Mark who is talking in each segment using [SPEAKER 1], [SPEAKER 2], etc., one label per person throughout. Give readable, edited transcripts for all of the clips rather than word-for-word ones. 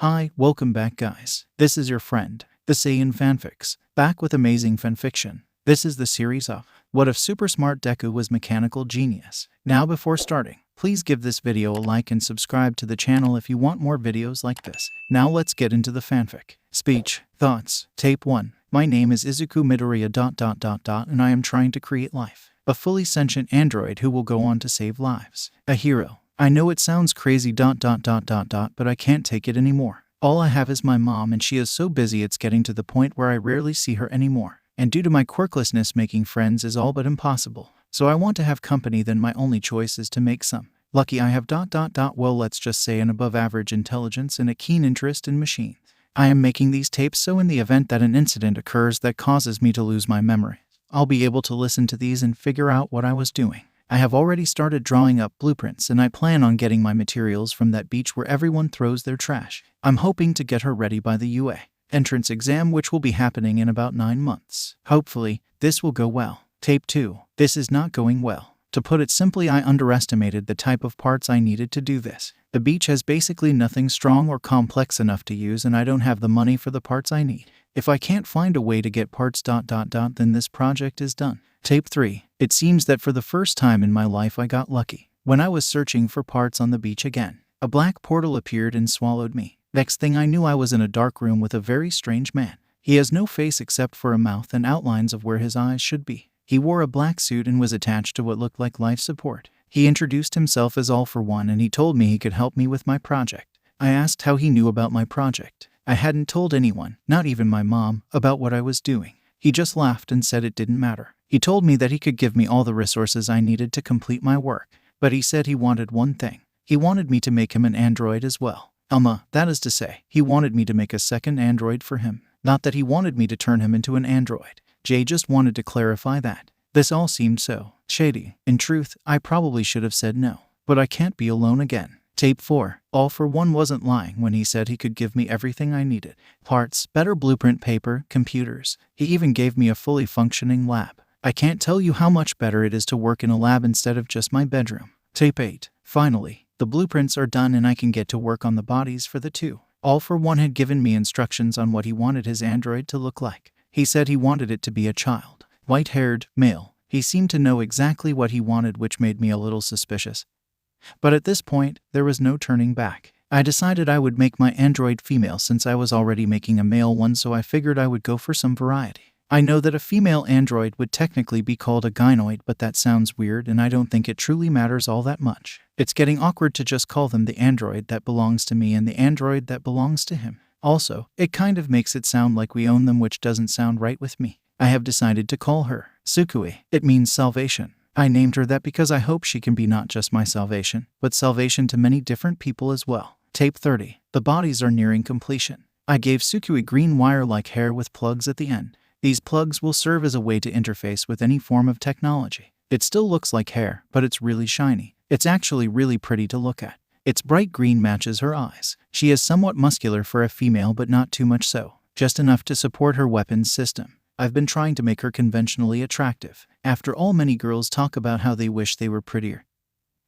[SPEAKER 1] Hi, welcome back guys. This is your friend, the Saiyan Fanfics, back with amazing fanfiction. This is the series of What If Super Smart Deku Was Mechanical Genius. Now before starting, please give this video a like and subscribe to the channel if you want more videos like this. Now let's get into the fanfic. Speech, thoughts, tape 1. My name is Izuku Midoriya ... and I am trying to create life. A fully sentient android who will go on to save lives. A hero. I know it sounds crazy ... but I can't take it anymore. All I have is my mom and she is so busy it's getting to the point where I rarely see her anymore. And due to my quirklessness, making friends is all but impossible. So I want to have company, then my only choice is to make some. Lucky I have ... well, let's just say an above average intelligence and a keen interest in machines. I am making these tapes so in the event that an incident occurs that causes me to lose my memory, I'll be able to listen to these and figure out what I was doing. I have already started drawing up blueprints and I plan on getting my materials from that beach where everyone throws their trash. I'm hoping to get her ready by the UA entrance exam, which will be happening in about 9 months. Hopefully, this will go well. Tape 2. This is not going well. To put it simply, I underestimated the type of parts I needed to do this. The beach has basically nothing strong or complex enough to use and I don't have the money for the parts I need. If I can't find a way to get parts ... then this project is done. Tape 3. It seems that for the first time in my life I got lucky. When I was searching for parts on the beach again, a black portal appeared and swallowed me. Next thing I knew, I was in a dark room with a very strange man. He has no face except for a mouth and outlines of where his eyes should be. He wore a black suit and was attached to what looked like life support. He introduced himself as All for One and he told me he could help me with my project. I asked how he knew about my project. I hadn't told anyone, not even my mom, about what I was doing. He just laughed and said it didn't matter. He told me that he could give me all the resources I needed to complete my work. But he said he wanted one thing. He wanted me to make him an android as well. That is to say, he wanted me to make a second android for him. Not that he wanted me to turn him into an android. Jay just wanted to clarify that. This all seemed so shady. In truth, I probably should have said no. But I can't be alone again. Tape 4. All for One wasn't lying when he said he could give me everything I needed. Parts, better blueprint paper, computers. He even gave me a fully functioning lab. I can't tell you how much better it is to work in a lab instead of just my bedroom. Tape 8. Finally, the blueprints are done and I can get to work on the bodies for the two. All for One had given me instructions on what he wanted his android to look like. He said he wanted it to be a child. White-haired, male. He seemed to know exactly what he wanted, which made me a little suspicious. But at this point, there was no turning back. I decided I would make my android female since I was already making a male one, so I figured I would go for some variety. I know that a female android would technically be called a gynoid, but that sounds weird and I don't think it truly matters all that much. It's getting awkward to just call them the android that belongs to me and the android that belongs to him. Also, it kind of makes it sound like we own them, which doesn't sound right with me. I have decided to call her Sukui. It means salvation. I named her that because I hope she can be not just my salvation, but salvation to many different people as well. Tape 30. The bodies are nearing completion. I gave Sukui green wire-like hair with plugs at the end. These plugs will serve as a way to interface with any form of technology. It still looks like hair, but it's really shiny. It's actually really pretty to look at. Its bright green matches her eyes. She is somewhat muscular for a female, but not too much so. Just enough to support her weapons system. I've been trying to make her conventionally attractive. After all, many girls talk about how they wish they were prettier.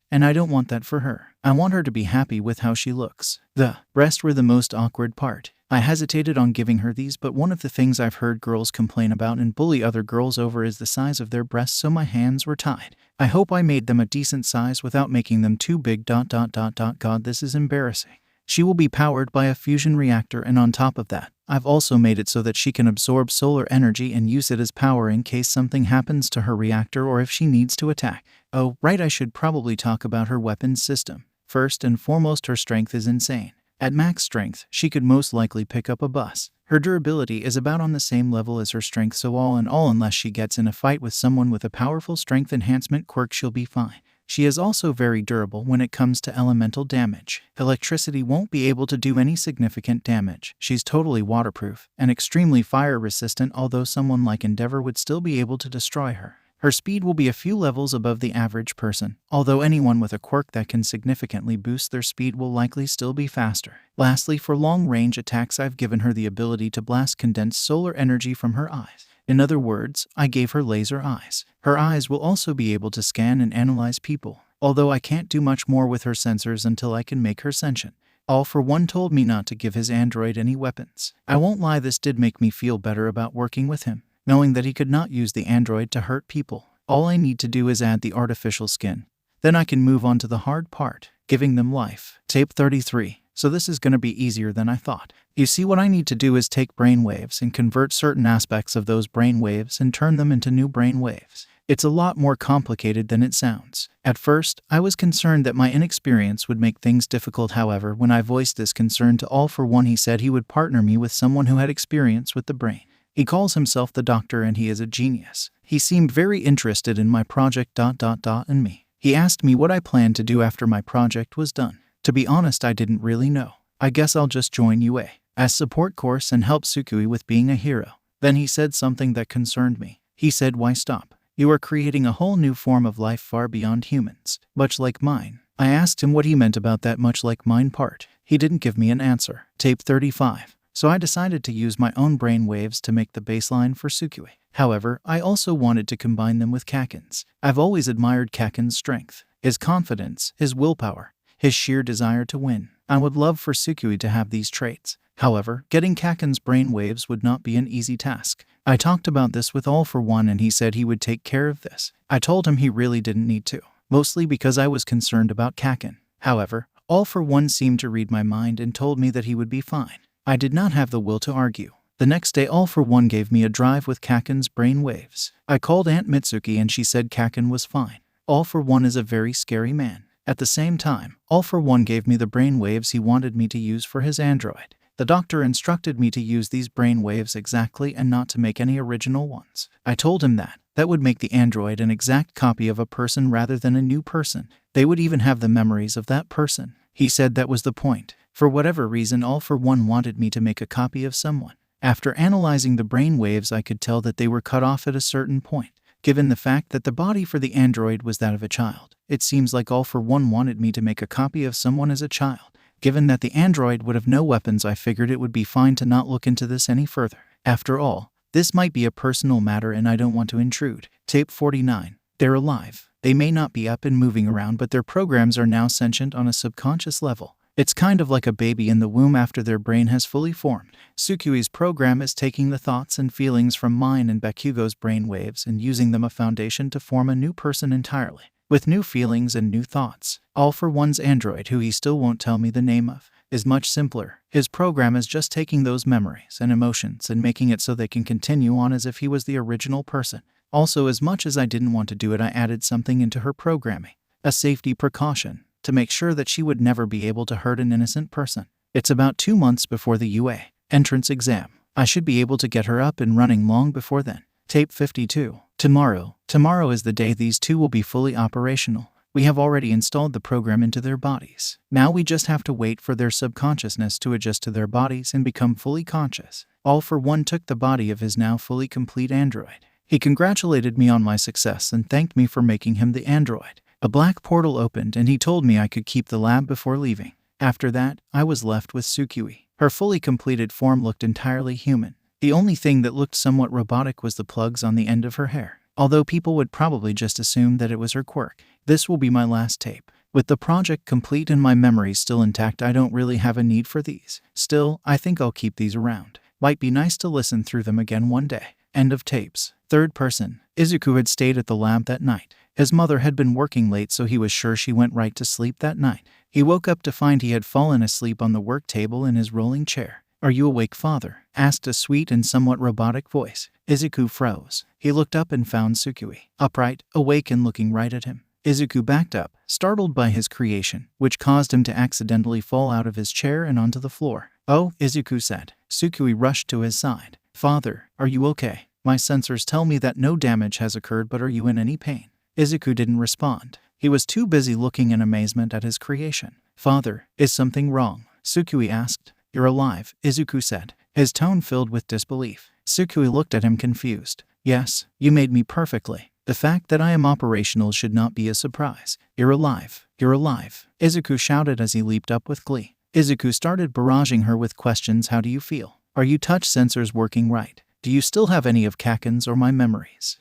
[SPEAKER 1] And I don't want that for her. I want her to be happy with how she looks. The breasts were the most awkward part. I hesitated on giving her these, but one of the things I've heard girls complain about and bully other girls over is the size of their breasts, so my hands were tied. I hope I made them a decent size without making them too big ... God, this is embarrassing. She will be powered by a fusion reactor, and on top of that, I've also made it so that she can absorb solar energy and use it as power in case something happens to her reactor or if she needs to attack. Oh, right, I should probably talk about her weapons system. First and foremost, her strength is insane. At max strength, she could most likely pick up a bus. Her durability is about on the same level as her strength, so all in all, unless she gets in a fight with someone with a powerful strength enhancement quirk, she'll be fine. She is also very durable when it comes to elemental damage. Electricity won't be able to do any significant damage. She's totally waterproof and extremely fire resistant, although someone like Endeavor would still be able to destroy her. Her speed will be a few levels above the average person, although anyone with a quirk that can significantly boost their speed will likely still be faster. Lastly, for long-range attacks, I've given her the ability to blast condensed solar energy from her eyes. In other words, I gave her laser eyes. Her eyes will also be able to scan and analyze people, although I can't do much more with her sensors until I can make her sentient. All for One told me not to give his android any weapons. I won't lie, this did make me feel better about working with him, knowing that he could not use the android to hurt people. All I need to do is add the artificial skin. Then I can move on to the hard part, giving them life. Tape 33. So this is going to be easier than I thought. You see, what I need to do is take brainwaves and convert certain aspects of those brainwaves and turn them into new brainwaves. It's a lot more complicated than it sounds. At first, I was concerned that my inexperience would make things difficult. However, when I voiced this concern to All for One, he said he would partner me with someone who had experience with the brain. He calls himself the Doctor and he is a genius. He seemed very interested in my project and me. He asked me what I planned to do after my project was done. To be honest, I didn't really know. I guess I'll just join UA as support course and help Sukui with being a hero. Then he said something that concerned me. He said, "Why stop? You are creating a whole new form of life far beyond humans, much like mine." I asked him what he meant about that much like mine part. He didn't give me an answer. Tape 35. So I decided to use my own brain waves to make the baseline for Sukui. However, I also wanted to combine them with Kaken's. I've always admired Kaken's strength, his confidence, his willpower, his sheer desire to win. I would love for Sukui to have these traits. However, getting Kaken's brain waves would not be an easy task. I talked about this with All for One and he said he would take care of this. I told him he really didn't need to, mostly because I was concerned about Kaken. However, All for One seemed to read my mind and told me that he would be fine. I did not have the will to argue. The next day, All for One gave me a drive with Kaken's brain waves. I called Aunt Mitsuki and she said Kaken was fine. All for One is a very scary man. At the same time, All for One gave me the brain waves he wanted me to use for his android. The doctor instructed me to use these brain waves exactly and not to make any original ones. I told him that would make the android an exact copy of a person rather than a new person. They would even have the memories of that person. He said that was the point. For whatever reason, All for One wanted me to make a copy of someone. After analyzing the brain waves, I could tell that they were cut off at a certain point. Given the fact that the body for the android was that of a child, it seems like All for One wanted me to make a copy of someone as a child. Given that the android would have no weapons, I figured it would be fine to not look into this any further. After all, this might be a personal matter and I don't want to intrude. Tape 49. They're alive. They may not be up and moving around, but their programs are now sentient on a subconscious level. It's kind of like a baby in the womb after their brain has fully formed. Sukui's program is taking the thoughts and feelings from mine and Bakugo's brain waves and using them a foundation to form a new person entirely, with new feelings and new thoughts. All for One's android, who he still won't tell me the name of, is much simpler. His program is just taking those memories and emotions and making it so they can continue on as if he was the original person. Also, as much as I didn't want to do it, I added something into her programming, a safety precaution, to make sure that she would never be able to hurt an innocent person. It's about 2 months before the UA entrance exam. I should be able to get her up and running long before then. Tape 52. Tomorrow is the day these two will be fully operational. We have already installed the program into their bodies. Now we just have to wait for their subconsciousness to adjust to their bodies and become fully conscious. All for One took the body of his now fully complete android. He congratulated me on my success and thanked me for making him the android. A black portal opened and he told me I could keep the lab before leaving. After that, I was left with Sukui. Her fully completed form looked entirely human. The only thing that looked somewhat robotic was the plugs on the end of her hair, although people would probably just assume that it was her quirk. This will be my last tape. With the project complete and my memories still intact, I don't really have a need for these. Still, I think I'll keep these around. Might be nice to listen through them again one day. End of tapes. Third person. Izuku had stayed at the lab that night. His mother had been working late, so he was sure she went right to sleep that night. He woke up to find he had fallen asleep on the work table in his rolling chair. "Are you awake, father?" asked a sweet and somewhat robotic voice. Izuku froze. He looked up and found Sukui, upright, awake and looking right at him. Izuku backed up, startled by his creation, which caused him to accidentally fall out of his chair and onto the floor. "Oh," Izuku said. Sukui rushed to his side. "Father, are you okay? My sensors tell me that no damage has occurred, but are you in any pain?" Izuku didn't respond. He was too busy looking in amazement at his creation. "Father, is something wrong?" Sukui asked. "You're alive," Izuku said, his tone filled with disbelief. Sukui looked at him confused. "Yes, you made me perfectly. The fact that I am operational should not be a surprise. You're alive. You're alive," Izuku shouted as he leaped up with glee. Izuku started barraging her with questions. "How do you feel? Are you touch sensors working right? Do you still have any of Kaken's or my memories?"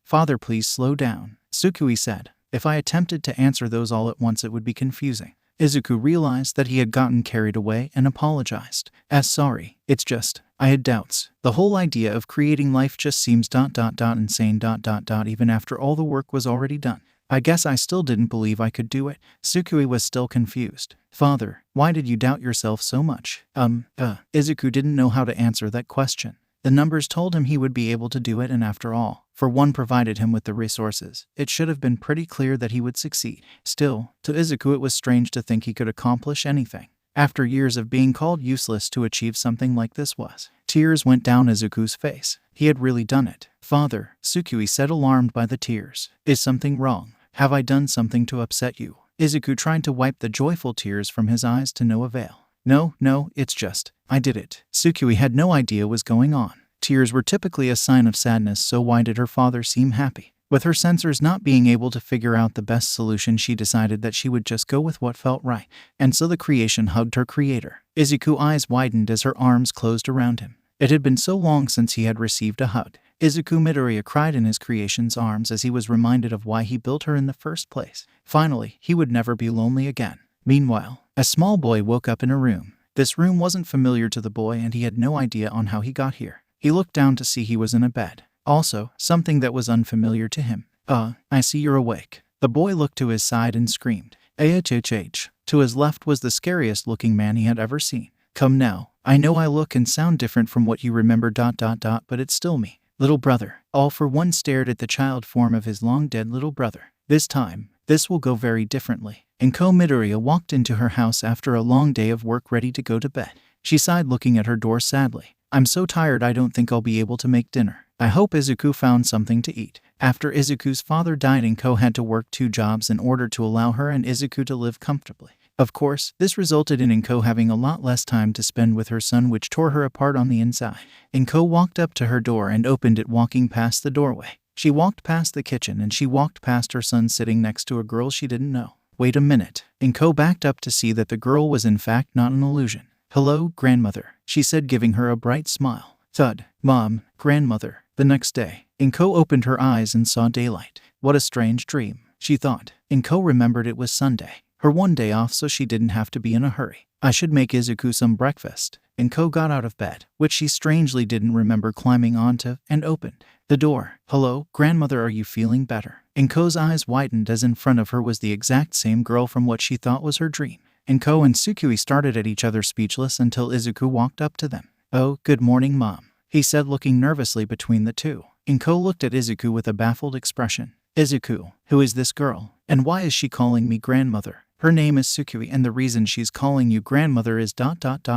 [SPEAKER 1] "Father, please slow down," Sukui said. "If I attempted to answer those all at once, it would be confusing. Izuku realized that he had gotten carried away and apologized. Sorry, it's just, I had doubts. The whole idea of creating life just seems insane even after all the work was already done. I guess I still didn't believe I could do it. Sukui was still confused. Father, why did you doubt yourself so much? Izuku didn't know how to answer that question. The numbers told him he would be able to do it, and after all, for one provided him with the resources, it should have been pretty clear that he would succeed. Still, to Izuku it was strange to think he could accomplish anything. After years of being called useless, to achieve something like this was. Tears went down Izuku's face. He had really done it. Father, Sukui said, alarmed by the tears. Is something wrong? Have I done something to upset you? Izuku tried to wipe the joyful tears from his eyes to no avail. No, it's just, I did it. Sukui had no idea what was going on. Tears were typically a sign of sadness, so why did her father seem happy? With her sensors not being able to figure out the best solution, she decided that she would just go with what felt right. And so the creation hugged her creator. Izuku's eyes widened as her arms closed around him. It had been so long since he had received a hug. Izuku Midoriya cried in his creation's arms as he was reminded of why he built her in the first place. Finally, he would never be lonely again. Meanwhile, a small boy woke up in a room. This room wasn't familiar to the boy, and he had no idea on how he got here. He looked down to see he was in a bed. Also, something that was unfamiliar to him. I see you're awake. The boy looked to his side and screamed. AHHH. To his left was the scariest looking man he had ever seen. Come now. I know I look and sound different from what you remember ... but it's still me. Little brother. All for one stared at the child form of his long-dead little brother. This time, this will go very differently. Izuku Midoriya walked into her house after a long day of work, ready to go to bed. She sighed, looking at her door sadly. I'm so tired, I don't think I'll be able to make dinner. I hope Izuku found something to eat. After Izuku's father died, Izuku had to work 2 jobs in order to allow her and Izuku to live comfortably. Of course, this resulted in Izuku having a lot less time to spend with her son, which tore her apart on the inside. Izuku walked up to her door and opened it, walking past the doorway. She walked past the kitchen and she walked past her son sitting next to a girl she didn't know. Wait a minute. Izuku backed up to see that the girl was in fact not an illusion. Hello, grandmother, she said, giving her a bright smile. Thud. Mom, grandmother. The next day, Izuku opened her eyes and saw daylight. What a strange dream, she thought. Izuku remembered it was Sunday. Her one day off, so she didn't have to be in a hurry. I should make Izuku some breakfast. Izuku got out of bed, which she strangely didn't remember climbing onto, and opened the door. Hello, grandmother, are you feeling better? Izuku's eyes widened as in front of her was the exact same girl from what she thought was her dream. Izuku and Sukui started at each other speechless until Izuku walked up to them. Oh, good morning, Mom, he said, looking nervously between the two. Izuku looked at Izuku with a baffled expression. Izuku, who is this girl? And why is she calling me grandmother? Her name is Sukui, and the reason she's calling you grandmother is ...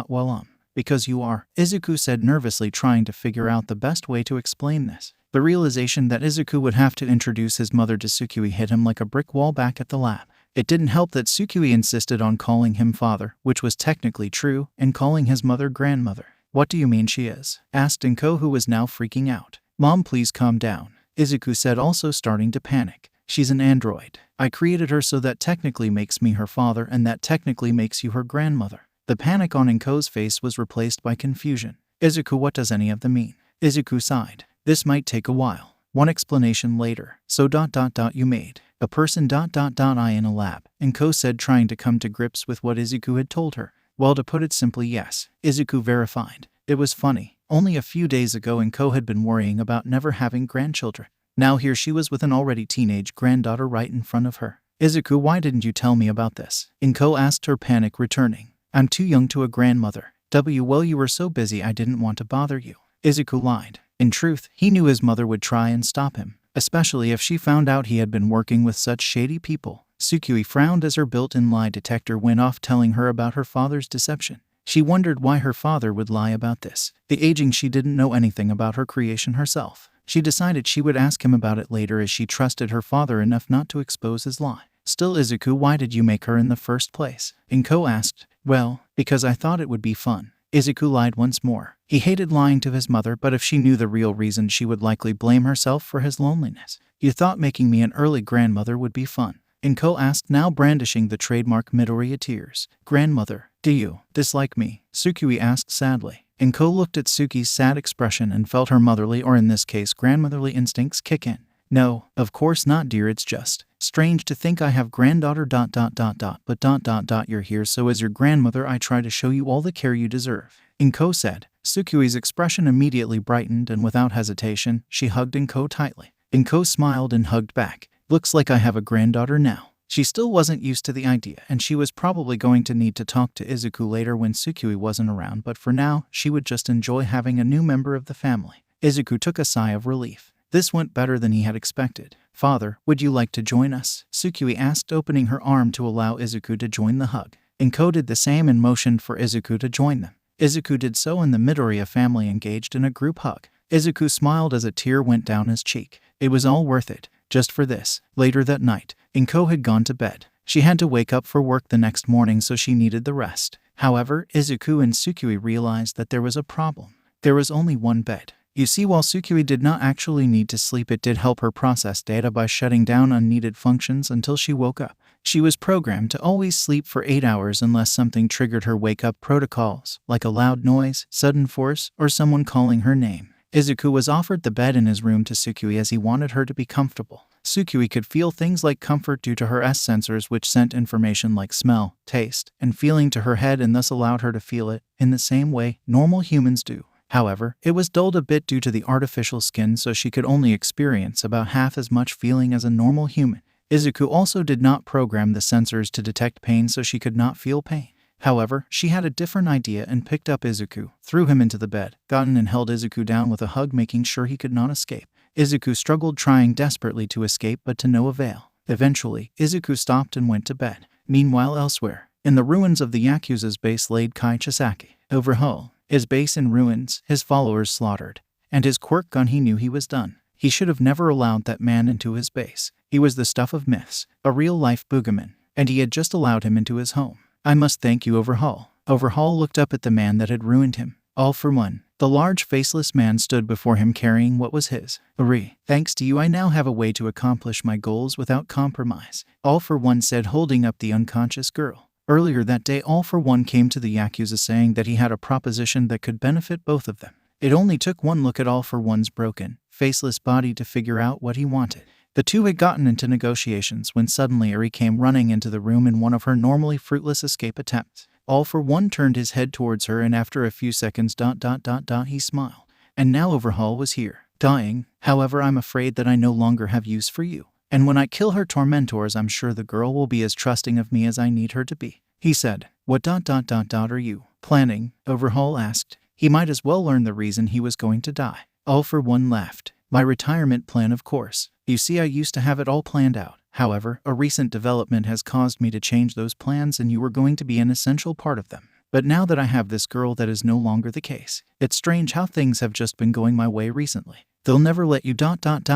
[SPEAKER 1] well, because you are, Izuku said nervously, trying to figure out the best way to explain this. The realization that Izuku would have to introduce his mother to Sukui hit him like a brick wall back at the lab. It didn't help that Sukui insisted on calling him father, which was technically true, and calling his mother grandmother. What do you mean she is? Asked Izuku, who was now freaking out. Mom, please calm down, Izuku said, also starting to panic. She's an android. I created her, so that technically makes me her father, and that technically makes you her grandmother. The panic on Izuku's face was replaced by confusion. Izuku, what does any of them mean? Izuku sighed. This might take a while. One explanation later. So ... you made a person ... I in a lab, Izuku said, trying to come to grips with what Izuku had told her. Well, to put it simply, yes, Izuku verified. It was funny. Only a few days ago, Izuku had been worrying about never having grandchildren. Now here she was with an already teenage granddaughter right in front of her. Izuku, why didn't you tell me about this? Izuku asked her, panic returning. I'm too young to a grandmother. Well, you were so busy I didn't want to bother you. Izuku lied. In truth, he knew his mother would try and stop him, especially if she found out he had been working with such shady people. Sukui frowned as her built-in lie detector went off, telling her about her father's deception. She wondered why her father would lie about this. The aging, she didn't know anything about her creation herself. She decided she would ask him about it later, as she trusted her father enough not to expose his lie. Still, Izuku, why did you make her in the first place? Izuku asked. Well, because I thought it would be fun. Izuku lied once more. He hated lying to his mother, but if she knew the real reason, she would likely blame herself for his loneliness. You thought making me an early grandmother would be fun? Izuku asked, now brandishing the trademark Midoriya tears. Grandmother, do you dislike me? Sukui asked sadly. Izuku looked at Suki's sad expression and felt her motherly, or in this case grandmotherly, instincts kick in. No, of course not, dear, it's just strange to think I have granddaughter ... but ... you're here, so as your grandmother I try to show you all the care you deserve, Inko said. Sukui's expression immediately brightened, and without hesitation, she hugged Inko tightly. Inko smiled and hugged back. Looks like I have a granddaughter now. She still wasn't used to the idea, and she was probably going to need to talk to Izuku later when Sukui wasn't around, but for now, she would just enjoy having a new member of the family. Izuku took a sigh of relief. This went better than he had expected. Father, would you like to join us? Sukui asked, opening her arm to allow Izuku to join the hug. Inko did the same and motioned for Izuku to join them. Izuku did so, and the Midoriya family engaged in a group hug. Izuku smiled as a tear went down his cheek. It was all worth it, just for this. Later that night, Inko had gone to bed. She had to wake up for work the next morning, so she needed the rest. However, Izuku and Sukui realized that there was a problem. There was only one bed. You see, while Sukui did not actually need to sleep, it did help her process data by shutting down unneeded functions until she woke up. She was programmed to always sleep for 8 hours unless something triggered her wake-up protocols, like a loud noise, sudden force, or someone calling her name. Izuku was offered the bed in his room to Sukui as he wanted her to be comfortable. Sukui could feel things like comfort due to her sensors, which sent information like smell, taste, and feeling to her head and thus allowed her to feel it in the same way normal humans do. However, it was dulled a bit due to the artificial skin, so she could only experience about half as much feeling as a normal human. Izuku also did not program the sensors to detect pain, so she could not feel pain. However, she had a different idea and picked up Izuku, threw him into the bed, got in and held Izuku down with a hug, making sure he could not escape. Izuku struggled, trying desperately to escape, but to no avail. Eventually, Izuku stopped and went to bed. Meanwhile, elsewhere, in the ruins of the Yakuza's base laid Kai Chisaki. Overhaul. His base in ruins, his followers slaughtered, and his quirk gone. He knew he was done. He should have never allowed that man into his base. He was the stuff of myths, a real-life boogeyman, and he had just allowed him into his home. I must thank you, Overhaul. Overhaul looked up at the man that had ruined him. All for one. The large faceless man stood before him carrying what was his. Thanks to you, I now have a way to accomplish my goals without compromise. All for one said, holding up the unconscious girl. Earlier that day, All for One came to the Yakuza saying that he had a proposition that could benefit both of them. It only took one look at All for One's broken, faceless body to figure out what he wanted. The two had gotten into negotiations when suddenly Eri came running into the room in one of her normally fruitless escape attempts. All for One turned his head towards her, and after a few seconds ... he smiled. And now Overhaul was here, dying. However, I'm afraid that I no longer have use for you. And when I kill her tormentors, I'm sure the girl will be as trusting of me as I need her to be. He said. What ... are you planning? Overhaul asked. He might as well learn the reason he was going to die. All for One laughed. My retirement plan, of course. You see, I used to have it all planned out. However, a recent development has caused me to change those plans, and you were going to be an essential part of them. But now that I have this girl, that is no longer the case. It's strange how things have just been going my way recently. They'll never let you ...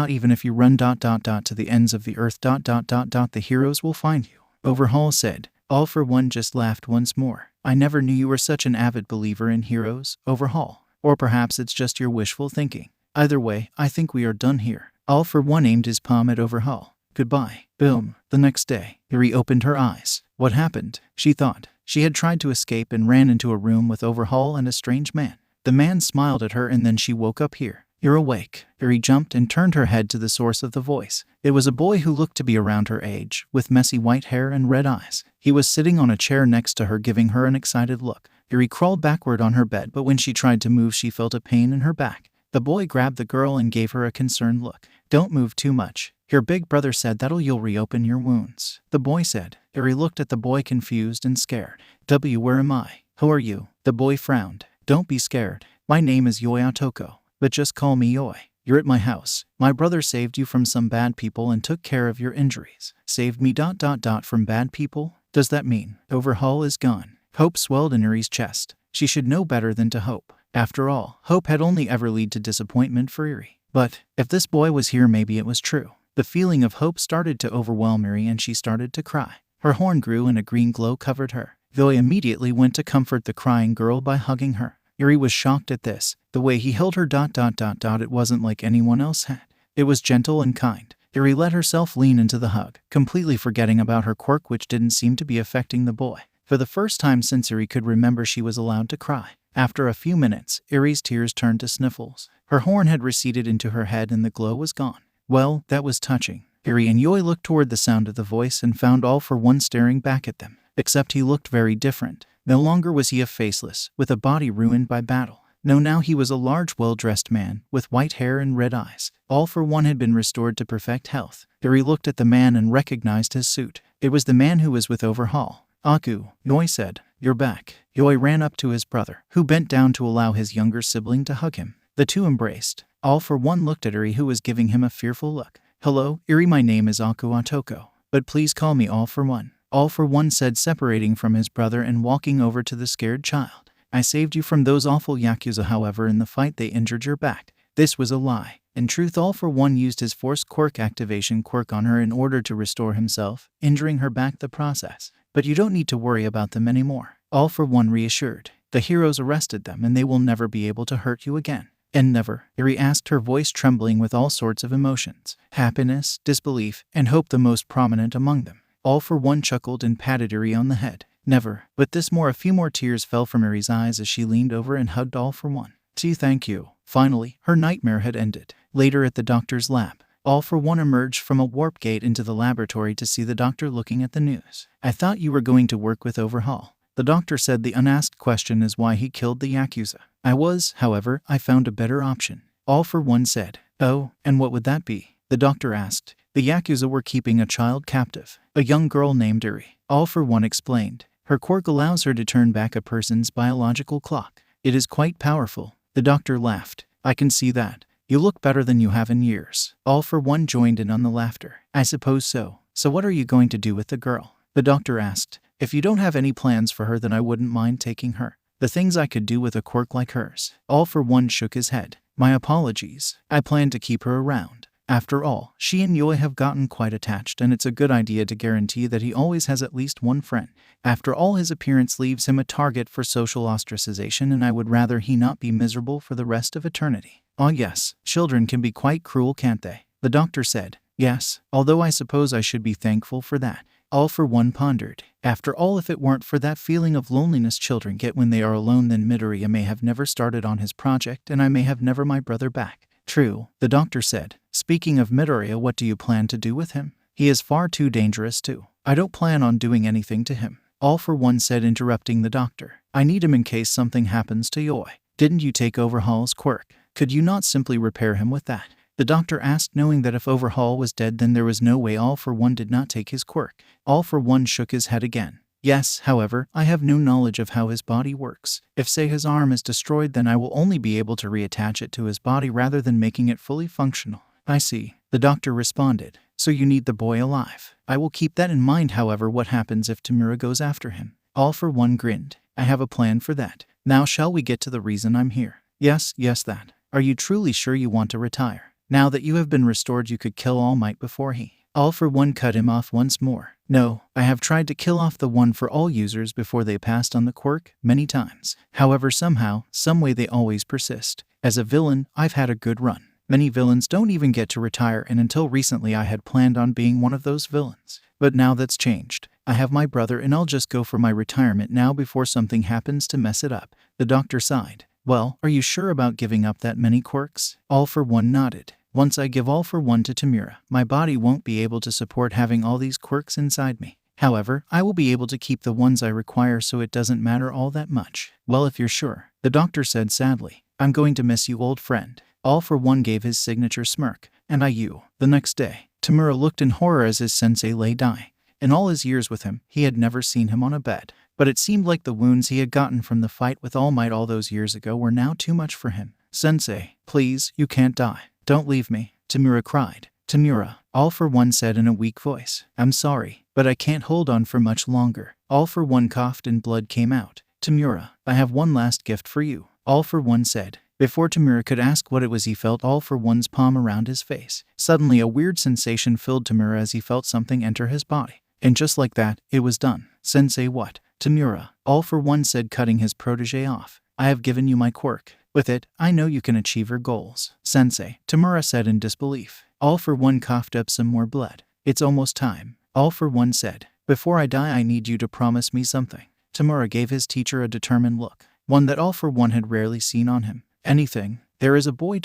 [SPEAKER 1] even if you run ... to the ends of the earth ... the heroes will find you. Overhaul said. All for One just laughed once more. I never knew you were such an avid believer in heroes, Overhaul. Or perhaps it's just your wishful thinking. Either way, I think we are done here. All for One aimed his palm at Overhaul. Goodbye. Boom. The next day, Eri opened her eyes. What happened? She thought. She had tried to escape and ran into a room with Overhaul and a strange man. The man smiled at her, and then she woke up here. You're awake. Eri jumped and turned her head to the source of the voice. It was a boy who looked to be around her age, with messy white hair and red eyes. He was sitting on a chair next to her, giving her an excited look. Eri crawled backward on her bed, but when she tried to move, she felt a pain in her back. The boy grabbed the girl and gave her a concerned look. Don't move too much. Your big brother said you'll reopen your wounds. The boy said. Eri looked at the boy confused and scared. Where am I? Who are you? The boy frowned. Don't be scared. My name is Yoi Otoko, but just call me Yoi. You're at my house. My brother saved you from some bad people and took care of your injuries. Saved me ... from bad people? Does that mean Overhaul is gone? Hope swelled in Eri's chest. She should know better than to hope. After all, hope had only ever led to disappointment for Eri. But if this boy was here, maybe it was true. The feeling of hope started to overwhelm Eri, and she started to cry. Her horn grew and a green glow covered her. Yoi immediately went to comfort the crying girl by hugging her. Eri was shocked at this. The way he held her ... it wasn't like anyone else had. It was gentle and kind. Eri let herself lean into the hug, completely forgetting about her quirk, which didn't seem to be affecting the boy. For the first time since Eri could remember, she was allowed to cry. After a few minutes, Eri's tears turned to sniffles. Her horn had receded into her head and the glow was gone. Well, that was touching. Eri and Yoi looked toward the sound of the voice and found All For One staring back at them. Except he looked very different. No longer was he a faceless, with a body ruined by battle. No, now he was a large, well-dressed man, with white hair and red eyes. All For One had been restored to perfect health. Eri looked at the man and recognized his suit. It was the man who was with Overhaul. Aku, Yoi said, "You're back." Yoi ran up to his brother, who bent down to allow his younger sibling to hug him. The two embraced. All For One looked at Eri, who was giving him a fearful look. "Hello, Eri, my name is Aku Atoko, but please call me All For One." All For One said, separating from his brother and walking over to the scared child. "I saved you from those awful Yakuza, however in the fight they injured your back." This was a lie. In truth, All For One used his force quirk activation quirk on her in order to restore himself, injuring her back the process. "But you don't need to worry about them anymore," All For One reassured. "The heroes arrested them and they will never be able to hurt you again." "And never?" Eri asked, her voice trembling with all sorts of emotions. Happiness, disbelief, and hope the most prominent among them. All For One chuckled and patted Eri on the head. "Never." But this more, a few more tears fell from Eri's eyes as she leaned over and hugged All For One. "Gee, thank you." Finally, her nightmare had ended. Later at the doctor's lab, All For One emerged from a warp gate into the laboratory to see the doctor looking at the news. "I thought you were going to work with Overhaul." The doctor said the unasked question is why he killed the Yakuza. "I was, however, I found a better option." All For One said. "Oh, and what would that be?" The doctor asked. "The Yakuza were keeping a child captive, a young girl named Eri." All For One explained. "Her quirk allows her to turn back a person's biological clock. It is quite powerful." The doctor laughed. "I can see that. You look better than you have in years." All For One joined in on the laughter. "I suppose so. So what are you going to do with the girl?" The doctor asked. "If you don't have any plans for her, then I wouldn't mind taking her." "The things I could do with a quirk like hers." All For One shook his head. "My apologies. I plan to keep her around. After all, she and Yoi have gotten quite attached, and it's a good idea to guarantee that he always has at least one friend. After all, his appearance leaves him a target for social ostracization, and I would rather he not be miserable for the rest of eternity." "Oh yes, children can be quite cruel, can't they?" The doctor said. "Yes, although I suppose I should be thankful for that." All For One pondered. After all, if it weren't for that feeling of loneliness children get when they are alone, then Midoriya may have never started on his project, and I may have never my brother back. "True," the doctor said. "Speaking of Midoriya, what do you plan to do with him?" "He is far too dangerous too. I don't plan on doing anything to him." All For One said, interrupting the doctor. "I need him in case something happens to Yoi." "Didn't you take Overhaul's quirk? Could you not simply repair him with that?" The doctor asked, knowing that if Overhaul was dead, then there was no way All For One did not take his quirk. All For One shook his head again. "Yes, however, I have no knowledge of how his body works. If, say, his arm is destroyed, then I will only be able to reattach it to his body rather than making it fully functional." "I see," the doctor responded. "So you need the boy alive." "I will keep that in mind. However, what happens if Tamura goes after him?" All For One grinned. "I have a plan for that. Now shall we get to the reason I'm here?" Yes, that. Are you truly sure you want to retire? Now that you have been restored, you could kill All Might before he..." All For One cut him off once more. "No, I have tried to kill off the One for All users before they passed on the quirk, many times. However, somehow, someway they always persist. As a villain, I've had a good run. Many villains don't even get to retire, and until recently I had planned on being one of those villains. But now that's changed. I have my brother, and I'll just go for my retirement now before something happens to mess it up." The doctor sighed. "Well, are you sure about giving up that many quirks?" All For One nodded. "Once I give All For One to Tamura, my body won't be able to support having all these quirks inside me. However, I will be able to keep the ones I require, so it doesn't matter all that much." "Well, if you're sure," the doctor said sadly. "I'm going to miss you, old friend." All For One gave his signature smirk. "And you." The next day, Tamura looked in horror as his sensei lay dying. In all his years with him, he had never seen him on a bed. But it seemed like the wounds he had gotten from the fight with All Might all those years ago were now too much for him. "Sensei, please, you can't die. Don't leave me," Tamura cried. "Tamura," All For One said in a weak voice. "I'm sorry, but I can't hold on for much longer." All For One coughed and blood came out. "Tamura, I have one last gift for you," All For One said. Before Tamura could ask what it was, he felt All For One's palm around his face. Suddenly, a weird sensation filled Tamura as he felt something enter his body. And just like that, it was done. "Sensei, what?" "Tamura," All For One said, cutting his protege off. "I have given you my quirk. With it, I know you can achieve your goals." "Sensei," Tamura said in disbelief. All For One coughed up some more blood. "It's almost time," All For One said. "Before I die, I need you to promise me something." Tamura gave his teacher a determined look, one that All For One had rarely seen on him. "Anything," There is a boy ...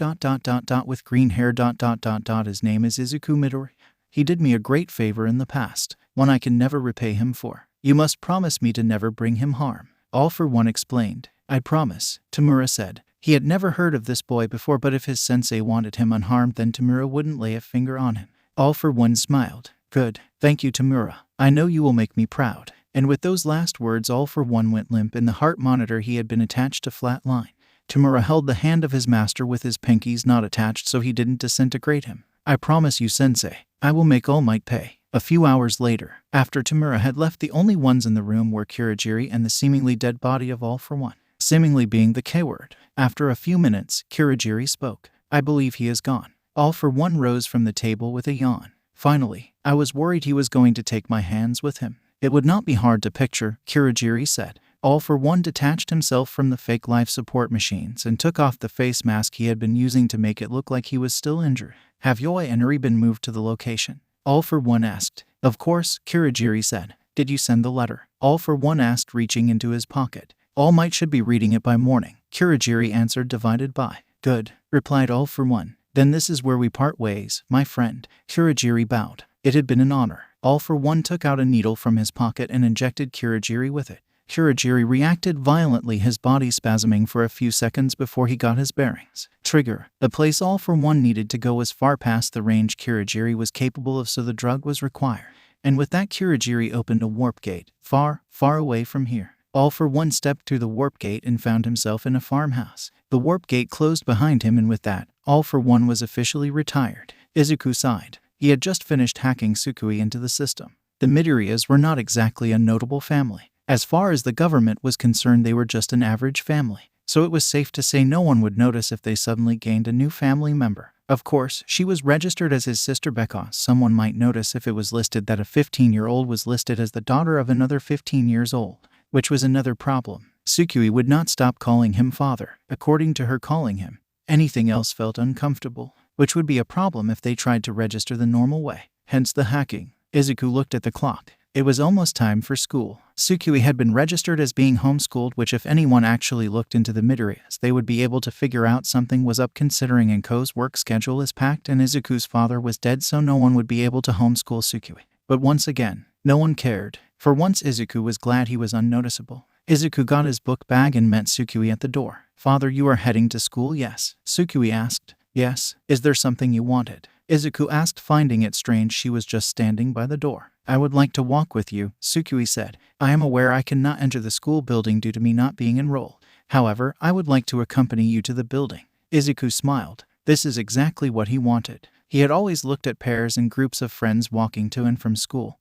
[SPEAKER 1] with green hair ... His name is Izuku Midoriya. He did me a great favor in the past, one I can never repay him for. You must promise me to never bring him harm. All for One explained. I promise, Tamura said. He had never heard of this boy before, but if his sensei wanted him unharmed, then Tamura wouldn't lay a finger on him. All for One smiled. Good. Thank you, Tamura. I know you will make me proud. And with those last words, All for One went limp and the heart monitor he had been attached to flatline. Tamura held the hand of his master with his pinkies not attached so he didn't disintegrate him. I promise you, sensei, I will make All Might pay. A few hours later, after Tamura had left, the only ones in the room were Kurogiri and the seemingly dead body of All for One. Seemingly being the K-word. After a few minutes, Kurogiri spoke. I believe he is gone. All for One rose from the table with a yawn. Finally, I was worried he was going to take my hands with him. It would not be hard to picture, Kurogiri said. All for One detached himself from the fake life support machines and took off the face mask he had been using to make it look like he was still injured. Have Yoi and Eri been moved to the location? All for One asked. Of course, Kurogiri said. Did you send the letter? All for One asked, reaching into his pocket. All Might should be reading it by morning. Kurogiri answered, divided by. Good, replied All for One. Then this is where we part ways, my friend. Kurogiri bowed. It had been an honor. All for One took out a needle from his pocket and injected Kurogiri with it. Kurogiri reacted violently, his body spasming for a few seconds before he got his bearings. Trigger. The place All for One needed to go was far past the range Kurogiri was capable of, so the drug was required. And with that, Kurogiri opened a warp gate, far, far away from here. All for One stepped through the warp gate and found himself in a farmhouse. The warp gate closed behind him, and with that, All for One was officially retired. Izuku sighed. He had just finished hacking Tsukui into the system. The Midoriyas were not exactly a notable family. As far as the government was concerned, they were just an average family. So it was safe to say no one would notice if they suddenly gained a new family member. Of course, she was registered as his sister because someone might notice if it was listed that a 15-year-old was listed as the daughter of another 15 years old, which was another problem. Tsukui would not stop calling him father. According to her, calling him anything else felt uncomfortable, which would be a problem if they tried to register the normal way. Hence the hacking. Izuku looked at the clock. It was almost time for school. Tsukui had been registered as being homeschooled, which if anyone actually looked into the Midoriyas, they would be able to figure out something was up, considering Inko's work schedule is packed and Izuku's father was dead, so no one would be able to homeschool Tsukui. But once again, no one cared. For once, Izuku was glad he was unnoticeable. Izuku got his book bag and met Tsukui at the door. Father, you are heading to school, yes? Tsukui asked. Yes. Is there something you wanted? Izuku asked, finding it strange she was just standing by the door. I would like to walk with you, Tsukui said. I am aware I cannot enter the school building due to me not being enrolled. However, I would like to accompany you to the building. Izuku smiled. This is exactly what he wanted. He had always looked at pairs and groups of friends walking to and from school,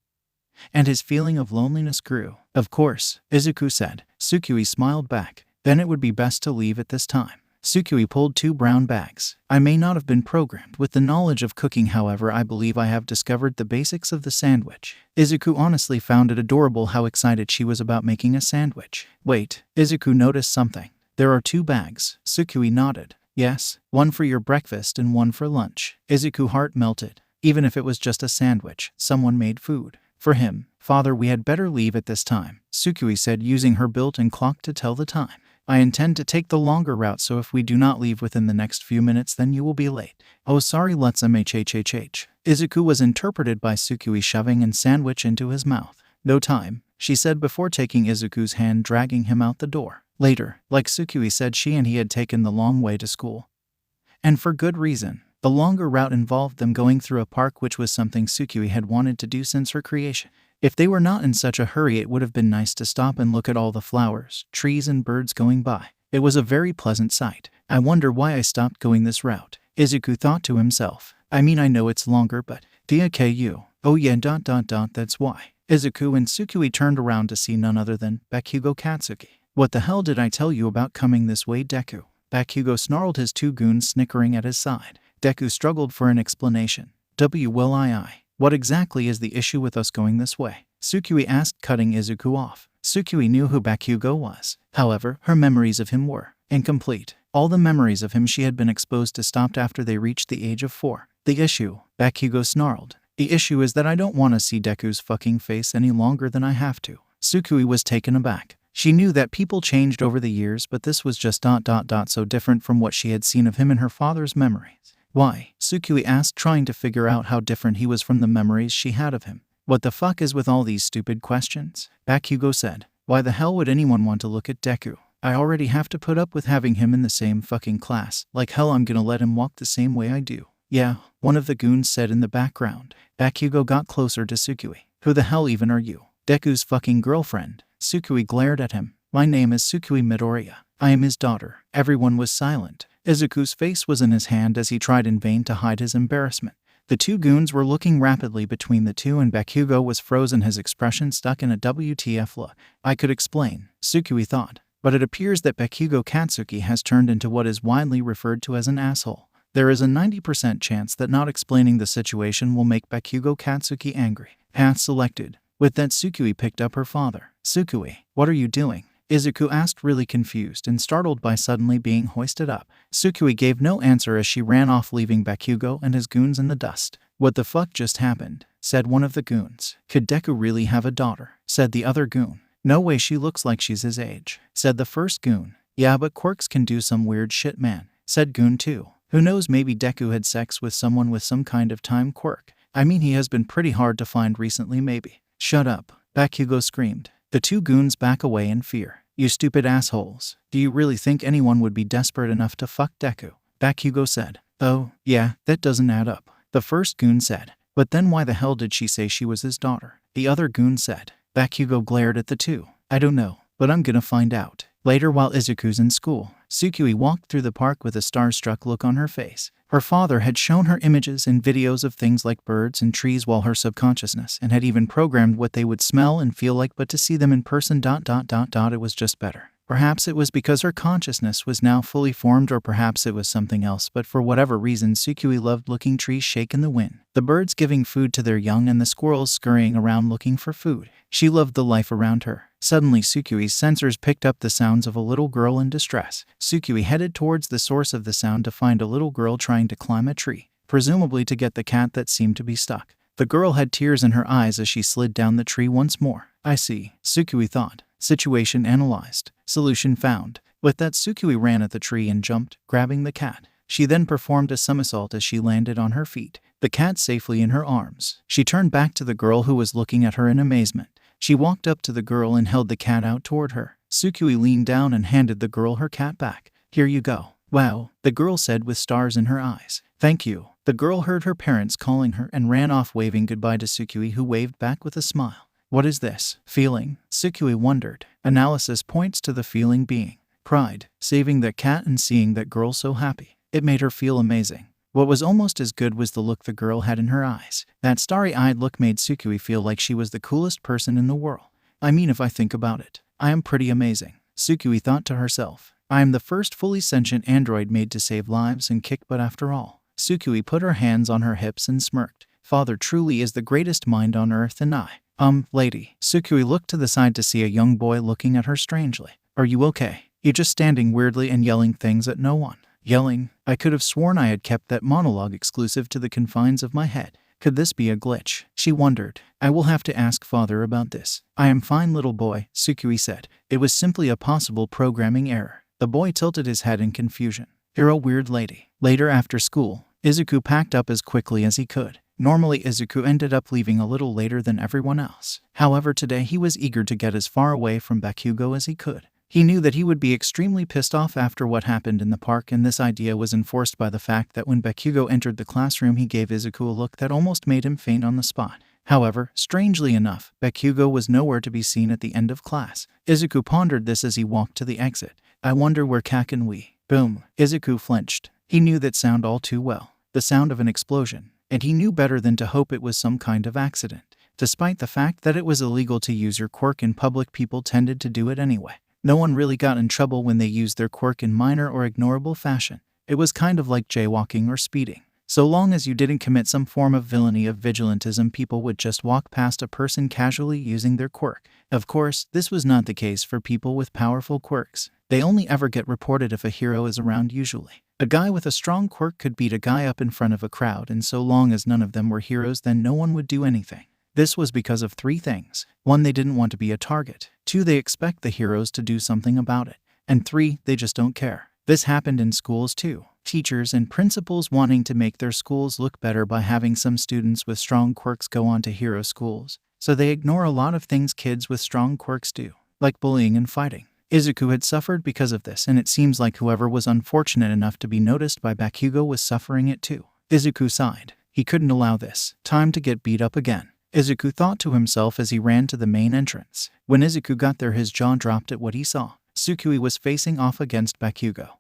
[SPEAKER 1] and his feeling of loneliness grew. Of course, Izuku said. Tsukui smiled back. Then it would be best to leave at this time. Tsukui pulled 2 brown bags. I may not have been programmed with the knowledge of cooking, however I believe I have discovered the basics of the sandwich. Izuku honestly found it adorable how excited she was about making a sandwich. Wait, Izuku noticed something. There are 2 bags. Tsukui nodded. Yes, one for your breakfast and one for lunch. Izuku's heart melted. Even if it was just a sandwich, someone made food for him. Father, we had better leave at this time, Tsukui said, using her built-in clock to tell the time. I intend to take the longer route, so if we do not leave within the next few minutes, then you will be late. Oh, sorry, let's hhhh. Izuku was interpreted by Tsukui shoving a sandwich into his mouth. No time, she said before taking Izuku's hand, dragging him out the door. Later, like Tsukui said, she and he had taken the long way to school. And for good reason. The longer route involved them going through a park, which was something Tsukui had wanted to do since her creation. If they were not in such a hurry, it would have been nice to stop and look at all the flowers, trees and birds going by. It was a very pleasant sight. I wonder why I stopped going this route, Izuku thought to himself. I mean, I know it's longer, but DKU. Oh yeah, that's why. Izuku and Tsukui turned around to see none other than Bakugo Katsuki. What the hell did I tell you about coming this way, Deku? Bakugo snarled, his 2 goons snickering at his side. Deku struggled for an explanation. What exactly is the issue with us going this way? Tsukui asked, cutting Izuku off. Tsukui knew who Bakugo was. However, her memories of him were incomplete. All the memories of him she had been exposed to stopped after they reached the age of 4. The issue, Bakugo snarled. The issue is that I don't want to see Deku's fucking face any longer than I have to. Tsukui was taken aback. She knew that people changed over the years, but this was just so different from what she had seen of him in her father's memories. Why? Tsukui asked, trying to figure out how different he was from the memories she had of him. What the fuck is with all these stupid questions? Bakugo said. Why the hell would anyone want to look at Deku? I already have to put up with having him in the same fucking class. Like hell I'm gonna let him walk the same way I do. Yeah, one of the goons said in the background. Bakugo got closer to Tsukui. Who the hell even are you? Deku's fucking girlfriend. Tsukui glared at him. My name is Izuku Midoriya. I am his daughter. Everyone was silent. Izuku's face was in his hand as he tried in vain to hide his embarrassment. The two goons were looking rapidly between the two and Bakugo was frozen, his expression stuck in a WTF look. I could explain, Tsukui thought, but it appears that Bakugo Katsuki has turned into what is widely referred to as an asshole. There is a 90% chance that not explaining the situation will make Bakugo Katsuki angry. Path selected. With that, Tsukui picked up her father. Tsukui, what are you doing? Izuku asked, really confused and startled by suddenly being hoisted up. Tsukui gave no answer as she ran off, leaving Bakugo and his goons in the dust. What the fuck just happened? Said one of the goons. Could Deku really have a daughter? Said the other goon. No way, she looks like she's his age. Said the first goon. Yeah, but quirks can do some weird shit, man. Said goon 2. Who knows, maybe Deku had sex with someone with some kind of time quirk. I mean, he has been pretty hard to find recently, maybe. Shut up, Bakugo screamed. The two goons back away in fear. You stupid assholes. Do you really think anyone would be desperate enough to fuck Deku? Bakugo said. Oh, yeah, that doesn't add up. The first goon said. But then why the hell did she say she was his daughter? The other goon said. Bakugo glared at the two. I don't know, but I'm gonna find out. Later, while Izuku's in school, Tsukui walked through the park with a starstruck look on her face. Her father had shown her images and videos of things like birds and trees while her subconsciousness, and had even programmed what they would smell and feel like, but to see them in person, it was just better. Perhaps it was because her consciousness was now fully formed, or perhaps it was something else, but for whatever reason, Tsukui loved looking trees shake in the wind, the birds giving food to their young, and the squirrels scurrying around looking for food. She loved the life around her. Suddenly, Tsukui's sensors picked up the sounds of a little girl in distress. Tsukui headed towards the source of the sound to find a little girl trying to climb a tree, presumably to get the cat that seemed to be stuck. The girl had tears in her eyes as she slid down the tree once more. I see, Tsukui thought. Situation analyzed. Solution found. With that, Tsukui ran at the tree and jumped, grabbing the cat. She then performed a somersault as she landed on her feet, the cat safely in her arms. She turned back to the girl, who was looking at her in amazement. She walked up to the girl and held the cat out toward her. Tsukui leaned down and handed the girl her cat back. Here you go. Wow, the girl said with stars in her eyes. Thank you. The girl heard her parents calling her and ran off, waving goodbye to Tsukui, who waved back with a smile. What is this feeling? Tsukui wondered. Analysis points to the feeling being pride, saving that cat and seeing that girl so happy. It made her feel amazing. What was almost as good was the look the girl had in her eyes. That starry-eyed look made Tsukui feel like she was the coolest person in the world. I mean, if I think about it, I am pretty amazing, Tsukui thought to herself. I am the first fully sentient android made to save lives and kick butt after all. Tsukui put her hands on her hips and smirked. Father truly is the greatest mind on earth, and lady. Tsukui looked to the side to see a young boy looking at her strangely. Are you okay? You're just standing weirdly and yelling things at no one. Yelling? I could have sworn I had kept that monologue exclusive to the confines of my head. Could this be a glitch? She wondered. I will have to ask father about this. I am fine, little boy, Tsukui said. It was simply a possible programming error. The boy tilted his head in confusion. You're a weird lady. Later, after school, Izuku packed up as quickly as he could. Normally, Izuku ended up leaving a little later than everyone else. However, today he was eager to get as far away from Bakugo as he could. He knew that he would be extremely pissed off after what happened in the park, and this idea was enforced by the fact that when Bakugo entered the classroom, he gave Izuku a look that almost made him faint on the spot. However, strangely enough, Bakugo was nowhere to be seen at the end of class. Izuku pondered this as he walked to the exit. I wonder where Kaken we. Boom. Izuku flinched. He knew that sound all too well. The sound of an explosion. And he knew better than to hope it was some kind of accident. Despite the fact that it was illegal to use your quirk in public, people tended to do it anyway. No one really got in trouble when they used their quirk in minor or ignorable fashion. It was kind of like jaywalking or speeding. So long as you didn't commit some form of villainy of vigilantism, people would just walk past a person casually using their quirk. Of course, this was not the case for people with powerful quirks. They only ever get reported if a hero is around usually. A guy with a strong quirk could beat a guy up in front of a crowd, and so long as none of them were heroes, then no one would do anything. This was because of 3 things. 1, they didn't want to be a target. 2, they expect the heroes to do something about it. And 3, they just don't care. This happened in schools too. Teachers and principals wanting to make their schools look better by having some students with strong quirks go on to hero schools. So they ignore a lot of things kids with strong quirks do, like bullying and fighting. Izuku had suffered because of this, and it seems like whoever was unfortunate enough to be noticed by Bakugo was suffering it too. Izuku sighed. He couldn't allow this. Time to get beat up again. Izuku thought to himself as he ran to the main entrance. When Izuku got there, his jaw dropped at what he saw. Tsukui was facing off against Bakugo,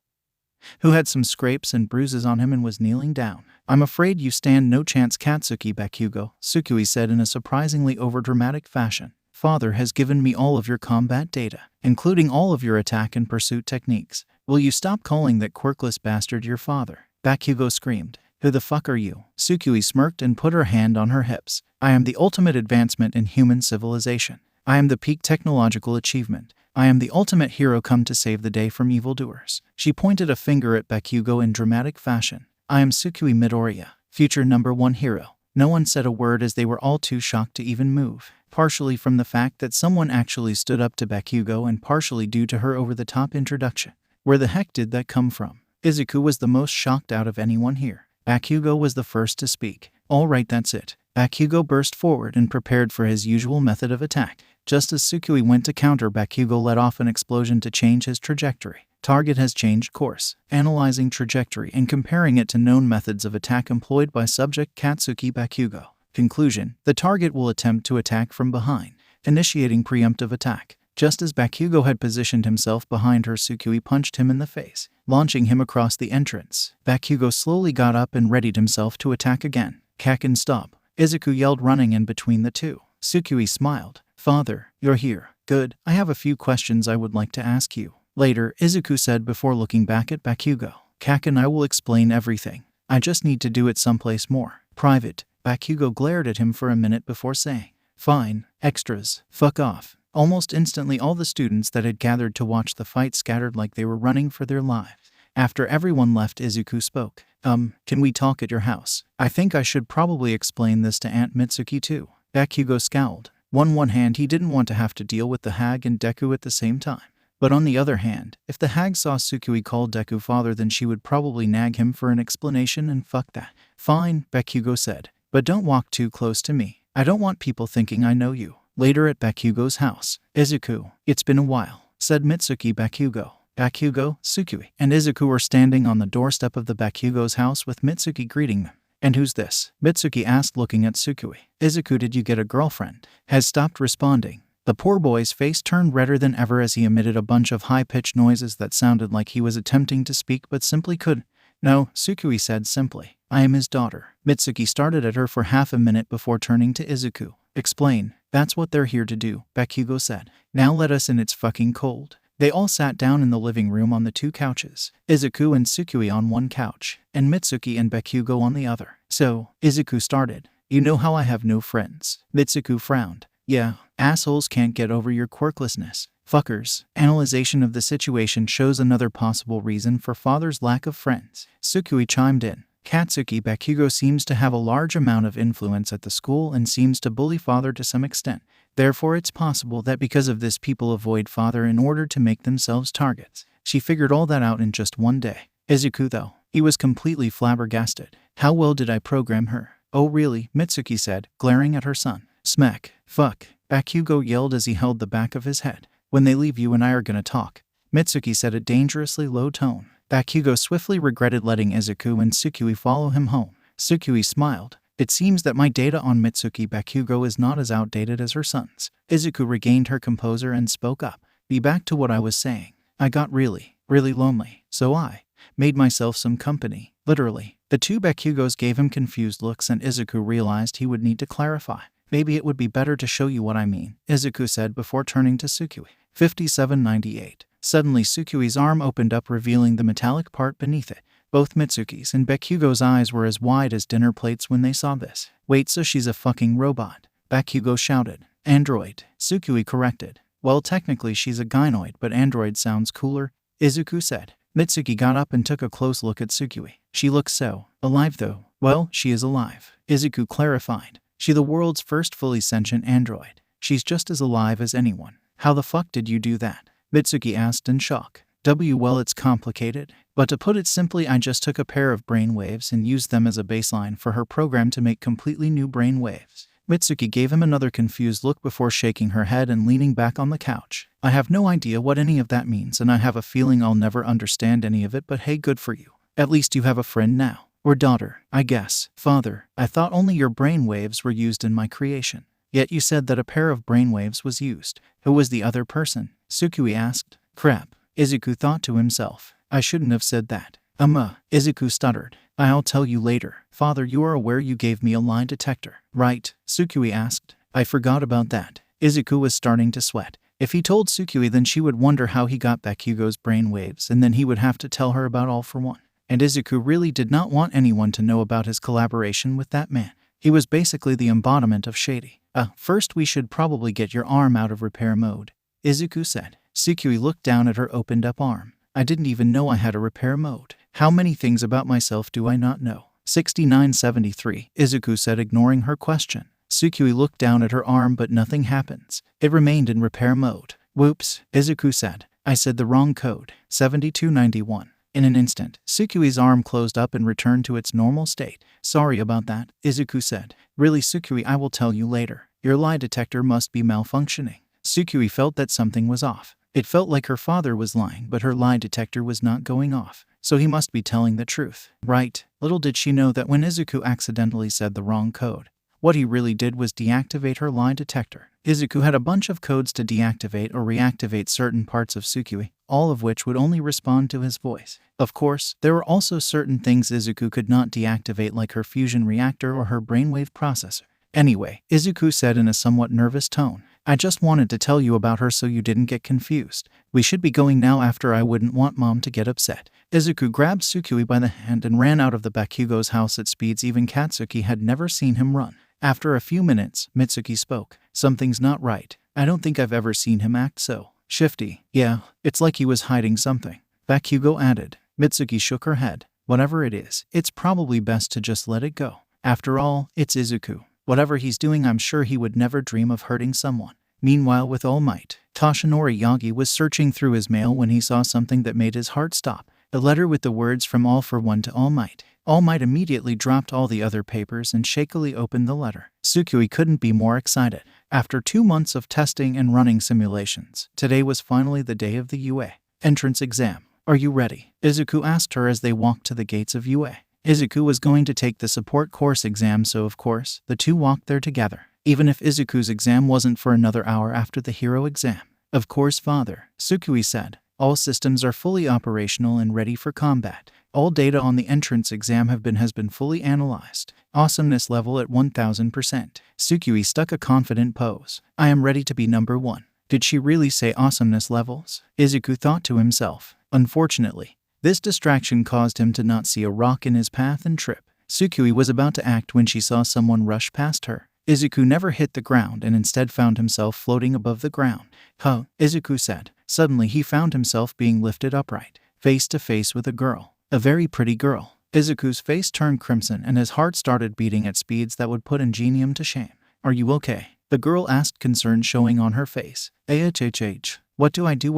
[SPEAKER 1] who had some scrapes and bruises on him and was kneeling down. "I'm afraid you stand no chance, Katsuki Bakugo," Tsukui said in a surprisingly overdramatic fashion. "Father has given me all of your combat data, including all of your attack and pursuit techniques. Will you stop calling that quirkless bastard your father?" Bakugo screamed. "Who the fuck are you?" Tsukui smirked and put her hand on her hips. "I am the ultimate advancement in human civilization. I am the peak technological achievement. I am the ultimate hero come to save the day from evildoers." She pointed a finger at Bakugo in dramatic fashion. "I am Izuku Midoriya, future #1 hero." No one said a word as they were all too shocked to even move, partially from the fact that someone actually stood up to Bakugo and partially due to her over-the-top introduction. Where the heck did that come from? Izuku was the most shocked out of anyone here. Bakugo was the first to speak. "All right, that's it." Bakugo burst forward and prepared for his usual method of attack. Just as Tsukui went to counter, Bakugo let off an explosion to change his trajectory. Target has changed course. Analyzing trajectory and comparing it to known methods of attack employed by subject Katsuki Bakugo. Conclusion: the target will attempt to attack from behind, initiating preemptive attack. Just as Bakugo had positioned himself behind her, Tsukui punched him in the face, launching him across the entrance. Bakugo slowly got up and readied himself to attack again. "Kaken, stop!" Izuku yelled, running in between the two. Tsukui smiled. "Father, you're here. Good. I have a few questions I would like to ask you." Later, Izuku said before looking back at Bakugo. "Kaken, I will explain everything. I just need to do it someplace more private." Bakugo glared at him for a minute before saying, "Fine. Extras. Fuck off." Almost instantly, all the students that had gathered to watch the fight scattered like they were running for their lives. After everyone left, Izuku spoke. Can we talk at your house? I think I should probably explain this to Aunt Mitsuki too." Bakugo scowled. On one hand, he didn't want to have to deal with the hag and Deku at the same time. But on the other hand, if the hag saw Tsukui call Deku father, then she would probably nag him for an explanation, and fuck that. "Fine," Bakugo said. "But don't walk too close to me. I don't want people thinking I know you." Later at Bakugo's house, "Izuku, it's been a while," said Mitsuki Bakugo. Bakugo, Tsukui, and Izuku were standing on the doorstep of the Bakugo's house with Mitsuki greeting them. "And who's this?" Mitsuki asked, looking at Tsukui. "Izuku, did you get a girlfriend?" Has stopped responding. The poor boy's face turned redder than ever as he emitted a bunch of high-pitched noises that sounded like he was attempting to speak but simply couldn't. "No," Tsukui said simply. "I am his daughter." Mitsuki started at her for half a minute before turning to Izuku. "Explain." "That's what they're here to do," Bakugo said. "Now let us in, it's fucking cold." They all sat down in the living room on the 2 couches, Izuku and Tsukui on one couch, and Mitsuki and Bakugo on the other. "So," Izuku started, "you know how I have no friends?" Mitsuku frowned. "Yeah, assholes can't get over your quirklessness. Fuckers." Analyzation of the situation shows another possible reason for father's lack of friends. Tsukui chimed in. "Katsuki Bakugo seems to have a large amount of influence at the school and seems to bully father to some extent. Therefore, it's possible that because of this, people avoid father in order to make themselves targets." She figured all that out in just one day. Izuku, though, he was completely flabbergasted. "How well did I program her?" "Oh really?" Mitsuki said, glaring at her son. "Smack. Fuck," Bakugo yelled as he held the back of his head. "When they leave, you and I are gonna talk," Mitsuki said at dangerously low tone. Bakugo swiftly regretted letting Izuku and Tsukui follow him home. Tsukui smiled. "It seems that my data on Mitsuki Bakugo is not as outdated as her son's." Izuku regained her composure and spoke up. "Be back to what I was saying. I got really lonely, so I made myself some company, literally." The 2 Bakugos gave him confused looks, and Izuku realized he would need to clarify. "Maybe it would be better to show you what I mean," Izuku said before turning to Tsukui. 5798. Suddenly, Tsukui's arm opened up, revealing the metallic part beneath it. Both Mitsuki's and Bakugo's eyes were as wide as dinner plates when they saw this. "Wait, so she's a fucking robot?" Bakugo shouted. "Android," Tsukui corrected. "Well, technically she's a gynoid, but android sounds cooler," Izuku said. Mitsuki got up and took a close look at Tsukui. "She looks so alive, though." "Well, she is alive," Izuku clarified. She the world's first fully sentient android. She's just as alive as anyone. How the fuck did you do that? Mitsuki asked in shock. Well, it's complicated. But to put it simply, I just took a pair of brainwaves and used them as a baseline for her program to make completely new brainwaves. Mitsuki gave him another confused look before shaking her head and leaning back on the couch. I have no idea what any of that means, and I have a feeling I'll never understand any of it, but hey, good for you. At least you have a friend now. Or daughter, I guess. Father, I thought only your brainwaves were used in my creation. Yet you said that a pair of brainwaves was used. Who was the other person? Tsukui asked. Crap. Izuku thought to himself. I shouldn't have said that. Izuku stuttered. I'll tell you later. Father, you are aware you gave me a lie detector, right? Tsukui asked. I forgot about that. Izuku was starting to sweat. If he told Tsukui, then she would wonder how he got Bakugo's brainwaves, and then he would have to tell her about All for One. And Izuku really did not want anyone to know about his collaboration with that man. He was basically the embodiment of shady. First we should probably get your arm out of repair mode, Izuku said. Tsukui looked down at her opened-up arm. I didn't even know I had a repair mode. How many things about myself do I not know? 6973, Izuku said, ignoring her question. Tsukui looked down at her arm, but nothing happens. It remained in repair mode. Whoops, Izuku said. I said the wrong code. 7291. In an instant, Tsukui's arm closed up and returned to its normal state. Sorry about that, Izuku said. Really, Tsukui, I will tell you later. Your lie detector must be malfunctioning. Tsukui felt that something was off. It felt like her father was lying, but her lie detector was not going off. So he must be telling the truth, right? Little did she know that when Izuku accidentally said the wrong code, what he really did was deactivate her lie detector. Izuku had a bunch of codes to deactivate or reactivate certain parts of Tsukui, all of which would only respond to his voice. Of course, there were also certain things Izuku could not deactivate, like her fusion reactor or her brainwave processor. Anyway, Izuku said in a somewhat nervous tone, I just wanted to tell you about her so you didn't get confused. We should be going now after I wouldn't want Mom to get upset. Izuku grabbed Tsukui by the hand and ran out of the Bakugo's house at speeds even Katsuki had never seen him run. After a few minutes, Mitsuki spoke. Something's not right. I don't think I've ever seen him act so shifty. Yeah, it's like he was hiding something, Bakugo added. Mitsuki shook her head. Whatever it is, it's probably best to just let it go. After all, it's Izuku. Whatever he's doing, I'm sure he would never dream of hurting someone. Meanwhile, with All Might, Toshinori Yagi was searching through his mail when he saw something that made his heart stop. A letter with the words from All for One to All Might. All Might immediately dropped all the other papers and shakily opened the letter. Tsukui couldn't be more excited. After 2 months of testing and running simulations, today was finally the day of the UA entrance exam. Are you ready? Izuku asked her as they walked to the gates of UA. Izuku was going to take the support course exam, so of course, the two walked there together. Even if Izuku's exam wasn't for another hour after the hero exam. Of course, father, Tsukui said. All systems are fully operational and ready for combat. All data on the entrance exam has been fully analyzed. Awesomeness level at 1000%. Tsukui stuck a confident pose. I am ready to be number one. Did she really say awesomeness levels? Izuku thought to himself. Unfortunately, this distraction caused him to not see a rock in his path and trip. Tsukui was about to act when she saw someone rush past her. Izuku never hit the ground and instead found himself floating above the ground. Huh, Izuku said. Suddenly he found himself being lifted upright, face to face with a girl. A very pretty girl. Izuku's face turned crimson and his heart started beating at speeds that would put Ingenium to shame. Are you okay? The girl asked, concern showing on her face. What do I do?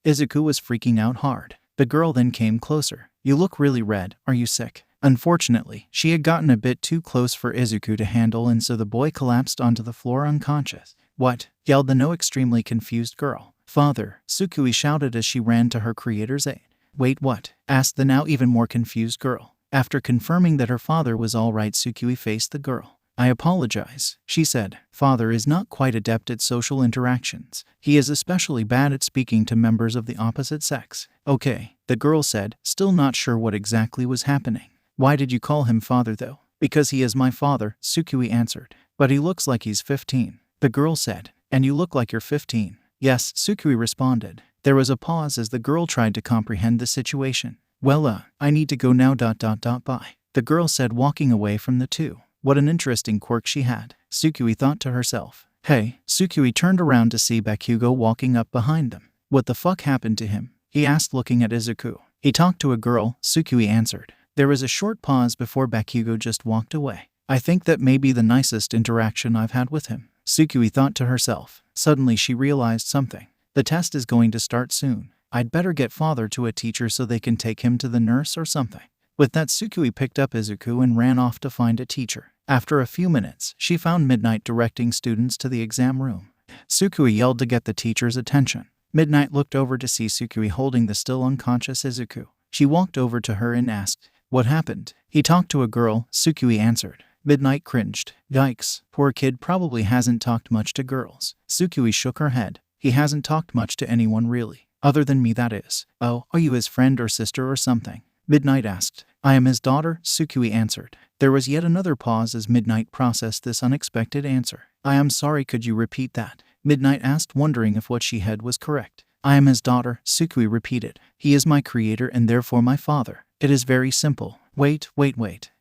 [SPEAKER 1] Izuku was freaking out hard. The girl then came closer. You look really red. Are you sick? Unfortunately, she had gotten a bit too close for Izuku to handle, and so the boy collapsed onto the floor unconscious. What? Yelled the now extremely confused girl. Father, Tsukui shouted as she ran to her creator's aid. Wait, what? Asked the now even more confused girl. After confirming that her father was all right, Tsukui faced the girl. I apologize, she said. Father is not quite adept at social interactions. He is especially bad at speaking to members of the opposite sex. Okay, the girl said, still not sure what exactly was happening. Why did you call him father though? Because he is my father, Tsukui answered. But he looks like he's 15. The girl said. And you look like you're 15. Yes, Tsukui responded. There was a pause as the girl tried to comprehend the situation. Well, I need to go now. Bye. The girl said, walking away from the two. What an interesting quirk she had, Tsukui thought to herself. Hey, Tsukui turned around to see Bakugo walking up behind them. What the fuck happened to him? He asked, looking at Izuku. He talked to a girl, Tsukui answered. There was a short pause before Bakugo just walked away. I think that may be the nicest interaction I've had with him, Sukui thought to herself. Suddenly she realized something. The test is going to start soon. I'd better get father to a teacher so they can take him to the nurse or something. With that, Sukui picked up Izuku and ran off to find a teacher. After a few minutes, she found Midnight directing students to the exam room. Sukui yelled to get the teacher's attention. Midnight looked over to see Sukui holding the still unconscious Izuku. She walked over to her and asked, "What happened?" "He talked to a girl," Sukui answered. Midnight cringed. "Yikes, poor kid probably hasn't talked much to girls." Sukui shook her head. "He hasn't talked much to anyone really. Other than me, that is." "Oh, are you his friend or sister or something?" Midnight asked. "I am his daughter," Sukui answered. There was yet another pause as Midnight processed this unexpected answer. "I am sorry, could you repeat that?" Midnight asked, wondering if what she had was correct. "I am his daughter," Sukui repeated. "He is my creator and therefore my father. It is very simple." Wait.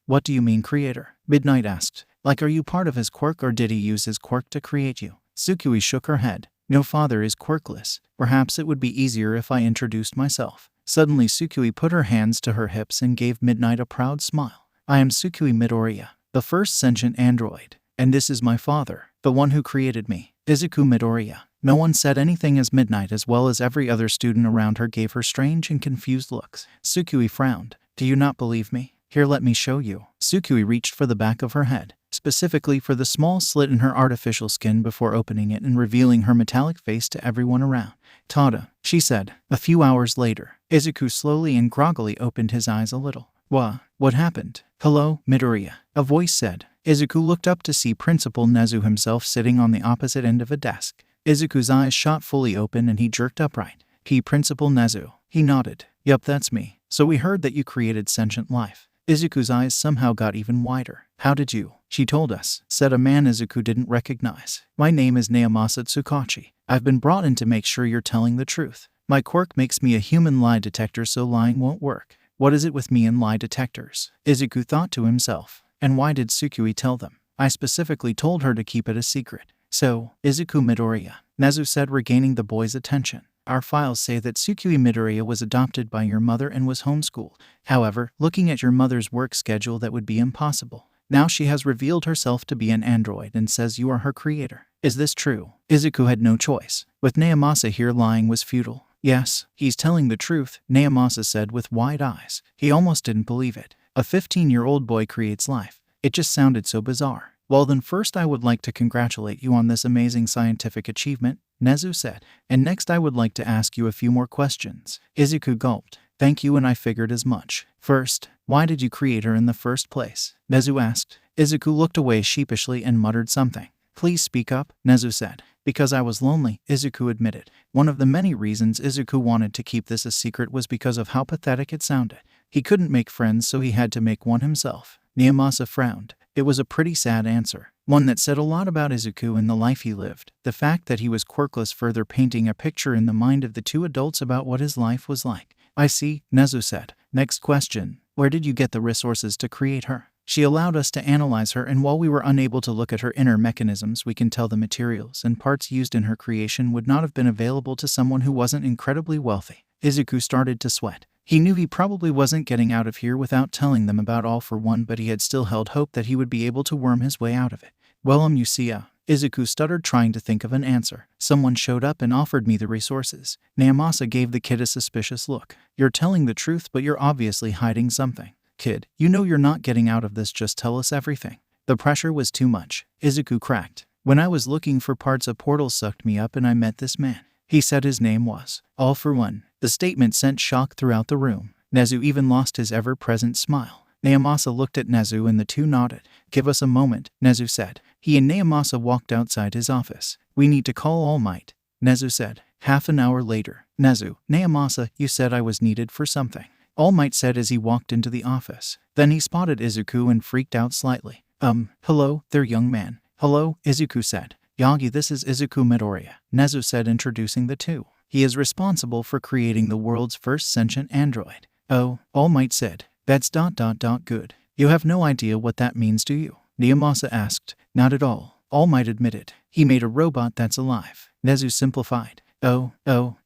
[SPEAKER 1] What do you mean creator?" Midnight asked. "Like, are you part of his quirk or did he use his quirk to create you?" Sukui shook her head. "No, father is quirkless. Perhaps it would be easier if I introduced myself." Suddenly Sukui put her hands to her hips and gave Midnight a proud smile. "I am Izuku Midoriya, the first sentient android. And this is my father, the one who created me, Izuku Midoriya." No one said anything as Midnight, as well as every other student around her, gave her strange and confused looks. Sukui frowned. "Do you not believe me? Here, let me show you." Sukui reached for the back of her head, specifically for the small slit in her artificial skin, before opening it and revealing her metallic face to everyone around. "Tada," she said. A few hours later, Izuku slowly and groggily opened his eyes a little. What happened?" "Hello, Midoriya," a voice said. Izuku looked up to see Principal Nezu himself sitting on the opposite end of a desk. Izuku's eyes shot fully open and he jerked upright. Principal Nezu." He nodded. "Yup, that's me. So we heard that you created sentient life." Izuku's eyes somehow got even wider. "How did you?" "She told us," said a man Izuku didn't recognize. "My name is Naomasa Tsukachi. I've been brought in to make sure you're telling the truth. My quirk makes me a human lie detector, so lying won't work." "What is it with me and lie detectors?" Izuku thought to himself. "And why did Sukui tell them?" "I specifically told her to keep it a secret." "So, Izuku Midoriya," Nezu said, regaining the boy's attention. "Our files say that Sukui Midoriya was adopted by your mother and was homeschooled. However, looking at your mother's work schedule, that would be impossible. Now she has revealed herself to be an android and says you are her creator. Is this true?" Izuku had no choice. With Naomasa here, lying was futile. "Yes, he's telling the truth," Naomasa said with wide eyes. He almost didn't believe it. A 15-year-old boy creates life. It just sounded so bizarre. "Well then, first I would like to congratulate you on this amazing scientific achievement," Nezu said. "And next I would like to ask you a few more questions." Izuku gulped. "Thank you, and I figured as much. First, why did you create her in the first place?" Nezu asked. Izuku looked away sheepishly and muttered something. "Please speak up," Nezu said. "Because I was lonely," Izuku admitted. One of the many reasons Izuku wanted to keep this a secret was because of how pathetic it sounded. He couldn't make friends, so he had to make one himself. Naomasa frowned. It was a pretty sad answer, one that said a lot about Izuku and the life he lived. The fact that he was quirkless further painting a picture in the mind of the two adults about what his life was like. "I see," Nezu said. "Next question. Where did you get the resources to create her?" "She allowed us to analyze her, and while we were unable to look at her inner mechanisms, we can tell the materials and parts used in her creation would not have been available to someone who wasn't incredibly wealthy." Izuku started to sweat. He knew he probably wasn't getting out of here without telling them about All for One, but he had still held hope that he would be able to worm his way out of it. "Well, you see, Izuku stuttered, trying to think of an answer. "Someone showed up and offered me the resources." Naomasa gave the kid a suspicious look. "You're telling the truth, but you're obviously hiding something. Kid, you know you're not getting out of this, just tell us everything." The pressure was too much. Izuku cracked. "When I was looking for parts, a portal sucked me up and I met this man. He said his name was All for One." The statement sent shock throughout the room. Nezu even lost his ever-present smile. Naomasa looked at Nezu and the two nodded. "Give us a moment," Nezu said. He and Naomasa walked outside his office. "We need to call All Might," Nezu said. Half an hour later. "Nezu, Naomasa, you said I was needed for something," All Might said as he walked into the office. Then he spotted Izuku and freaked out slightly. Hello there, young man." "Hello," Izuku said. "Yagi, this is Izuku Midoriya," Nezu said, introducing the two. "He is responsible for creating the world's first sentient android." "Oh," All Might said. "That's ... good. You have no idea what that means, do you?" Naomasa asked. "Not at all," All Might admitted. "He made a robot that's alive," Nezu simplified. Oh,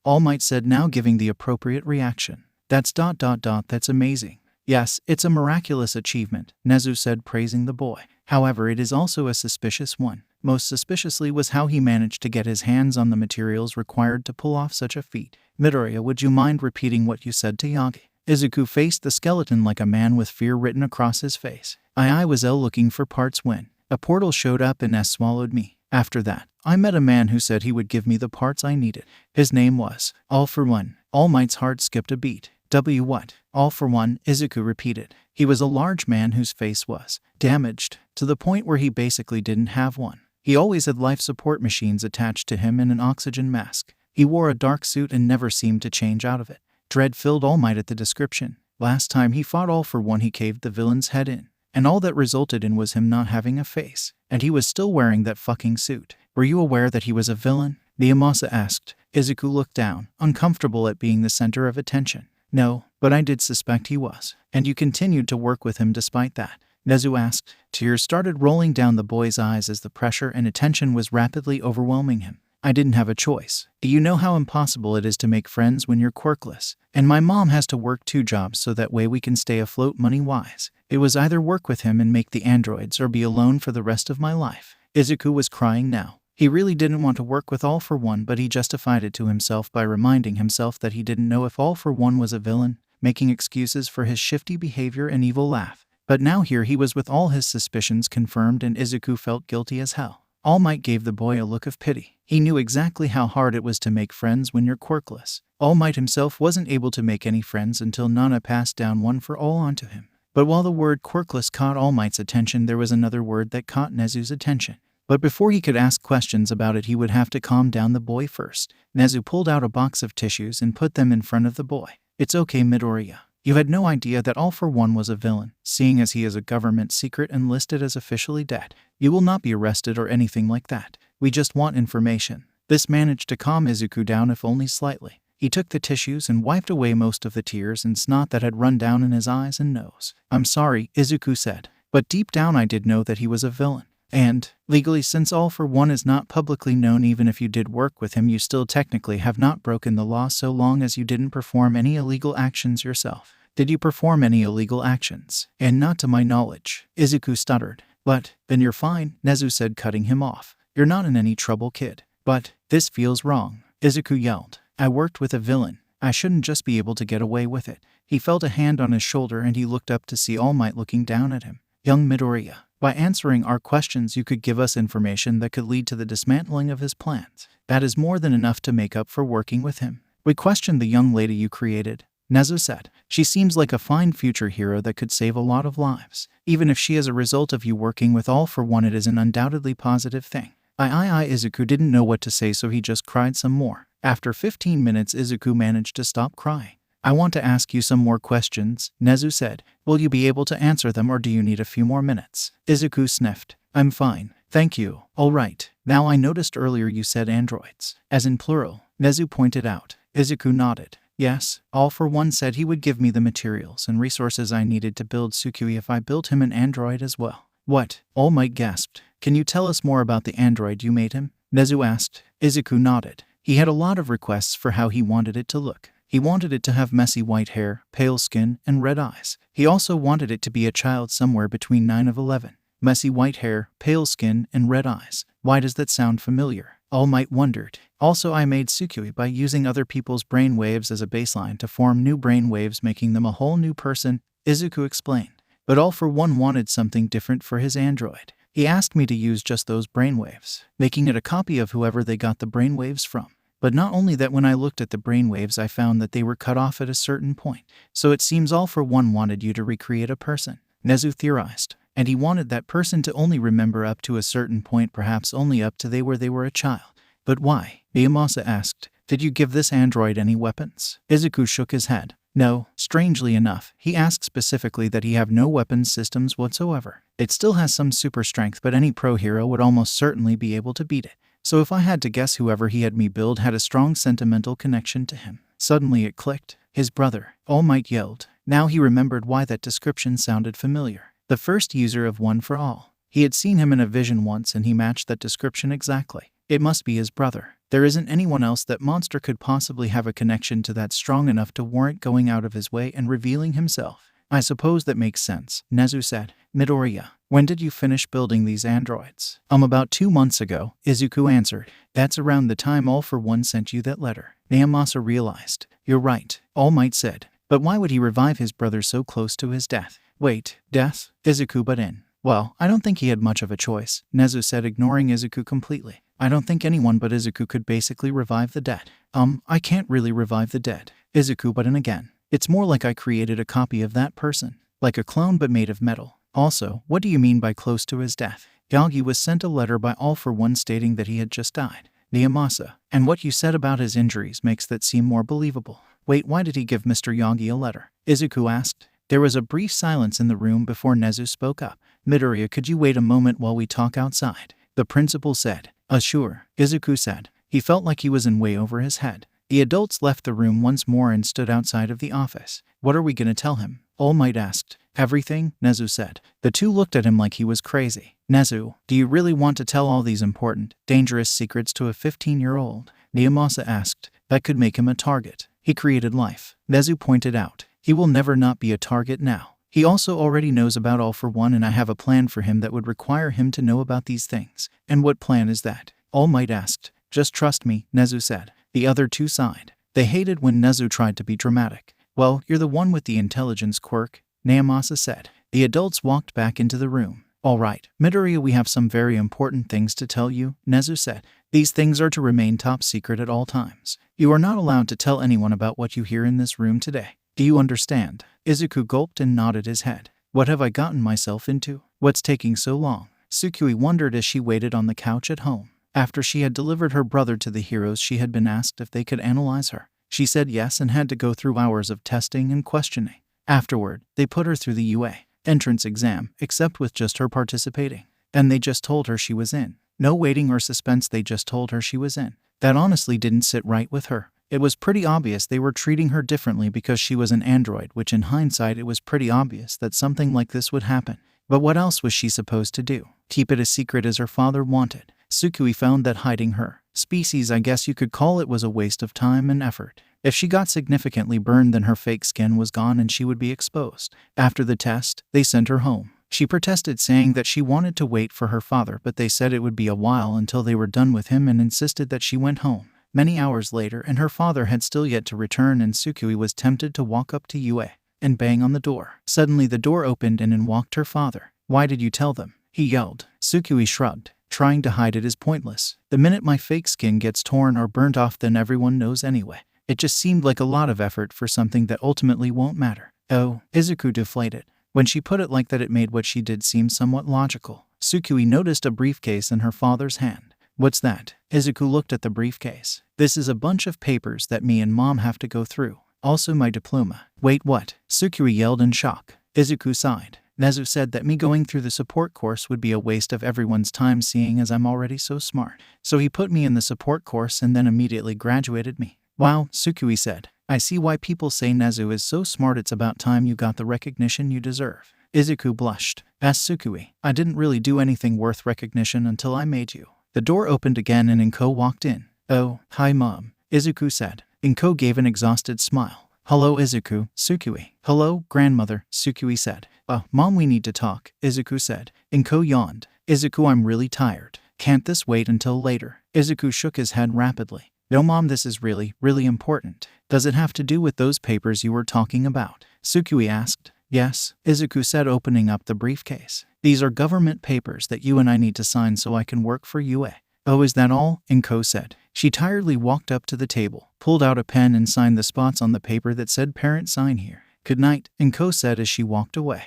[SPEAKER 1] All Might said, now giving the appropriate reaction. "That's ... that's amazing." Yes, it's a miraculous achievement, Nezu said, praising the boy. However, it is also a suspicious one. Most suspiciously was how he managed to get his hands on the materials required to pull off such a feat. Midoriya, would you mind repeating what you said to Yagi? Izuku faced the skeleton like a man with fear written across his face. I was looking for parts when a portal showed up and swallowed me. After that, I met a man who said he would give me the parts I needed. His name was All for One. All Might's heart skipped a beat. What? All for One, Izuku repeated. He was a large man whose face was damaged to the point where he basically didn't have one. He always had life support machines attached to him and an oxygen mask. He wore a dark suit and never seemed to change out of it. Dread filled All Might at the description. Last time he fought All for One, he caved the villain's head in. And all that resulted in was him not having a face. And he was still wearing that fucking suit. Were you aware that he was a villain? Miyamasa asked. Izuku looked down, uncomfortable at being the center of attention. No, but I did suspect he was. And you continued to work with him despite that? Nezu asked. Tears started rolling down the boy's eyes as the pressure and attention was rapidly overwhelming him. I didn't have a choice. You know how impossible it is to make friends when you're quirkless. And my mom has to work 2 jobs so that way we can stay afloat money-wise. It was either work with him and make the androids or be alone for the rest of my life. Izuku was crying now. He really didn't want to work with All for One, but he justified it to himself by reminding himself that he didn't know if All for One was a villain, making excuses for his shifty behavior and evil laugh. But now here he was with all his suspicions confirmed, and Izuku felt guilty as hell. All Might gave the boy a look of pity. He knew exactly how hard it was to make friends when you're quirkless. All Might himself wasn't able to make any friends until Nana passed down one for all onto him. But while the word quirkless caught All Might's attention, there was another word that caught Nezu's attention. But before he could ask questions about it, he would have to calm down the boy first. Nezu pulled out a box of tissues and put them in front of the boy. It's okay, Midoriya. You had no idea that All for One was a villain, seeing as he is a government secret and listed as officially dead. You will not be arrested or anything like that. We just want information. This managed to calm Izuku down, if only slightly. He took the tissues and wiped away most of the tears and snot that had run down in his eyes and nose. I'm sorry, Izuku said, but deep down I did know that he was a villain. And, legally, since All for One is not publicly known, even if you did work with him, you still technically have not broken the law so long as you didn't perform any illegal actions yourself. Did you perform any illegal actions? And not to my knowledge, Izuku stuttered. But, then you're fine, Nezu said, cutting him off. You're not in any trouble, kid. But, this feels wrong, Izuku yelled. I worked with a villain. I shouldn't just be able to get away with it. He felt a hand on his shoulder and he looked up to see All Might looking down at him. Young Midoriya, by answering our questions you could give us information that could lead to the dismantling of his plans. That is more than enough to make up for working with him. We questioned the young lady you created, Nezu said. She seems like a fine future hero that could save a lot of lives. Even if she is a result of you working with All for One, it is an undoubtedly positive thing. Izuku didn't know what to say, so he just cried some more. After 15 minutes, Izuku managed to stop crying. I want to ask you some more questions, Nezu said. Will you be able to answer them, or do you need a few more minutes? Izuku sniffed. I'm fine, thank you. All right. Now, I noticed earlier you said androids, as in plural, Nezu pointed out. Izuku nodded. Yes, All for One said he would give me the materials and resources I needed to build Tsukui if I built him an android as well. What? All Might gasped. Can you tell us more about the android you made him? Nezu asked. Izuku nodded. He had a lot of requests for how he wanted it to look. He wanted it to have messy white hair, pale skin, and red eyes. He also wanted it to be a child somewhere between 9 and 11. Messy white hair, pale skin, and red eyes. Why does that sound familiar? All Might wondered. Also, I made Tsukui by using other people's brain waves as a baseline to form new brain waves, making them a whole new person, Izuku explained. But All for One wanted something different for his android. He asked me to use just those brainwaves, making it a copy of whoever they got the brainwaves from. But not only that, when I looked at the brainwaves, I found that they were cut off at a certain point. So it seems All for One wanted you to recreate a person, Nezu theorized. And he wanted that person to only remember up to a certain point, perhaps only up to they were a child. But why? Miyamasa asked. Did you give this android any weapons? Izuku shook his head. No, strangely enough, he asked specifically that he have no weapons systems whatsoever. It still has some super strength, but any pro hero would almost certainly be able to beat it. So if I had to guess, whoever he had me build had a strong sentimental connection to him. Suddenly it clicked. His brother, All Might yelled. Now he remembered why that description sounded familiar. The first user of One for All. He had seen him in a vision once and he matched that description exactly. It must be his brother. There isn't anyone else that monster could possibly have a connection to that strong enough to warrant going out of his way and revealing himself. I suppose that makes sense, Nezu said. Midoriya, when did you finish building these androids? About 2 months ago, Izuku answered. That's around the time All For One sent you that letter. Naomasa realized. You're right, All Might said. But why would he revive his brother so close to his death? Wait, death? Izuku butt in. Well, I don't think he had much of a choice, Nezu said, ignoring Izuku completely. I don't think anyone but Izuku could basically revive the dead. I can't really revive the dead. Izuku butt in again. It's more like I created a copy of that person. Like a clone but made of metal. Also, what do you mean by close to his death? Yagi was sent a letter by All For One stating that he had just died. Naomasa, and what you said about his injuries makes that seem more believable. Wait, why did he give Mr. Yagi a letter? Izuku asked. There was a brief silence in the room before Nezu spoke up. Midoriya, could you wait a moment while we talk outside? The principal said. Sure, Izuku said. He felt like he was in way over his head. The adults left the room once more and stood outside of the office. What are we gonna tell him? All Might asked. Everything, Nezu said. The two looked at him like he was crazy. Nezu, do you really want to tell all these important, dangerous secrets to a 15-year-old? Naomasa asked. That could make him a target. He created life. Nezu pointed out. He will never not be a target now. He also already knows about All For One, and I have a plan for him that would require him to know about these things. And what plan is that? All Might asked. Just trust me, Nezu said. The other two sighed. They hated when Nezu tried to be dramatic. Well, you're the one with the intelligence quirk, Naomasa said. The adults walked back into the room. All right, Midoriya, we have some very important things to tell you, Nezu said. These things are to remain top secret at all times. You are not allowed to tell anyone about what you hear in this room today. Do you understand? Izuku gulped and nodded his head. What have I gotten myself into? What's taking so long? Tsukui wondered as she waited on the couch at home. After she had delivered her brother to the heroes, she had been asked if they could analyze her. She said yes and had to go through hours of testing and questioning. Afterward, they put her through the UA entrance exam, except with just her participating. Then they just told her she was in. No waiting or suspense, they just told her she was in. That honestly didn't sit right with her. It was pretty obvious they were treating her differently because she was an android, which in hindsight it was pretty obvious that something like this would happen. But what else was she supposed to do? Keep it a secret as her father wanted. Tsukui found that hiding her species, I guess you could call it, was a waste of time and effort. If she got significantly burned, then her fake skin was gone and she would be exposed. After the test, they sent her home. She protested, saying that she wanted to wait for her father, but they said it would be a while until they were done with him and insisted that she went home. Many hours later, and her father had still yet to return, and Tsukui was tempted to walk up to UA and bang on the door. Suddenly the door opened and in walked her father. Why did you tell them? He yelled. Tsukui shrugged. Trying to hide it is pointless. The minute my fake skin gets torn or burnt off, then everyone knows anyway. It just seemed like a lot of effort for something that ultimately won't matter. Oh, Izuku deflated. When she put it like that, it made what she did seem somewhat logical. Tsukui noticed a briefcase in her father's hand. What's that? Izuku looked at the briefcase. This is a bunch of papers that me and Mom have to go through. Also my diploma. Wait, what? Tsukui yelled in shock. Izuku sighed. Nezu said that me going through the support course would be a waste of everyone's time, seeing as I'm already so smart. So he put me in the support course and then immediately graduated me. Wow, Tsukui said. I see why people say Nezu is so smart. It's about time you got the recognition you deserve. Izuku blushed. Asked Tsukui. I didn't really do anything worth recognition until I made you. The door opened again and Inko walked in. Oh, hi Mom, Izuku said. Inko gave an exhausted smile. Hello Izuku, Tsukui. Hello, grandmother, Tsukui said. Mom, we need to talk, Izuku said. Inko yawned. Izuku, I'm really tired. Can't this wait until later? Izuku shook his head rapidly. No Mom, this is really, really important. Does it have to do with those papers you were talking about? Tsukui asked. Yes, Izuku said, opening up the briefcase. These are government papers that you and I need to sign so I can work for UA. Oh, is that all? Inko said. She tiredly walked up to the table, pulled out a pen and signed the spots on the paper that said parent sign here. Good night, Inko said as she walked away.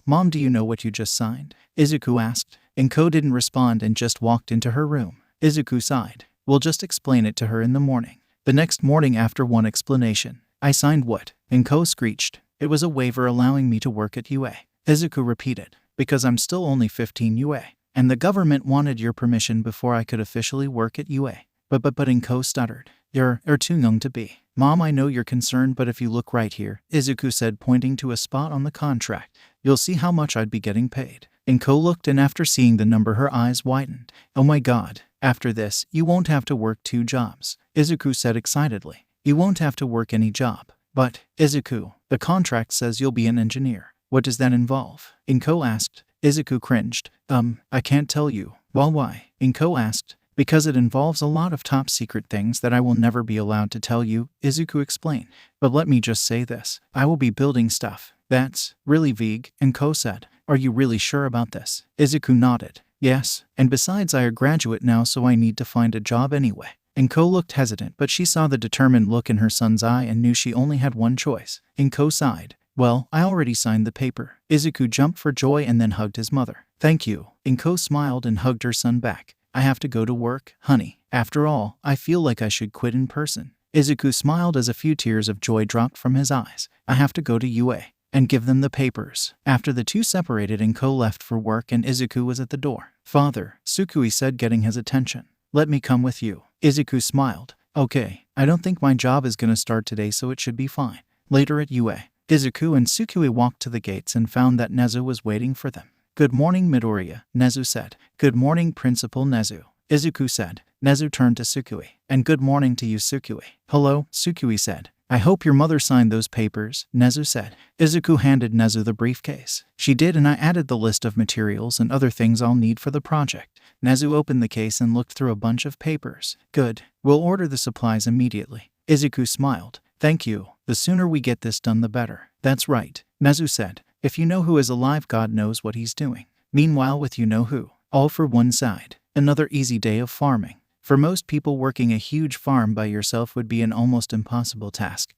[SPEAKER 1] Mom, do you know what you just signed? Izuku asked. Inko didn't respond and just walked into her room. Izuku sighed. We'll just explain it to her in the morning. The next morning, after one explanation. I signed what? Inko screeched. It was a waiver allowing me to work at UA. Izuku repeated. Because I'm still only 15 UA. And the government wanted your permission before I could officially work at UA. But Inko stuttered. You're too young to be. Mom, I know you're concerned, but if you look right here, Izuku said, pointing to a spot on the contract, you'll see how much I'd be getting paid. Inko looked, and after seeing the number, her eyes widened. Oh my god. After this, you won't have to work 2 jobs, Izuku said excitedly. You won't have to work any job. But, Izuku, the contract says you'll be an engineer. What does that involve? Inko asked. Izuku cringed. I can't tell you. Well, why? Inko asked. Because it involves a lot of top secret things that I will never be allowed to tell you, Izuku explained. But let me just say this. I will be building stuff. That's really vague, Inko said. Are you really sure about this? Izuku nodded. Yes, and besides I am a graduate now, so I need to find a job anyway. Inko looked hesitant, but she saw the determined look in her son's eye and knew she only had one choice. Inko sighed. Well, I already signed the paper. Izuku jumped for joy and then hugged his mother. Thank you. Inko smiled and hugged her son back. I have to go to work, honey. After all, I feel like I should quit in person. Izuku smiled as a few tears of joy dropped from his eyes. I have to go to UA and give them the papers. After the two separated, Inko left for work and Izuku was at the door. Father, Sukui said, getting his attention. Let me come with you. Izuku smiled. Okay, I don't think my job is gonna start today, so it should be fine. Later at UA, Izuku and Sukui walked to the gates and found that Nezu was waiting for them. Good morning, Midoriya, Nezu said. Good morning, Principal Nezu, Izuku said. Nezu turned to Sukui. And good morning to you, Sukui. Hello, Sukui said. I hope your mother signed those papers, Nezu said. Izuku handed Nezu the briefcase. She did, and I added the list of materials and other things I'll need for the project. Nezu opened the case and looked through a bunch of papers. Good. We'll order the supplies immediately. Izuku smiled. Thank you. The sooner we get this done, the better. That's right, Nezu said. If you know who is alive, God knows what he's doing. Meanwhile, with you know who, all for one side. Another easy day of farming. For most people, working a huge farm by yourself would be an almost impossible task.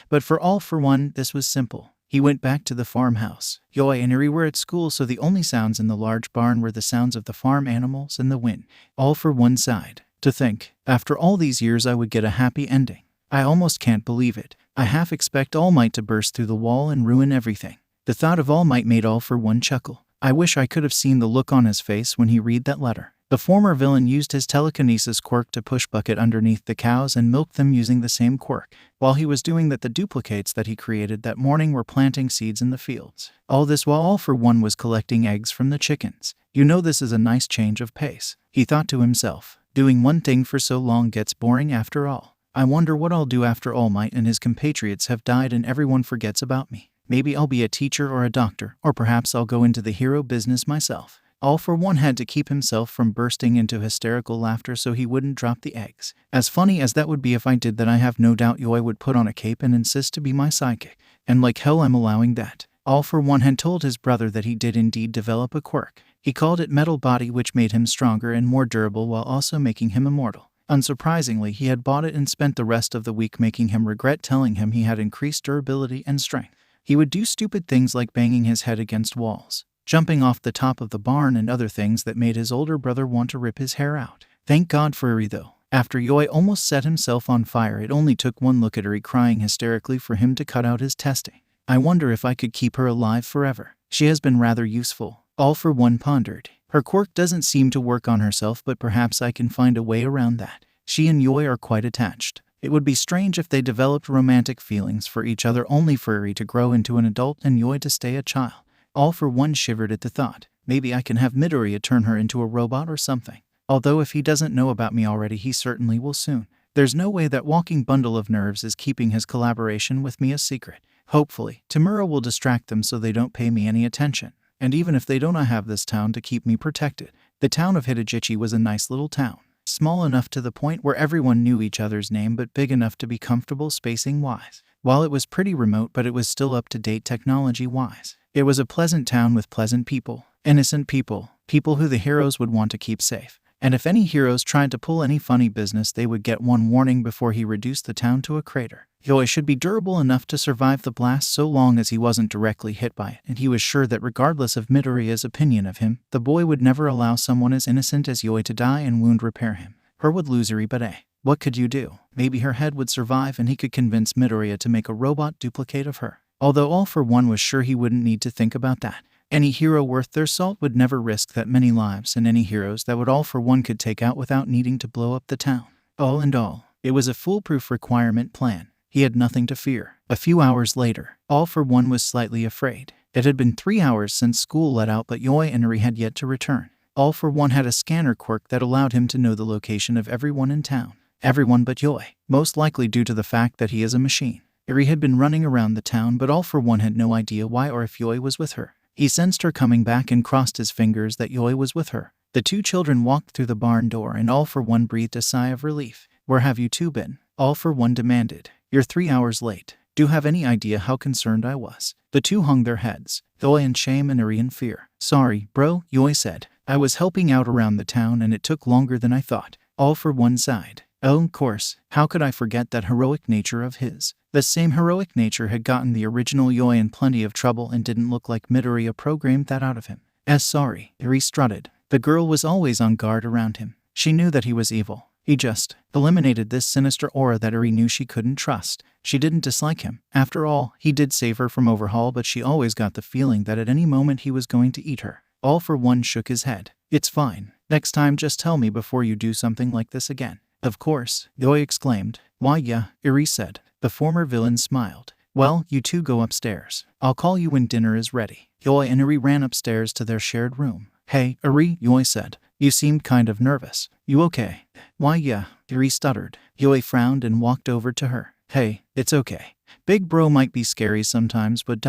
[SPEAKER 1] But for all for one, this was simple. He went back to the farmhouse. Yoi and Eri were at school, so the only sounds in the large barn were the sounds of the farm animals and the wind. All for one side. To think, after all these years I would get a happy ending. I almost can't believe it. I half expect All Might to burst through the wall and ruin everything. The thought of All Might made All for one chuckle. I wish I could have seen the look on his face when he read that letter. The former villain used his telekinesis quirk to push bucket underneath the cows and milk them using the same quirk. While he was doing that, the duplicates that he created that morning were planting seeds in the fields. All this while All for one was collecting eggs from the chickens. You know, this is a nice change of pace, he thought to himself. Doing one thing for so long gets boring after all. I wonder what I'll do after All Might and his compatriots have died and everyone forgets about me. Maybe I'll be a teacher or a doctor, or perhaps I'll go into the hero business myself. All for one had to keep himself from bursting into hysterical laughter so he wouldn't drop the eggs. As funny as that would be if I did that, I have no doubt Yoi would put on a cape and insist to be my sidekick. And like hell I'm allowing that. All for one had told his brother that he did indeed develop a quirk. He called it Metal Body, which made him stronger and more durable while also making him immortal. Unsurprisingly, he had bought it and spent the rest of the week making him regret telling him he had increased durability and strength. He would do stupid things like banging his head against walls, jumping off the top of the barn, and other things that made his older brother want to rip his hair out. Thank God for Eri though. After Yoi almost set himself on fire, it only took one look at Eri crying hysterically for him to cut out his testing. I wonder if I could keep her alive forever. She has been rather useful. All for one pondered. Her quirk doesn't seem to work on herself, but perhaps I can find a way around that. She and Yoi are quite attached. It would be strange if they developed romantic feelings for each other only for Eri to grow into an adult and Yoi to stay a child. All for one shivered at the thought. Maybe I can have Midoriya turn her into a robot or something. Although if he doesn't know about me already, he certainly will soon. There's no way that walking bundle of nerves is keeping his collaboration with me a secret. Hopefully, Tamura will distract them so they don't pay me any attention. And even if they don't, I have this town to keep me protected. The town of Hidajichi was a nice little town. Small enough to the point where everyone knew each other's name, but big enough to be comfortable spacing-wise. While it was pretty remote, but it was still up-to-date technology-wise. It was a pleasant town with pleasant people, innocent people, people who the heroes would want to keep safe. And if any heroes tried to pull any funny business, they would get one warning before he reduced the town to a crater. Yoi should be durable enough to survive the blast so long as he wasn't directly hit by it, and he was sure that regardless of Midoriya's opinion of him, the boy would never allow someone as innocent as Yoi to die and wound repair him. Her would lose Eri, but what could you do? Maybe her head would survive and he could convince Midoriya to make a robot duplicate of her. Although All for one was sure he wouldn't need to think about that. Any hero worth their salt would never risk that many lives, and any heroes that would All for one could take out without needing to blow up the town. All in all, it was a foolproof requirement plan. He had nothing to fear. A few hours later, All for one was slightly afraid. It had been 3 hours since school let out, but Yoi and Eri had yet to return. All for one had a scanner quirk that allowed him to know the location of everyone in town. Everyone but Yoi, most likely due to the fact that he is a machine. Eri had been running around the town, but All for One had no idea why or if Yoi was with her. He sensed her coming back and crossed his fingers that Yoi was with her. The two children walked through the barn door and All for One breathed a sigh of relief. "Where have you two been?" All for One demanded. "You're 3 hours late. Do you have any idea how concerned I was?" The two hung their heads, Yoi in shame and Eri in fear. "Sorry, bro," Yoi said. "I was helping out around the town and it took longer than I thought." All for One sighed. "Oh, of course. How could I forget that heroic nature of his?" The same heroic nature had gotten the original Yoi in plenty of trouble and didn't look like Midoriya programmed that out of him. Sorry," Eri strutted. The girl was always on guard around him. She knew that he was evil. He just eliminated this sinister aura that Eri knew she couldn't trust. She didn't dislike him. After all, he did save her from overhaul, but she always got the feeling that at any moment he was going to eat her. All for One shook his head. "It's fine. Next time just tell me before you do something like this again." "Of course," Yoi exclaimed. "Why yeah," Eri said. The former villain smiled. "Well, you two go upstairs. I'll call you when dinner is ready." Yoi and Eri ran upstairs to their shared room. "Hey, Eri," Yoi said. "You seemed kind of nervous. You okay?" "Why yeah," Eri stuttered. Yoi frowned and walked over to her. "Hey, it's okay. Big bro might be scary sometimes, but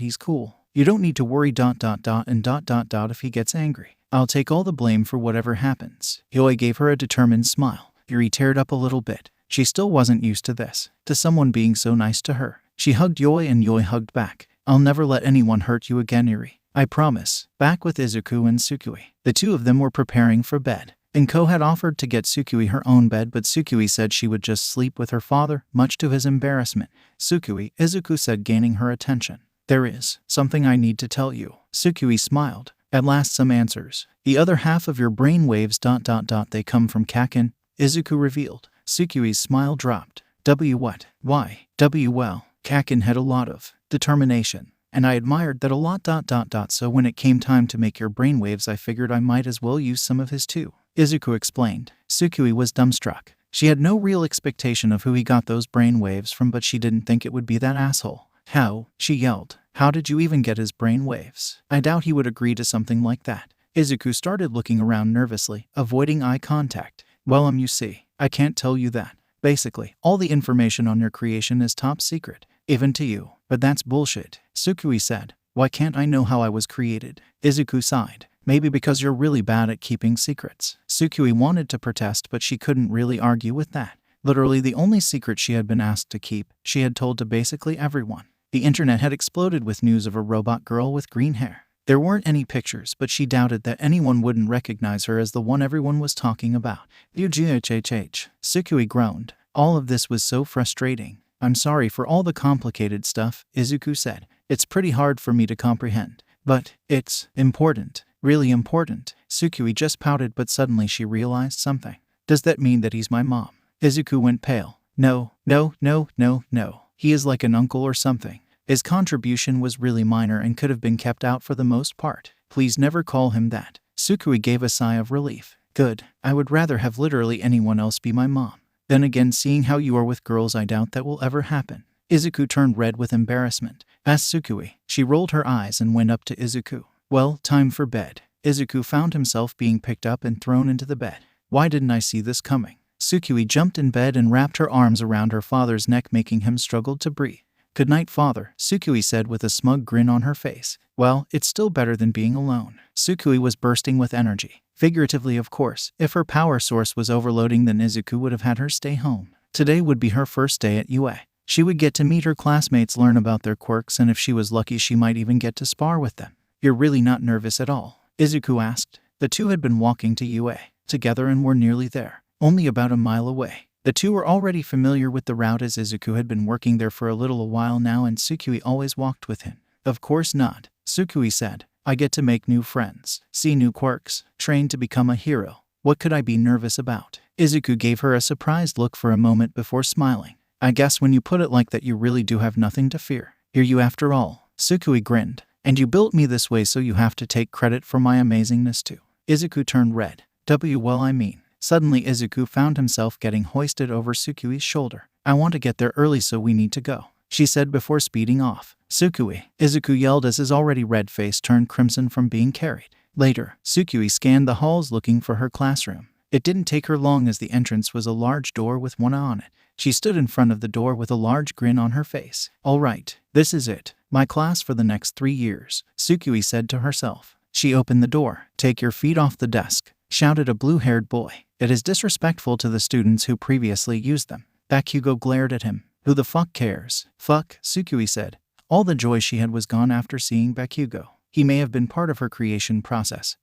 [SPEAKER 1] he's cool. You don't need to worry and if he gets angry. I'll take all the blame for whatever happens." Yoi gave her a determined smile. Eri teared up a little bit. She still wasn't used to this, to someone being so nice to her. She hugged Yoi and Yoi hugged back. "I'll never let anyone hurt you again, Eri. I promise." Back with Izuku and Tsukui, the two of them were preparing for bed. Inko had offered to get Tsukui her own bed, but Tsukui said she would just sleep with her father, much to his embarrassment. "Tsukui," Izuku said, gaining her attention. "There is something I need to tell you." Tsukui smiled. "At last some answers. The other half of your brain waves they come from Kaken," Izuku revealed. Tsukui's smile dropped. What? Why? Well, Kaken had a lot of determination, and I admired that a lot so when it came time to make your brainwaves I figured I might as well use some of his too," Izuku explained. Tsukui was dumbstruck. She had no real expectation of who he got those brainwaves from, but she didn't think it would be that asshole. "How?" she yelled. "How did you even get his brainwaves? I doubt he would agree to something like that." Izuku started looking around nervously, avoiding eye contact. "Well, you see, I can't tell you that. Basically, all the information on your creation is top secret, even to you." "But that's bullshit," Tsukui said. "Why can't I know how I was created?" Izuku sighed. "Maybe because you're really bad at keeping secrets." Tsukui wanted to protest, but she couldn't really argue with that. Literally the only secret she had been asked to keep, she had told to basically everyone. The internet had exploded with news of a robot girl with green hair. There weren't any pictures, but she doubted that anyone wouldn't recognize her as the one everyone was talking about. UGHHH. Tsukui groaned. All of this was so frustrating. "I'm sorry for all the complicated stuff," Izuku said. "It's pretty hard for me to comprehend. But it's important. Really important." Tsukui just pouted, but suddenly she realized something. "Does that mean that he's my mom?" Izuku went pale. No. He is like an uncle or something. His contribution was really minor and could have been kept out for the most part. Please never call him that." Tsukui gave a sigh of relief. "Good. I would rather have literally anyone else be my mom. Then again, seeing how you are with girls, I doubt that will ever happen." Izuku turned red with embarrassment. Asked Tsukui. She rolled her eyes and went up to Izuku. "Well, time for bed." Izuku found himself being picked up and thrown into the bed. "Why didn't I see this coming?" Tsukui jumped in bed and wrapped her arms around her father's neck, making him struggle to breathe. "Good night, father," Tsukui said with a smug grin on her face. "Well, it's still better than being alone." Tsukui was bursting with energy. Figuratively, of course. If her power source was overloading, then Izuku would have had her stay home. Today would be her first day at UA. She would get to meet her classmates, learn about their quirks, and if she was lucky, she might even get to spar with them. "You're really not nervous at all?" Izuku asked. The two had been walking to UA together and were nearly there, only about a mile away. The two were already familiar with the route as Izuku had been working there for a little while now and Tsukui always walked with him. "Of course not," Tsukui said. "I get to make new friends, see new quirks, train to become a hero. What could I be nervous about?" Izuku gave her a surprised look for a moment before smiling. "I guess when you put it like that, you really do have nothing to fear. You're you after all." Tsukui grinned. "And you built me this way, so you have to take credit for my amazingness too." Izuku turned red. Suddenly Izuku found himself getting hoisted over Tsukui's shoulder. "I want to get there early, so we need to go," she said before speeding off. "Tsukui!" Izuku yelled as his already red face turned crimson from being carried. Later, Tsukui scanned the halls looking for her classroom. It didn't take her long as the entrance was a large door with one eye on it. She stood in front of the door with a large grin on her face. All right, this is it. My class for the next 3 years, Tsukui said to herself. She opened the door. Take your feet off the desk, shouted a blue-haired boy. It is disrespectful to the students who previously used them. Bakugo glared at him. Who the fuck cares? Fuck, Tsukui said. All the joy she had was gone after seeing Bakugo. He may have been part of her creation process,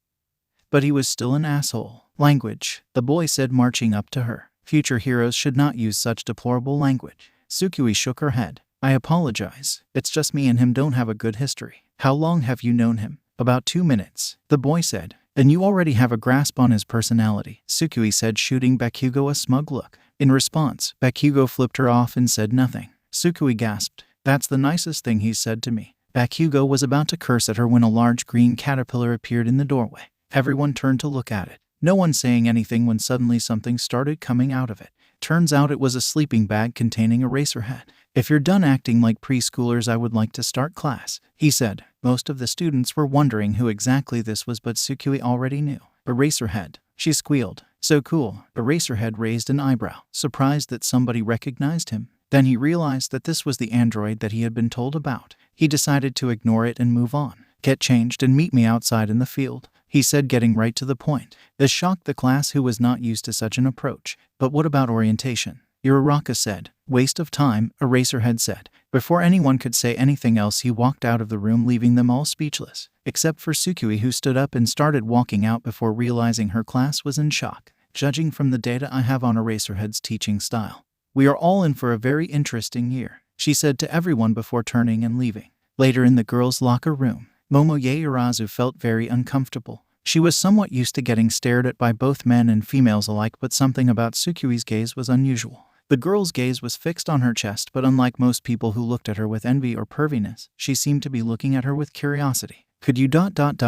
[SPEAKER 1] but he was still an asshole. Language, the boy said, marching up to her. Future heroes should not use such deplorable language. Tsukui shook her head. I apologize. It's just me and him don't have a good history. How long have you known him? About 2 minutes, the boy said. Then you already have a grasp on his personality, Tsukui said, shooting Bakugo a smug look. In response, Bakugo flipped her off and said nothing. Tsukui gasped. That's the nicest thing he said to me. Bakugo was about to curse at her when a large green caterpillar appeared in the doorway. Everyone turned to look at it. No one saying anything when suddenly something started coming out of it. Turns out it was a sleeping bag containing a Eraserhead. If you're done acting like preschoolers, I would like to start class, he said. Most of the students were wondering who exactly this was, but Tsukui already knew. Eraserhead, she squealed. So cool. Eraserhead raised an eyebrow, surprised that somebody recognized him. Then he realized that this was the android that he had been told about. He decided to ignore it and move on. Get changed and meet me outside in the field, he said, getting right to the point. This shocked the class, who was not used to such an approach. But what about orientation? Uraraka said. Waste of time, Eraserhead said. Before anyone could say anything else, he walked out of the room, leaving them all speechless, except for Tsukui, who stood up and started walking out before realizing her class was in shock. Judging from the data I have on Eraserhead's teaching style, we are all in for a very interesting year, she said to everyone before turning and leaving. Later in the girls' locker room, Momoye Urazu felt very uncomfortable. She was somewhat used to getting stared at by both men and females alike, but something about Tsukui's gaze was unusual. The girl's gaze was fixed on her chest, but unlike most people who looked at her with envy or perviness, she seemed to be looking at her with curiosity. Could you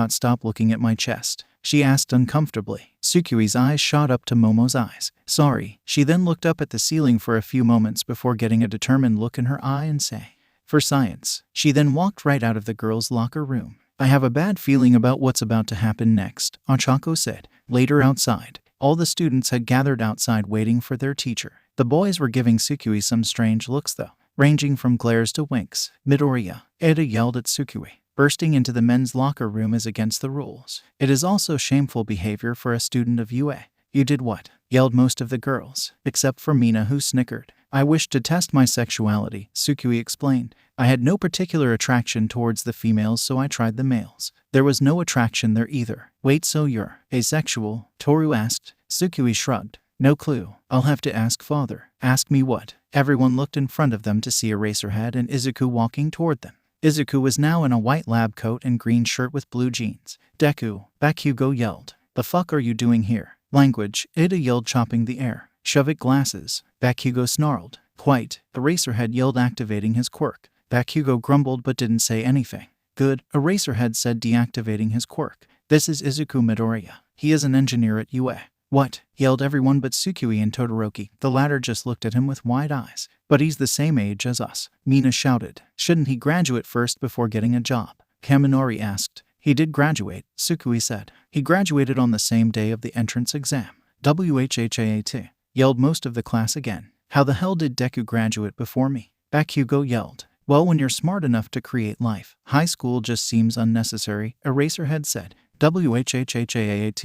[SPEAKER 1] stop looking at my chest? She asked uncomfortably. Tsukui's eyes shot up to Momo's eyes. Sorry. She then looked up at the ceiling for a few moments before getting a determined look in her eye and saying, for science. She then walked right out of the girls' locker room. I have a bad feeling about what's about to happen next, Ochako said. Later outside, all the students had gathered outside waiting for their teacher. The boys were giving Tsukui some strange looks though, ranging from glares to winks. Midoriya, Eda yelled at Tsukui. Bursting into the men's locker room is against the rules. It is also shameful behavior for a student of UA. You did what? Yelled most of the girls, except for Mina, who snickered. I wished to test my sexuality, Tsukui explained. I had no particular attraction towards the females, so I tried the males. There was no attraction there either. Wait, so you're asexual? Toru asked. Tsukui shrugged. No clue. I'll have to ask father. Ask me what? Everyone looked in front of them to see Eraserhead and Izuku walking toward them. Izuku was now in a white lab coat and green shirt with blue jeans. Deku, Bakugo yelled. The fuck are you doing here? Language, Ida yelled, chopping the air. Shove it, glasses. Bakugo snarled. Quite. Eraserhead yelled, activating his quirk. Bakugo grumbled but didn't say anything. Good, Eraserhead said, deactivating his quirk. This is Izuku Midoriya. He is an engineer at UA. What? Yelled everyone but Tsukui and Todoroki. The latter just looked at him with wide eyes. But he's the same age as us, Mina shouted. Shouldn't he graduate first before getting a job? Kaminori asked. He did graduate, Tsukui said. He graduated on the same day of the entrance exam. WHHAAT, yelled most of the class again. How the hell did Deku graduate before me? Bakugo yelled. Well, when you're smart enough to create life, high school just seems unnecessary, Eraserhead said. WHHHAAT,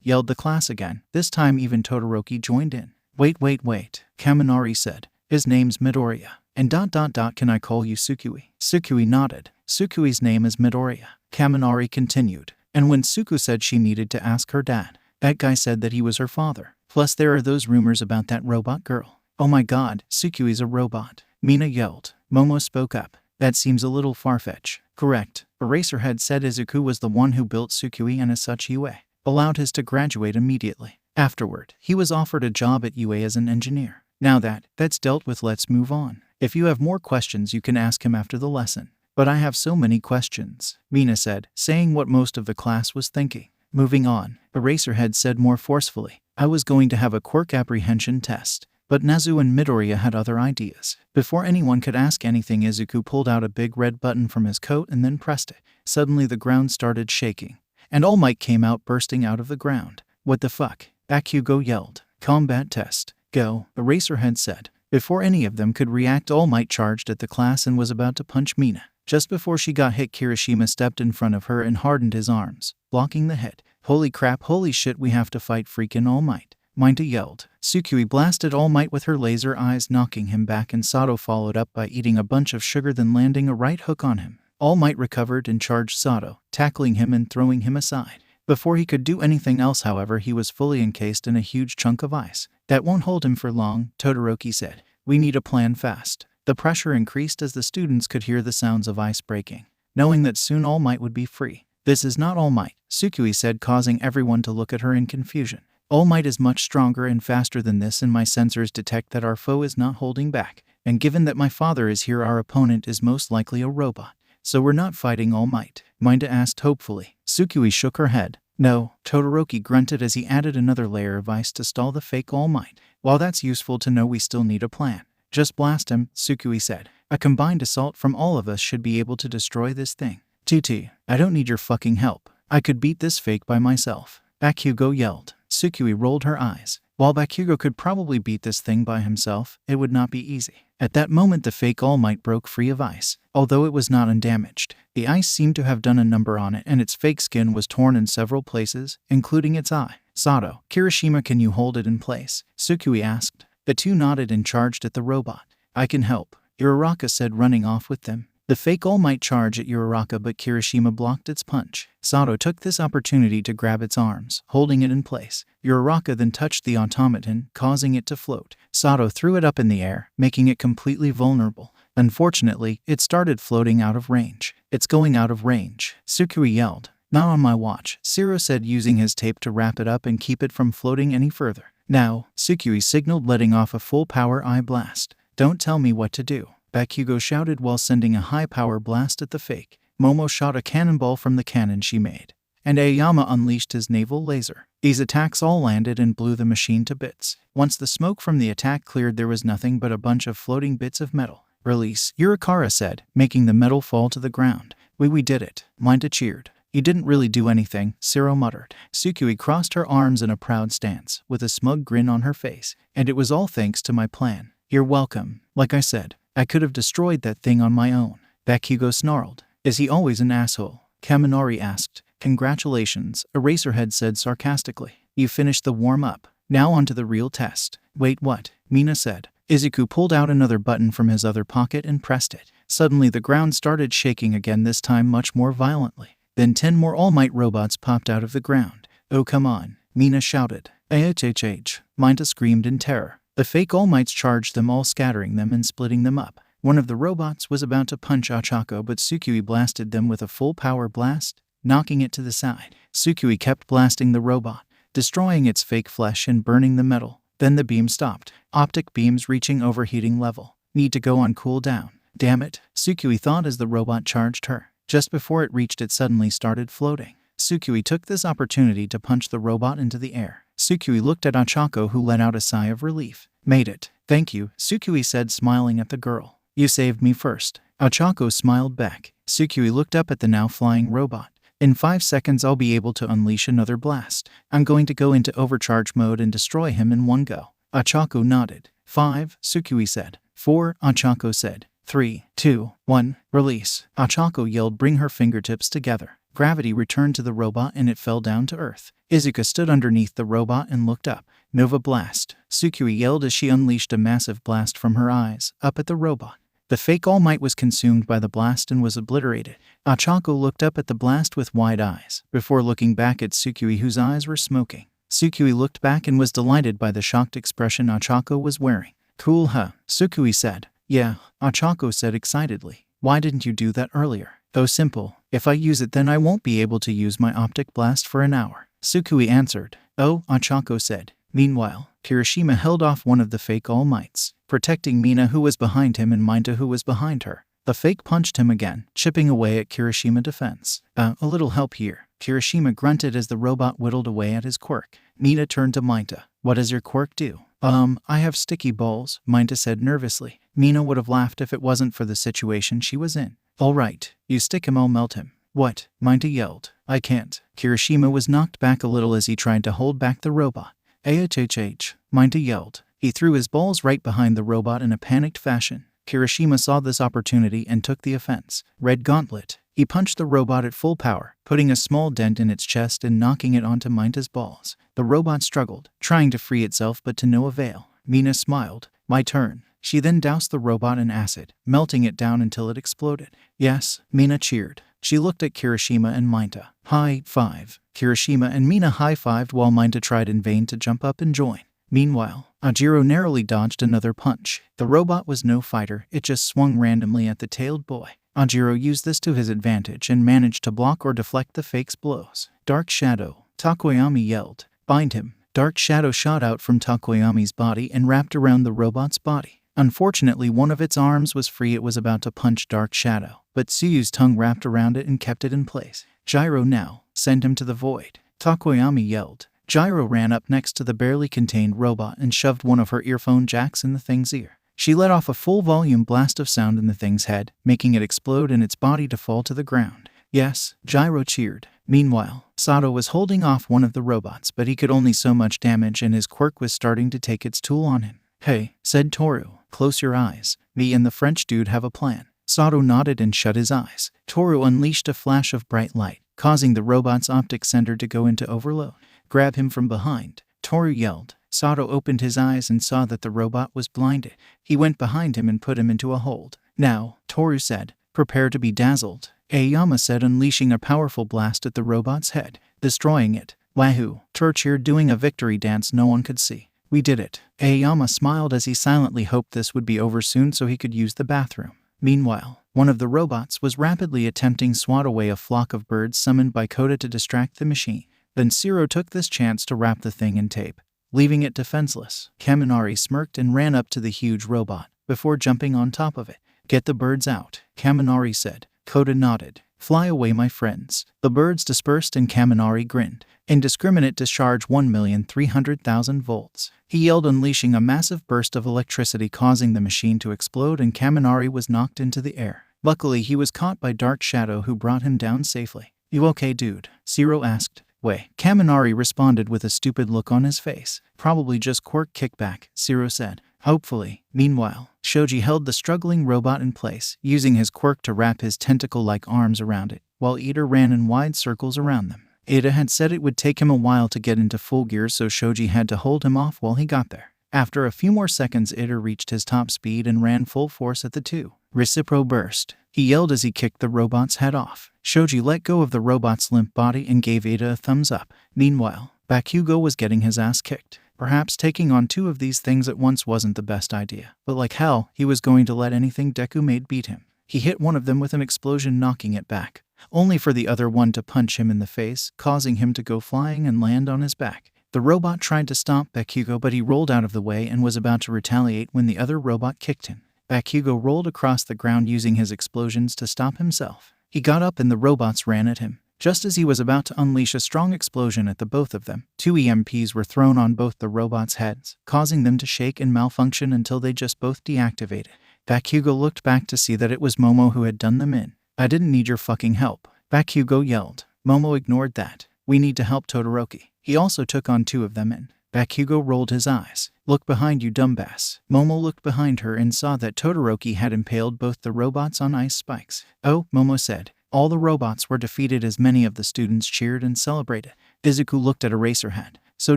[SPEAKER 1] yelled the class again. This time even Todoroki joined in. Wait, Kaminari said. His name's Midoriya. And ... can I call you Tsukui? Tsukui nodded. Tsukui's name is Midoriya. Kaminari continued. And when Tsuku said she needed to ask her dad, that guy said that he was her father. Plus there are those rumors about that robot girl. Oh my god, Tsukui's a robot. Mina yelled. Momo spoke up. That seems a little far-fetched. Correct. Eraserhead said Izuku was the one who built Tsukui and as such UA allowed his to graduate immediately. Afterward, he was offered a job at UA as an engineer. Now that's dealt with, let's move on. If you have more questions you can ask him after the lesson. But I have so many questions, Mina said, saying what most of the class was thinking. Moving on, Eraserhead said more forcefully. I was going to have a quirk apprehension test. But Nezu and Midoriya had other ideas. Before anyone could ask anything, Izuku pulled out a big red button from his coat and then pressed it. Suddenly the ground started shaking, and All Might came out, bursting out of the ground. What the fuck? Bakugo yelled. Combat test. Go, Eraserhead said. Before any of them could react, All Might charged at the class and was about to punch Mina. Just before she got hit, Kirishima stepped in front of her and hardened his arms, blocking the hit. Holy crap, holy shit, we have to fight freaking All Might. Mineta yelled. Tsukui blasted All Might with her laser eyes, knocking him back, and Sato followed up by eating a bunch of sugar, then landing a right hook on him. All Might recovered and charged Sato, tackling him and throwing him aside. Before he could do anything else, however, he was fully encased in a huge chunk of ice. That won't hold him for long, Todoroki said. We need a plan fast. The pressure increased as the students could hear the sounds of ice breaking, knowing that soon All Might would be free. This is not All Might, Tsukui said, causing everyone to look at her in confusion. All Might is much stronger and faster than this, and my sensors detect that our foe is not holding back. And given that my father is here, our opponent is most likely a robot. So we're not fighting All Might? Mineta asked hopefully. Tsukui shook her head. No, Todoroki grunted as he added another layer of ice to stall the fake All Might. While that's useful to know, we still need a plan. Just blast him, Tsukui said. A combined assault from all of us should be able to destroy this thing. TT, I don't need your fucking help. I could beat this fake by myself. Bakugo yelled. Tsukui rolled her eyes. While Bakugo could probably beat this thing by himself, it would not be easy. At that moment, the fake All Might broke free of ice. Although it was not undamaged, the ice seemed to have done a number on it, and its fake skin was torn in several places, including its eye. Sato, Kirishima, can you hold it in place? Tsukui asked. The two nodded and charged at the robot. I can help, Uraraka said, running off with them. The fake All Might charged at Uraraka, but Kirishima blocked its punch. Sato took this opportunity to grab its arms, holding it in place. Uraraka then touched the automaton, causing it to float. Sato threw it up in the air, making it completely vulnerable. Unfortunately, it started floating out of range. It's going out of range, Tsukui yelled. Not on my watch, Siro said, using his tape to wrap it up and keep it from floating any further. Now, Tsukui signaled, letting off a full-power eye blast. Don't tell me what to do, Bakugo shouted while sending a high-power blast at the fake. Momo shot a cannonball from the cannon she made, and Aoyama unleashed his naval laser. These attacks all landed and blew the machine to bits. Once the smoke from the attack cleared, there was nothing but a bunch of floating bits of metal. Release, Urikara said, making the metal fall to the ground. We did it, Mineta cheered. You didn't really do anything, Siro muttered. Tsukui crossed her arms in a proud stance, with a smug grin on her face. And it was all thanks to my plan. You're welcome. Like I said, I could have destroyed that thing on my own. Bakugo snarled. Is he always an asshole? Kaminari asked. Congratulations, Eraserhead said sarcastically. You finished the warm-up. Now on to the real test. Wait, what? Mina said. Izuku pulled out another button from his other pocket and pressed it. Suddenly the ground started shaking again, this time much more violently. Then 10 more All Might robots popped out of the ground. Oh, come on, Mina shouted. AHHH, Mineta screamed in terror. The fake All Mights charged them all, scattering them and splitting them up. One of the robots was about to punch Ochako, but Tsukui blasted them with a full power blast, knocking it to the side. Tsukui kept blasting the robot, destroying its fake flesh and burning the metal. Then the beam stopped. Optic beams reaching overheating level. Need to go on cooldown. Damn it, Tsukui thought as the robot charged her. Just before it reached it, suddenly started floating. Tsukui took this opportunity to punch the robot into the air. Tsukui looked at Ochako, who let out a sigh of relief. Made it. Thank you, Tsukui said, smiling at the girl. You saved me first. Ochako smiled back. Tsukui looked up at the now flying robot. In 5 seconds I'll be able to unleash another blast. I'm going to go into overcharge mode and destroy him in one go. Ochako nodded. 5, Tsukui said. 4, Ochako said. 3, 2, 1, release. Ochako yelled, bring her fingertips together. Gravity returned to the robot and it fell down to earth. Izuka stood underneath the robot and looked up. Nova blast, Tsukui yelled as she unleashed a massive blast from her eyes, up at the robot. The fake All Might was consumed by the blast and was obliterated. Ochako looked up at the blast with wide eyes, before looking back at Tsukui, whose eyes were smoking. Tsukui looked back and was delighted by the shocked expression Ochako was wearing. Cool, huh? Tsukui said. Yeah, Ochako said excitedly. Why didn't you do that earlier? Oh, simple. If I use it, then I won't be able to use my optic blast for an hour. Tsukui answered. Oh, Ochako said. Meanwhile, Kirishima held off one of the fake All Mights, protecting Mina, who was behind him, and Mineta, who was behind her. The fake punched him again, chipping away at Kirishima's defense. A little help here, Kirishima grunted as the robot whittled away at his quirk. Mina turned to Mineta. What does your quirk do? I have sticky balls, Mineta said nervously. Mina would have laughed if it wasn't for the situation she was in. All right, you stick him, I'll melt him. What? Minta yelled. I can't. Kirishima was knocked back a little as he tried to hold back the robot. AHHH, Minta yelled. He threw his balls right behind the robot in a panicked fashion. Kirishima saw this opportunity and took the offense. Red Gauntlet. He punched the robot at full power, putting a small dent in its chest and knocking it onto Minta's balls. The robot struggled, trying to free itself but to no avail. Mina smiled. My turn. She then doused the robot in acid, melting it down until it exploded. Yes, Mina cheered. She looked at Kirishima and Minta. High five. Kirishima and Mina high-fived while Minta tried in vain to jump up and join. Meanwhile, Ajiro narrowly dodged another punch. The robot was no fighter, it just swung randomly at the tailed boy. Ajiro used this to his advantage and managed to block or deflect the fake's blows. Dark Shadow. Takoyami yelled. Bind him. Dark Shadow shot out from Takoyami's body and wrapped around the robot's body. Unfortunately, one of its arms was free. It was about to punch Dark Shadow, but Tsuyu's tongue wrapped around it and kept it in place. Gyro now. Send him to the void. Takoyami yelled. Gyro ran up next to the barely contained robot and shoved one of her earphone jacks in the thing's ear. She let off a full-volume blast of sound in the thing's head, making it explode and its body to fall to the ground. Yes, Gyro cheered. Meanwhile, Sato was holding off one of the robots, but he could only so much damage and his quirk was starting to take its toll on him. Hey, said Toru, close your eyes. Me and the French dude have a plan. Sato nodded and shut his eyes. Toru unleashed a flash of bright light, causing the robot's optic center to go into overload. Grab him from behind. Toru yelled. Sato opened his eyes and saw that the robot was blinded. He went behind him and put him into a hold. Now, Toru said, prepare to be dazzled. Aoyama said, unleashing a powerful blast at the robot's head, destroying it. Wahoo! Toru cheered, doing a victory dance no one could see. We did it. Aoyama smiled as he silently hoped this would be over soon so he could use the bathroom. Meanwhile, one of the robots was rapidly attempting to swat away a flock of birds summoned by Koda to distract the machine. Then Shiro took this chance to wrap the thing in tape, leaving it defenseless. Kaminari smirked and ran up to the huge robot, before jumping on top of it. Get the birds out, Kaminari said. Koda nodded. Fly away, my friends. The birds dispersed and Kaminari grinned. Indiscriminate discharge 1,300,000 volts. He yelled, unleashing a massive burst of electricity causing the machine to explode and Kaminari was knocked into the air. Luckily, he was caught by Dark Shadow who brought him down safely. You okay, dude? Shiro asked. Way. Kaminari responded with a stupid look on his face. Probably just quirk kickback, Shiro said. Hopefully. Meanwhile, Shoji held the struggling robot in place, using his quirk to wrap his tentacle-like arms around it, while Ida ran in wide circles around them. Ida had said it would take him a while to get into full gear, so Shoji had to hold him off while he got there. After a few more seconds, Ida reached his top speed and ran full force at the two. Recipro burst. He yelled as he kicked the robot's head off. Shoji let go of the robot's limp body and gave Ida a thumbs up. Meanwhile, Bakugo was getting his ass kicked. Perhaps taking on two of these things at once wasn't the best idea, but like hell, he was going to let anything Deku made beat him. He hit one of them with an explosion, knocking it back, only for the other one to punch him in the face, causing him to go flying and land on his back. The robot tried to stomp Bakugo, but he rolled out of the way and was about to retaliate when the other robot kicked him. Bakugo rolled across the ground using his explosions to stop himself. He got up and the robots ran at him. Just as he was about to unleash a strong explosion at the both of them, two EMPs were thrown on both the robots' heads, causing them to shake and malfunction until they just both deactivated. Bakugo looked back to see that it was Momo who had done them in. I didn't need your fucking help, Bakugo yelled. Momo ignored that. We need to help Todoroki. He also took on two of them in. Bakugo rolled his eyes. Look behind you, dumbass. Momo looked behind her and saw that Todoroki had impaled both the robots on ice spikes. Oh, Momo said. All the robots were defeated as many of the students cheered and celebrated. Izuku looked at Eraserhead. So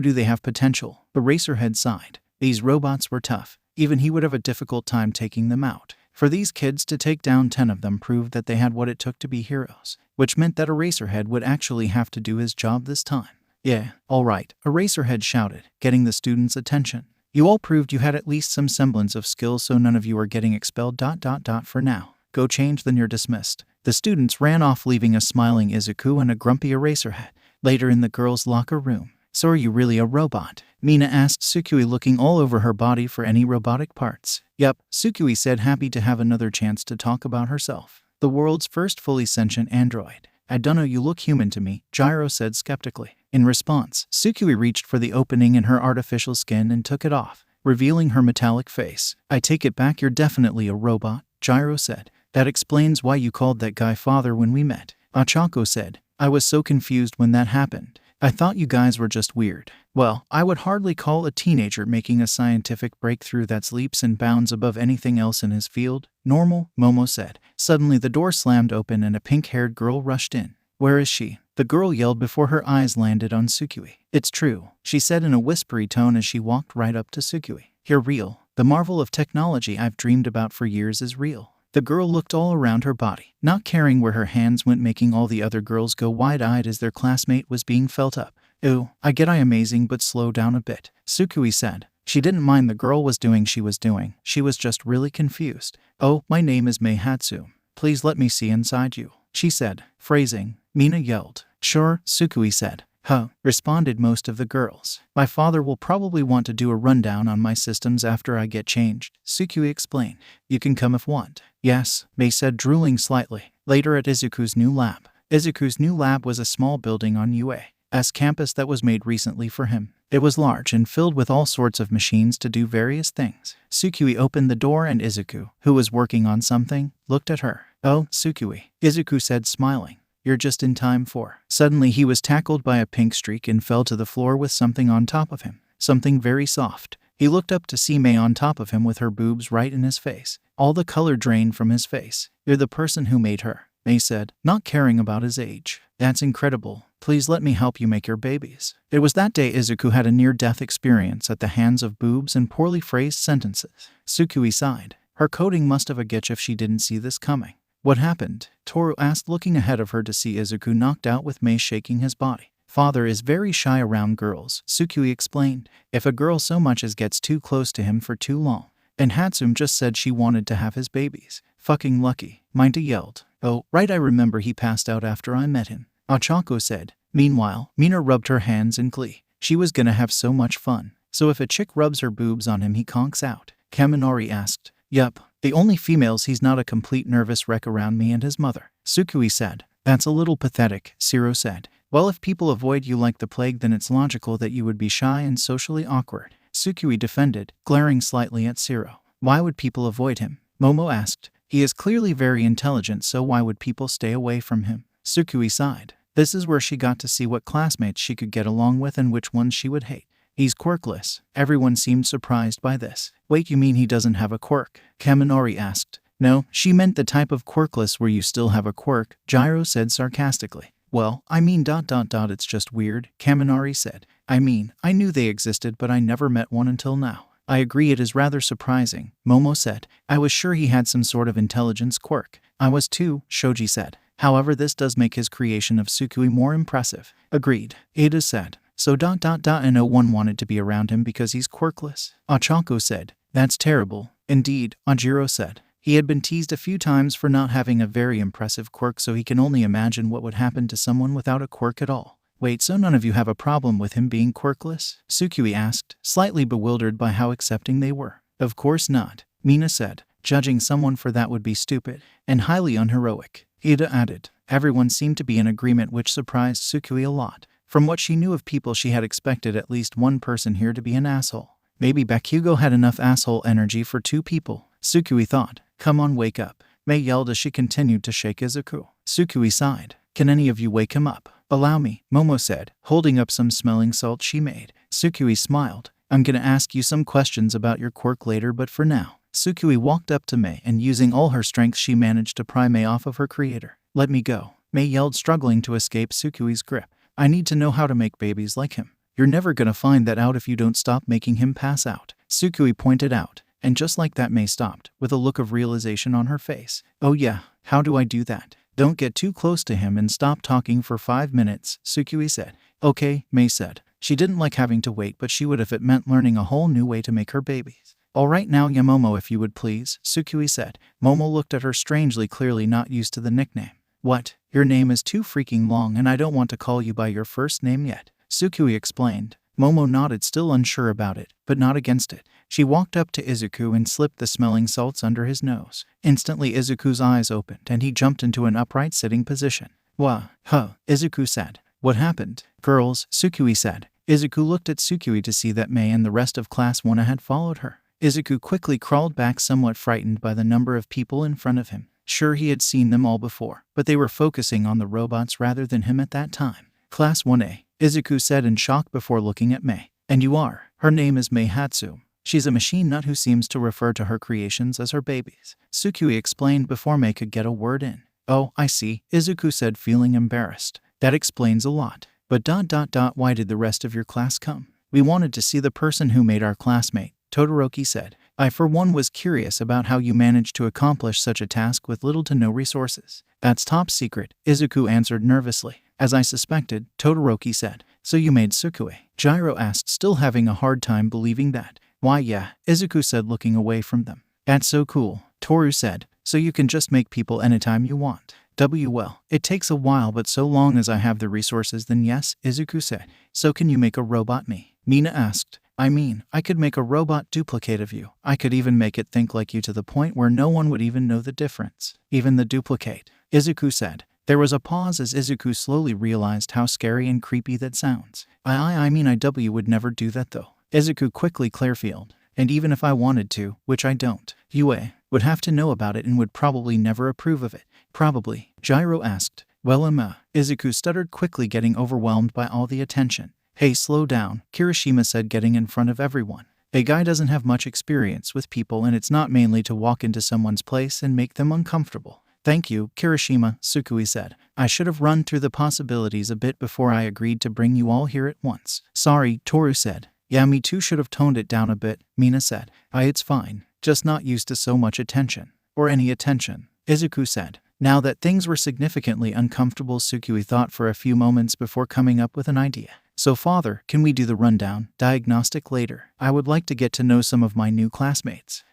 [SPEAKER 1] do they have potential? Eraserhead sighed. These robots were tough. Even he would have a difficult time taking them out. For these kids to take down 10 of them proved that they had what it took to be heroes, which meant that Eraserhead would actually have to do his job this time. Yeah, alright, Eraserhead shouted, getting the students' attention. You all proved you had at least some semblance of skill, so none of you are getting expelled ... for now. Go change, then you're dismissed. The students ran off, leaving a smiling Izuku and a grumpy Eraserhead. Later in the girls' locker room. So are you really a robot? Mina asked Tsukui, looking all over her body for any robotic parts. Yep, Tsukui said, happy to have another chance to talk about herself. The world's first fully sentient android. I dunno, you look human to me, Gyro said skeptically. In response, Tsukui reached for the opening in her artificial skin and took it off, revealing her metallic face. I take it back, you're definitely a robot, Gyro said. That explains why you called that guy father when we met. Ochako said. I was so confused when that happened. I thought you guys were just weird. Well, I would hardly call a teenager making a scientific breakthrough that's leaps and bounds above anything else in his field normal, Momo said. Suddenly the door slammed open and a pink-haired girl rushed in. Where is she? The girl yelled before her eyes landed on Tsukui. It's true, she said in a whispery tone as she walked right up to Tsukui. You're real. The marvel of technology I've dreamed about for years is real. The girl looked all around her body, not caring where her hands went, making all the other girls go wide-eyed as their classmate was being felt up. Ooh, I get I amazing, but slow down a bit, Tsukui said. She didn't mind the girl was doing she was doing. She was just really confused. Oh, my name is Meihatsu. Please let me see inside you, she said. Phrasing. Mina yelled. Sure, Tsukui said. Huh, responded most of the girls. My father will probably want to do a rundown on my systems after I get changed, Tsukui explained. You can come if want. Yes, Mei said, drooling slightly. Later at Izuku's new lab. Izuku's new lab was a small building on UA's campus that was made recently for him. It was large and filled with all sorts of machines to do various things. Tsukui opened the door and Izuku, who was working on something, looked at her. Oh, Tsukui, Izuku said, smiling. You're just in time for. Suddenly he was tackled by a pink streak and fell to the floor with something on top of him. Something very soft. He looked up to see Mei on top of him with her boobs right in his face. All the color drained from his face. You're the person who made her, Mei said, not caring about his age. That's incredible. Please let me help you make your babies. It was that day Izuku had a near-death experience at the hands of boobs and poorly phrased sentences. Tsukui sighed. Her coding must have a glitch if she didn't see this coming. What happened? Toru asked, looking ahead of her to see Izuku knocked out with Mei shaking his body. Father is very shy around girls, Tsukui explained. If a girl so much as gets too close to him for too long. And Hatsum just said she wanted to have his babies. Fucking lucky, Minta yelled. Oh, right, I remember he passed out after I met him, Ochako said. Meanwhile, Mina rubbed her hands in glee. She was gonna have so much fun. So if a chick rubs her boobs on him he conks out, Kaminari asked. Yup. The only females, he's not a complete nervous wreck around me and his mother, Tsukui said. That's a little pathetic, Shiro said. Well, if people avoid you like the plague then it's logical that you would be shy and socially awkward, Tsukui defended, glaring slightly at Shiro. Why would people avoid him? Momo asked. He is clearly very intelligent, so why would people stay away from him? Tsukui sighed. This is where she got to see what classmates she could get along with and which ones she would hate. He's quirkless. Everyone seemed surprised by this. Wait, you mean he doesn't have a quirk? Kaminari asked. No, she meant the type of quirkless where you still have a quirk, Gyro said sarcastically. Well, I mean ... it's just weird, Kaminari said. I mean, I knew they existed but I never met one until now. I agree, it is rather surprising, Momo said. I was sure he had some sort of intelligence quirk. I was too, Shoji said. However, this does make his creation of Tsukui more impressive. Agreed, Ada said. So ... and no one wanted to be around him because he's quirkless, Ochako said. That's terrible. Indeed, Ajiro said. He had been teased a few times for not having a very impressive quirk, so he can only imagine what would happen to someone without a quirk at all. Wait, so none of you have a problem with him being quirkless? Tsukui asked, slightly bewildered by how accepting they were. Of course not, Mina said. Judging someone for that would be stupid and highly unheroic, Ida added. Everyone seemed to be in agreement, which surprised Tsukui a lot. From what she knew of people, she had expected at least one person here to be an asshole. Maybe Bakugo had enough asshole energy for two people, Tsukui thought. Come on, wake up, Mei yelled as she continued to shake Izuku. Tsukui sighed. Can any of you wake him up? Allow me, Momo said, holding up some smelling salts she made. Tsukui smiled. I'm gonna ask you some questions about your quirk later, but for now. Tsukui walked up to Mei and using all her strength she managed to pry Mei off of her creator. Let me go, Mei yelled, struggling to escape Tsukui's grip. I need to know how to make babies like him. You're never gonna find that out if you don't stop making him pass out, Tsukui pointed out. And just like that, Mei stopped, with a look of realization on her face. Oh yeah, how do I do that? Don't get too close to him and stop talking for 5 minutes, Tsukui said. Okay, Mei said. She didn't like having to wait, but she would if it meant learning a whole new way to make her babies. All right now, Yamomo, if you would please, Tsukui said. Momo looked at her strangely, clearly not used to the nickname. What? Your name is too freaking long and I don't want to call you by your first name yet, Tsukui explained. Momo nodded, still unsure about it, but not against it. She walked up to Izuku and slipped the smelling salts under his nose. Instantly Izuku's eyes opened and he jumped into an upright sitting position. Wah, huh, Izuku said. What happened? Girls, Tsukui said. Izuku looked at Tsukui to see that Mei and the rest of Class 1 had followed her. Izuku quickly crawled back, somewhat frightened by the number of people in front of him. Sure, he had seen them all before, but they were focusing on the robots rather than him at that time. Class 1A, Izuku said in shock before looking at Mei. And you are? Her name is Mei Hatsume. She's a machine nut who seems to refer to her creations as her babies. Tsukui explained before Mei could get a word in. Oh, I see, Izuku said, feeling embarrassed. That explains a lot. But ... why did the rest of your class come? We wanted to see the person who made our classmate, Todoroki said. I for one was curious about how you managed to accomplish such a task with little to no resources. That's top secret, Izuku answered nervously. As I suspected, Todoroki said. So you made Tsukui? Gyro asked, still having a hard time believing that. Why yeah, Izuku said, looking away from them. That's so cool, Toru said. So you can just make people anytime you want. Well, it takes a while, but so long as I have the resources then yes, Izuku said. So can you make a robot me? Mina asked. I mean, I could make a robot duplicate of you. I could even make it think like you to the point where no one would even know the difference. Even the duplicate, Izuku said. There was a pause as Izuku slowly realized how scary and creepy that sounds. I mean, I would never do that though. Izuku quickly clarified. And even if I wanted to, which I don't, Yue would have to know about it and would probably never approve of it. Probably, Gyro asked. Well, Izuku stuttered, quickly getting overwhelmed by all the attention. Hey, slow down, Kirishima said, getting in front of everyone. A guy doesn't have much experience with people, and it's not mainly to walk into someone's place and make them uncomfortable. Thank you, Kirishima, Tsukui said. I should have run through the possibilities a bit before I agreed to bring you all here at once. Sorry, Toru said. Yeah, me too, should have toned it down a bit, Mina said. It's fine. Just not used to so much attention. Or any attention, Izuku said. Now that things were significantly uncomfortable, Tsukui thought for a few moments before coming up with an idea. So father, can we do the rundown diagnostic later? I would like to get to know some of my new classmates.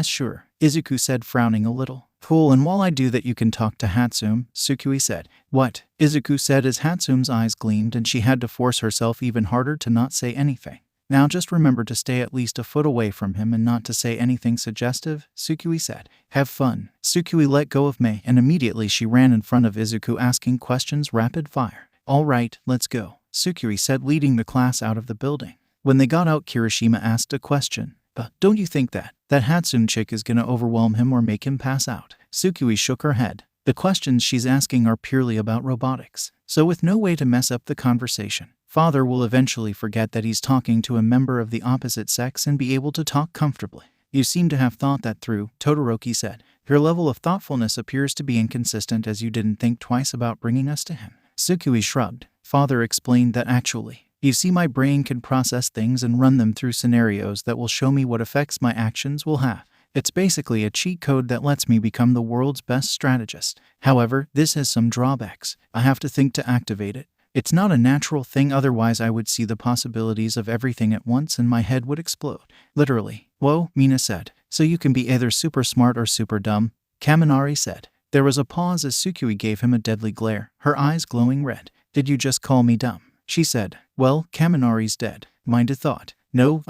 [SPEAKER 1] Sure, Izuku said, frowning a little. Cool, and while I do that you can talk to Hatsume, Tsukui said. What? Izuku said as Hatsume's eyes gleamed and she had to force herself even harder to not say anything. Now just remember to stay at least a foot away from him and not to say anything suggestive, Tsukui said. Have fun. Tsukui let go of Mei and immediately she ran in front of Izuku, asking questions rapid fire. All right, let's go, Tsukui said, leading the class out of the building. When they got out, Kirishima asked a question. Don't you think that Hatsume chick is gonna overwhelm him or make him pass out? Tsukui shook her head. The questions she's asking are purely about robotics. So with no way to mess up the conversation, father will eventually forget that he's talking to a member of the opposite sex and be able to talk comfortably. You seem to have thought that through, Todoroki said. Your level of thoughtfulness appears to be inconsistent, as you didn't think twice about bringing us to him. Tsukui shrugged. Father explained that actually, you see, my brain can process things and run them through scenarios that will show me what effects my actions will have. It's basically a cheat code that lets me become the world's best strategist. However, this has some drawbacks. I have to think to activate it. It's not a natural thing, otherwise I would see the possibilities of everything at once and my head would explode. Literally. Whoa, Mina said. So you can be either super smart or super dumb, Kaminari said. There was a pause as Tsukui gave him a deadly glare, her eyes glowing red. Did you just call me dumb? She said. Well, Kaminari's dead. Mind a thought. No,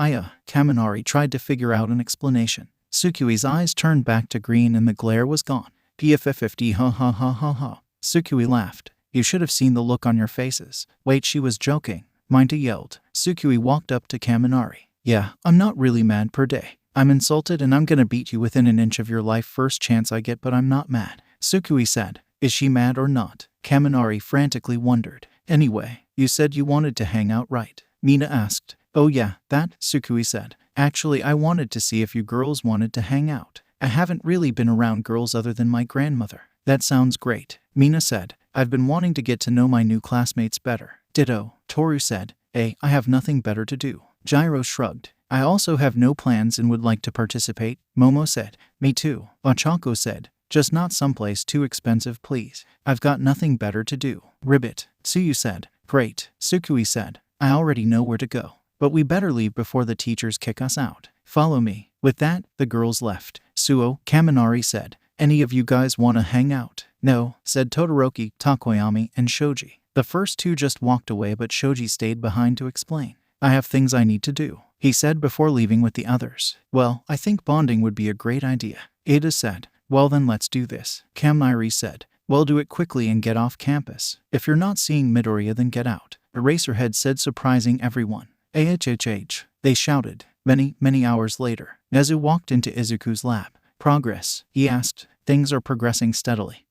[SPEAKER 1] Kaminari tried to figure out an explanation. Tsukui's eyes turned back to green and the glare was gone. PFF50 ha. Tsukui laughed. You should have seen the look on your faces. Wait, she was joking. Minta yelled. Tsukui walked up to Kaminari. Yeah, I'm not really mad per day. I'm insulted and I'm gonna beat you within an inch of your life first chance I get, but I'm not mad. Tsukui said. Is she mad or not? Kaminari frantically wondered. Anyway, you said you wanted to hang out, right? Mina asked. Oh yeah, that, Tsukui said. Actually, I wanted to see if you girls wanted to hang out. I haven't really been around girls other than my grandmother. That sounds great, Mina said. I've been wanting to get to know my new classmates better. Ditto, Toru said. I have nothing better to do. Gyro shrugged. I also have no plans and would like to participate, Momo said. Me too, Ochako said. Just not someplace too expensive, please. I've got nothing better to do. Ribbit, Tsuyu said. Great, Tsukui said. I already know where to go. But we better leave before the teachers kick us out. Follow me. With that, the girls left. Suo, Kaminari said. Any of you guys want to hang out? No, said Todoroki, Takoyami, and Shoji. The first two just walked away, but Shoji stayed behind to explain. I have things I need to do, he said before leaving with the others. Well, I think bonding would be a great idea, Ada said. Well then let's do this, Kaminari said. Well, do it quickly and get off campus. If you're not seeing Midoriya, then get out, Eraserhead said, surprising everyone. Ahhh, they shouted. Many hours later, Nezu walked into Izuku's lab. Progress, he asked. Things are progressing steadily,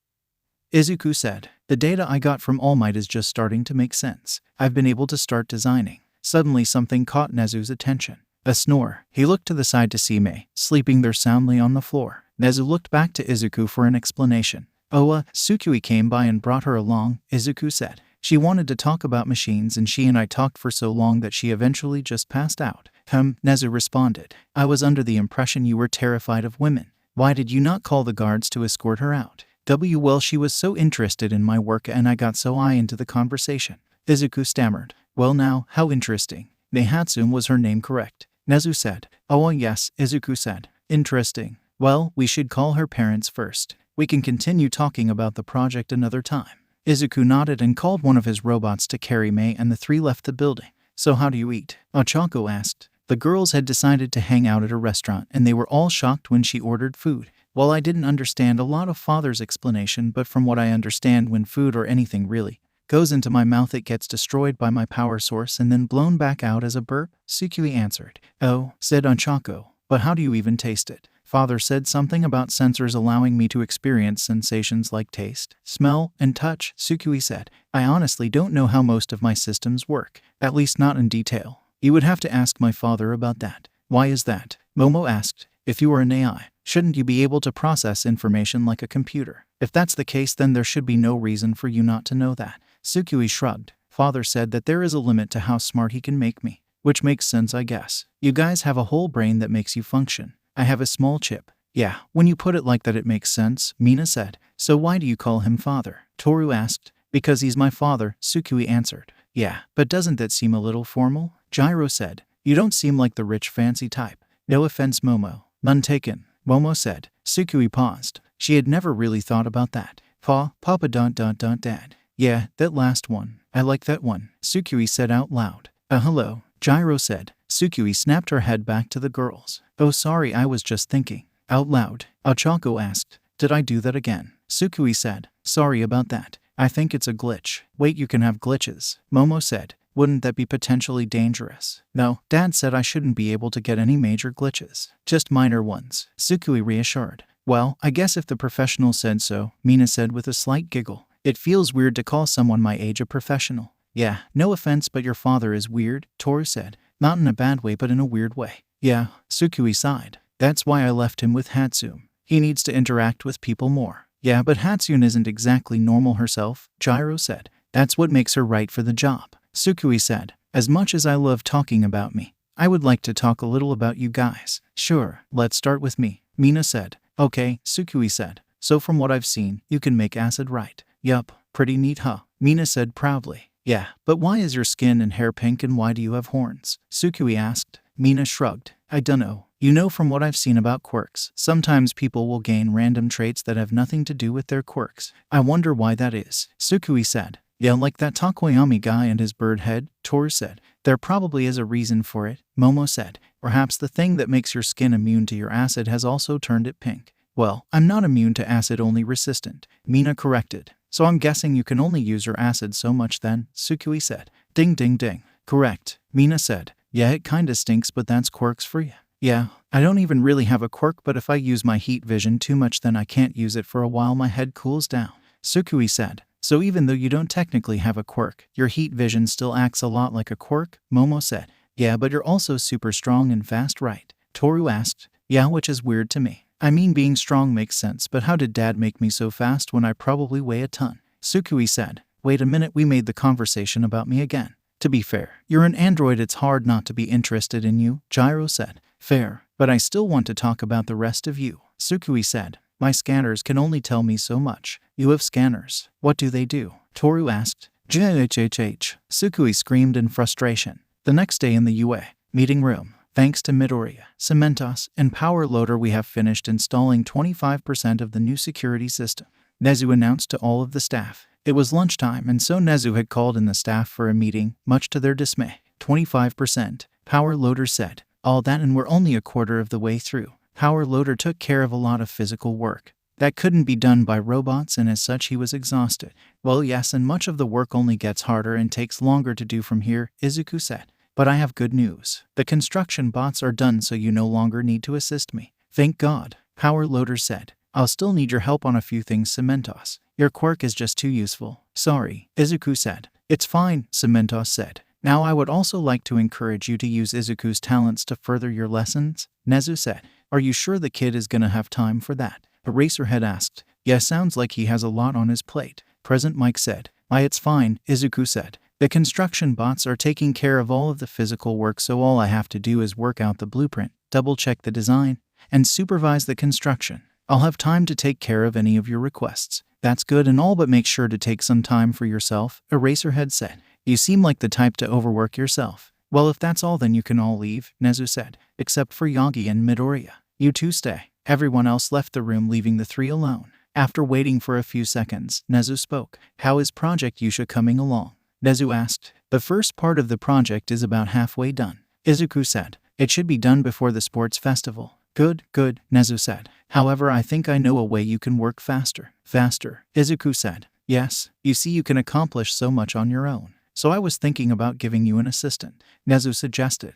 [SPEAKER 1] Izuku said. The data I got from All Might is just starting to make sense. I've been able to start designing. Suddenly something caught Nezu's attention. A snore. He looked to the side to see Mei, sleeping there soundly on the floor. Nezu looked back to Izuku for an explanation. Tsukui came by and brought her along, Izuku said. She wanted to talk about machines and she and I talked for so long that she eventually just passed out. Nezu responded. I was under the impression you were terrified of women. Why did you not call the guards to escort her out? Well, she was so interested in my work and I got so into the conversation. Izuku stammered. Well now, how interesting. Neihatsune was her name, correct? Nezu said. Oh yes, Izuku said. Interesting. Well, we should call her parents first. We can continue talking about the project another time. Izuku nodded and called one of his robots to carry Mei and the three left the building. So how do you eat? Ochako asked. The girls had decided to hang out at a restaurant and they were all shocked when she ordered food. Well, I didn't understand a lot of father's explanation, but from what I understand, when food or anything really goes into my mouth, it gets destroyed by my power source and then blown back out as a burp, Tsukui answered. Oh, said Ochako, but how do you even taste it? Father said something about sensors allowing me to experience sensations like taste, smell, and touch, Tsukui said. I honestly don't know how most of my systems work, at least not in detail. You would have to ask my father about that. Why is that? Momo asked. If you are an AI, shouldn't you be able to process information like a computer? If that's the case, then there should be no reason for you not to know that. Tsukui shrugged. Father said that there is a limit to how smart he can make me. Which makes sense, I guess. You guys have a whole brain that makes you function. I have a small chip. Yeah, when you put it like that it makes sense, Mina said. So why do you call him father? Toru asked. Because he's my father, Tsukui answered. Yeah, but doesn't that seem a little formal? Gyro said. You don't seem like the rich fancy type. No offense, Momo. None taken, Momo said. Tsukui paused. She had never really thought about that. Papa Dad. Yeah, that last one. I like that one, Tsukui said out loud. Hello, Gyro said. Tsukui snapped her head back to the girls. Oh sorry, I was just thinking. Out loud, Ochako asked. Did I do that again? Tsukui said. Sorry about that. I think it's a glitch. Wait, you can have glitches, Momo said. Wouldn't that be potentially dangerous? No, Dad said I shouldn't be able to get any major glitches. Just minor ones, Tsukui reassured. Well, I guess if the professional said so, Mina said with a slight giggle. It feels weird to call someone my age a professional. Yeah, no offense, but your father is weird, Toru said. Not in a bad way, but in a weird way. Yeah, Tsukui sighed. That's why I left him with Hatsune. He needs to interact with people more. Yeah, but Hatsune isn't exactly normal herself, Gyro said. That's what makes her right for the job. Tsukui said, as much as I love talking about me, I would like to talk a little about you guys. Sure, let's start with me, Mina said. Okay, Tsukui said. So from what I've seen, you can make acid right. Yup, pretty neat, huh? Mina said proudly. Yeah, but why is your skin and hair pink and why do you have horns? Tsukui asked. Mina shrugged. I dunno. You know, from what I've seen about quirks, sometimes people will gain random traits that have nothing to do with their quirks. I wonder why that is, Tsukui said. Yeah, like that Takoyami guy and his bird head, Toru said. There probably is a reason for it, Momo said. Perhaps the thing that makes your skin immune to your acid has also turned it pink. Well, I'm not immune to acid, only resistant, Mina corrected. So I'm guessing you can only use your acid so much then, Tsukui said. Ding ding ding. Correct, Mina said. Yeah, it kinda stinks, but that's quirks for you. Yeah, I don't even really have a quirk, but if I use my heat vision too much then I can't use it for a while, my head cools down, Tsukui said. So even though you don't technically have a quirk, your heat vision still acts a lot like a quirk, Momo said. Yeah, but you're also super strong and fast, right? Toru asked. Yeah, which is weird to me. I mean, being strong makes sense, but how did Dad make me so fast when I probably weigh a ton? Tsukui said. Wait a minute, we made the conversation about me again. To be fair, you're an android, it's hard not to be interested in you, Gyro said. Fair, but I still want to talk about the rest of you, Tsukui said. My scanners can only tell me so much. You have scanners. What do they do? Toru asked. Tsukui screamed in frustration. The next day in the UA meeting room, thanks to Midoriya, Cementos, and Power Loader, we have finished installing 25% of the new security system, Nezu announced to all of the staff. It was lunchtime, and so Nezu had called in the staff for a meeting, much to their dismay. 25%, Power Loader said. All that, and we're only a quarter of the way through. Power Loader took care of a lot of physical work that couldn't be done by robots, and as such he was exhausted. Well, yes, and much of the work only gets harder and takes longer to do from here, Izuku said. But I have good news. The construction bots are done, so you no longer need to assist me. Thank God. Power Loader said. I'll still need your help on a few things, Cementos. Your quirk is just too useful. Sorry, Izuku said. It's fine, Cementos said. Now I would also like to encourage you to use Izuku's talents to further your lessons, Nezu said. Are you sure the kid is gonna have time for that? Eraserhead asked. Yeah, sounds like he has a lot on his plate. Present Mike said. It's fine, Izuku said. The construction bots are taking care of all of the physical work, so all I have to do is work out the blueprint, double-check the design, and supervise the construction. I'll have time to take care of any of your requests. That's good and all, but make sure to take some time for yourself, Eraserhead said. You seem like the type to overwork yourself. Well, if that's all, then you can all leave, Nezu said. Except for Yagi and Midoriya. You two stay. Everyone else left the room, leaving the three alone. After waiting for a few seconds, Nezu spoke. How is Project Yusha coming along? Nezu asked. The first part of the project is about halfway done, Izuku said. It should be done before the sports festival. Good, Nezu said. However, I think I know a way you can work faster. Faster, Izuku said. Yes, you see, you can accomplish so much on your own. So I was thinking about giving you an assistant, Nezu suggested.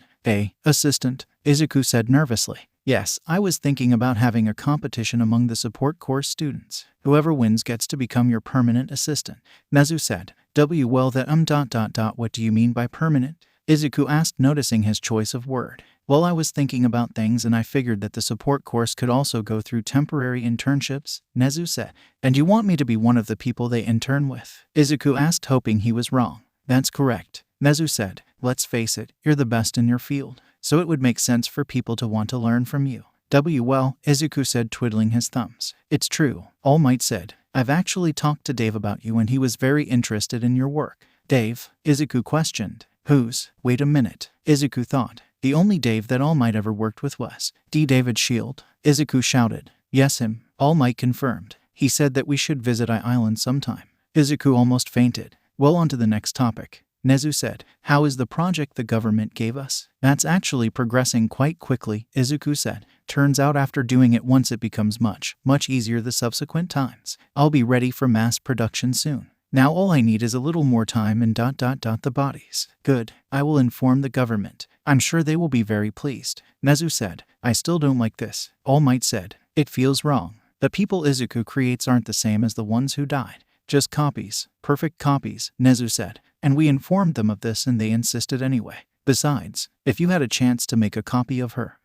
[SPEAKER 1] Assistant? Izuku said nervously. Yes, I was thinking about having a competition among the support course students. Whoever wins gets to become your permanent assistant, Nezu said. Well, that what do you mean by permanent? Izuku asked, noticing his choice of word. Well, I was thinking about things and I figured that the support course could also go through temporary internships, Nezu said. And you want me to be one of the people they intern with? Izuku asked, hoping he was wrong. That's correct, Nezu said. Let's face it, you're the best in your field, so it would make sense for people to want to learn from you. Well, Izuku said, twiddling his thumbs. It's true, All Might said. I've actually talked to Dave about you and he was very interested in your work. Dave? Izuku questioned. Who's? Wait a minute, Izuku thought. The only Dave that All Might ever worked with was David Shield. Izuku shouted. Yes, him, All Might confirmed. He said that we should visit Island sometime. Izuku almost fainted. Well, on to the next topic, Nezu said. How is the project the government gave us? That's actually progressing quite quickly, Izuku said. Turns out after doing it once, it becomes much easier the subsequent times. I'll be ready for mass production soon. Now all I need is a little more time and the bodies. Good, I will inform the government. I'm sure they will be very pleased, Nezu said. I still don't like this, All Might said. It feels wrong. The people Izuku creates aren't the same as the ones who died. Just copies, perfect copies, Nezu said. And we informed them of this and they insisted anyway. Besides, if you had a chance to make a copy of her,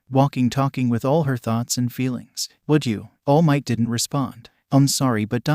[SPEAKER 1] talking with all her thoughts and feelings, would you? All Might didn't respond. I'm sorry, but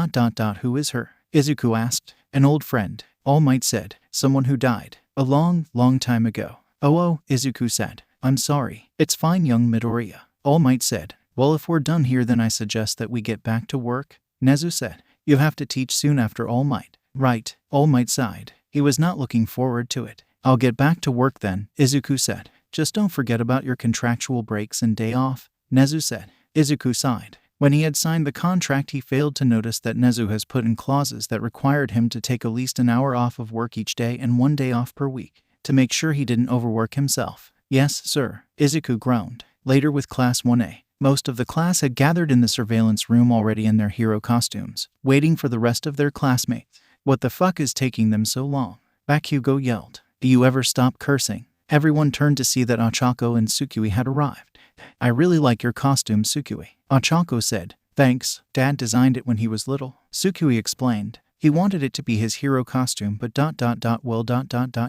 [SPEAKER 1] who is her? Izuku asked. An old friend, All Might said. Someone who died a long time ago. Oh, Izuku said. I'm sorry. It's fine, young Midoriya, All Might said. Well, if we're done here, then I suggest that we get back to work, Nezu said. You have to teach soon after All Might. Right, All Might sighed. He was not looking forward to it. I'll get back to work then, Izuku said. Just don't forget about your contractual breaks and day off, Nezu said. Izuku sighed. When he had signed the contract, he failed to notice that Nezu has put in clauses that required him to take at least an hour off of work each day and 1 day off per week, to make sure he didn't overwork himself. Yes, sir, Izuku groaned. Later with Class 1A. Most of the class had gathered in the surveillance room already in their hero costumes, waiting for the rest of their classmates. What the fuck is taking them so long? Bakugo yelled. Do you ever stop cursing? Everyone turned to see that Ochako and Tsukui had arrived. I really like your costume, Tsukui, Ochako said. Thanks, Dad designed it when he was little, Tsukui explained. He wanted it to be his hero costume, but well,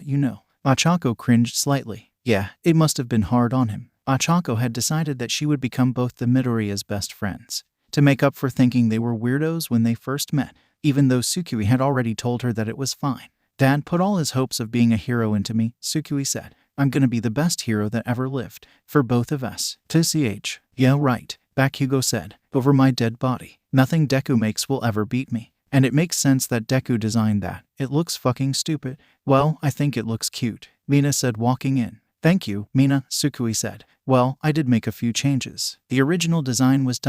[SPEAKER 1] you know. Ochako cringed slightly. Yeah, it must have been hard on him. Ochako had decided that she would become both the Midoriya's best friends, to make up for thinking they were weirdos when they first met, even though Tsukui had already told her that it was fine. Dad put all his hopes of being a hero into me, Tsukui said. I'm gonna be the best hero that ever lived, for both of us. TCH. Yeah, right, Bakugo said. Over my dead body. Nothing Deku makes will ever beat me. And it makes sense that Deku designed that. It looks fucking stupid. Well, I think it looks cute, Mina said, walking in. Thank you, Mina, Tsukui said. Well, I did make a few changes. The original design was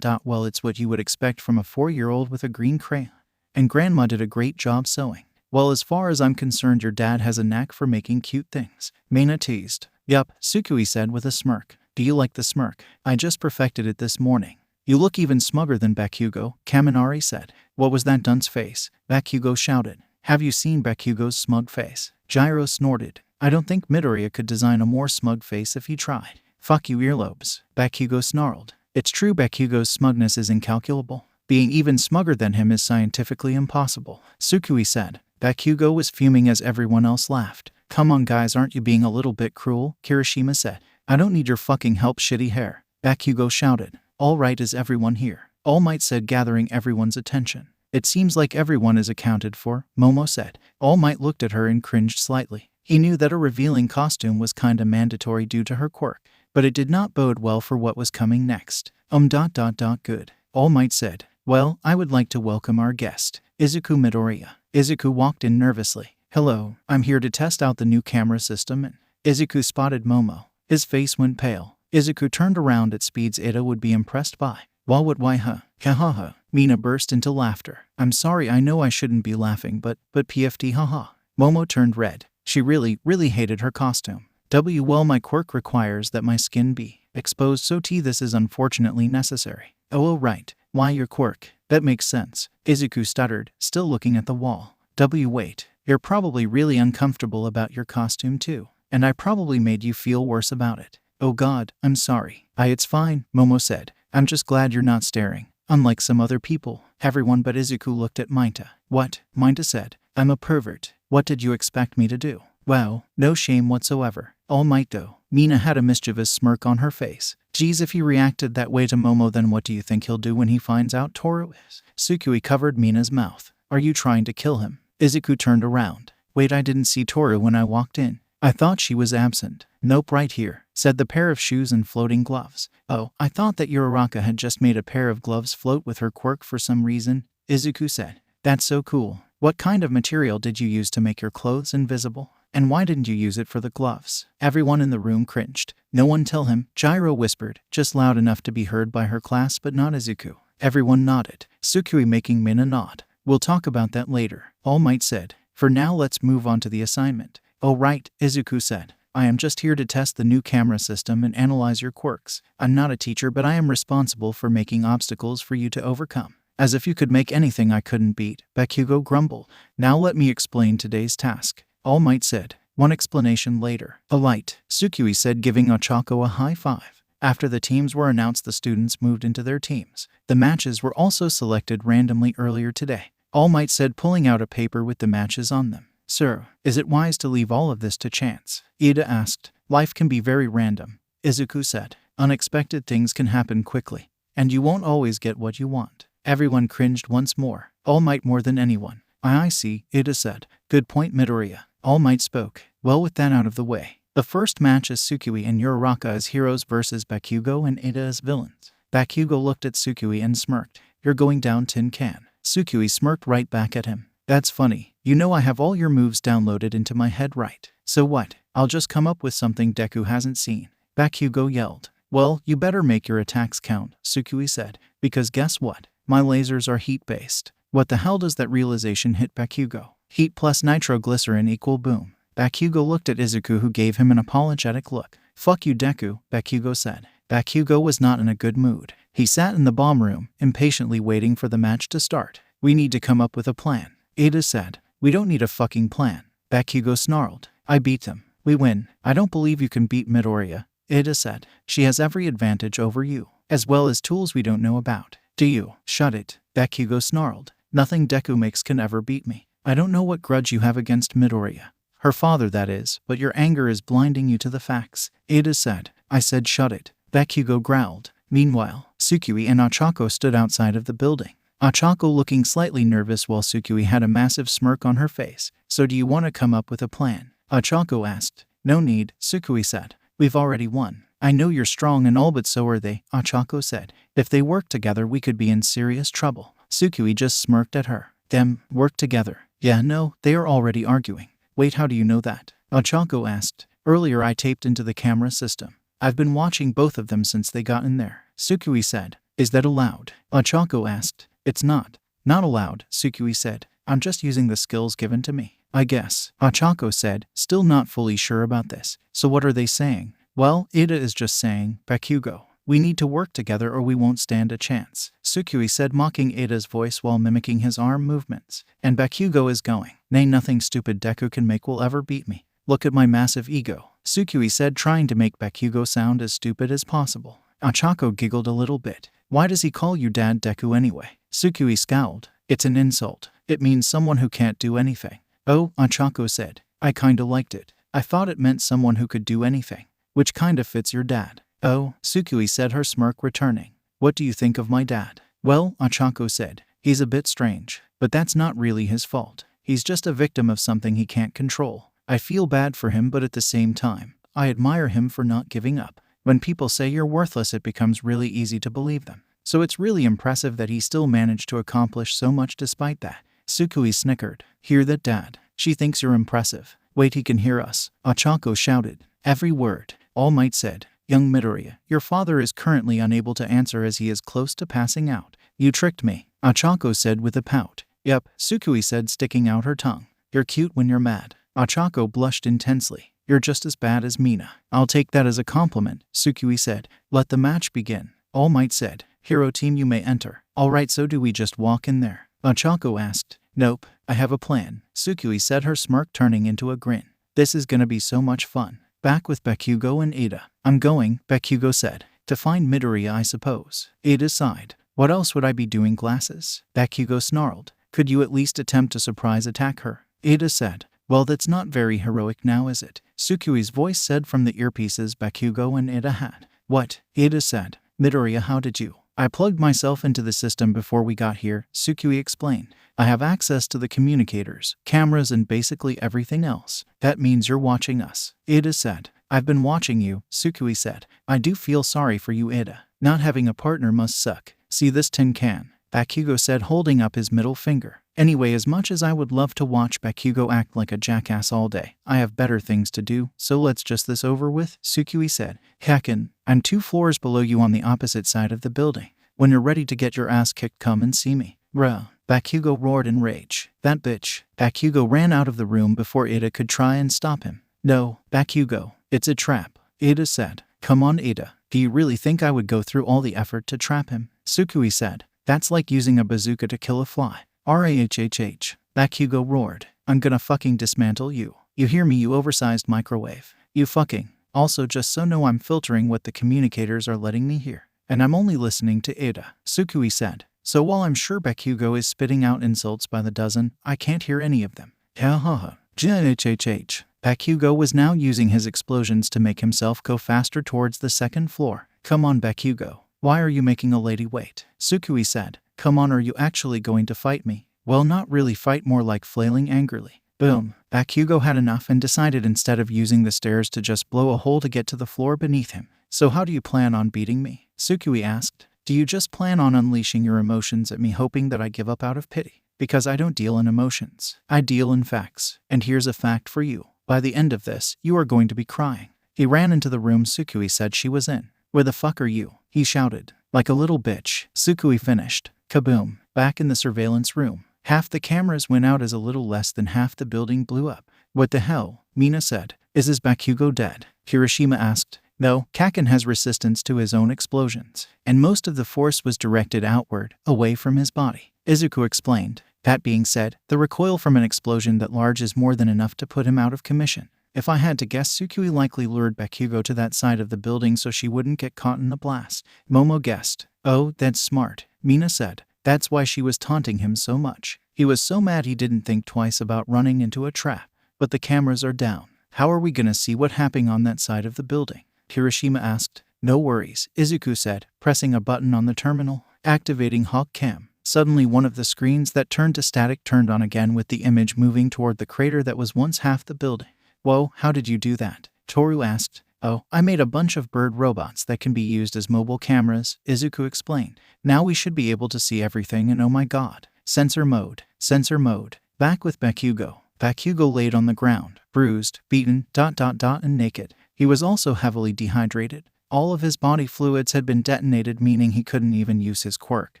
[SPEAKER 1] well, it's what you would expect from a 4-year-old with a green crayon. And Grandma did a great job sewing. Well, as far as I'm concerned, your dad has a knack for making cute things, Mina teased. Yup, Tsukui said with a smirk. Do you like the smirk? I just perfected it this morning. You look even smugger than Bakugo, Kaminari said. What was that dunce face? Bakugo shouted. Have you seen Bakugo's smug face? Gyro snorted. I don't think Midoriya could design a more smug face if he tried. Fuck you, earlobes, Bakugo snarled. It's true Bakugo's smugness is incalculable. Being even smugger than him is scientifically impossible, Sukui said. Bakugo was fuming as everyone else laughed. Come on guys, aren't you being a little bit cruel? Kirishima said. I don't need your fucking help, shitty hair, Bakugo shouted. All right, is everyone here? All Might said, gathering everyone's attention. It seems like everyone is accounted for, Momo said. All Might looked at her and cringed slightly. He knew that a revealing costume was kinda mandatory due to her quirk, but it did not bode well for what was coming next. Good, All Might said. Well, I would like to welcome our guest, Izuku Midoriya. Izuku walked in nervously. Hello, I'm here to test out the new camera system and Izuku spotted Momo. His face went pale. Izuku turned around at speeds Ada would be impressed by. Why huh? Kahaha. Mina burst into laughter. I'm sorry, I know I shouldn't be laughing, but PFT haha. Momo turned red. She really hated her costume. Well, my quirk requires that my skin be exposed, so this is unfortunately necessary. Oh right. Why your quirk? That makes sense. Izuku stuttered, still looking at the wall. Wait. You're probably really uncomfortable about your costume too. And I probably made you feel worse about it. Oh god, I'm sorry. It's fine, Momo said. I'm just glad you're not staring. Unlike some other people. Everyone but Izuku looked at Minta. What? Minta said. I'm a pervert. What did you expect me to do? Wow, no shame whatsoever. All Might though. Mina had a mischievous smirk on her face. Geez, if he reacted that way to Momo, then what do you think he'll do when he finds out Toru is? Sukui covered Mina's mouth. Are you trying to kill him? Izuku turned around. Wait, I didn't see Toru when I walked in. I thought she was absent. Nope, right here, said the pair of shoes and floating gloves. Oh, I thought that Uraraka had just made a pair of gloves float with her quirk for some reason, Izuku said. That's so cool. What kind of material did you use to make your clothes invisible? And why didn't you use it for the gloves? Everyone in the room cringed. No one tell him, Gyro whispered, just loud enough to be heard by her class but not Izuku. Everyone nodded, Sukui making Mina nod. We'll talk about that later, All Might said. For now let's move on to the assignment. Oh right, Izuku said. I am just here to test the new camera system and analyze your quirks. I'm not a teacher, but I am responsible for making obstacles for you to overcome. As if you could make anything I couldn't beat, Bakugo grumbled. Now let me explain today's task. All Might said. One explanation later. A light, Sukui said, giving Ochako a high five. After the teams were announced, the students moved into their teams. The matches were also selected randomly earlier today. All Might said, pulling out a paper with the matches on them. Sir, is it wise to leave all of this to chance? Ida asked. Life can be very random, Izuku said. Unexpected things can happen quickly, and you won't always get what you want. Everyone cringed once more. All Might more than anyone. I see, Ida said. Good point, Midoriya. All Might spoke. Well, with that out of the way, the first match is Sukui and Uraraka as heroes versus Bakugo and Ada as villains. Bakugo looked at Sukui and smirked. You're going down tin can. Sukui smirked right back at him. That's funny. You know I have all your moves downloaded into my head, right? So what? I'll just come up with something Deku hasn't seen. Bakugo yelled. Well, you better make your attacks count, Sukui said, because guess what? My lasers are heat-based. What the hell does that realization hit Bakugo? Heat plus nitroglycerin equal boom. Bakugo looked at Izuku, who gave him an apologetic look. Fuck you, Deku, Bakugo said. Bakugo was not in a good mood. He sat in the bomb room, impatiently waiting for the match to start. We need to come up with a plan, Ada said. We don't need a fucking plan. Bakugo snarled. I beat them. We win. I don't believe you can beat Midoriya, Ada said. She has every advantage over you, as well as tools we don't know about. Do you? Shut it, Bakugo snarled. Nothing Deku makes can ever beat me. I don't know what grudge you have against Midoriya. Her father, that is, but your anger is blinding you to the facts, Ada said. I said shut it, Bakugo growled. Meanwhile, Sukui and Ochako stood outside of the building. Ochako looking slightly nervous while Sukui had a massive smirk on her face. So do you want to come up with a plan? Ochako asked. No need, Sukui said. We've already won. I know you're strong and all, but so are they, Ochako said. If they work together, we could be in serious trouble. Sukui just smirked at her. Them, work together. Yeah, no, they are already arguing. Wait, how do you know that? Ochako asked. Earlier I taped into the camera system. I've been watching both of them since they got in there, Sukui said. Is that allowed? Ochako asked. It's not. Not allowed, Sukui said. I'm just using the skills given to me, I guess, Ochako said, still not fully sure about this. So what are they saying? Well, Ida is just saying, Bakugo, we need to work together or we won't stand a chance, Sukui said, mocking Ada's voice while mimicking his arm movements. And Bakugo is going. Nay, nothing stupid Deku can make will ever beat me. Look at my massive ego, Sukui said, trying to make Bakugo sound as stupid as possible. Ochako giggled a little bit. Why does he call you Dad Deku anyway? Tsukui scowled. It's an insult. It means someone who can't do anything. Oh, Ochako said. I kinda liked it. I thought it meant someone who could do anything. Which kinda fits your dad. Oh, Tsukui said, her smirk returning. What do you think of my dad? Well, Ochako said. He's a bit strange. But that's not really his fault. He's just a victim of something he can't control. I feel bad for him, but at the same time, I admire him for not giving up. When people say you're worthless, it becomes really easy to believe them. So it's really impressive that he still managed to accomplish so much despite that. Tsukui snickered. Hear that, Dad? She thinks you're impressive. Wait, he can hear us. Ochako shouted. Every word. All Might said. Young Midoriya, your father is currently unable to answer as he is close to passing out. You tricked me, Ochako said with a pout. Yep, Tsukui said, sticking out her tongue. You're cute when you're mad. Ochako blushed intensely. You're just as bad as Mina. I'll take that as a compliment, Tsukui said. Let the match begin. All Might said. Hero team, you may enter. Alright, so do we just walk in there? Ochako asked. Nope, I have a plan, Tsukui said, her smirk turning into a grin. This is gonna be so much fun. Back with Bakugo and Ada. I'm going, Bakugo said. To find Midoriya, I suppose. Ada sighed. What else would I be doing, glasses? Bakugo snarled. Could you at least attempt to surprise attack her? Ada said. Well, that's not very heroic now, is it? Tsukui's voice said from the earpieces Bakugo and Ada had. What? Ada said. Midoriya, how did you? I plugged myself into the system before we got here, Tsukui explained. I have access to the communicators, cameras, and basically everything else. That means you're watching us. Ada said. I've been watching you, Tsukui said. I do feel sorry for you, Ada. Not having a partner must suck. See this tin can? Bakugo said, holding up his middle finger. Anyway, as much as I would love to watch Bakugo act like a jackass all day, I have better things to do, so let's just this over with, Tsukui said. Heckin', I'm 2 floors below you on the opposite side of the building. When you're ready to get your ass kicked, come and see me. Bruh. Bakugo roared in rage. That bitch. Bakugo ran out of the room before Ada could try and stop him. No, Bakugo, it's a trap, Ada said. Come on, Ada. Do you really think I would go through all the effort to trap him? Tsukui said. That's like using a bazooka to kill a fly. RAHHH. Bakugo roared. I'm gonna fucking dismantle you. You hear me, you oversized microwave. You fucking. Also, just so know, I'm filtering what the communicators are letting me hear. And I'm only listening to Ada, Tsukui said. So while I'm sure Bakugo is spitting out insults by the dozen, I can't hear any of them. Ha ha ha. JHHH. Bakugo was now using his explosions to make himself go faster towards the 2nd floor. Come on, Bakugo. Why are you making a lady wait? Tsukui said. Come on, are you actually going to fight me? Well, not really fight, more like flailing angrily. Boom. Bakugo had enough and decided instead of using the stairs to just blow a hole to get to the floor beneath him. So how do you plan on beating me? Tsukui asked. Do you just plan on unleashing your emotions at me, hoping that I give up out of pity? Because I don't deal in emotions. I deal in facts. And here's a fact for you. By the end of this, you are going to be crying. He ran into the room Tsukui said she was in. Where the fuck are you? He shouted. Like a little bitch. Tsukui finished. Kaboom. Back in the surveillance room. Half the cameras went out as a little less than half the building blew up. What the hell? Mina said. Is his Bakugo dead? Hiroshima asked. No, Kaken has resistance to his own explosions, and most of the force was directed outward, away from his body. Izuku explained. That being said, the recoil from an explosion that large is more than enough to put him out of commission. If I had to guess, Tsukui likely lured Bakugo to that side of the building so she wouldn't get caught in the blast. Momo guessed. Oh, that's smart, Mina said. That's why she was taunting him so much. He was so mad he didn't think twice about running into a trap. But the cameras are down. How are we gonna see what happened on that side of the building? Hiroshima asked. No worries, Izuku said, pressing a button on the terminal, activating Hawk Cam. Suddenly one of the screens that turned to static turned on again with the image moving toward the crater that was once half the building. Whoa, how did you do that? Toru asked. Oh, I made a bunch of bird robots that can be used as mobile cameras, Izuku explained. Now we should be able to see everything, and oh my god. Sensor mode. Sensor mode. Back with Bakugo. Bakugo laid on the ground, bruised, beaten, and naked. He was also heavily dehydrated. All of his body fluids had been detonated, meaning he couldn't even use his quirk.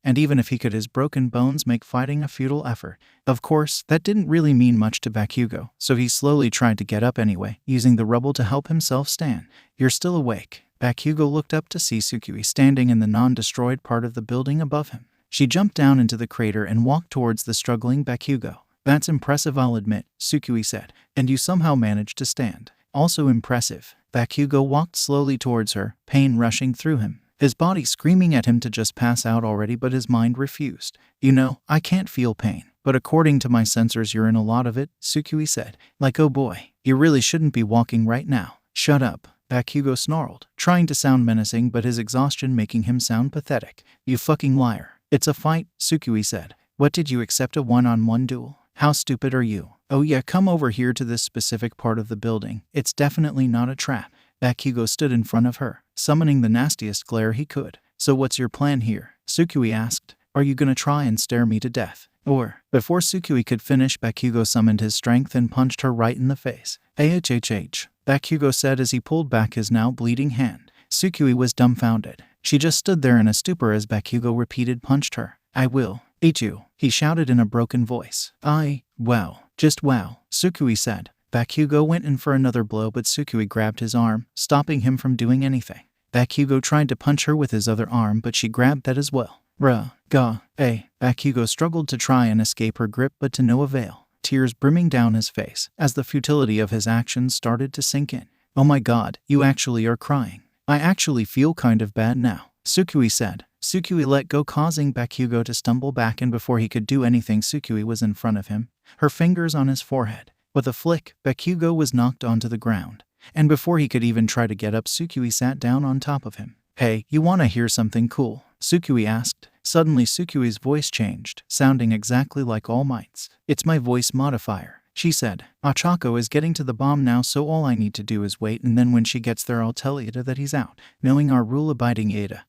[SPEAKER 1] And even if he could, his broken bones make fighting a futile effort. Of course, that didn't really mean much to Bakugo, so he slowly tried to get up anyway, using the rubble to help himself stand. You're still awake. Bakugo looked up to see Tsukui standing in the non-destroyed part of the building above him. She jumped down into the crater and walked towards the struggling Bakugo. That's impressive, I'll admit, Tsukui said. And you somehow managed to stand. Also impressive. Bakugo walked slowly towards her, pain rushing through him. his body screaming at him to just pass out already, but his mind refused. You know, I can't feel pain, but according to my sensors you're in a lot of it, Tsukui said. Like, oh boy, you really shouldn't be walking right now. Shut up, Bakugo snarled, trying to sound menacing but his exhaustion making him sound pathetic. You fucking liar. It's a fight, Tsukui said. What, did you accept a one-on-one duel? How stupid are you? Oh yeah, come over here to this specific part of the building. It's definitely not a trap. Bakugo stood in front of her, summoning the nastiest glare he could. So what's your plan here? Tsukui asked. Are you gonna try and stare me to death? Or, before Tsukui could finish, Bakugo summoned his strength and punched her right in the face. AHHH, Bakugo said as he pulled back his now bleeding hand. Tsukui was dumbfounded. She just stood there in a stupor as Bakugo repeated punched her. I will eat you, he shouted in a broken voice. Wow, just wow, Tsukui said. Bakugo went in for another blow but Tsukui grabbed his arm, stopping him from doing anything. Bakugo tried to punch her with his other arm but she grabbed that as well. Bakugo struggled to try and escape her grip but to no avail, tears brimming down his face as the futility of his actions started to sink in. Oh my god, you actually are crying. I actually feel kind of bad now, Tsukui said. Tsukui let go, causing Bakugo to stumble back, and before he could do anything Tsukui was in front of him, her fingers on his forehead. With a flick, Bakugo was knocked onto the ground, and before he could even try to get up, Tsukui sat down on top of him. Hey, you wanna hear something cool? Tsukui asked. Suddenly Tsukui's voice changed, sounding exactly like All Might's. It's my voice modifier, she said. Ochako is getting to the bomb now, so all I need to do is wait, and then when she gets there I'll tell Ada that he's out. Knowing our rule-abiding Ada,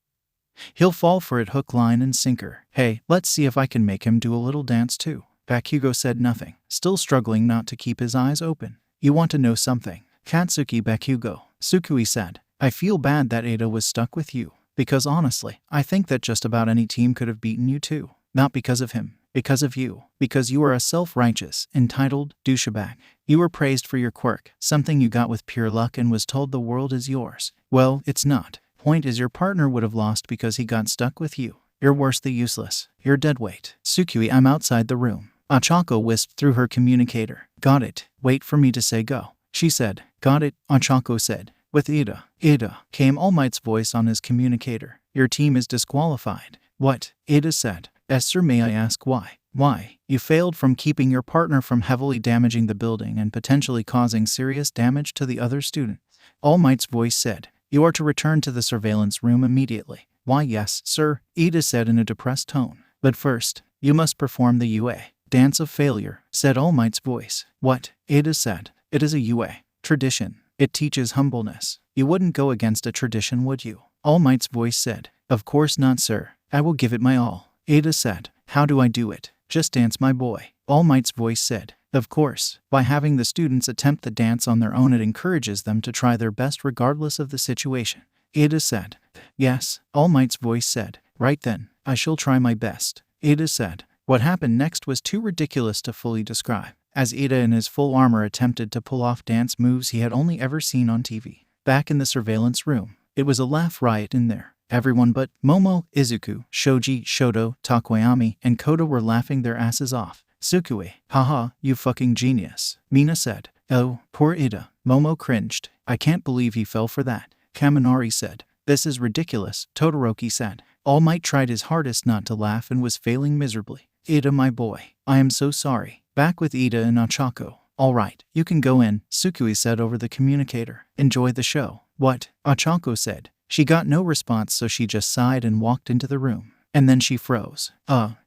[SPEAKER 1] he'll fall for it hook, line, and sinker. Hey, let's see if I can make him do a little dance too. Bakugo said nothing, still struggling not to keep his eyes open. You want to know something? Katsuki Bakugo, Tsukui said. I feel bad that Ada was stuck with you, because honestly, I think that just about any team could have beaten you too. Not because of him, because of you. Because you are a self-righteous, entitled douchebag. You were praised for your quirk, something you got with pure luck, and was told the world is yours. Well, it's not. Point is, your partner would have lost because he got stuck with you. You're worse than useless. You're dead weight. Tsukui, I'm outside the room. Ochako whisked through her communicator. Got it. Wait for me to say go, she said. Got it, Ochako said. With Ada, came All Might's voice on his communicator. Your team is disqualified. What? Ada said. Sir, may I ask why? Why? You failed from keeping your partner from heavily damaging the building and potentially causing serious damage to the other students. All Might's voice said. You are to return to the surveillance room immediately. Why, yes, sir, Ada said in a depressed tone. But first, you must perform the UA. Dance of Failure, said All Might's voice. What? Ada said. It is a UA. Tradition. It teaches humbleness. You wouldn't go against a tradition, would you? All Might's voice said. Of course not, sir. I will give it my all. Ada said. How do I do it? Just dance, my boy. All Might's voice said. Of course, by having the students attempt the dance on their own, it encourages them to try their best regardless of the situation. Ada said. Yes, All Might's voice said. Right then, I shall try my best. Ada said. What happened next was too ridiculous to fully describe, as Ada in his full armor attempted to pull off dance moves he had only ever seen on TV. Back in the surveillance room, it was a laugh riot in there. Everyone but Momo, Izuku, Shoji, Shoto, Takoyami, and Kodo were laughing their asses off. Tsukui, haha, you fucking genius, Mina said. Oh, poor Ada. Momo cringed. I can't believe he fell for that. Kaminari said. This is ridiculous, Todoroki said. All Might tried his hardest not to laugh and was failing miserably. Ada, my boy, I am so sorry. Back with Ada and Ochako. All right, you can go in, Tsukui said over the communicator. Enjoy the show. What? Ochako said. She got no response, so she just sighed and walked into the room. And then she froze.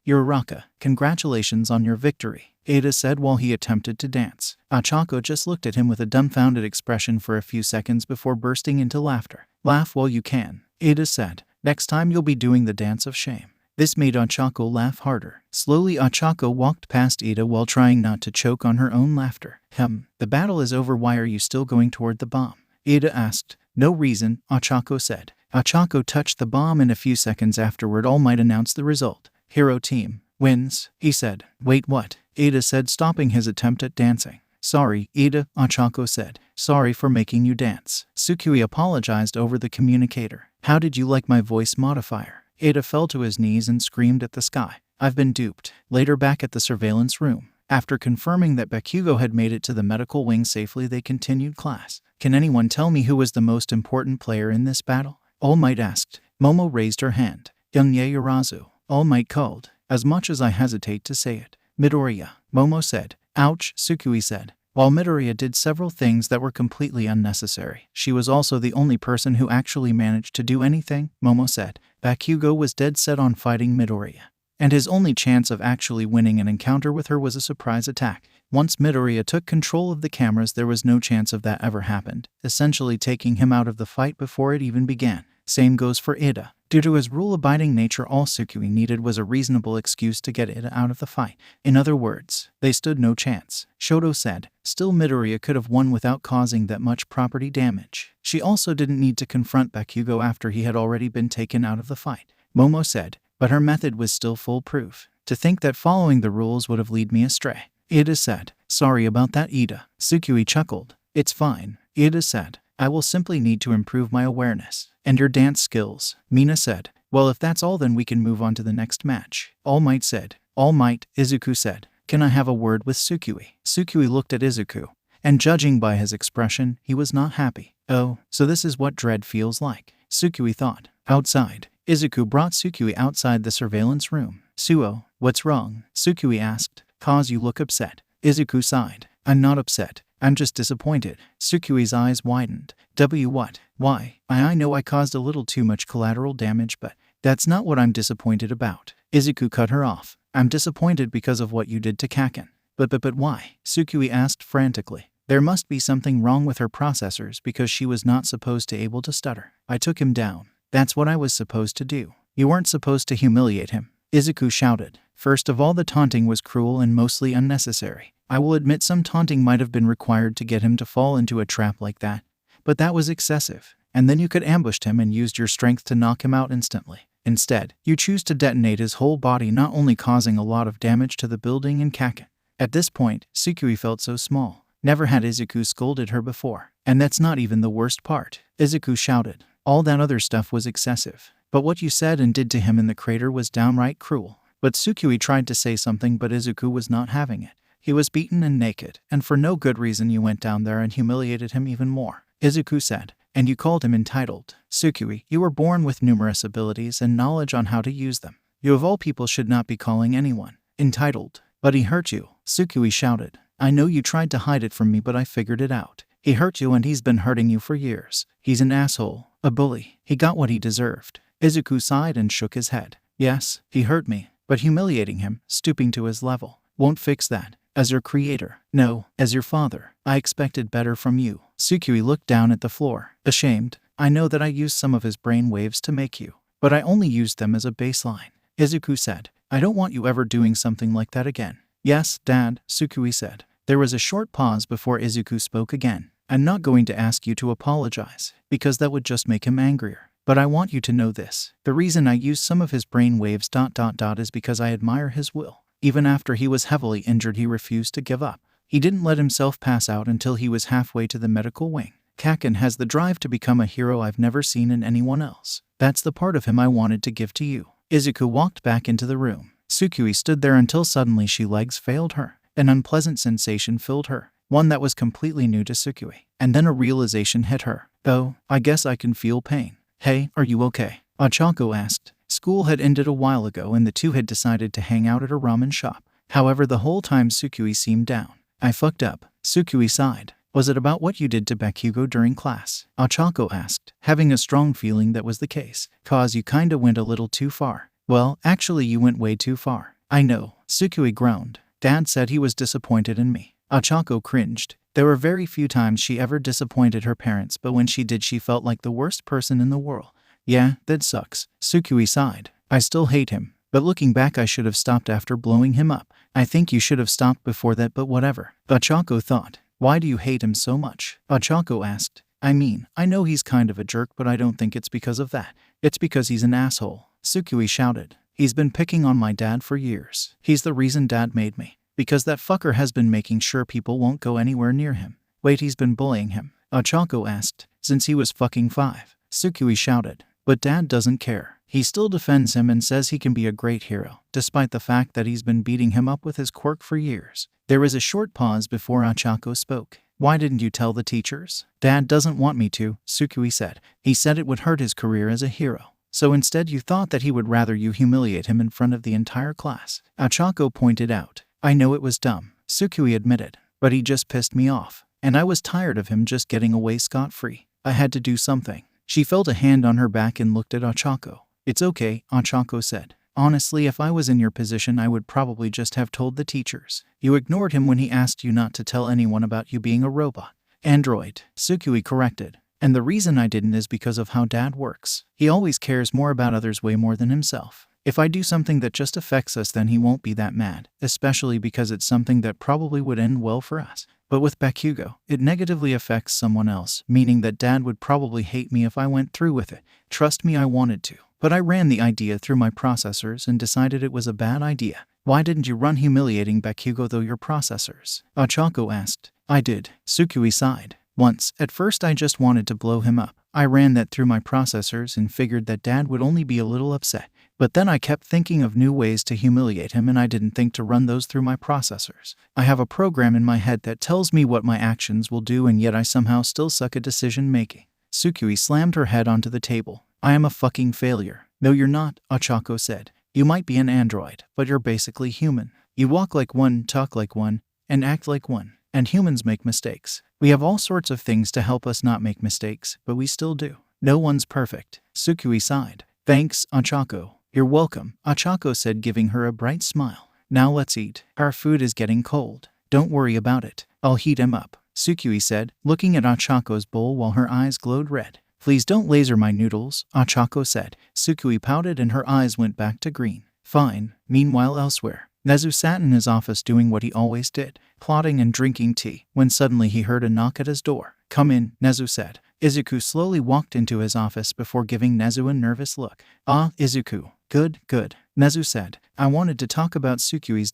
[SPEAKER 1] You're Raka. Congratulations on your victory, Ada said while he attempted to dance. Ochako just looked at him with a dumbfounded expression for a few seconds before bursting into laughter. Laugh while you can, Ada said. Next time you'll be doing the dance of shame. This made Ochako laugh harder. Slowly Ochako walked past Ada while trying not to choke on her own laughter. The battle is over. Why are you still going toward the bomb? Ada asked. No reason, Ochako said. Ochako touched the bomb, and a few seconds afterward All Might announced the result. Hero team wins, he said. Wait, what? Ada said, stopping his attempt at dancing. Sorry, Ada, Ochako said. Sorry for making you dance. Tsukui apologized over the communicator. How did you like my voice modifier? Ada fell to his knees and screamed at the sky. I've been duped. Later, back at the surveillance room, after confirming that Bakugo had made it to the medical wing safely, they continued class. Can anyone tell me who was the most important player in this battle? All Might asked. Momo raised her hand. Young Yaoyorozu, All Might called, as much as I hesitate to say it. Midoriya, Momo said. Ouch, Sukui said. While Midoriya did several things that were completely unnecessary, she was also the only person who actually managed to do anything, Momo said. Bakugo was dead set on fighting Midoriya, and his only chance of actually winning an encounter with her was a surprise attack. Once Midoriya took control of the cameras, there was no chance of that ever happened, essentially taking him out of the fight before it even began. Same goes for Ida. Due to his rule-abiding nature, all Sukui needed was a reasonable excuse to get Ida out of the fight. In other words, they stood no chance. Shoto said. Still, Midoriya could have won without causing that much property damage. She also didn't need to confront Bakugo after he had already been taken out of the fight. Momo said. But her method was still foolproof. To think that following the rules would have led me astray. Ida said. Sorry about that, Ida. Sukui chuckled. It's fine. Ida said. I will simply need to improve my awareness and your dance skills. Mina said. Well, if that's all, then we can move on to the next match. All Might said. All Might, Izuku said. Can I have a word with Sukui? Sukui looked at Izuku, and judging by his expression, he was not happy. Oh, so this is what dread feels like, Sukui thought. Outside, Izuku brought Sukui outside the surveillance room. Suo, what's wrong? Sukui asked. Cause you look upset. Izuku sighed. I'm not upset. I'm just disappointed. Sukui's eyes widened. What? Why? I know I caused a little too much collateral damage, but that's not what I'm disappointed about. Izuku cut her off. I'm disappointed because of what you did to Kaken. But why? Sukui asked frantically. There must be something wrong with her processors because she was not supposed to able to stutter. I took him down. That's what I was supposed to do. You weren't supposed to humiliate him. Izuku shouted. First of all, the taunting was cruel and mostly unnecessary. I will admit some taunting might have been required to get him to fall into a trap like that, but that was excessive. And then you could ambushed him and used your strength to knock him out instantly. Instead, you choose to detonate his whole body, not only causing a lot of damage to the building and Kaken. At this point, Sukui felt so small. Never had Izuku scolded her before. And that's not even the worst part. Izuku shouted. All that other stuff was excessive. But what you said and did to him in the crater was downright cruel. But Sukui tried to say something, but Izuku was not having it. He was beaten and naked, and for no good reason you went down there and humiliated him even more. Izuku said. And you called him entitled. Sukui, you were born with numerous abilities and knowledge on how to use them. You of all people should not be calling anyone entitled. But he hurt you, Sukui shouted. I know you tried to hide it from me, but I figured it out. He hurt you and he's been hurting you for years. He's an asshole, a bully. He got what he deserved. Izuku sighed and shook his head. Yes, he hurt me, but humiliating him, stooping to his level, won't fix that. As your creator, no, as your father, I expected better from you. Sukui looked down at the floor, ashamed. I know that I used some of his brain waves to make you, but I only used them as a baseline. Izuku said, I don't want you ever doing something like that again. Yes, Dad, Sukui said. There was a short pause before Izuku spoke again. I'm not going to ask you to apologize, because that would just make him angrier. But I want you to know this. The reason I used some of his brain waves ... is because I admire his will. Even after he was heavily injured, he refused to give up. He didn't let himself pass out until he was halfway to the medical wing. Kaken has the drive to become a hero I've never seen in anyone else. That's the part of him I wanted to give to you. Izuku walked back into the room. Sukui stood there until suddenly she legs failed her. An unpleasant sensation filled her, one that was completely new to Sukui. And then a realization hit her. Oh, I guess I can feel pain. Hey, are you okay? Ochako asked. School had ended a while ago and the two had decided to hang out at a ramen shop. However, the whole time Sukui seemed down. I fucked up. Sukui sighed. Was it about what you did to Bakugo during class? Ochako asked, having a strong feeling that was the case. Cause you kinda went a little too far. Well, actually you went way too far. I know. Sukui groaned. Dad said he was disappointed in me. Ochako cringed. There were very few times she ever disappointed her parents, but when she did she felt like the worst person in the world. Yeah, that sucks. Sukui sighed. I still hate him, but looking back I should have stopped after blowing him up. I think you should have stopped before that, but whatever. Ochako thought. Why do you hate him so much? Ochako asked. I mean, I know he's kind of a jerk, but I don't think it's because of that. It's because he's an asshole. Sukui shouted. He's been picking on my dad for years. He's the reason Dad made me. Because that fucker has been making sure people won't go anywhere near him. Wait, he's been bullying him? Ochako asked. Since he was fucking 5. Sukui shouted. But Dad doesn't care. He still defends him and says he can be a great hero, despite the fact that he's been beating him up with his quirk for years. There was a short pause before Ochako spoke. Why didn't you tell the teachers? Dad doesn't want me to, Sukui said. He said it would hurt his career as a hero. So instead you thought that he would rather you humiliate him in front of the entire class. Ochako pointed out. I know it was dumb, Sukui admitted, but he just pissed me off, and I was tired of him just getting away scot-free. I had to do something. She felt a hand on her back and looked at Ochako. It's okay, Ochako said. Honestly, if I was in your position, I would probably just have told the teachers. You ignored him when he asked you not to tell anyone about you being a robot. Android, Sukui corrected. And the reason I didn't is because of how Dad works. He always cares more about others way more than himself. If I do something that just affects us, then he won't be that mad, especially because it's something that probably would end well for us. But with Bakugo, it negatively affects someone else, meaning that Dad would probably hate me if I went through with it. Trust me, I wanted to. But I ran the idea through my processors and decided it was a bad idea. Why didn't you run humiliating Bakugo through your processors? Ochako asked. I did, Sukui sighed. Once, at first I just wanted to blow him up. I ran that through my processors and figured that Dad would only be a little upset. But then I kept thinking of new ways to humiliate him, and I didn't think to run those through my processors. I have a program in my head that tells me what my actions will do, and yet I somehow still suck at decision making. Sukui slammed her head onto the table. I am a fucking failure. No, you're not, Ochako said. You might be an android, but you're basically human. You walk like one, talk like one, and act like one. And humans make mistakes. We have all sorts of things to help us not make mistakes, but we still do. No one's perfect. Sukui sighed. Thanks, Ochako. You're welcome, Ochako said, giving her a bright smile. Now let's eat. Our food is getting cold. Don't worry about it. I'll heat him up, Sukui said, looking at Ochako's bowl while her eyes glowed red. Please don't laser my noodles, Ochako said. Sukui pouted and her eyes went back to green. Fine. Meanwhile, elsewhere, Nezu sat in his office doing what he always did, plotting and drinking tea, when suddenly he heard a knock at his door. Come in, Nezu said. Izuku slowly walked into his office before giving Nezu a nervous look. Ah, Izuku. Good, good, Nezu said. I wanted to talk about Sukui's ...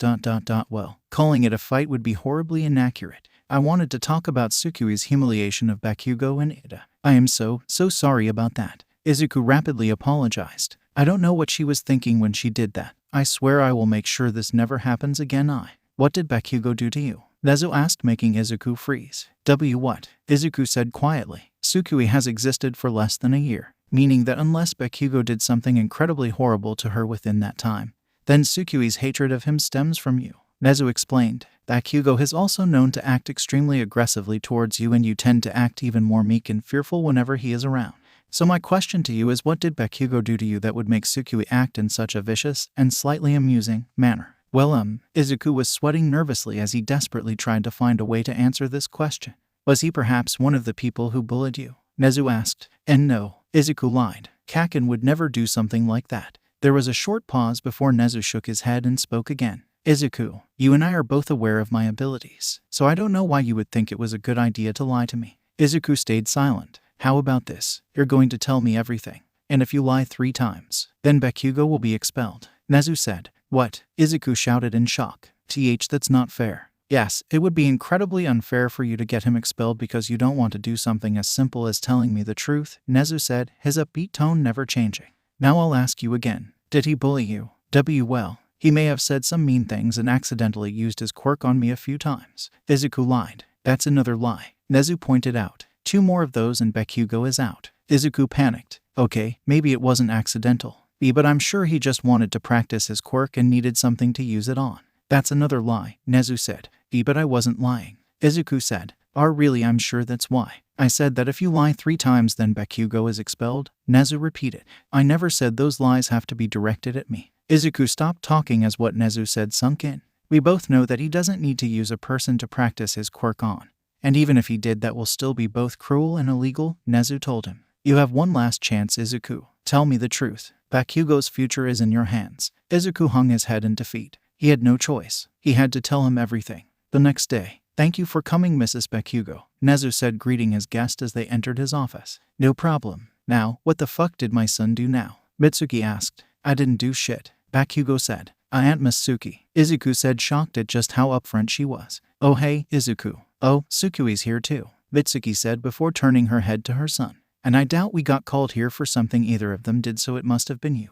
[SPEAKER 1] Well, calling it a fight would be horribly inaccurate. I wanted to talk about Sukui's humiliation of Bakugo and Ida. I am so sorry about that. Izuku rapidly apologized. I don't know what she was thinking when she did that. I swear I will make sure this never happens again. What did Bakugo do to you? Nezu asked, making Izuku freeze. What? Izuku said quietly. Sukui has existed for less than a year, meaning that unless Bakugo did something incredibly horrible to her within that time, then Sukui's hatred of him stems from you. Nezu explained. Bakugo is also known to act extremely aggressively towards you, and you tend to act even more meek and fearful whenever he is around. So my question to you is, what did Bakugo do to you that would make Sukui act in such a vicious and slightly amusing manner? Well, Izuku was sweating nervously as he desperately tried to find a way to answer this question. Was he perhaps one of the people who bullied you? Nezu asked. And no, Izuku lied. Kaken would never do something like that. There was a short pause before Nezu shook his head and spoke again. Izuku, you and I are both aware of my abilities, so I don't know why you would think it was a good idea to lie to me. Izuku stayed silent. How about this? You're going to tell me everything. And if you lie 3 times, then Bakugo will be expelled. Nezu said. What? Izuku shouted in shock. That's not fair. Yes, it would be incredibly unfair for you to get him expelled because you don't want to do something as simple as telling me the truth, Nezu said, his upbeat tone never changing. Now I'll ask you again. Did he bully you? Well, he may have said some mean things and accidentally used his quirk on me a few times. Izuku lied. That's another lie, Nezu pointed out. 2 more of those and Bakugo is out. Izuku panicked. Okay, maybe it wasn't accidental, but I'm sure he just wanted to practice his quirk and needed something to use it on. That's another lie, Nezu said. But I wasn't lying, Izuku said. Really, I'm sure that's why. I said that if you lie 3 times then Bakugo is expelled, Nezu repeated. I never said those lies have to be directed at me. Izuku stopped talking as what Nezu said sunk in. We both know that he doesn't need to use a person to practice his quirk on. And even if he did, that will still be both cruel and illegal, Nezu told him. You have one last chance, Izuku. Tell me the truth. Bakugo's future is in your hands. Izuku hung his head in defeat. He had no choice. He had to tell him everything. The next day. Thank you for coming, Mrs. Bakugo, Nezu said, greeting his guest as they entered his office. No problem. Now, what the fuck did my son do now? Mitsuki asked. I didn't do shit, Bakugo said. Aunt Mitsuki, Izuku said, shocked at just how upfront she was. Oh hey, Izuku. Oh, Sukui's here too, Mitsuki said before turning her head to her son. And I doubt we got called here for something either of them did, so it must have been you.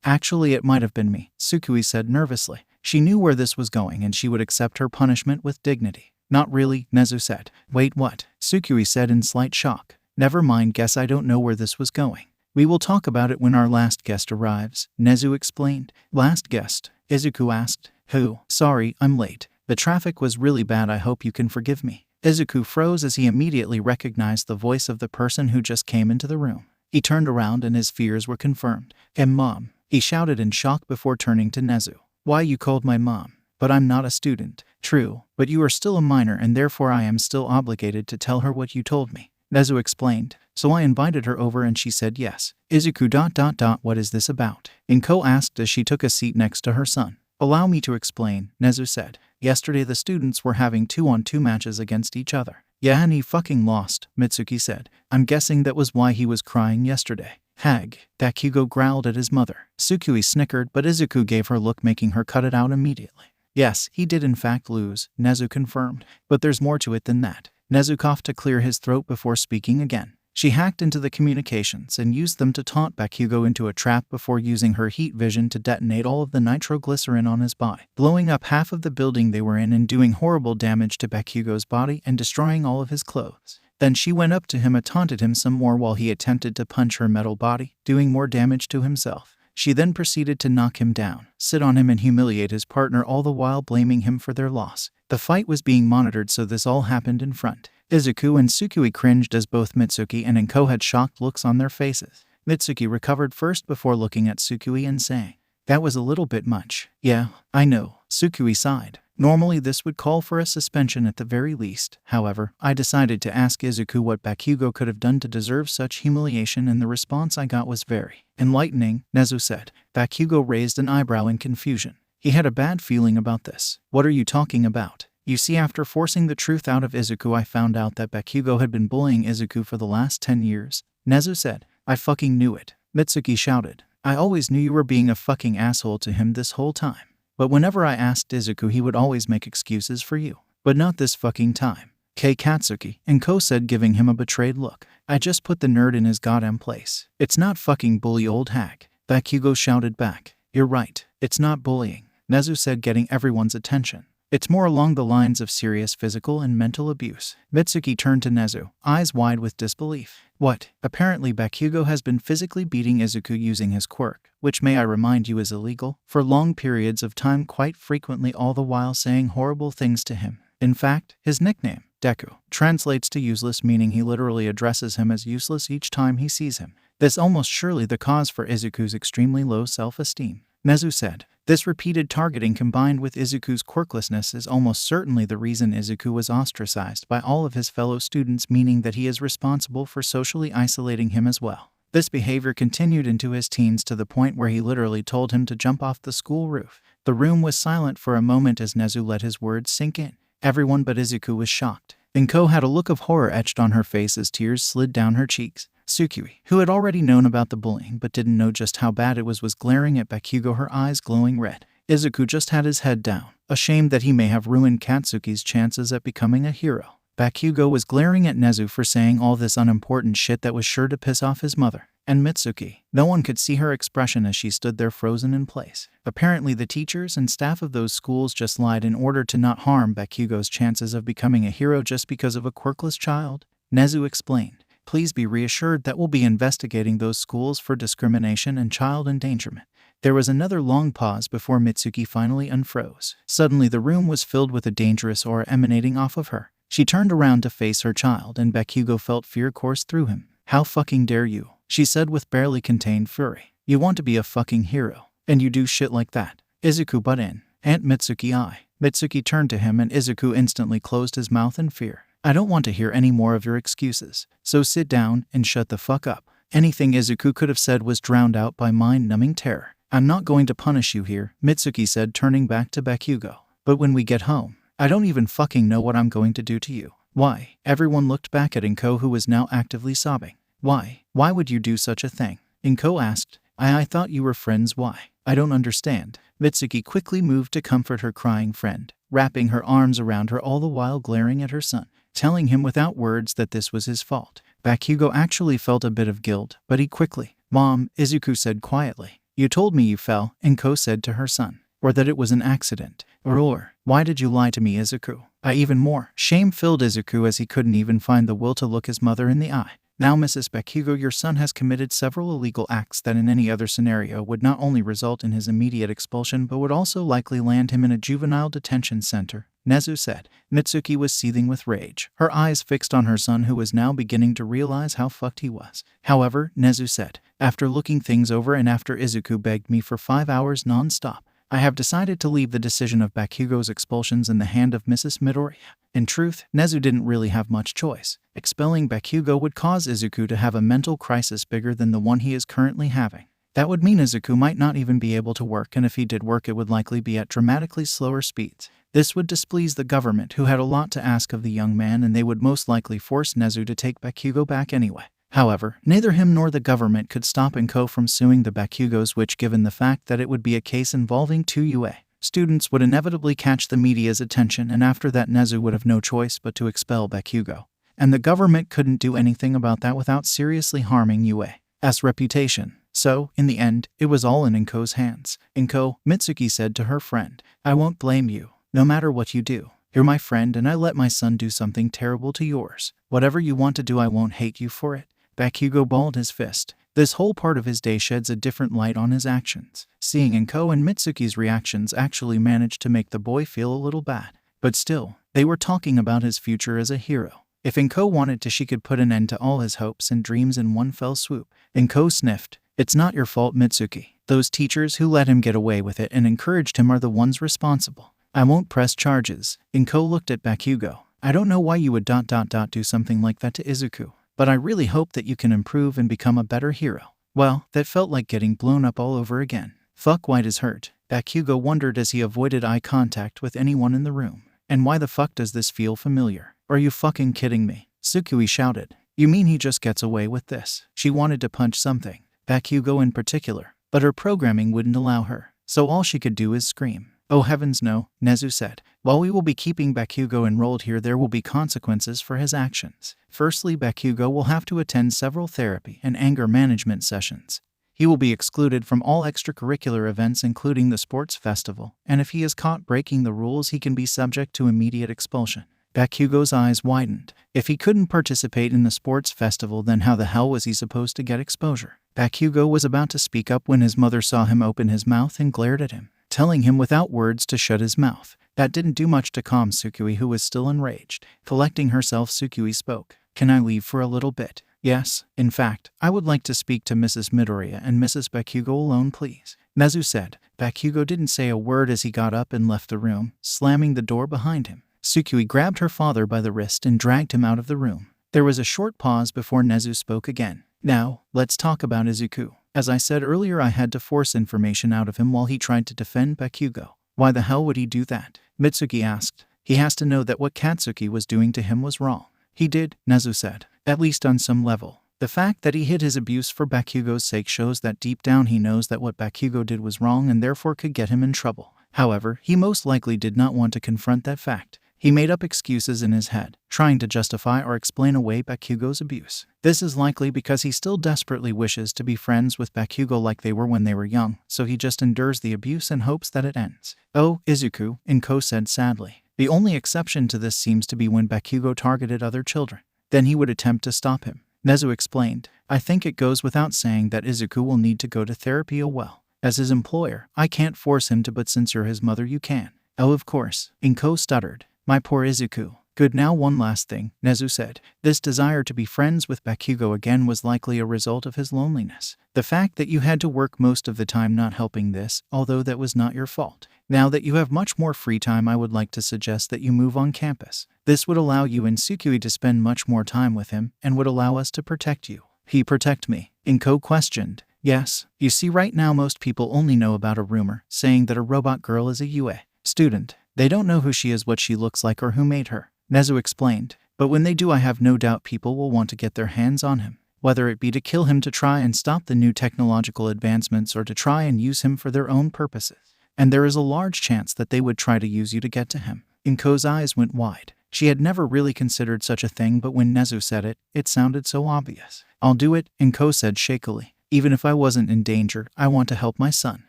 [SPEAKER 1] Actually it might have been me, Sukui said nervously. She knew where this was going and she would accept her punishment with dignity. Not really, Nezu said. Wait, what? Sukui said in slight shock. Never mind, guess I don't know where this was going. We will talk about it when our last guest arrives, Nezu explained. Last guest? Izuku asked. Who? Sorry, I'm late. The traffic was really bad. I hope you can forgive me. Izuku froze as he immediately recognized the voice of the person who just came into the room. He turned around and his fears were confirmed. Mom, he shouted in shock before turning to Nezu. Why you called my mom? But I'm not a student. True, but you are still a minor and therefore I am still obligated to tell her what you told me. Nezu explained. So I invited her over and she said yes. Izuku ... What is this about? Inko asked as she took a seat next to her son. Allow me to explain, Nezu said. Yesterday the students were having 2-on-2 matches against each other. Yeah, and he fucking lost, Mitsuki said. I'm guessing that was why he was crying yesterday. Hag. Dakugo growled at his mother. Tsukui snickered, but Izuku gave her a look, making her cut it out immediately. Yes, he did in fact lose, Nezu confirmed. But there's more to it than that. Nezu coughed to clear his throat before speaking again. She hacked into the communications and used them to taunt Bakugo into a trap before using her heat vision to detonate all of the nitroglycerin on his body, blowing up half of the building they were in and doing horrible damage to Bakugo's body and destroying all of his clothes. Then she went up to him and taunted him some more while he attempted to punch her metal body, doing more damage to himself. She then proceeded to knock him down, sit on him and humiliate his partner, all the while blaming him for their loss. The fight was being monitored, so this all happened in front. Izuku and Tsukui cringed as both Mitsuki and Inko had shocked looks on their faces. Mitsuki recovered first before looking at Tsukui and saying, "That was a little bit much." "Yeah, I know," Tsukui sighed. Normally this would call for a suspension at the very least. However, I decided to ask Izuku what Bakugo could have done to deserve such humiliation, and the response I got was very enlightening, Nezu said. Bakugo raised an eyebrow in confusion. He had a bad feeling about this. What are you talking about? You see, after forcing the truth out of Izuku, I found out that Bakugo had been bullying Izuku for the last 10 years. Nezu said. I fucking knew it. Mitsuki shouted. I always knew you were being a fucking asshole to him this whole time. But whenever I asked Izuku, he would always make excuses for you. But not this fucking time. Kei Katsuki, Inko said, giving him a betrayed look. I just put the nerd in his goddamn place. It's not fucking bully, old hag. Bakugo shouted back. You're right. It's not bullying, Nezu said, getting everyone's attention. It's more along the lines of serious physical and mental abuse. Mitsuki turned to Nezu, eyes wide with disbelief. What? Apparently Bakugo has been physically beating Izuku using his quirk, which, may I remind you, is illegal, for long periods of time, quite frequently, all the while saying horrible things to him. In fact, his nickname, Deku, translates to useless, meaning he literally addresses him as useless each time he sees him. This almost surely the cause for Izuku's extremely low self-esteem, Nezu said. This repeated targeting combined with Izuku's quirklessness is almost certainly the reason Izuku was ostracized by all of his fellow students, meaning that he is responsible for socially isolating him as well. This behavior continued into his teens to the point where he literally told him to jump off the school roof. The room was silent for a moment as Nezu let his words sink in. Everyone but Izuku was shocked. Inko had a look of horror etched on her face as tears slid down her cheeks. Tsukui, who had already known about the bullying but didn't know just how bad it was glaring at Bakugo, her eyes glowing red. Izuku just had his head down, ashamed that he may have ruined Katsuki's chances at becoming a hero. Bakugo was glaring at Nezu for saying all this unimportant shit that was sure to piss off his mother. And Mitsuki. No one could see her expression as she stood there frozen in place. Apparently the teachers and staff of those schools just lied in order to not harm Bakugo's chances of becoming a hero just because of a quirkless child, Nezu explained. Please be reassured that we'll be investigating those schools for discrimination and child endangerment. There was another long pause before Mitsuki finally unfroze. Suddenly the room was filled with a dangerous aura emanating off of her. She turned around to face her child and Bakugo felt fear course through him. How fucking dare you, she said with barely contained fury. You want to be a fucking hero, and you do shit like that. Izuku butt in. Aunt Mitsuki, Mitsuki turned to him and Izuku instantly closed his mouth in fear. I don't want to hear any more of your excuses, so sit down and shut the fuck up. Anything Izuku could have said was drowned out by mind-numbing terror. I'm not going to punish you here, Mitsuki said, turning back to Bakugo. But when we get home, I don't even fucking know what I'm going to do to you. Why? Everyone looked back at Inko, who was now actively sobbing. Why? Why would you do such a thing? Inko asked. I thought you were friends. Why? I don't understand. Mitsuki quickly moved to comfort her crying friend, wrapping her arms around her all the while glaring at her son, telling him without words that this was his fault. Bakugo actually felt a bit of guilt, but he quickly, Mom, Izuku said quietly. You told me you fell, Inko said to her son, or that it was an accident. Or, why did you lie to me, Izuku? Even more shame filled Izuku as he couldn't even find the will to look his mother in the eye. Now Mrs. Bakugo, your son has committed several illegal acts that in any other scenario would not only result in his immediate expulsion but would also likely land him in a juvenile detention center, Nezu said. Mitsuki was seething with rage, her eyes fixed on her son who was now beginning to realize how fucked he was. However, Nezu said, after looking things over and after Izuku begged me for 5 hours non-stop, I have decided to leave the decision of Bakugo's expulsions in the hand of Mrs. Midoriya. In truth, Nezu didn't really have much choice. Expelling Bakugo would cause Izuku to have a mental crisis bigger than the one he is currently having. That would mean Izuku might not even be able to work, and if he did work it would likely be at dramatically slower speeds. This would displease the government, who had a lot to ask of the young man, and they would most likely force Nezu to take Bakugo back anyway. However, neither him nor the government could stop Inko from suing the Bakugos, which, given the fact that it would be a case involving 2 UA students, would inevitably catch the media's attention, and after that Nezu would have no choice but to expel Bakugo. And the government couldn't do anything about that without seriously harming UA's reputation. So, in the end, it was all in Inko's hands. Inko, Mitsuki said to her friend, I won't blame you, no matter what you do. You're my friend and I let my son do something terrible to yours. Whatever you want to do, I won't hate you for it. Bakugo balled his fist. This whole part of his day sheds a different light on his actions. Seeing Inko and Mitsuki's reactions actually managed to make the boy feel a little bad. But still, they were talking about his future as a hero. If Inko wanted to, she could put an end to all his hopes and dreams in one fell swoop. Inko sniffed. It's not your fault, Mitsuki. Those teachers who let him get away with it and encouraged him are the ones responsible. I won't press charges. Inko looked at Bakugo. I don't know why you would do something like that to Izuku, but I really hope that you can improve and become a better hero. Well, that felt like getting blown up all over again. Fuck, White is hurt. Bakugo wondered as he avoided eye contact with anyone in the room. And why the fuck does this feel familiar? Are you fucking kidding me? Tsukui shouted. You mean he just gets away with this? She wanted to punch something, Bakugo in particular, but her programming wouldn't allow her, so all she could do is scream. Oh heavens no, Nezu said. While we will be keeping Bakugo enrolled here, there will be consequences for his actions. Firstly, Bakugo will have to attend several therapy and anger management sessions. He will be excluded from all extracurricular events including the sports festival, and if he is caught breaking the rules he can be subject to immediate expulsion. Bakugo's eyes widened. If he couldn't participate in the sports festival, then how the hell was he supposed to get exposure? Bakugo was about to speak up when his mother saw him open his mouth and glared at him, telling him without words to shut his mouth. That didn't do much to calm Tsukui, who was still enraged. Collecting herself, Tsukui spoke. Can I leave for a little bit? Yes, in fact, I would like to speak to Mrs. Midoriya and Mrs. Bakugo alone, please, Nezu said. Bakugo didn't say a word as he got up and left the room, slamming the door behind him. Tsukui grabbed her father by the wrist and dragged him out of the room. There was a short pause before Nezu spoke again. Now, let's talk about Izuku. As I said earlier, I had to force information out of him while he tried to defend Bakugo. Why the hell would he do that? Mitsuki asked. He has to know that what Katsuki was doing to him was wrong. He did, Nezu said. At least on some level. The fact that he hid his abuse for Bakugo's sake shows that deep down he knows that what Bakugo did was wrong and therefore could get him in trouble. However, he most likely did not want to confront that fact. He made up excuses in his head, trying to justify or explain away Bakugo's abuse. This is likely because he still desperately wishes to be friends with Bakugo like they were when they were young, so he just endures the abuse and hopes that it ends. Oh, Izuku, Inko said sadly. The only exception to this seems to be when Bakugo targeted other children. Then he would attempt to stop him. Nezu explained. I think it goes without saying that Izuku will need to go to therapy. Oh well. As his employer, I can't force him to, but since you're his mother you can. Oh of course, Inko stuttered. My poor Izuku. Good, now one last thing, Nezu said. This desire to be friends with Bakugo again was likely a result of his loneliness. The fact that you had to work most of the time not helping this, although that was not your fault. Now that you have much more free time, I would like to suggest that you move on campus. This would allow you and Tsukui to spend much more time with him, and would allow us to protect you. He protect me? Inko questioned. Yes. You see, right now most people only know about a rumor, saying that a robot girl is a UA student. They don't know who she is, what she looks like, or who made her. Nezu explained. But when they do, I have no doubt people will want to get their hands on him. Whether it be to kill him to try and stop the new technological advancements or to try and use him for their own purposes. And there is a large chance that they would try to use you to get to him. Inko's eyes went wide. She had never really considered such a thing, but when Nezu said it, it sounded so obvious. I'll do it, Inko said shakily. Even if I wasn't in danger, I want to help my son.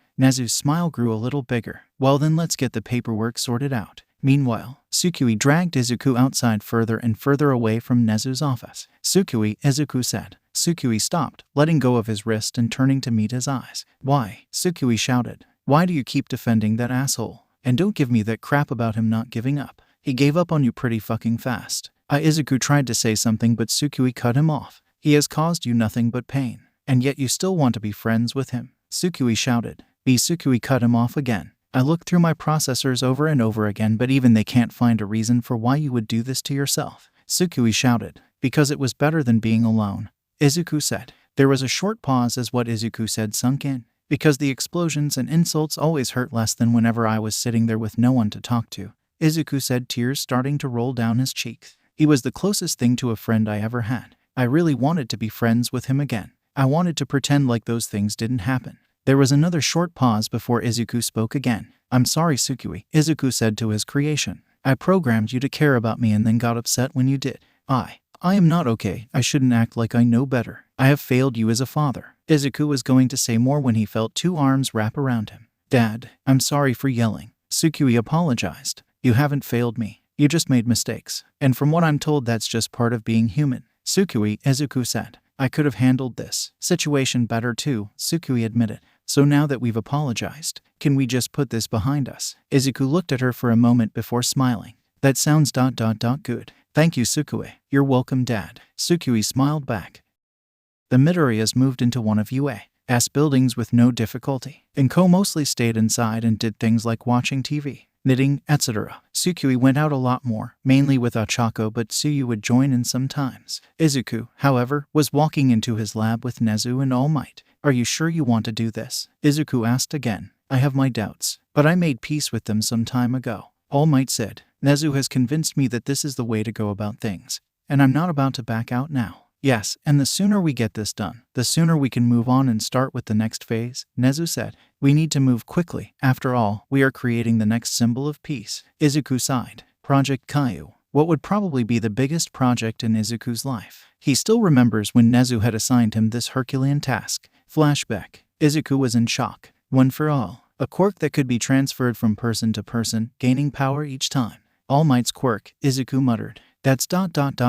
[SPEAKER 1] Nezu's smile grew a little bigger. Well then let's get the paperwork sorted out. Meanwhile, Tsukui dragged Izuku outside further and further away from Nezu's office. "Tsukui," Izuku said. Tsukui stopped, letting go of his wrist and turning to meet his eyes. "Why?" Tsukui shouted. "Why do you keep defending that asshole? And don't give me that crap about him not giving up. He gave up on you pretty fucking fast." Izuku tried to say something, but Tsukui cut him off. "He has caused you nothing but pain, and yet you still want to be friends with him?" Tsukui shouted. Tsukui cut him off again. "I looked through my processors over and over again, but even they can't find a reason for why you would do this to yourself." Tsukui shouted. "Because it was better than being alone," Izuku said. There was a short pause as what Izuku said sunk in. "Because the explosions and insults always hurt less than whenever I was sitting there with no one to talk to," Izuku said, tears starting to roll down his cheeks. "He was the closest thing to a friend I ever had. I really wanted to be friends with him again. I wanted to pretend like those things didn't happen." There was another short pause before Izuku spoke again. "I'm sorry, Tsukui," Izuku said to his creation. "I programmed you to care about me and then got upset when you did. I am not okay. I shouldn't act like I know better. I have failed you as a father." Izuku was going to say more when he felt two arms wrap around him. "Dad, I'm sorry for yelling." Tsukui apologized. "You haven't failed me. You just made mistakes. And from what I'm told, that's just part of being human." "Tsukui," Izuku said. "I could have handled this situation better too," Tsukui admitted. "So now that we've apologized, can we just put this behind us?" Izuku looked at her for a moment before smiling. "That sounds good. Thank you, Tsukui." "You're welcome, Dad." Tsukui smiled back. The Midoriyas moved into one of UA's buildings with no difficulty. Inko mostly stayed inside and did things like watching TV, knitting, etc. Tsukui went out a lot more, mainly with Ochako, but Tsuyu would join in sometimes. Izuku, however, was walking into his lab with Nezu and All Might. "Are you sure you want to do this?" Izuku asked again. "I have my doubts, but I made peace with them some time ago," All Might said. "Nezu has convinced me that this is the way to go about things, and I'm not about to back out now." "Yes, and the sooner we get this done, the sooner we can move on and start with the next phase," Nezu said. "We need to move quickly. After all, we are creating the next symbol of peace." Izuku sighed. Project Kaiu. What would probably be the biggest project in Izuku's life. He still remembers when Nezu had assigned him this Herculean task. Flashback. Izuku was in shock. One for all. A quirk that could be transferred from person to person, gaining power each time. All Might's quirk, Izuku muttered. "That's ...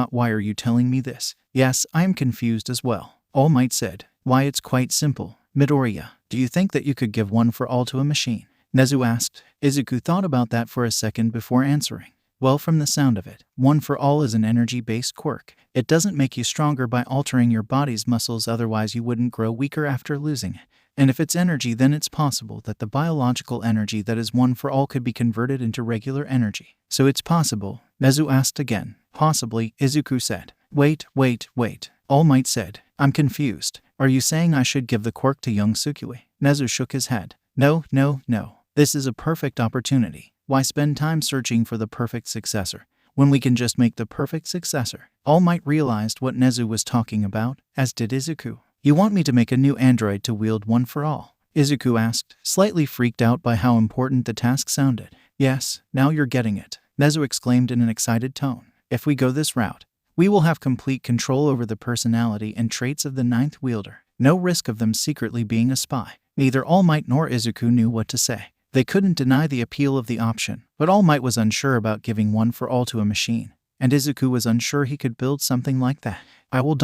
[SPEAKER 1] Why are you telling me this?" "Yes, I am confused as well," All Might said. "Why, it's quite simple. Midoriya, do you think that you could give one for all to a machine?" Nezu asked. Izuku thought about that for a second before answering. "Well, from the sound of it, one for all is an energy-based quirk. It doesn't make you stronger by altering your body's muscles, otherwise you wouldn't grow weaker after losing it. And if it's energy, then it's possible that the biological energy that is one for all could be converted into regular energy." "So it's possible?" Nezu asked again. "Possibly," Izuku said. Wait, All Might said. "I'm confused. Are you saying I should give the quirk to young Tsukui?" Nezu shook his head. No. This is a perfect opportunity. Why spend time searching for the perfect successor, when we can just make the perfect successor?" All Might realized what Nezu was talking about, as did Izuku. "You want me to make a new android to wield one for all?" Izuku asked, slightly freaked out by how important the task sounded. "Yes, now you're getting it," Nezu exclaimed in an excited tone. "If we go this route, we will have complete control over the personality and traits of the ninth wielder. No risk of them secretly being a spy." Neither All Might nor Izuku knew what to say. They couldn't deny the appeal of the option, but All Might was unsure about giving one for all to a machine, and Izuku was unsure he could build something like that. "I will ...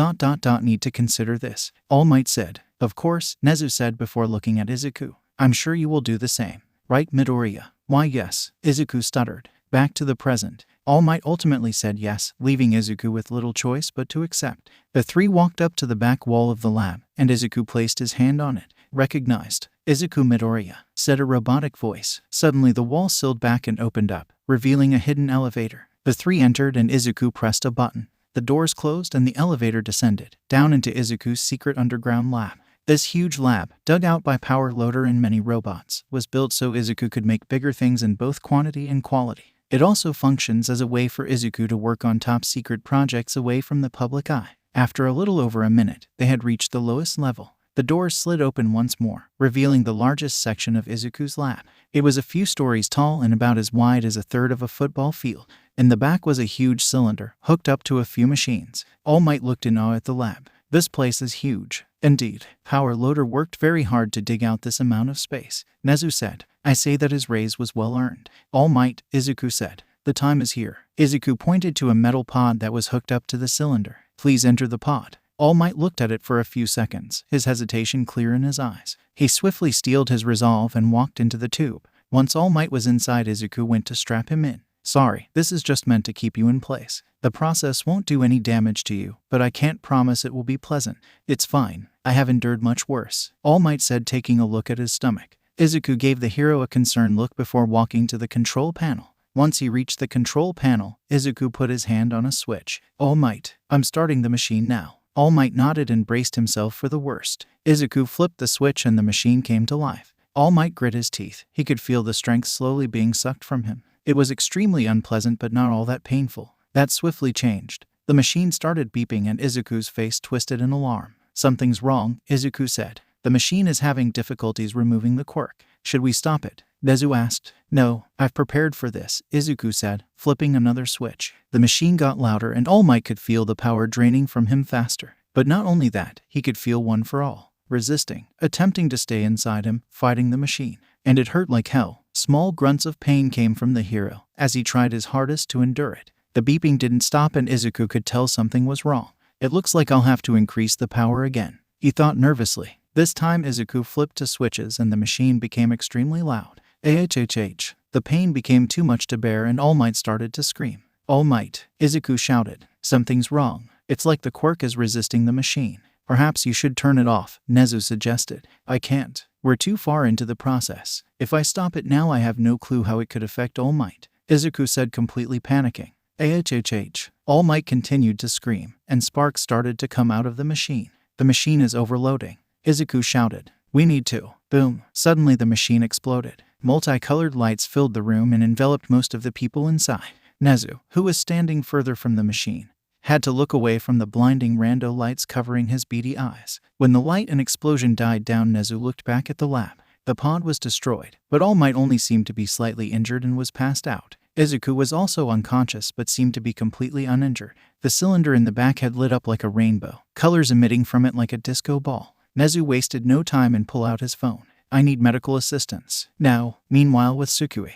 [SPEAKER 1] need to consider this," All Might said. "Of course," Nezu said before looking at Izuku. "I'm sure you will do the same. Right, Midoriya?" "Why, yes," Izuku stuttered. "Back to the present." All Might ultimately said yes, leaving Izuku with little choice but to accept. The three walked up to the back wall of the lab, and Izuku placed his hand on it. "Recognized. Izuku Midoriya," said a robotic voice. Suddenly the wall sealed back and opened up, revealing a hidden elevator. The three entered and Izuku pressed a button. The doors closed and the elevator descended, down into Izuku's secret underground lab. This huge lab, dug out by power loader and many robots, was built so Izuku could make bigger things in both quantity and quality. It also functions as a way for Izuku to work on top secret projects away from the public eye. After a little over a minute, they had reached the lowest level. The doors slid open once more, revealing the largest section of Izuku's lab. It was a few stories tall and about as wide as a third of a football field. In the back was a huge cylinder, hooked up to a few machines. All Might looked in awe at the lab. "This place is huge." Indeed, Power Loader worked very hard to dig out this amount of space. Nezu said. I say that his raise was well earned. All Might, Izuku said. The time is here. Izuku pointed to a metal pod that was hooked up to the cylinder. Please enter the pod. All Might looked at it for a few seconds, his hesitation clear in his eyes. He swiftly steeled his resolve and walked into the tube. Once All Might was inside, Izuku went to strap him in. Sorry, this is just meant to keep you in place. The process won't do any damage to you, but I can't promise it will be pleasant. It's fine. I have endured much worse, All Might said, taking a look at his stomach. Izuku gave the hero a concerned look before walking to the control panel. Once he reached the control panel, Izuku put his hand on a switch. All Might, I'm starting the machine now. All Might nodded and braced himself for the worst. Izuku flipped the switch and the machine came to life. All Might grit his teeth. He could feel the strength slowly being sucked from him. It was extremely unpleasant but not all that painful. That swiftly changed. The machine started beeping and Izuku's face twisted in alarm. Something's wrong, Izuku said. The machine is having difficulties removing the quirk. Should we stop it? Nezu asked. No, I've prepared for this, Izuku said, flipping another switch. The machine got louder and All Might could feel the power draining from him faster. But not only that, he could feel One for All resisting, attempting to stay inside him, fighting the machine. And it hurt like hell. Small grunts of pain came from the hero as he tried his hardest to endure it. The beeping didn't stop and Izuku could tell something was wrong. It looks like I'll have to increase the power again, he thought nervously. This time Izuku flipped to switches and the machine became extremely loud. AHHH. The pain became too much to bear and All Might started to scream. All Might, Izuku shouted. Something's wrong. It's like the quirk is resisting the machine. Perhaps you should turn it off, Nezu suggested. I can't. We're too far into the process. If I stop it now I have no clue how it could affect All Might, Izuku said, completely panicking. AHHH. All Might continued to scream, and sparks started to come out of the machine. The machine is overloading, Izuku shouted. We need to. Boom. Suddenly the machine exploded. Multicolored lights filled the room and enveloped most of the people inside. Nezu, who was standing further from the machine, had to look away from the blinding rando lights covering his beady eyes. When the light and explosion died down, Nezu looked back at the lab. The pod was destroyed, but All Might only seemed to be slightly injured and was passed out. Izuku was also unconscious but seemed to be completely uninjured. The cylinder in the back had lit up like a rainbow, colors emitting from it like a disco ball. Nezu wasted no time and pulled out his phone. I need medical assistance now. Meanwhile, with Sukui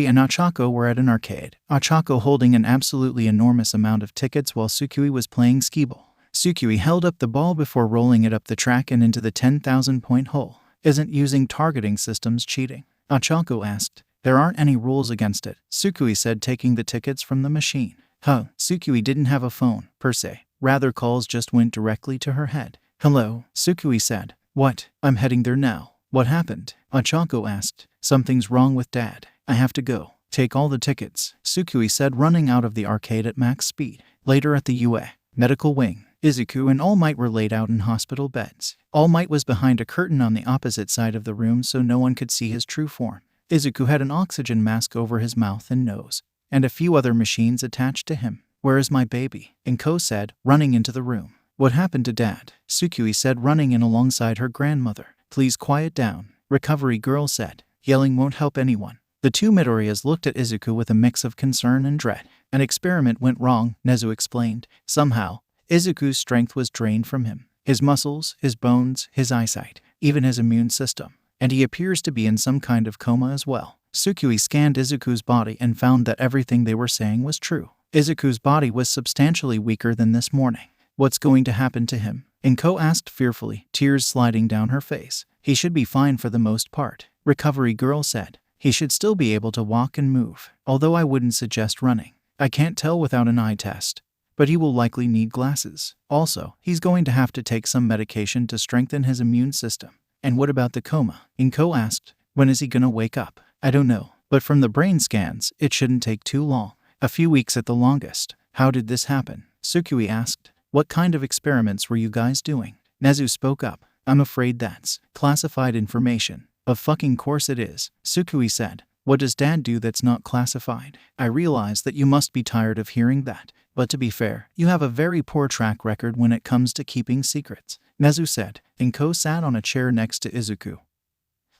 [SPEAKER 1] and Ochako were at an arcade, Ochako holding an absolutely enormous amount of tickets while Sukui was playing skee-ball. Sukui held up the ball before rolling it up the track and into the 10,000-point hole. Isn't using targeting systems cheating? Ochako asked. There aren't any rules against it, Sukui said, taking the tickets from the machine. Sukui didn't have a phone, per se. Rather, calls just went directly to her head. Hello, Sukui said. What? I'm heading there now. What happened? Ochako asked. Something's wrong with Dad. I have to go. Take all the tickets, Sukui said, running out of the arcade at max speed. Later at the UA medical wing, Izuku and All Might were laid out in hospital beds. All Might was behind a curtain on the opposite side of the room so no one could see his true form. Izuku had an oxygen mask over his mouth and nose, and a few other machines attached to him. Where is my baby? Inko said, running into the room. What happened to Dad? Sukui said, running in alongside her grandmother. Please quiet down, Recovery Girl said. Yelling won't help anyone. The two Midoriyas looked at Izuku with a mix of concern and dread. An experiment went wrong, Nezu explained. Somehow, Izuku's strength was drained from him. His muscles, his bones, his eyesight, even his immune system. And he appears to be in some kind of coma as well. Sukui scanned Izuku's body and found that everything they were saying was true. Izuku's body was substantially weaker than this morning. What's going to happen to him? Inko asked fearfully, tears sliding down her face. He should be fine for the most part, Recovery Girl said. He should still be able to walk and move, although I wouldn't suggest running. I can't tell without an eye test, but he will likely need glasses. Also, he's going to have to take some medication to strengthen his immune system. And what about the coma? Inko asked. When is he gonna wake up? I don't know, but from the brain scans, it shouldn't take too long. A few weeks at the longest. How did this happen? Sukui asked. What kind of experiments were you guys doing? Nezu spoke up. I'm afraid that's classified information. Of fucking course it is, Sukui said. What does Dad do that's not classified? I realize that you must be tired of hearing that, but to be fair, you have a very poor track record when it comes to keeping secrets, Nezu said. Inko sat on a chair next to Izuku,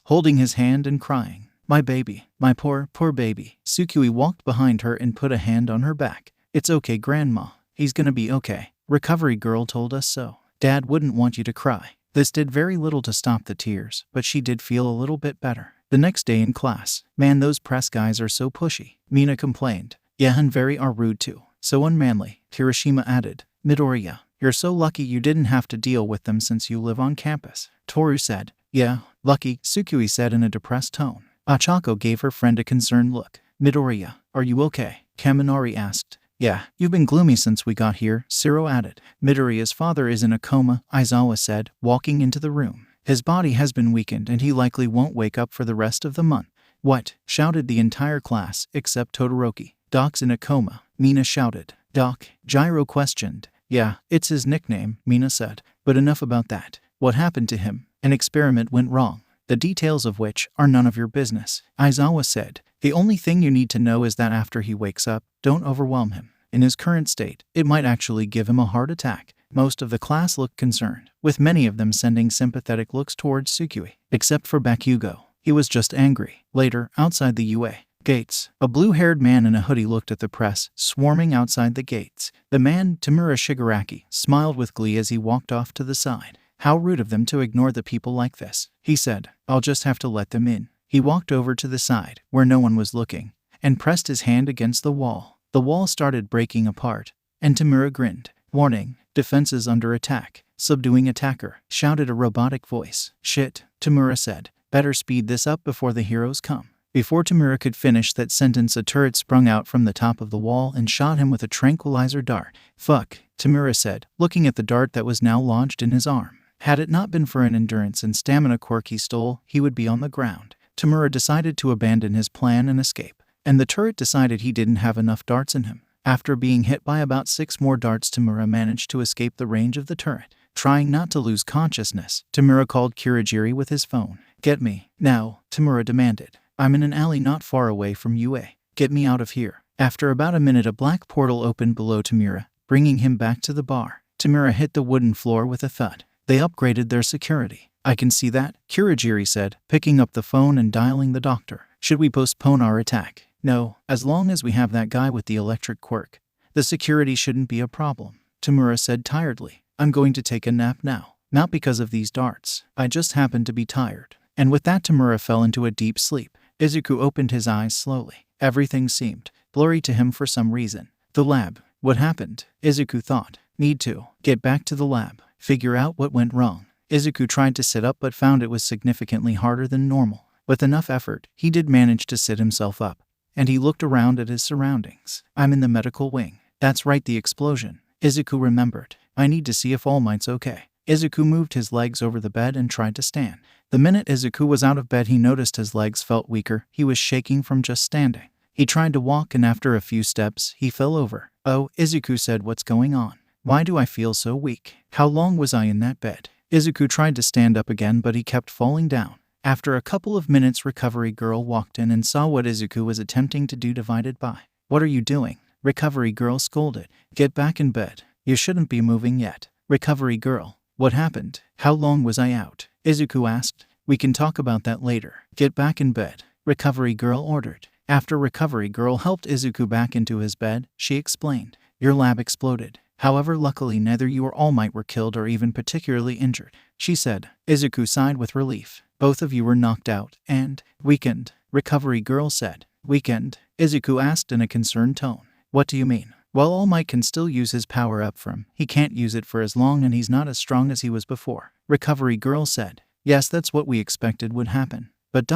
[SPEAKER 1] holding his hand and crying. My baby, my poor baby. Sukui walked behind her and put a hand on her back. It's okay, Grandma. He's gonna be okay. Recovery Girl told us so. Dad wouldn't want you to cry. This did very little to stop the tears, but she did feel a little bit better. The next day in class, man, those press guys are so pushy, Mina complained. Yeah, and very are rude too. So unmanly, Kirishima added. Midoriya, you're so lucky you didn't have to deal with them since you live on campus, Toru said. Yeah, lucky, Tsukui said in a depressed tone. Achako gave her friend a concerned look. Midoriya, are you okay? Kaminari asked. Yeah, you've been gloomy since we got here, Siro added. Midoriya's father is in a coma, Aizawa said, walking into the room. His body has been weakened and he likely won't wake up for the rest of the month. What? Shouted the entire class, except Todoroki. Doc's in a coma, Mina shouted. Doc? Gyro questioned. Yeah, it's his nickname, Mina said. But enough about that. What happened to him? An experiment went wrong, the details of which are none of your business, Aizawa said. The only thing you need to know is that after he wakes up, don't overwhelm him. In his current state, it might actually give him a heart attack. Most of the class looked concerned, with many of them sending sympathetic looks towards Tsukui, except for Bakugo. He was just angry. Later, outside the UA gates, a blue-haired man in a hoodie looked at the press, swarming outside the gates. The man, Tamura Shigaraki, smiled with glee as he walked off to the side. How rude of them to ignore the people like this, he said. I'll just have to let them in. He walked over to the side, where no one was looking, and pressed his hand against the wall. The wall started breaking apart, and Tamura grinned. Warning, defenses under attack. Subduing attacker, shouted a robotic voice. Shit, Tamura said. Better speed this up before the heroes come. Before Tamura could finish that sentence, a turret sprung out from the top of the wall and shot him with a tranquilizer dart. Fuck, Tamura said, looking at the dart that was now lodged in his arm. Had it not been for an endurance and stamina quirk he stole, he would be on the ground. Tamura decided to abandon his plan and escape, and the turret decided he didn't have enough darts in him. After being hit by about 6 more darts, Tamura managed to escape the range of the turret. Trying not to lose consciousness, Tamura called Kurogiri with his phone. Get me. Now, Tamura demanded. I'm in an alley not far away from UA. Get me out of here. After about a minute, a black portal opened below Tamura, bringing him back to the bar. Tamura hit the wooden floor with a thud. They upgraded their security. I can see that, Kurogiri said, picking up the phone and dialing the doctor. Should we postpone our attack? No, as long as we have that guy with the electric quirk. The security shouldn't be a problem, Tamura said tiredly. I'm going to take a nap now. Not because of these darts. I just happened to be tired. And with that, Tamura fell into a deep sleep. Izuku opened his eyes slowly. Everything seemed blurry to him for some reason. The lab. What happened? Izuku thought. Need to get back to the lab. Figure out what went wrong. Izuku tried to sit up but found it was significantly harder than normal. With enough effort, he did manage to sit himself up, and he looked around at his surroundings. I'm in the medical wing. That's right, the explosion. Izuku remembered. I need to see if All Might's okay. Izuku moved his legs over the bed and tried to stand. The minute Izuku was out of bed, he noticed his legs felt weaker. He was shaking from just standing. He tried to walk, and after a few steps, he fell over. Oh, Izuku said, what's going on? Why do I feel so weak? How long was I in that bed? Izuku tried to stand up again, but he kept falling down. After a couple of minutes, Recovery Girl walked in and saw what Izuku was attempting to do, divided by. What are you doing? Recovery Girl scolded. Get back in bed. You shouldn't be moving yet. Recovery Girl. What happened? How long was I out? Izuku asked. We can talk about that later. Get back in bed. Recovery Girl ordered. After Recovery Girl helped Izuku back into his bed, she explained. Your lab exploded. However, luckily neither you or All Might were killed or even particularly injured, she said. Izuku sighed with relief. Both of you were knocked out and weakened, Recovery Girl said. Weakened? Izuku asked in a concerned tone. What do you mean? While All Might can still use his power up from, he can't use it for as long, and he's not as strong as he was before, Recovery Girl said. Yes, that's what we expected would happen. But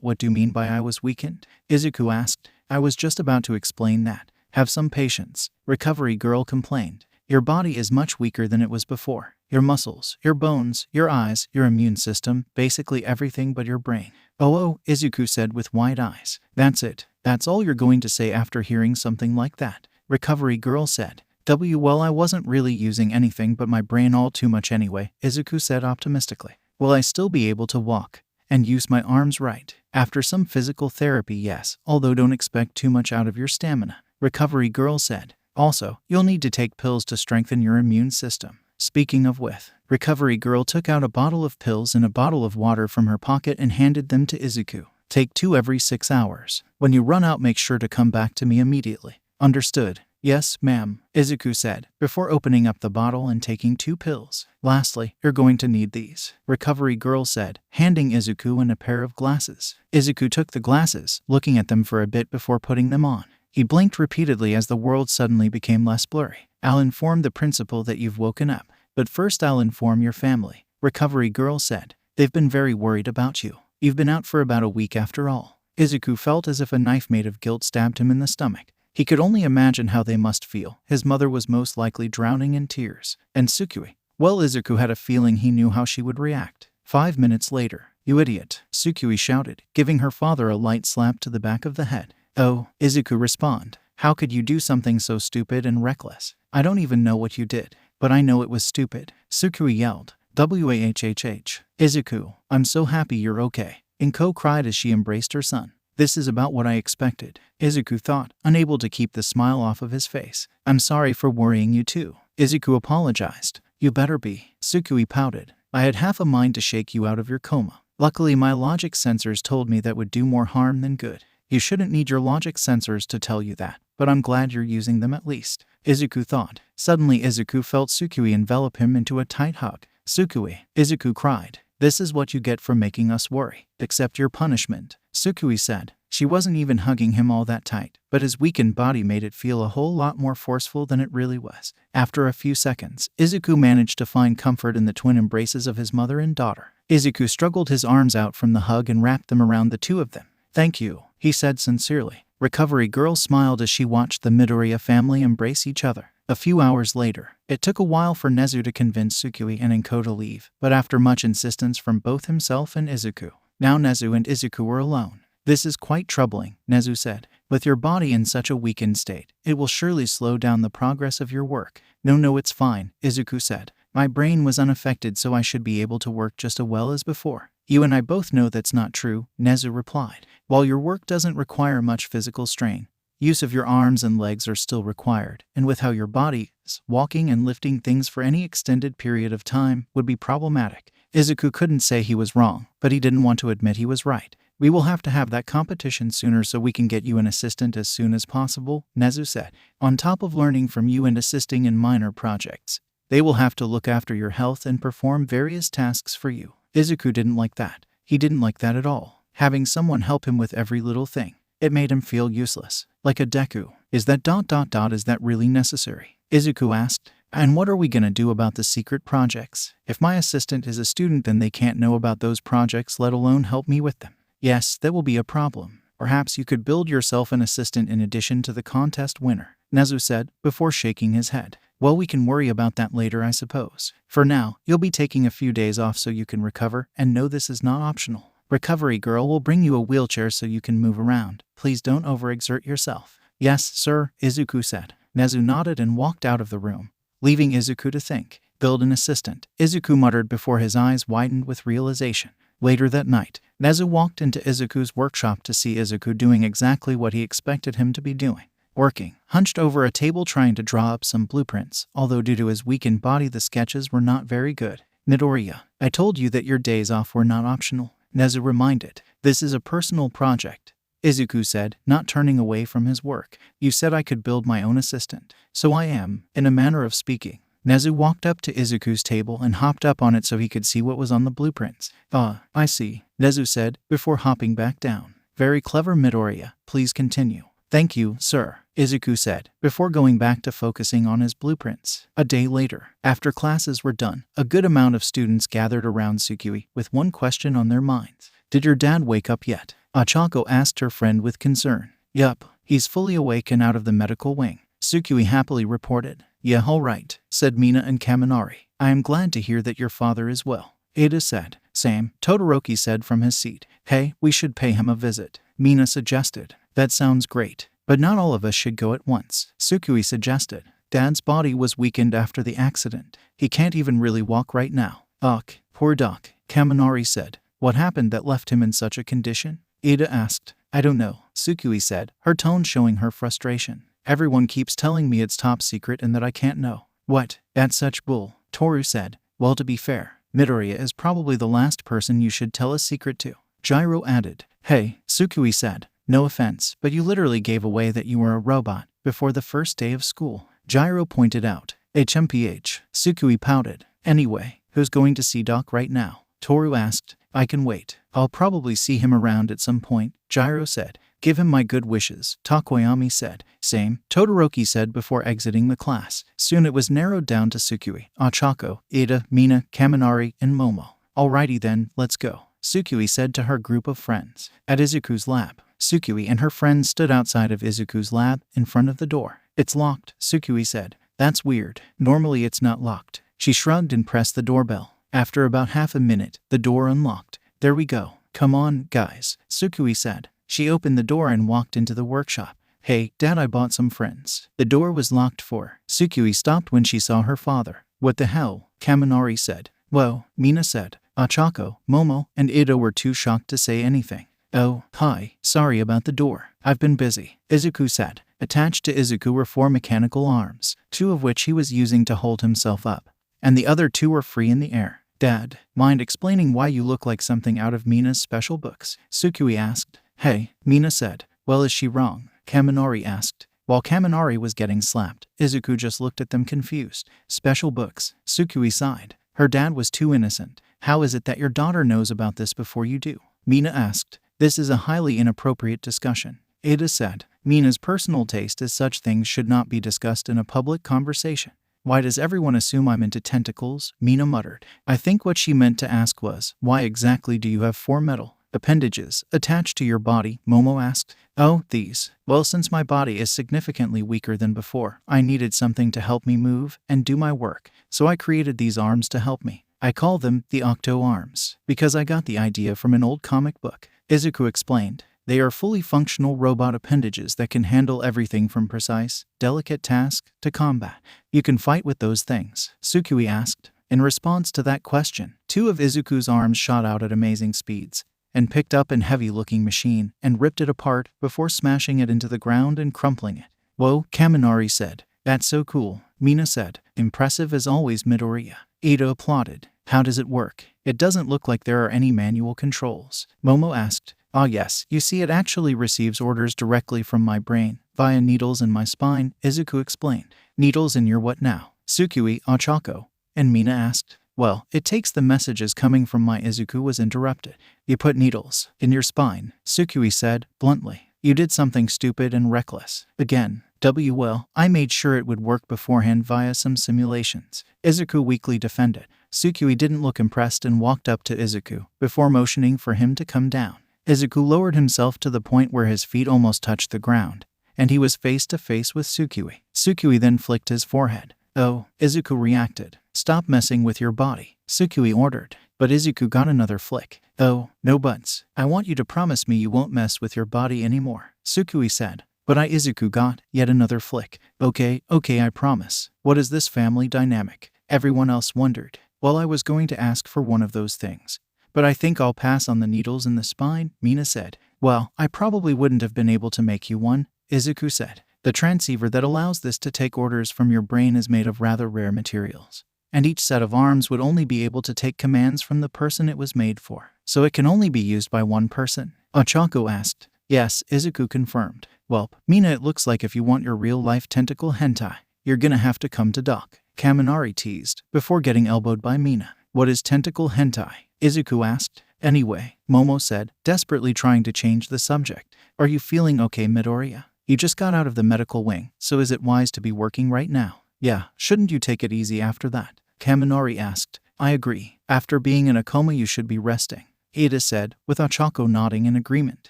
[SPEAKER 1] what do you mean by I was weakened? Izuku asked. I was just about to explain that. Have some patience, Recovery Girl complained. Your body is much weaker than it was before. Your muscles, your bones, your eyes, your immune system, basically everything but your brain. Oh, Izuku said with wide eyes. That's it. That's all you're going to say after hearing something like that, Recovery Girl said. Well, I wasn't really using anything but my brain all too much anyway, Izuku said optimistically. Will I still be able to walk and use my arms right? After some physical therapy, yes, although don't expect too much out of your stamina, Recovery Girl said. Also, you'll need to take pills to strengthen your immune system. Speaking of which, Recovery Girl took out a bottle of pills and a bottle of water from her pocket and handed them to Izuku. Take 2 every 6 hours. When you run out, make sure to come back to me immediately. Understood. Yes, ma'am, Izuku said, before opening up the bottle and taking 2 pills. Lastly, you're going to need these, Recovery Girl said, handing Izuku a pair of glasses. Izuku took the glasses, looking at them for a bit before putting them on. He blinked repeatedly as the world suddenly became less blurry. I'll inform the principal that you've woken up, but first I'll inform your family, Recovery Girl said. They've been very worried about you. You've been out for about a week after all. Izuku felt as if a knife made of guilt stabbed him in the stomach. He could only imagine how they must feel. His mother was most likely drowning in tears. And Tsukui? Well, Izuku had a feeling he knew how she would react. 5 minutes later, "You idiot," Tsukui shouted, giving her father a light slap to the back of the head. "Oh," Izuku responded. "How could you do something so stupid and reckless? I don't even know what you did, but I know it was stupid," Tsukui yelled. "Wahhhh. Izuku, I'm so happy you're okay," Inko cried as she embraced her son. "This is about what I expected," Izuku thought, unable to keep the smile off of his face. "I'm sorry for worrying you too," Izuku apologized. "You better be," Tsukui pouted. "I had half a mind to shake you out of your coma. Luckily my logic sensors told me that would do more harm than good. You shouldn't need your logic sensors to tell you that, but I'm glad you're using them at least," Izuku thought. Suddenly Izuku felt Tsukui envelop him into a tight hug. "Tsukui," Izuku cried. "This is what you get for making us worry. Accept your punishment," Tsukui said. She wasn't even hugging him all that tight, but his weakened body made it feel a whole lot more forceful than it really was. After a few seconds, Izuku managed to find comfort in the twin embraces of his mother and daughter. Izuku struggled his arms out from the hug and wrapped them around the two of them. "Thank you," he said sincerely. Recovery Girl smiled as she watched the Midoriya family embrace each other. A few hours later, it took a while for Nezu to convince Tsukui and Inko to leave, but after much insistence from both himself and Izuku, now Nezu and Izuku were alone. "This is quite troubling," Nezu said. "With your body in such a weakened state, it will surely slow down the progress of your work." No, it's fine," Izuku said. "My brain was unaffected, so I should be able to work just as well as before." "You and I both know that's not true," Nezu replied. "While your work doesn't require much physical strain, use of your arms and legs are still required, and with how your body is, walking and lifting things for any extended period of time would be problematic." Izuku couldn't say he was wrong, but he didn't want to admit he was right. "We will have to have that competition sooner so we can get you an assistant as soon as possible," Nezu said. "On top of learning from you and assisting in minor projects, they will have to look after your health and perform various tasks for you." Izuku didn't like that. He didn't like that at all. Having someone help him with every little thing. It made him feel useless. Like a Deku. Is that really necessary?" Izuku asked. "And what are we gonna do about the secret projects? If my assistant is a student, then they can't know about those projects, let alone help me with them." "Yes, that will be a problem. Perhaps you could build yourself an assistant in addition to the contest winner," Nezu said, before shaking his head. "Well, we can worry about that later, I suppose. For now, you'll be taking a few days off so you can recover, and no, this is not optional. Recovery Girl will bring you a wheelchair so you can move around. Please don't overexert yourself." "Yes, sir," Izuku said. Nezu nodded and walked out of the room, leaving Izuku to think. "Build an assistant," Izuku muttered before his eyes widened with realization. Later that night, Nezu walked into Izuku's workshop to see Izuku doing exactly what he expected him to be doing. Working, hunched over a table trying to draw up some blueprints, although due to his weakened body the sketches were not very good. "Midoriya, I told you that your days off were not optional," Nezu reminded. "This is a personal project," Izuku said, not turning away from his work. "You said I could build my own assistant. So I am, in a manner of speaking." Nezu walked up to Izuku's table and hopped up on it so he could see what was on the blueprints. I see," Nezu said, before hopping back down. "Very clever, Midoriya. Please continue." "Thank you, sir," Izuku said, before going back to focusing on his blueprints. A day later, after classes were done, a good amount of students gathered around Tsukui with one question on their minds. "Did your dad wake up yet?" Achako asked her friend with concern. "Yup, he's fully awake and out of the medical wing," Tsukui happily reported. "Yeah, all right," said Mina and Kaminari. "I am glad to hear that your father is well," Ada said. "Same," Todoroki said from his seat. "Hey, we should pay him a visit," Mina suggested. "That sounds great. But not all of us should go at once," Tsukui suggested. "Dad's body was weakened after the accident. He can't even really walk right now." "Ugh, poor Doc," Kaminari said. "What happened that left him in such a condition?" Ada asked. "I don't know," Tsukui said, her tone showing her frustration. "Everyone keeps telling me it's top secret and that I can't know." "What? That's such bull," Toru said. "Well, to be fair, Midoriya is probably the last person you should tell a secret to," Gyro added. "Hey," Tsukui said. "No offense, but you literally gave away that you were a robot. before the first day of school, Gyro pointed out. HMPH, Sukui pouted. Anyway, who's going to see Doc right now? Toru asked. I can wait. I'll probably see him around at some point, Gyro said. Give him my good wishes, Takoyami said. Same, Todoroki said before exiting the class. Soon it was narrowed down to Sukui, Ochako, Ida, Mina, Kaminari, and Momo. Alrighty then, let's go, Sukui said to her group of friends. At Izuku's lab, Sukui and her friends stood outside of Izuku's lab, in front of the door. It's locked, Sukui said. That's weird. Normally it's not locked. She shrugged and pressed the doorbell. After about half a minute, the door unlocked. There we go. Come on, guys, Sukui said. She opened the door and walked into the workshop. Hey, Dad, I bought some friends. The door was locked for. Sukui stopped when she saw her father. What the hell? Kaminari said. Whoa, Mina said. Ochako, Momo, and Ida were too shocked to say anything. Oh, hi, sorry about the door. I've been busy, Izuku said. Attached to Izuku were 4 mechanical arms, 2 of which he was using to hold himself up, and the other 2 were free in the air. Dad, mind explaining why you look like something out of Mina's special books? Sukui asked. Hey, Mina said. Well, is she wrong? Kaminari asked. While Kaminari was getting slapped, Izuku just looked at them confused. Special books, Sukui sighed. Her dad was too innocent. How is it that your daughter knows about this before you do? Mina asked. This is a highly inappropriate discussion, Ida said. Mina's personal taste as such things should not be discussed in a public conversation. Why does everyone assume I'm into tentacles? Mina muttered. I think what she meant to ask was, why exactly do you have 4 metal appendages attached to your body? Momo asked. Oh, these. Well, since my body is significantly weaker than before, I needed something to help me move and do my work, so I created these arms to help me. I call them the Octo Arms, because I got the idea from an old comic book, Izuku explained. They are fully functional robot appendages that can handle everything from precise, delicate tasks to combat. You can fight with those things? Sukui asked. In response to that question, 2 of Izuku's arms shot out at amazing speeds and picked up an heavy-looking machine and ripped it apart before smashing it into the ground and crumpling it. Whoa, Kaminari said. That's so cool, Mina said. Impressive as always, Midoriya. Ida applauded. How does it work? It doesn't look like there are any manual controls, Momo asked. Ah yes, you see, it actually receives orders directly from my brain, via needles in my spine, Izuku explained. Needles in your what now? Sukui, Ochako, and Mina asked. Well, it takes the messages coming from my. Izuku was interrupted. You put needles in your spine, Sukui said, bluntly. You did something stupid and reckless. Again. Well, I made sure it would work beforehand via some simulations, Izuku weakly defended. Sukui didn't look impressed and walked up to Izuku, before motioning for him to come down. Izuku lowered himself to the point where his feet almost touched the ground, and he was face to face with Sukui. Sukui then flicked his forehead. Oh, Izuku reacted. Stop messing with your body, Sukui ordered. But Izuku got another flick. Oh, no buts. I want you to promise me you won't mess with your body anymore, Sukui said. But Izuku got yet another flick. Okay, I promise. What is this family dynamic? Everyone else wondered. Well, I was going to ask for one of those things, but I think I'll pass on the needles in the spine, Mina said. Well, I probably wouldn't have been able to make you one, Izuku said. The transceiver that allows this to take orders from your brain is made of rather rare materials, and each set of arms would only be able to take commands from the person it was made for, so it can only be used by one person, Ochako asked. Yes, Izuku confirmed. Well, Mina, it looks like if you want your real-life tentacle hentai, you're gonna have to come to Doc, Kaminari teased, before getting elbowed by Mina. What is tentacle hentai? Izuku asked. Anyway, Momo said, desperately trying to change the subject. Are you feeling okay, Midoriya? You just got out of the medical wing, so is it wise to be working right now? Yeah, shouldn't you take it easy after that? Kaminari asked. I agree. After being in a coma you should be resting, Ida said, with Ochako nodding in agreement.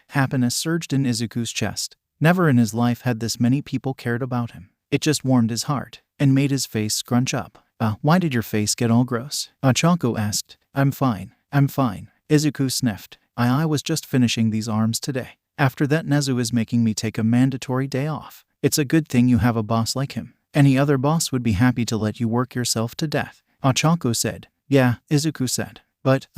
[SPEAKER 1] Happiness surged in Izuku's chest. Never in his life had this many people cared about him. It just warmed his heart, and made his face scrunch up. Why did your face get all gross? Ochako asked. I'm fine. Izuku sniffed. I was just finishing these arms today. After that, Nezu is making me take a mandatory day off. It's a good thing you have a boss like him. Any other boss would be happy to let you work yourself to death, Ochako said. Yeah, Izuku said. But,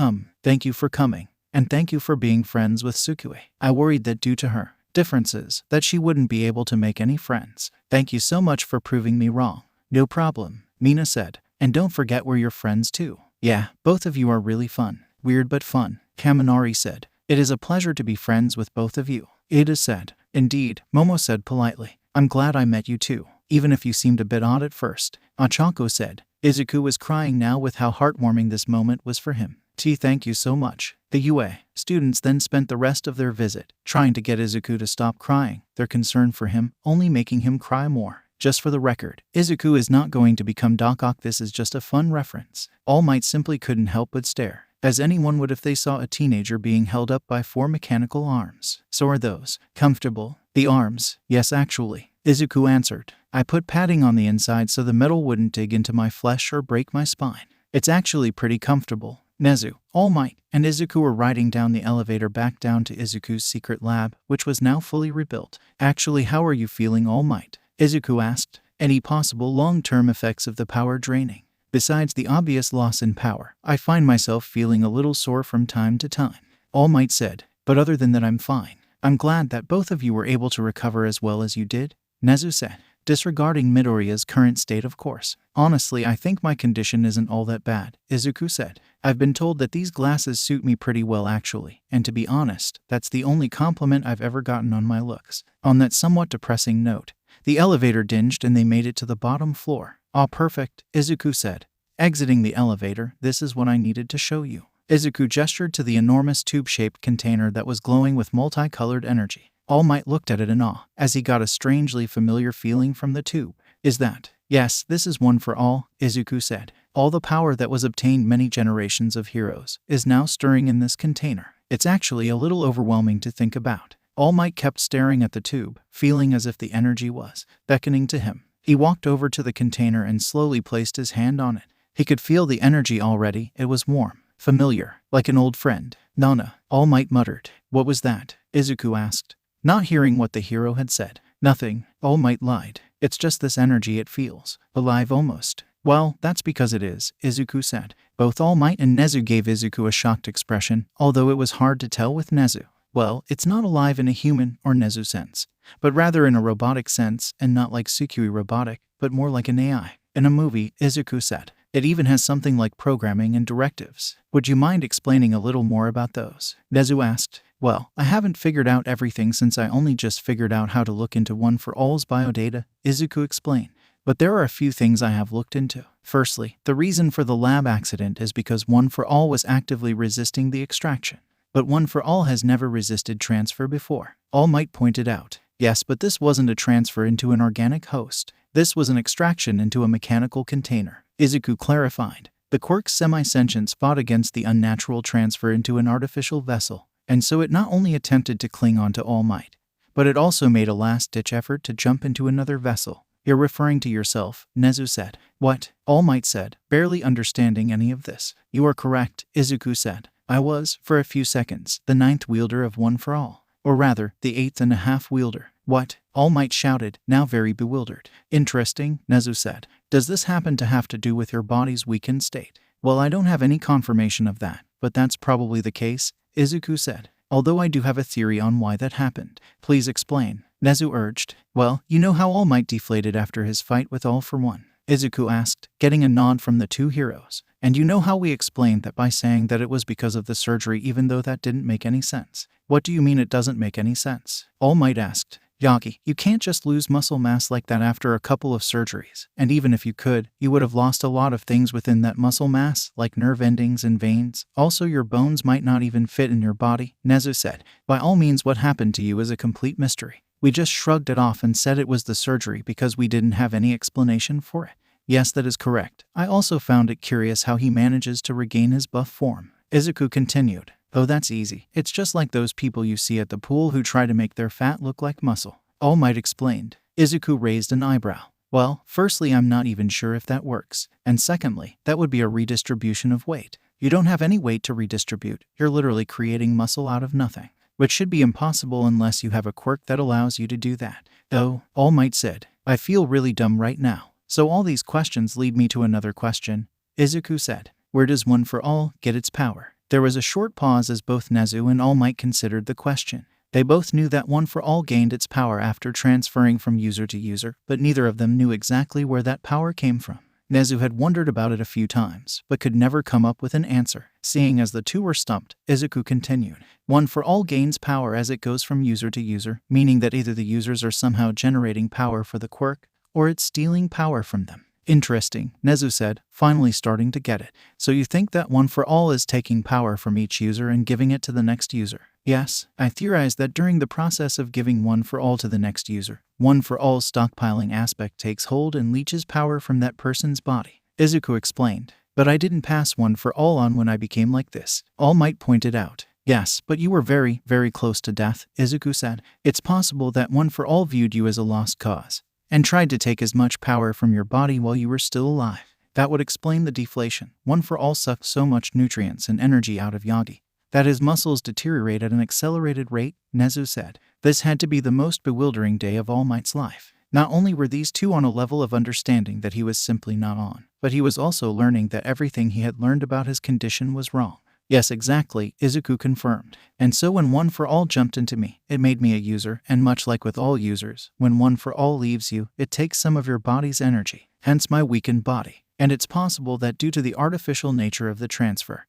[SPEAKER 1] thank you for coming. And thank you for being friends with Sukui. I worried that due to her differences, that she wouldn't be able to make any friends. Thank you so much for proving me wrong. No problem, Mina said. And don't forget we're your friends too. Yeah, both of you are really fun. Weird but fun, Kaminari said. It is a pleasure to be friends with both of you, Ida said. Indeed, Momo said politely. I'm glad I met you too, even if you seemed a bit odd at first, Ochako said. Izuku was crying now with how heartwarming this moment was for him. Thank you so much. The UA students then spent the rest of their visit trying to get Izuku to stop crying, their concern for him only making him cry more. Just for the record, Izuku is not going to become Doc Ock. This is just a fun reference. All Might simply couldn't help but stare, as anyone would if they saw a teenager being held up by 4 mechanical arms. So are those comfortable? The arms? Yes, actually, Izuku answered. I put padding on the inside so the metal wouldn't dig into my flesh or break my spine. It's actually pretty comfortable. Nezu, All Might, and Izuku were riding down the elevator back down to Izuku's secret lab, which was now fully rebuilt. Actually, how are you feeling, All Might? Izuku asked. Any possible long-term effects of the power draining? Besides the obvious loss in power, I find myself feeling a little sore from time to time, All Might said. But other than that, I'm fine. I'm glad that both of you were able to recover as well as you did, Nezu said. Disregarding Midoriya's current state, of course. Honestly, I think my condition isn't all that bad, Izuku said. I've been told that these glasses suit me pretty well actually, and to be honest, that's the only compliment I've ever gotten on my looks. On that somewhat depressing note, the elevator dinged and they made it to the bottom floor. Ah, perfect, Izuku said. Exiting the elevator, this is what I needed to show you. Izuku gestured to the enormous tube-shaped container that was glowing with multicolored energy. All Might looked at it in awe, as he got a strangely familiar feeling from the tube. Is that? Yes, this is one for all, Izuku said. All the power that was obtained many generations of heroes is now stirring in this container. It's actually a little overwhelming to think about. All Might kept staring at the tube, feeling as if the energy was beckoning to him. He walked over to the container and slowly placed his hand on it. He could feel the energy already. It was warm, familiar, like an old friend. Nana, All Might muttered. What was that? Izuku asked, not hearing what the hero had said. Nothing, All Might lied. It's just this energy, it feels alive almost. Well, that's because it is, Izuku said. Both All Might and Nezu gave Izuku a shocked expression, although it was hard to tell with Nezu. Well, it's not alive in a human or Nezu sense, but rather in a robotic sense, and not like Tsukui robotic, but more like an AI. In a movie, Izuku said. It even has something like programming and directives. Would you mind explaining a little more about those? Nezu asked. Well, I haven't figured out everything since I only just figured out how to look into One for All's biodata, Izuku explained. But there are a few things I have looked into. Firstly, the reason for the lab accident is because One for All was actively resisting the extraction. But One for All has never resisted transfer before, All Might pointed out. Yes, but this wasn't a transfer into an organic host. This was an extraction into a mechanical container, Izuku clarified. The quirk's semi-sentience fought against the unnatural transfer into an artificial vessel, and so it not only attempted to cling on to All Might, but it also made a last-ditch effort to jump into another vessel. You're referring to yourself, Nezu said. What? All Might said, barely understanding any of this. You are correct, Izuku said. I was, for a few seconds, the 9th wielder of One for All. Or rather, the 8th and a half wielder. What? All Might shouted, now very bewildered. Interesting, Nezu said. Does this happen to have to do with your body's weakened state? Well, I don't have any confirmation of that, but that's probably the case, Izuku said. Although I do have a theory on why that happened. Please explain, Nezu urged. Well, you know how All Might deflated after his fight with All for One? Izuku asked, getting a nod from the two heroes. And you know how we explained that by saying that it was because of the surgery even though that didn't make any sense? What do you mean it doesn't make any sense? All Might asked. Yagi, you can't just lose muscle mass like that after a couple of surgeries. And even if you could, you would have lost a lot of things within that muscle mass, like nerve endings and veins. Also, your bones might not even fit in your body, Nezu said. By all means, what happened to you is a complete mystery. We just shrugged it off and said it was the surgery because we didn't have any explanation for it. Yes, that is correct. I also found it curious how he manages to regain his buff form. Izuku continued. Oh, that's easy. It's just like those people you see at the pool who try to make their fat look like muscle. All Might explained. Izuku raised an eyebrow. Well, firstly, I'm not even sure if that works. And secondly, that would be a redistribution of weight. You don't have any weight to redistribute. You're literally creating muscle out of nothing, which should be impossible unless you have a quirk that allows you to do that. Oh, All Might said. I feel really dumb right now. So all these questions lead me to another question, Izuku said. Where does One for All get its power? There was a short pause as both Nezu and All Might considered the question. They both knew that One for All gained its power after transferring from user to user, but neither of them knew exactly where that power came from. Nezu had wondered about it a few times, but could never come up with an answer. Seeing as the two were stumped, Izuku continued. One for all gains power as it goes from user to user, meaning that either the users are somehow generating power for the quirk, or it's stealing power from them. Interesting, Nezu said, finally starting to get it. So you think that one for all is taking power from each user and giving it to the next user? Yes, I theorized that during the process of giving one for all to the next user, one for all's stockpiling aspect takes hold and leeches power from that person's body. Izuku explained. But I didn't pass one for all on when I became like this. All Might pointed out. Yes, but you were very, very close to death, Izuku said. It's possible that one for all viewed you as a lost cause, and tried to take as much power from your body while you were still alive. That would explain the deflation. One for all sucked so much nutrients and energy out of Yagi that his muscles deteriorate at an accelerated rate, Nezu said. This had to be the most bewildering day of All Might's life. Not only were these two on a level of understanding that he was simply not on, but he was also learning that everything he had learned about his condition was wrong. Yes, exactly, Izuku confirmed. And so when one for all jumped into me, it made me a user, and much like with all users, when one for all leaves you, it takes some of your body's energy, hence my weakened body. And it's possible that due to the artificial nature of the transfer,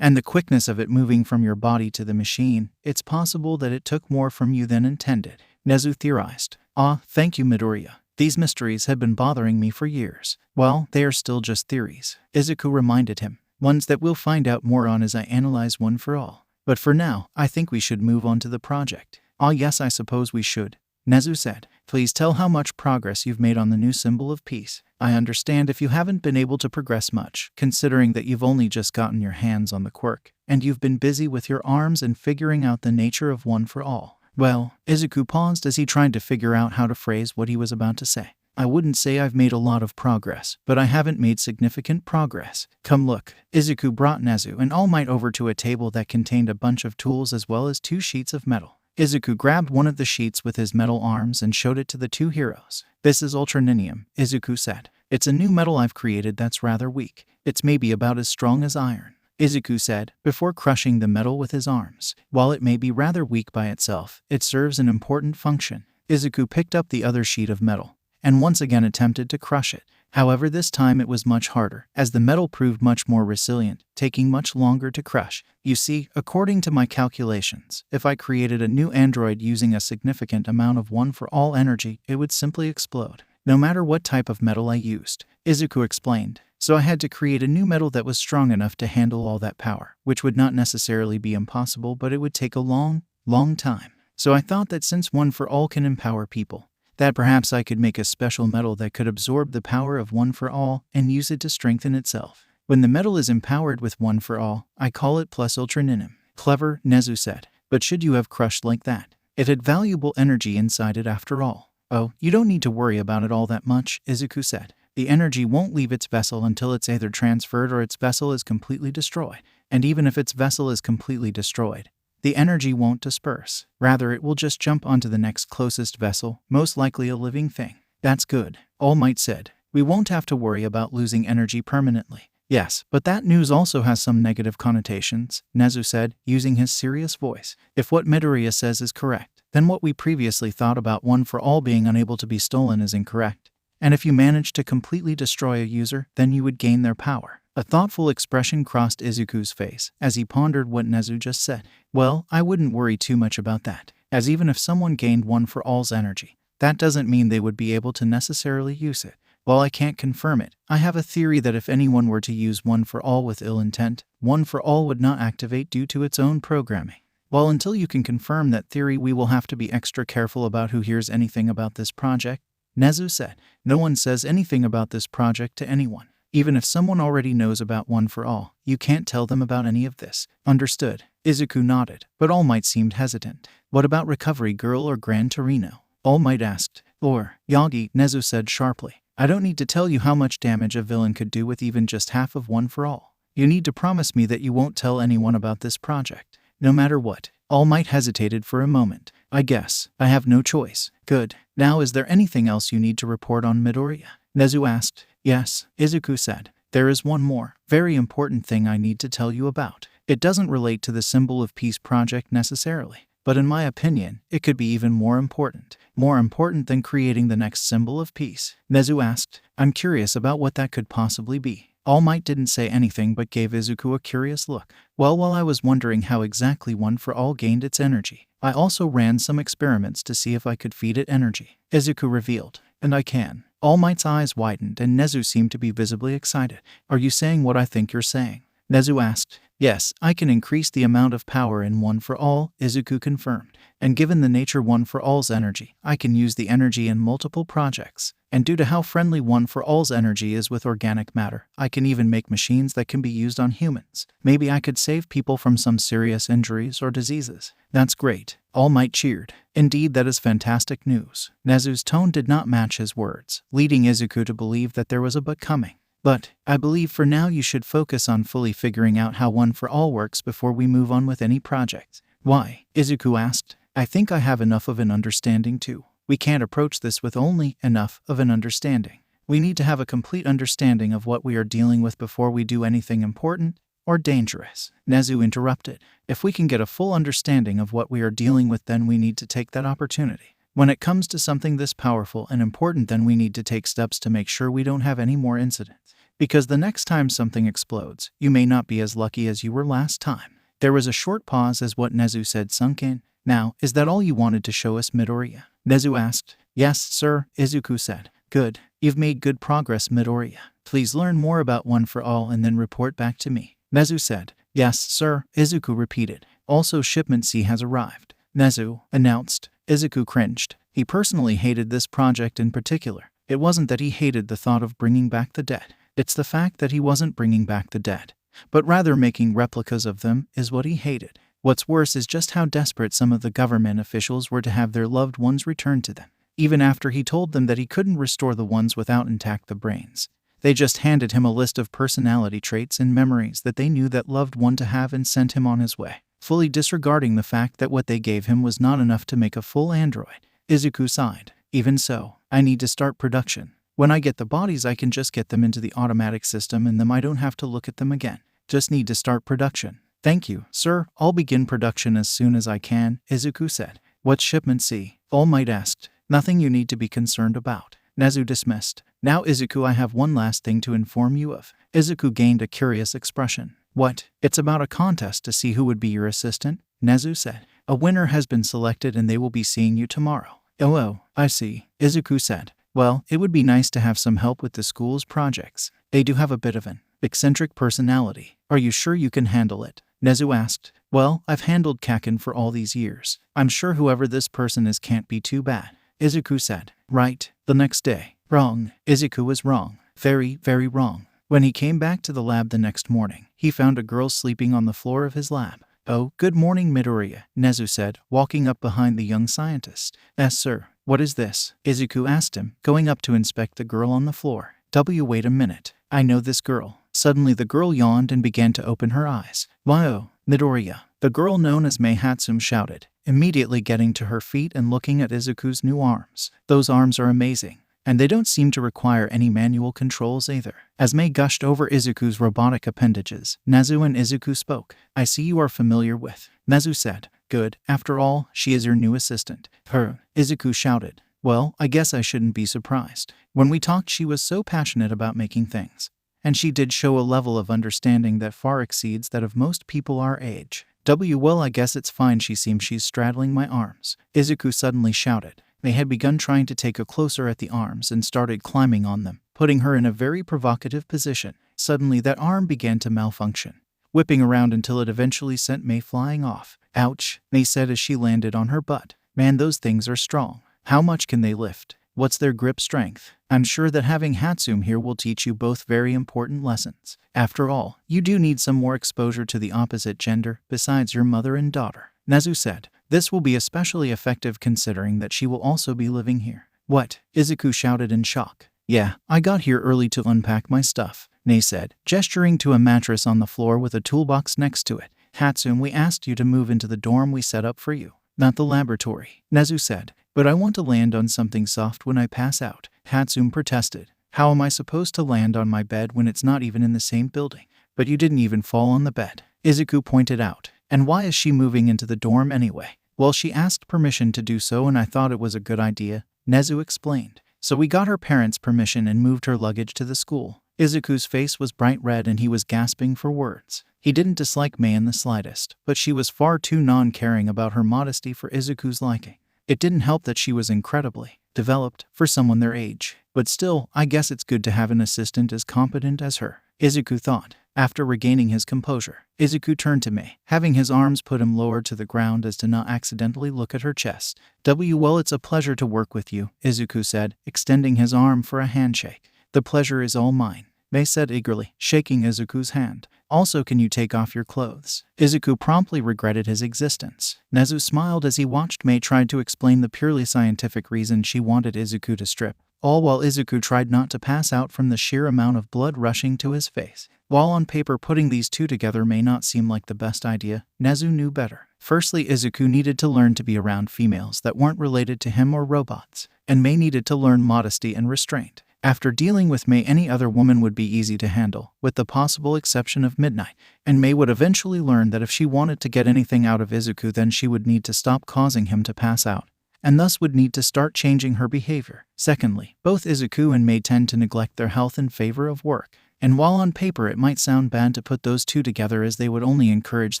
[SPEAKER 1] and the quickness of it moving from your body to the machine, it's possible that it took more from you than intended, Nezu theorized. Ah, thank you, Midoriya. These mysteries had been bothering me for years. Well, they are still just theories, Izuku reminded him. Ones that we'll find out more on as I analyze one for all. But for now, I think we should move on to the project. Ah yes, I suppose we should, Nezu said. Please tell how much progress you've made on the new symbol of peace. I understand if you haven't been able to progress much, considering that you've only just gotten your hands on the quirk, and you've been busy with your arms and figuring out the nature of one for all. Well, Izuku paused as he tried to figure out how to phrase what he was about to say. I wouldn't say I've made a lot of progress, but I haven't made significant progress. Come look. Izuku brought Nezu and All Might over to a table that contained a bunch of tools as well as 2 sheets of metal. Izuku grabbed one of the sheets with his metal arms and showed it to the 2 heroes. This is ultraninium, Izuku said. It's a new metal I've created that's rather weak. It's maybe about as strong as iron, Izuku said, before crushing the metal with his arms. While it may be rather weak by itself, it serves an important function. Izuku picked up the other sheet of metal and once again attempted to crush it. However, this time it was much harder, as the metal proved much more resilient, taking much longer to crush. You see, according to my calculations, if I created a new android using a significant amount of one for all energy, it would simply explode, no matter what type of metal I used, Izuku explained. So I had to create a new metal that was strong enough to handle all that power, which would not necessarily be impossible, but it would take a long, long time. So I thought that since one for all can empower people, that perhaps I could make a special metal that could absorb the power of one for all and use it to strengthen itself. When the metal is empowered with one for all, I call it plus ultraninium. Clever, Nezu said. But should you have crushed like that? It had valuable energy inside it after all. Oh, you don't need to worry about it all that much, Izuku said. The energy won't leave its vessel until it's either transferred or its vessel is completely destroyed. And even if its vessel is completely destroyed, the energy won't disperse. Rather, it will just jump onto the next closest vessel, most likely a living thing. That's good, All Might said. We won't have to worry about losing energy permanently. Yes, but that news also has some negative connotations, Nezu said, using his serious voice. If what Midoriya says is correct, then what we previously thought about one for all being unable to be stolen is incorrect. And if you manage to completely destroy a user, then you would gain their power. A thoughtful expression crossed Izuku's face as he pondered what Nezu just said. Well, I wouldn't worry too much about that, as even if someone gained one for all's energy, that doesn't mean they would be able to necessarily use it. While I can't confirm it, I have a theory that if anyone were to use one for all with ill intent, one for all would not activate due to its own programming. Well, until you can confirm that theory, we will have to be extra careful about who hears anything about this project, Nezu said. No one says anything about this project to anyone. Even if someone already knows about one for all, you can't tell them about any of this. Understood. Izuku nodded, but All Might seemed hesitant. What about Recovery Girl or Gran Torino? All Might asked. Or Yagi, Nezu said sharply. I don't need to tell you how much damage a villain could do with even just half of one for all. You need to promise me that you won't tell anyone about this project, no matter what. All Might hesitated for a moment. I guess I have no choice. Good. Now, is there anything else you need to report on Midoriya? Nezu asked. Yes, Izuku said. There is one more, very important thing I need to tell you about. It doesn't relate to the Symbol of Peace project necessarily, but in my opinion, it could be even more important. More important than creating the next Symbol of Peace? Nezu asked. I'm curious about what that could possibly be. All Might didn't say anything but gave Izuku a curious look. Well, while I was wondering how exactly One for All gained its energy, I also ran some experiments to see if I could feed it energy, Izuku revealed. And I can. All Might's eyes widened and Nezu seemed to be visibly excited. Are you saying what I think you're saying? Nezu asked. Yes, I can increase the amount of power in One for All, Izuku confirmed. And given the nature One for All's energy, I can use the energy in multiple projects. And due to how friendly One for All's energy is with organic matter, I can even make machines that can be used on humans. Maybe I could save people from some serious injuries or diseases. That's great. All Might cheered. Indeed, that is fantastic news. Nezu's tone did not match his words, leading Izuku to believe that there was a but coming. But, I believe for now you should focus on fully figuring out how One for All works before we move on with any project. Why? Izuku asked. I think I have enough of an understanding too. We can't approach this with only enough of an understanding. We need to have a complete understanding of what we are dealing with before we do anything important or dangerous. Nezu interrupted. If we can get a full understanding of what we are dealing with, then we need to take that opportunity. When it comes to something this powerful and important, then we need to take steps to make sure we don't have any more incidents. Because the next time something explodes, you may not be as lucky as you were last time. There was a short pause as what Nezu said sunk in. Now, is that all you wanted to show us, Midoriya? Nezu asked. Yes, sir, Izuku said. Good. You've made good progress, Midoriya. Please learn more about One for All and then report back to me. Nezu said. Yes, sir, Izuku repeated. Also, Shipment C has arrived. Nezu announced. Izuku cringed. He personally hated this project in particular. It wasn't that he hated the thought of bringing back the dead. It's the fact that he wasn't bringing back the dead, but rather making replicas of them is what he hated. What's worse is just how desperate some of the government officials were to have their loved ones returned to them. Even after he told them that he couldn't restore the ones without intact the brains, they just handed him a list of personality traits and memories that they knew that loved one to have and sent him on his way, fully disregarding the fact that what they gave him was not enough to make a full android. Izuku sighed. Even so, I need to start production. When I get the bodies, I can just get them into the automatic system and then I don't have to look at them again. Just need to start production. Thank you, sir. I'll begin production as soon as I can, Izuku said. What's Shipment C? All Might asked. Nothing you need to be concerned about. Nezu dismissed. Now, Izuku, I have one last thing to inform you of. Izuku gained a curious expression. What? It's about a contest to see who would be your assistant, Nezu said. A winner has been selected and they will be seeing you tomorrow. Oh, I see, Izuku said. Well, it would be nice to have some help with the school's projects. They do have a bit of an eccentric personality. Are you sure you can handle it? Nezu asked. Well, I've handled Kaken for all these years. I'm sure whoever this person is can't be too bad, Izuku said. Right. The next day. Wrong. Izuku was wrong. Very, very wrong. When he came back to the lab the next morning, he found a girl sleeping on the floor of his lab. Oh, good morning, Midoriya, Nezu said, walking up behind the young scientist. Yes, sir. What is this? Izuku asked him, going up to inspect the girl on the floor. Wait a minute. I know this girl. Suddenly the girl yawned and began to open her eyes. Wow, Midoriya. The girl known as Mei Hatsum shouted, immediately getting to her feet and looking at Izuku's new arms. Those arms are amazing. And they don't seem to require any manual controls either. As Mei gushed over Izuku's robotic appendages, Nezu and Izuku spoke. I see you are familiar with. Nezu said. Good. After all, she is your new assistant. Her. Izuku shouted. Well, I guess I shouldn't be surprised. When we talked, she was so passionate about making things. And she did show a level of understanding that far exceeds that of most people our age. Well, I guess it's fine. She's straddling my arms. Izuku suddenly shouted. They had begun trying to take a closer at the arms and started climbing on them, putting her in a very provocative position. Suddenly that arm began to malfunction, whipping around until it eventually sent Mei flying off. Ouch, Mei said as she landed on her butt. Man, those things are strong. How much can they lift? What's their grip strength? I'm sure that having Hatsum here will teach you both very important lessons. After all, you do need some more exposure to the opposite gender besides your mother and daughter, Nezu said. This will be especially effective considering that she will also be living here. What? Izuku shouted in shock. Yeah, I got here early to unpack my stuff, Mei said, gesturing to a mattress on the floor with a toolbox next to it. Hatsum, we asked you to move into the dorm we set up for you, not the laboratory, Nezu said. But I want to land on something soft when I pass out, Hatsum protested. How am I supposed to land on my bed when it's not even in the same building? But you didn't even fall on the bed, Izuku pointed out. And why is she moving into the dorm anyway? Well, she asked permission to do so and I thought it was a good idea, Nezu explained. So we got her parents' permission and moved her luggage to the school. Izuku's face was bright red and he was gasping for words. He didn't dislike Mei in the slightest, but she was far too non-caring about her modesty for Izuku's liking. It didn't help that she was incredibly developed for someone their age. But still, I guess it's good to have an assistant as competent as her, Izuku thought. After regaining his composure, Izuku turned to Mei, having his arms put him lower to the ground as to not accidentally look at her chest. Well, it's a pleasure to work with you, Izuku said, extending his arm for a handshake. The pleasure is all mine, Mei said eagerly, shaking Izuku's hand. Also, can you take off your clothes? Izuku promptly regretted his existence. Nezu smiled as he watched Mei try to explain the purely scientific reason she wanted Izuku to strip, all while Izuku tried not to pass out from the sheer amount of blood rushing to his face. While on paper putting these two together may not seem like the best idea, Nezu knew better. Firstly, Izuku needed to learn to be around females that weren't related to him or robots, and Mei needed to learn modesty and restraint. After dealing with Mei, any other woman would be easy to handle, with the possible exception of Midnight, and Mei would eventually learn that if she wanted to get anything out of Izuku, then she would need to stop causing him to pass out, and thus would need to start changing her behavior. Secondly, both Izuku and Mei tend to neglect their health in favor of work, and while on paper it might sound bad to put those two together as they would only encourage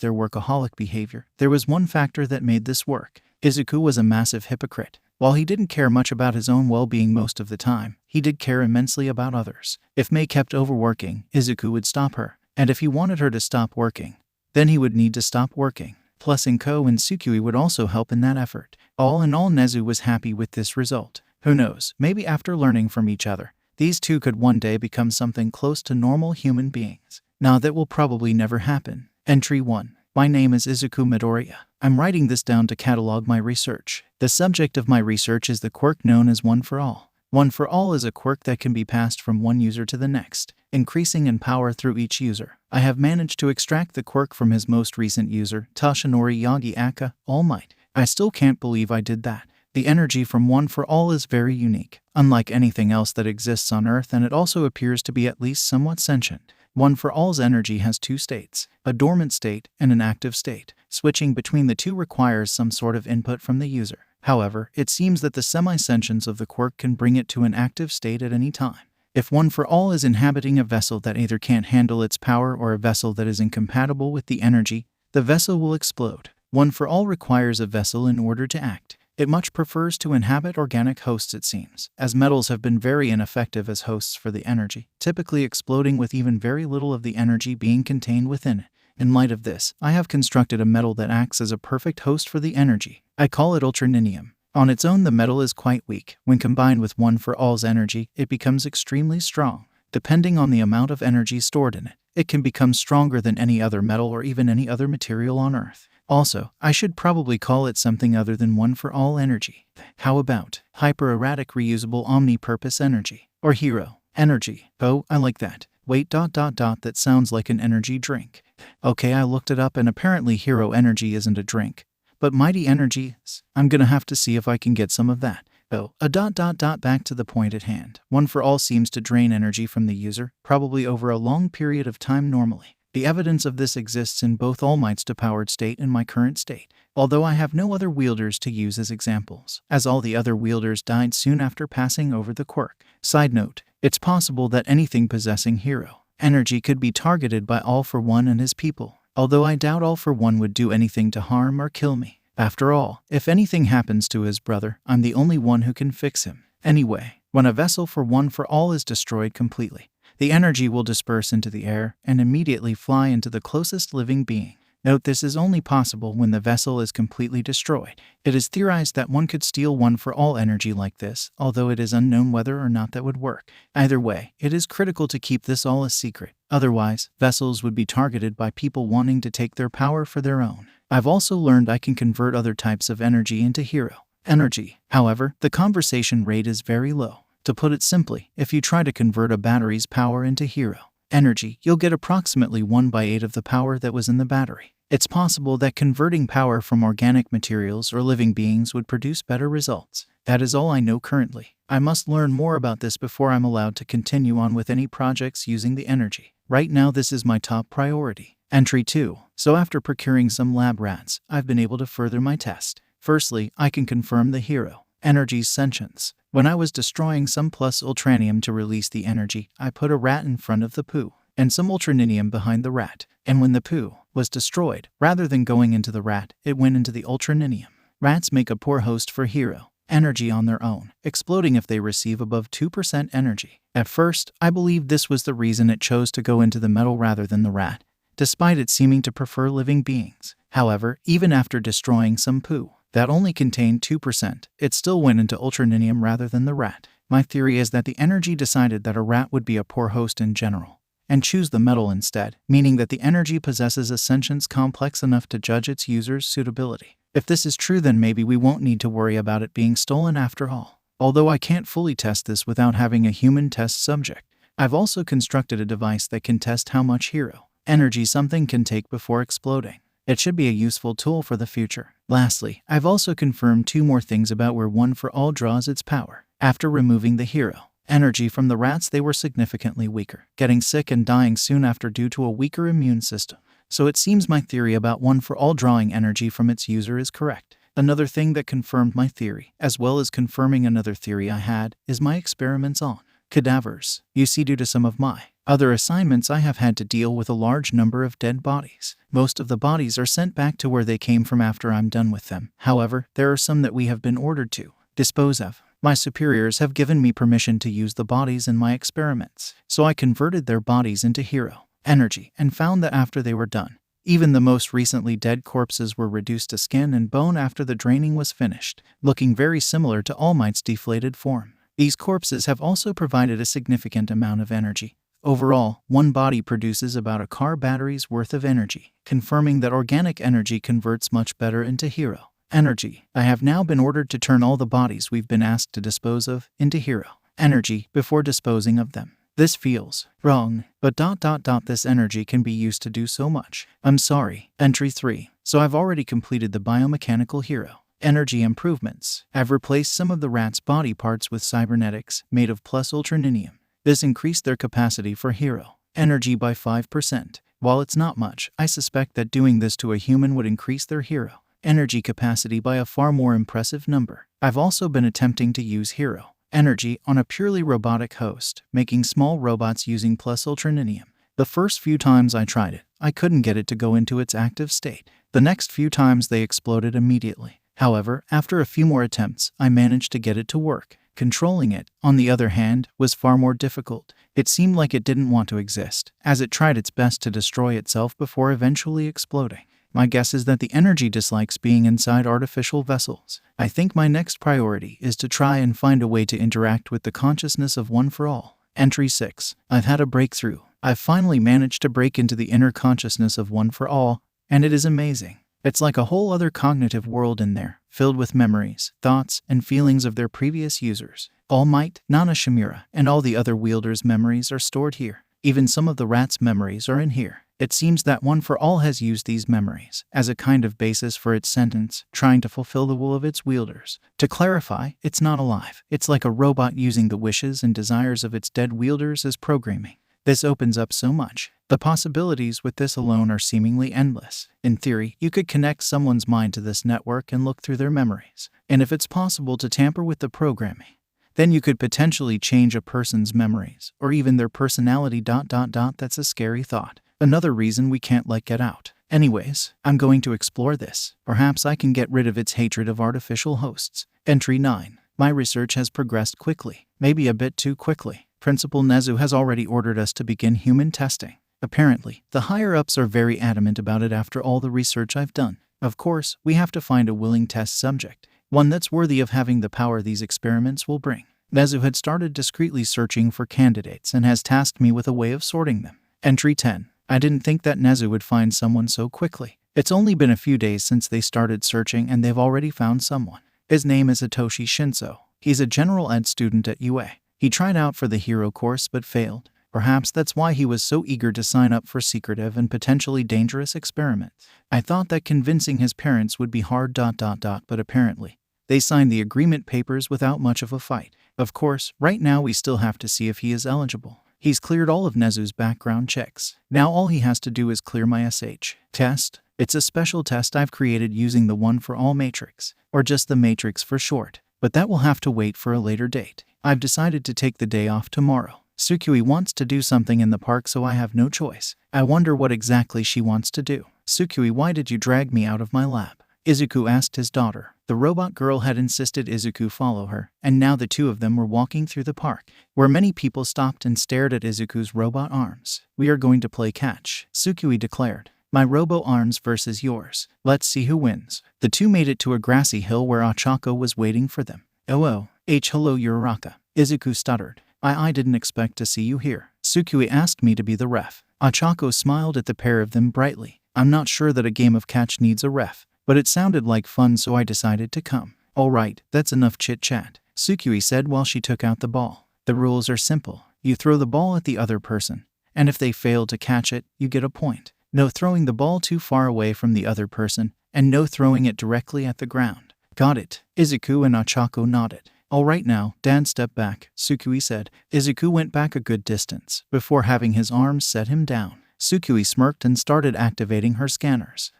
[SPEAKER 1] their workaholic behavior, there was one factor that made this work. Izuku was a massive hypocrite. While he didn't care much about his own well-being most of the time, he did care immensely about others. If Mei kept overworking, Izuku would stop her, and if he wanted her to stop working, then he would need to stop working. Plus Inko and Tsukui would also help in that effort. All in all, Nezu was happy with this result. Who knows, maybe after learning from each other, these two could one day become something close to normal human beings. Now that will probably never happen. Entry 1. My name is Izuku Midoriya. I'm writing this down to catalog my research. The subject of my research is the quirk known as One for All. One for All is a quirk that can be passed from one user to the next, increasing in power through each user. I have managed to extract the quirk from his most recent user, Toshinori Yagi Aka, All Might. I still can't believe I did that. The energy from One for All is very unique, unlike anything else that exists on Earth, and it also appears to be at least somewhat sentient. One for All's energy has two states, a dormant state and an active state. Switching between the two requires some sort of input from the user. However, it seems that the semi-sentience of the quirk can bring it to an active state at any time. If One for All is inhabiting a vessel that either can't handle its power or a vessel that is incompatible with the energy, the vessel will explode. One for All requires a vessel in order to act. It much prefers to inhabit organic hosts, it seems, as metals have been very ineffective as hosts for the energy, typically exploding with even very little of the energy being contained within it. In light of this, I have constructed a metal that acts as a perfect host for the energy. I call it ultraninium. On its own, the metal is quite weak. When combined with One for All's energy, it becomes extremely strong. Depending on the amount of energy stored in it, it can become stronger than any other metal or even any other material on Earth. Also, I should probably call it something other than One for All energy. How about hyper-erratic reusable omni-purpose energy? Or hero energy? Oh, I like that. Wait, that sounds like an energy drink. Okay, I looked it up and apparently hero energy isn't a drink, but mighty energy is. I'm gonna have to see if I can get some of that. Oh, back to the point at hand. One for All seems to drain energy from the user, probably over a long period of time normally. The evidence of this exists in both All Might's depowered state and my current state, although I have no other wielders to use as examples, as all the other wielders died soon after passing over the quirk. Side note, it's possible that anything possessing hero energy could be targeted by All for One and his people, although I doubt All for One would do anything to harm or kill me. After all, if anything happens to his brother, I'm the only one who can fix him. Anyway, when a vessel for One for All is destroyed completely, the energy will disperse into the air and immediately fly into the closest living being. Note, this is only possible when the vessel is completely destroyed. It is theorized that one could steal One for All energy like this, although it is unknown whether or not that would work. Either way, it is critical to keep this all a secret. Otherwise, vessels would be targeted by people wanting to take their power for their own. I've also learned I can convert other types of energy into hero energy. However, the conversion rate is very low. To put it simply, if you try to convert a battery's power into hero energy, you'll get approximately 1/8 of the power that was in the battery. It's possible that converting power from organic materials or living beings would produce better results. That is all I know currently. I must learn more about this before I'm allowed to continue on with any projects using the energy. Right now, this is my top priority. Entry 2. So after procuring some lab rats, I've been able to further my test. Firstly, I can confirm the hero Energy's sentience. When I was destroying some plus ultranium to release the energy, I put a rat in front of the poo, and some ultraninium behind the rat. And when the poo was destroyed, rather than going into the rat, it went into the ultraninium. Rats make a poor host for hero energy on their own, exploding if they receive above 2% energy. At first, I believed this was the reason it chose to go into the metal rather than the rat, despite it seeming to prefer living beings. However, even after destroying some poo that only contained 2%, it still went into ultraninium rather than the rat. My theory is that the energy decided that a rat would be a poor host in general, and choose the metal instead, meaning that the energy possesses a sentience complex enough to judge its user's suitability. If this is true, then maybe we won't need to worry about it being stolen after all. Although I can't fully test this without having a human test subject, I've also constructed a device that can test how much hero energy something can take before exploding. It should be a useful tool for the future. Lastly, I've also confirmed 2 more things about where One for All draws its power. After removing the hero energy from the rats, they were significantly weaker, getting sick and dying soon after due to a weaker immune system. So it seems my theory about One for All drawing energy from its user is correct. Another thing that confirmed my theory, as well as confirming another theory I had, is my experiments on cadavers. You see, due to some of my other assignments, I have had to deal with a large number of dead bodies. Most of the bodies are sent back to where they came from after I'm done with them. However, there are some that we have been ordered to dispose of. My superiors have given me permission to use the bodies in my experiments, so I converted their bodies into hero energy and found that after they were done, even the most recently dead corpses were reduced to skin and bone after the draining was finished, looking very similar to All Might's deflated form. These corpses have also provided a significant amount of energy. Overall, one body produces about a car battery's worth of energy, confirming that organic energy converts much better into hero energy. I have now been ordered to turn all the bodies we've been asked to dispose of into hero energy before disposing of them. This feels wrong, but this energy can be used to do so much. I'm sorry. Entry 3. So I've already completed the biomechanical hero energy improvements. I've replaced some of the rats' body parts with cybernetics made of plus ultraninium. This increased their capacity for hero energy by 5%. While it's not much, I suspect that doing this to a human would increase their hero energy capacity by a far more impressive number. I've also been attempting to use hero energy on a purely robotic host, making small robots using plus ultraninium. The first few times I tried it, I couldn't get it to go into its active state. The next few times they exploded immediately. However, after a few more attempts, I managed to get it to work. Controlling it, on the other hand, was far more difficult. It seemed like it didn't want to exist, as it tried its best to destroy itself before eventually exploding. My guess is that the energy dislikes being inside artificial vessels. I think my next priority is to try and find a way to interact with the consciousness of One for All. Entry 6. I've had a breakthrough. I've finally managed to break into the inner consciousness of One for All, and it is amazing. It's like a whole other cognitive world in there, filled with memories, thoughts, and feelings of their previous users. All Might, Nana Shimura, and all the other wielders' memories are stored here. Even some of the rats' memories are in here. It seems that One for All has used these memories as a kind of basis for its sentence, trying to fulfill the will of its wielders. To clarify, it's not alive. It's like a robot using the wishes and desires of its dead wielders as programming. This opens up so much. The possibilities with this alone are seemingly endless. In theory, you could connect someone's mind to this network and look through their memories. And if it's possible to tamper with the programming, then you could potentially change a person's memories, or even their personality. That's a scary thought. Another reason we can't let get out. Anyways, I'm going to explore this. Perhaps I can get rid of its hatred of artificial hosts. Entry 9. My research has progressed quickly, maybe a bit too quickly. Principal Nezu has already ordered us to begin human testing. Apparently, the higher-ups are very adamant about it after all the research I've done. Of course, we have to find a willing test subject, one that's worthy of having the power these experiments will bring. Nezu had started discreetly searching for candidates and has tasked me with a way of sorting them. Entry 10. I didn't think that Nezu would find someone so quickly. It's only been a few days since they started searching and they've already found someone. His name is Hitoshi Shinso. He's a general ed student at UA. He tried out for the hero course but failed. Perhaps that's why he was so eager to sign up for secretive and potentially dangerous experiments. I thought that convincing his parents would be hard. But apparently, they signed the agreement papers without much of a fight. Of course, right now we still have to see if he is eligible. He's cleared all of Nezu's background checks. Now all he has to do is clear my SH test. It's a special test I've created using the One for All matrix, or just the matrix for short. but that will have to wait for a later date. I've decided to take the day off tomorrow. Tsukui wants to do something in the park, so I have no choice. I wonder what exactly she wants to do. Tsukui, why did you drag me out of my lab? Izuku asked his daughter. The robot girl had insisted Izuku follow her, and now the two of them were walking through the park, where many people stopped and stared at Izuku's robot arms. We are going to play catch, Tsukui declared. My robo arms versus yours. Let's see who wins. The two made it to a grassy hill where Ochako was waiting for them. Oh, hello Uraraka, Izuku stuttered. I didn't expect to see you here. Tsukui asked me to be the ref. Ochako smiled at the pair of them brightly. I'm not sure that a game of catch needs a ref, but it sounded like fun, so I decided to come. Alright, that's enough chit-chat, Tsukui said while she took out the ball. The rules are simple. You throw the ball at the other person, and if they fail to catch it, you get a point. No throwing the ball too far away from the other person, and no throwing it directly at the ground. Got it. Izuku and Ochako nodded. Alright now, Dan, step back, Tsukui said. Izuku went back a good distance before having his arms set him down. Tsukui smirked and started activating her scanners.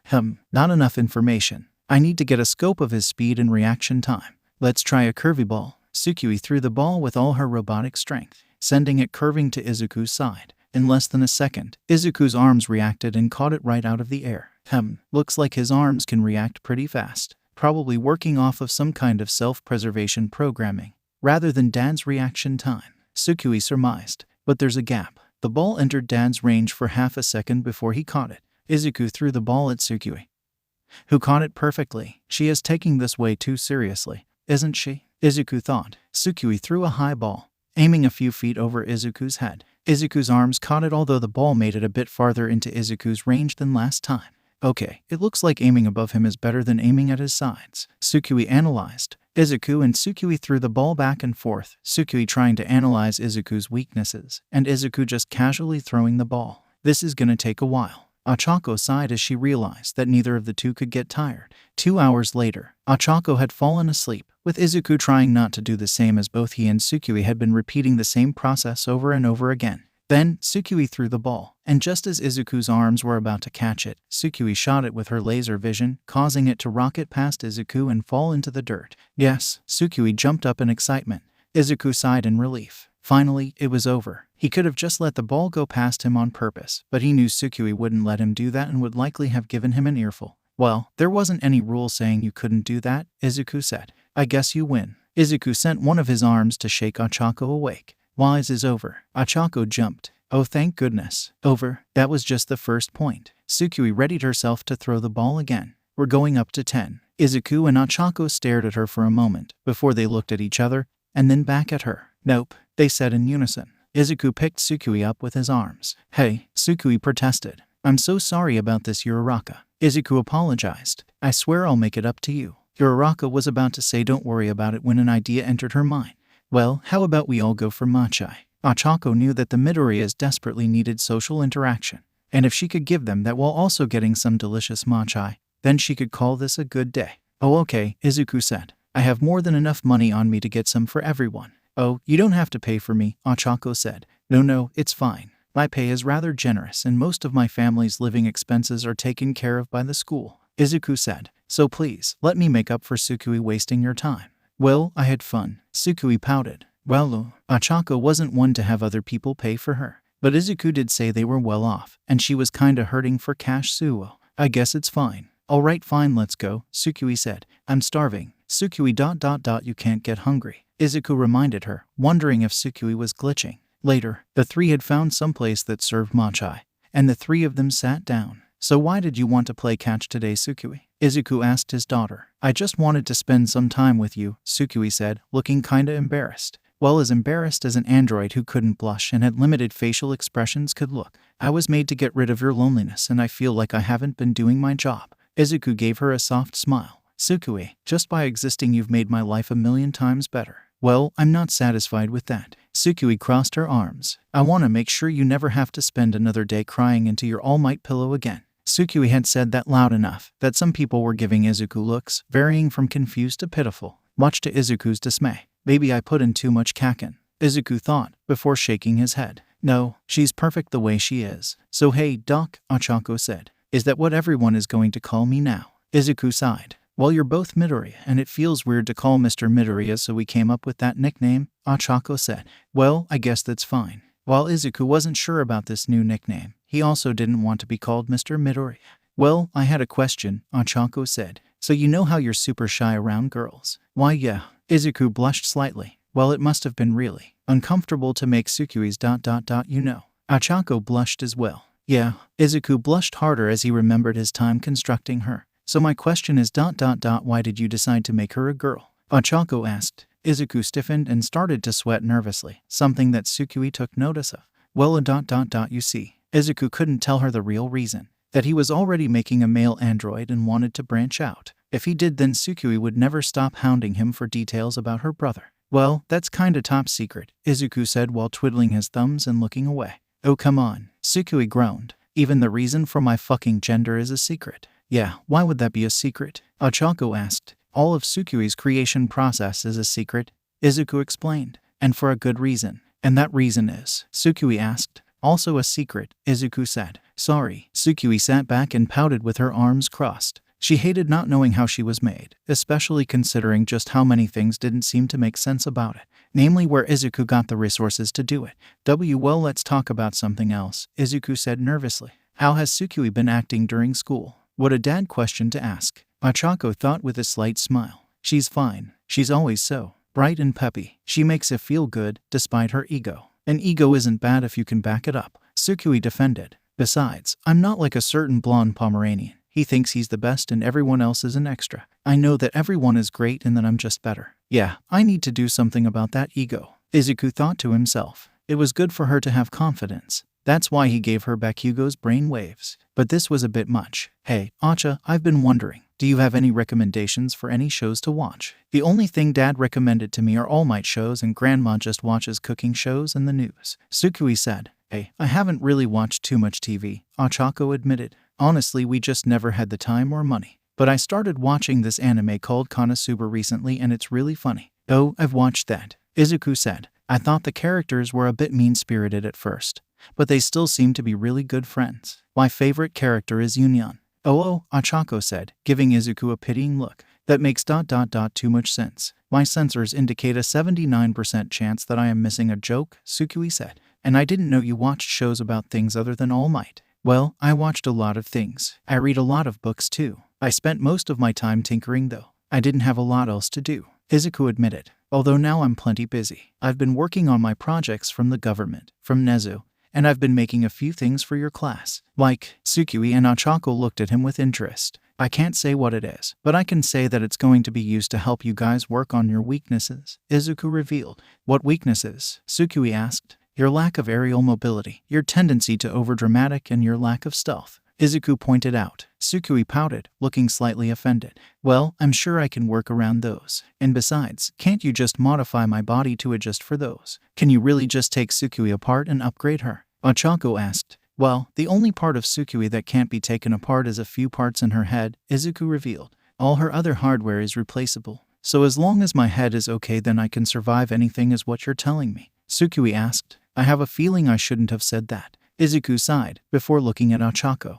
[SPEAKER 1] Not enough information. I need to get a scope of his speed and reaction time. Let's try a curvy ball. Tsukui threw the ball with all her robotic strength, sending it curving to Izuku's side. In less than a second, Izuku's arms reacted and caught it right out of the air. Looks like his arms can react pretty fast. Probably working off of some kind of self-preservation programming, rather than Dan's reaction time, Tsukui surmised. But there's a gap. The ball entered Dan's range for half a second before he caught it. Izuku threw the ball at Tsukui, who caught it perfectly. She is taking this way too seriously, isn't she? Izuku thought. Tsukui threw a high ball, aiming a few feet over Izuku's head. Izuku's arms caught it, although the ball made it a bit farther into Izuku's range than last time. Okay, it looks like aiming above him is better than aiming at his sides, Tsukui analyzed. Izuku and Tsukui threw the ball back and forth, Tsukui trying to analyze Izuku's weaknesses, and Izuku just casually throwing the ball. This is gonna take a while. Ochako sighed as she realized that neither of the two could get tired. 2 hours later, Ochako had fallen asleep, with Izuku trying not to do the same, as both he and Tsukui had been repeating the same process over and over again. Then, Tsukui threw the ball, and just as Izuku's arms were about to catch it, Tsukui shot it with her laser vision, causing it to rocket past Izuku and fall into the dirt. Yes, Tsukui jumped up in excitement. Izuku sighed in relief. Finally, it was over. He could have just let the ball go past him on purpose, but he knew Tsukui wouldn't let him do that and would likely have given him an earful. Well, there wasn't any rule saying you couldn't do that, Izuku said. I guess you win. Izuku sent one of his arms to shake Ochako awake. Wise is over. Ochako jumped. Oh, thank goodness. Over. That was just the first point. Tsukui readied herself to throw the ball again. We're going up to 10. Izuku and Ochako stared at her for a moment, before they looked at each other, and then back at her. Nope, they said in unison. Izuku picked Tsukui up with his arms. Hey, Tsukui protested. I'm so sorry about this, Uraraka. Izuku apologized. I swear I'll make it up to you. Uraraka was about to say don't worry about it when an idea entered her mind. Well, how about we all go for matcha? Ochako knew that the Midoriyas desperately needed social interaction, and if she could give them that while also getting some delicious matcha, then she could call this a good day. Oh, okay, Izuku said. I have more than enough money on me to get some for everyone. Oh, you don't have to pay for me, Ochako said. No, it's fine. My pay is rather generous and most of my family's living expenses are taken care of by the school, Izuku said. So please, let me make up for Tsukui wasting your time. Well, I had fun, Tsukui pouted. Well, Ochako wasn't one to have other people pay for her, but Izuku did say they were well off, and she was kinda hurting for cash. Suo. I guess it's fine. Alright, fine, let's go, Tsukui said. I'm starving. Tsukui ... You can't get hungry, Izuku reminded her, wondering if Tsukui was glitching. Later, the three had found some place that served matcha, and the three of them sat down. So why did you want to play catch today, Tsukui? Izuku asked his daughter. I just wanted to spend some time with you, Tsukui said, looking kinda embarrassed. Well, as embarrassed as an android who couldn't blush and had limited facial expressions could look. I was made to get rid of your loneliness and I feel like I haven't been doing my job. Izuku gave her a soft smile. Tsukui, just by existing you've made my life 1,000,000 times better. Well, I'm not satisfied with that. Tsukui crossed her arms. I want to make sure you never have to spend another day crying into your All Might pillow again. Tsukui had said that loud enough that some people were giving Izuku looks, varying from confused to pitiful, much to Izuku's dismay. Maybe I put in too much kaken, Izuku thought, before shaking his head. No, she's perfect the way she is. So hey, Doc, Ochako said. Is that what everyone is going to call me now? Izuku sighed. Well, you're both Midoriya, and it feels weird to call Mr. Midoriya, so we came up with that nickname, Ochako said. Well, I guess that's fine. While Izuku wasn't sure about this new nickname, he also didn't want to be called Mr. Midoriya. Well, I had a question, Ochako said. So you know how you're super shy around girls? Why, yeah. Izuku blushed slightly. Well, it must have been really uncomfortable to make Tsukui's ... Ochako blushed as well. Yeah. Izuku blushed harder as he remembered his time constructing her. So my question is ... why did you decide to make her a girl? Ochako asked. Izuku stiffened and started to sweat nervously, something that Tsukui took notice of. Well, you see. Izuku couldn't tell her the real reason. That he was already making a male android and wanted to branch out. If he did, then Tsukui would never stop hounding him for details about her brother. Well, that's kinda top secret, Izuku said while twiddling his thumbs and looking away. Oh, come on, Tsukui groaned. Even the reason for my fucking gender is a secret. Yeah, why would that be a secret? Ochako asked. All of Tsukui's creation process is a secret, Izuku explained. And for a good reason. And that reason is, Tsukui asked. Also a secret, Izuku said. Sorry. Tsukui sat back and pouted with her arms crossed. She hated not knowing how she was made, especially considering just how many things didn't seem to make sense about it. Namely, where Izuku got the resources to do it. Well, let's talk about something else, Izuku said nervously. How has Tsukui been acting during school? What a dad question to ask. Ochako thought with a slight smile. She's fine. She's always so bright and peppy. She makes it feel good, despite her ego. An ego isn't bad if you can back it up, Tsukui defended. Besides, I'm not like a certain blonde Pomeranian. He thinks he's the best and everyone else is an extra. I know that everyone is great and that I'm just better. Yeah, I need to do something about that ego, Izuku thought to himself. It was good for her to have confidence. That's why he gave her Bakugo's brain waves. But this was a bit much. Hey, Acha, I've been wondering, do you have any recommendations for any shows to watch? The only thing Dad recommended to me are All Might shows and Grandma just watches cooking shows and the news, Tsukui said. Hey, I haven't really watched too much TV, Ochako admitted. Honestly, we just never had the time or money. But I started watching this anime called Konosuba recently and it's really funny. Oh, I've watched that, Izuku said. I thought the characters were a bit mean-spirited at first, but they still seem to be really good friends. My favorite character is Union. Oh, Ochako said, giving Izuku a pitying look. That makes ... too much sense. My sensors indicate a 79% chance that I am missing a joke, Tsukui said. And I didn't know you watched shows about things other than All Might. Well, I watched a lot of things. I read a lot of books too. I spent most of my time tinkering though. I didn't have a lot else to do, Izuku admitted. Although now I'm plenty busy. I've been working on my projects from the government, from Nezu, and I've been making a few things for your class. Like, Tsukui and Ochako looked at him with interest. I can't say what it is, but I can say that it's going to be used to help you guys work on your weaknesses, Izuku revealed. What weaknesses? Tsukui asked. Your lack of aerial mobility, your tendency to overdramatic, and your lack of stealth, Izuku pointed out. Tsukui pouted, looking slightly offended. Well, I'm sure I can work around those. And besides, can't you just modify my body to adjust for those? Can you really just take Tsukui apart and upgrade her? Ochako asked. Well, the only part of Tsukui that can't be taken apart is a few parts in her head, Izuku revealed. All her other hardware is replaceable. So as long as my head is okay, then I can survive anything is what you're telling me, Tsukui asked. I have a feeling I shouldn't have said that, Izuku sighed, before looking at Ochako.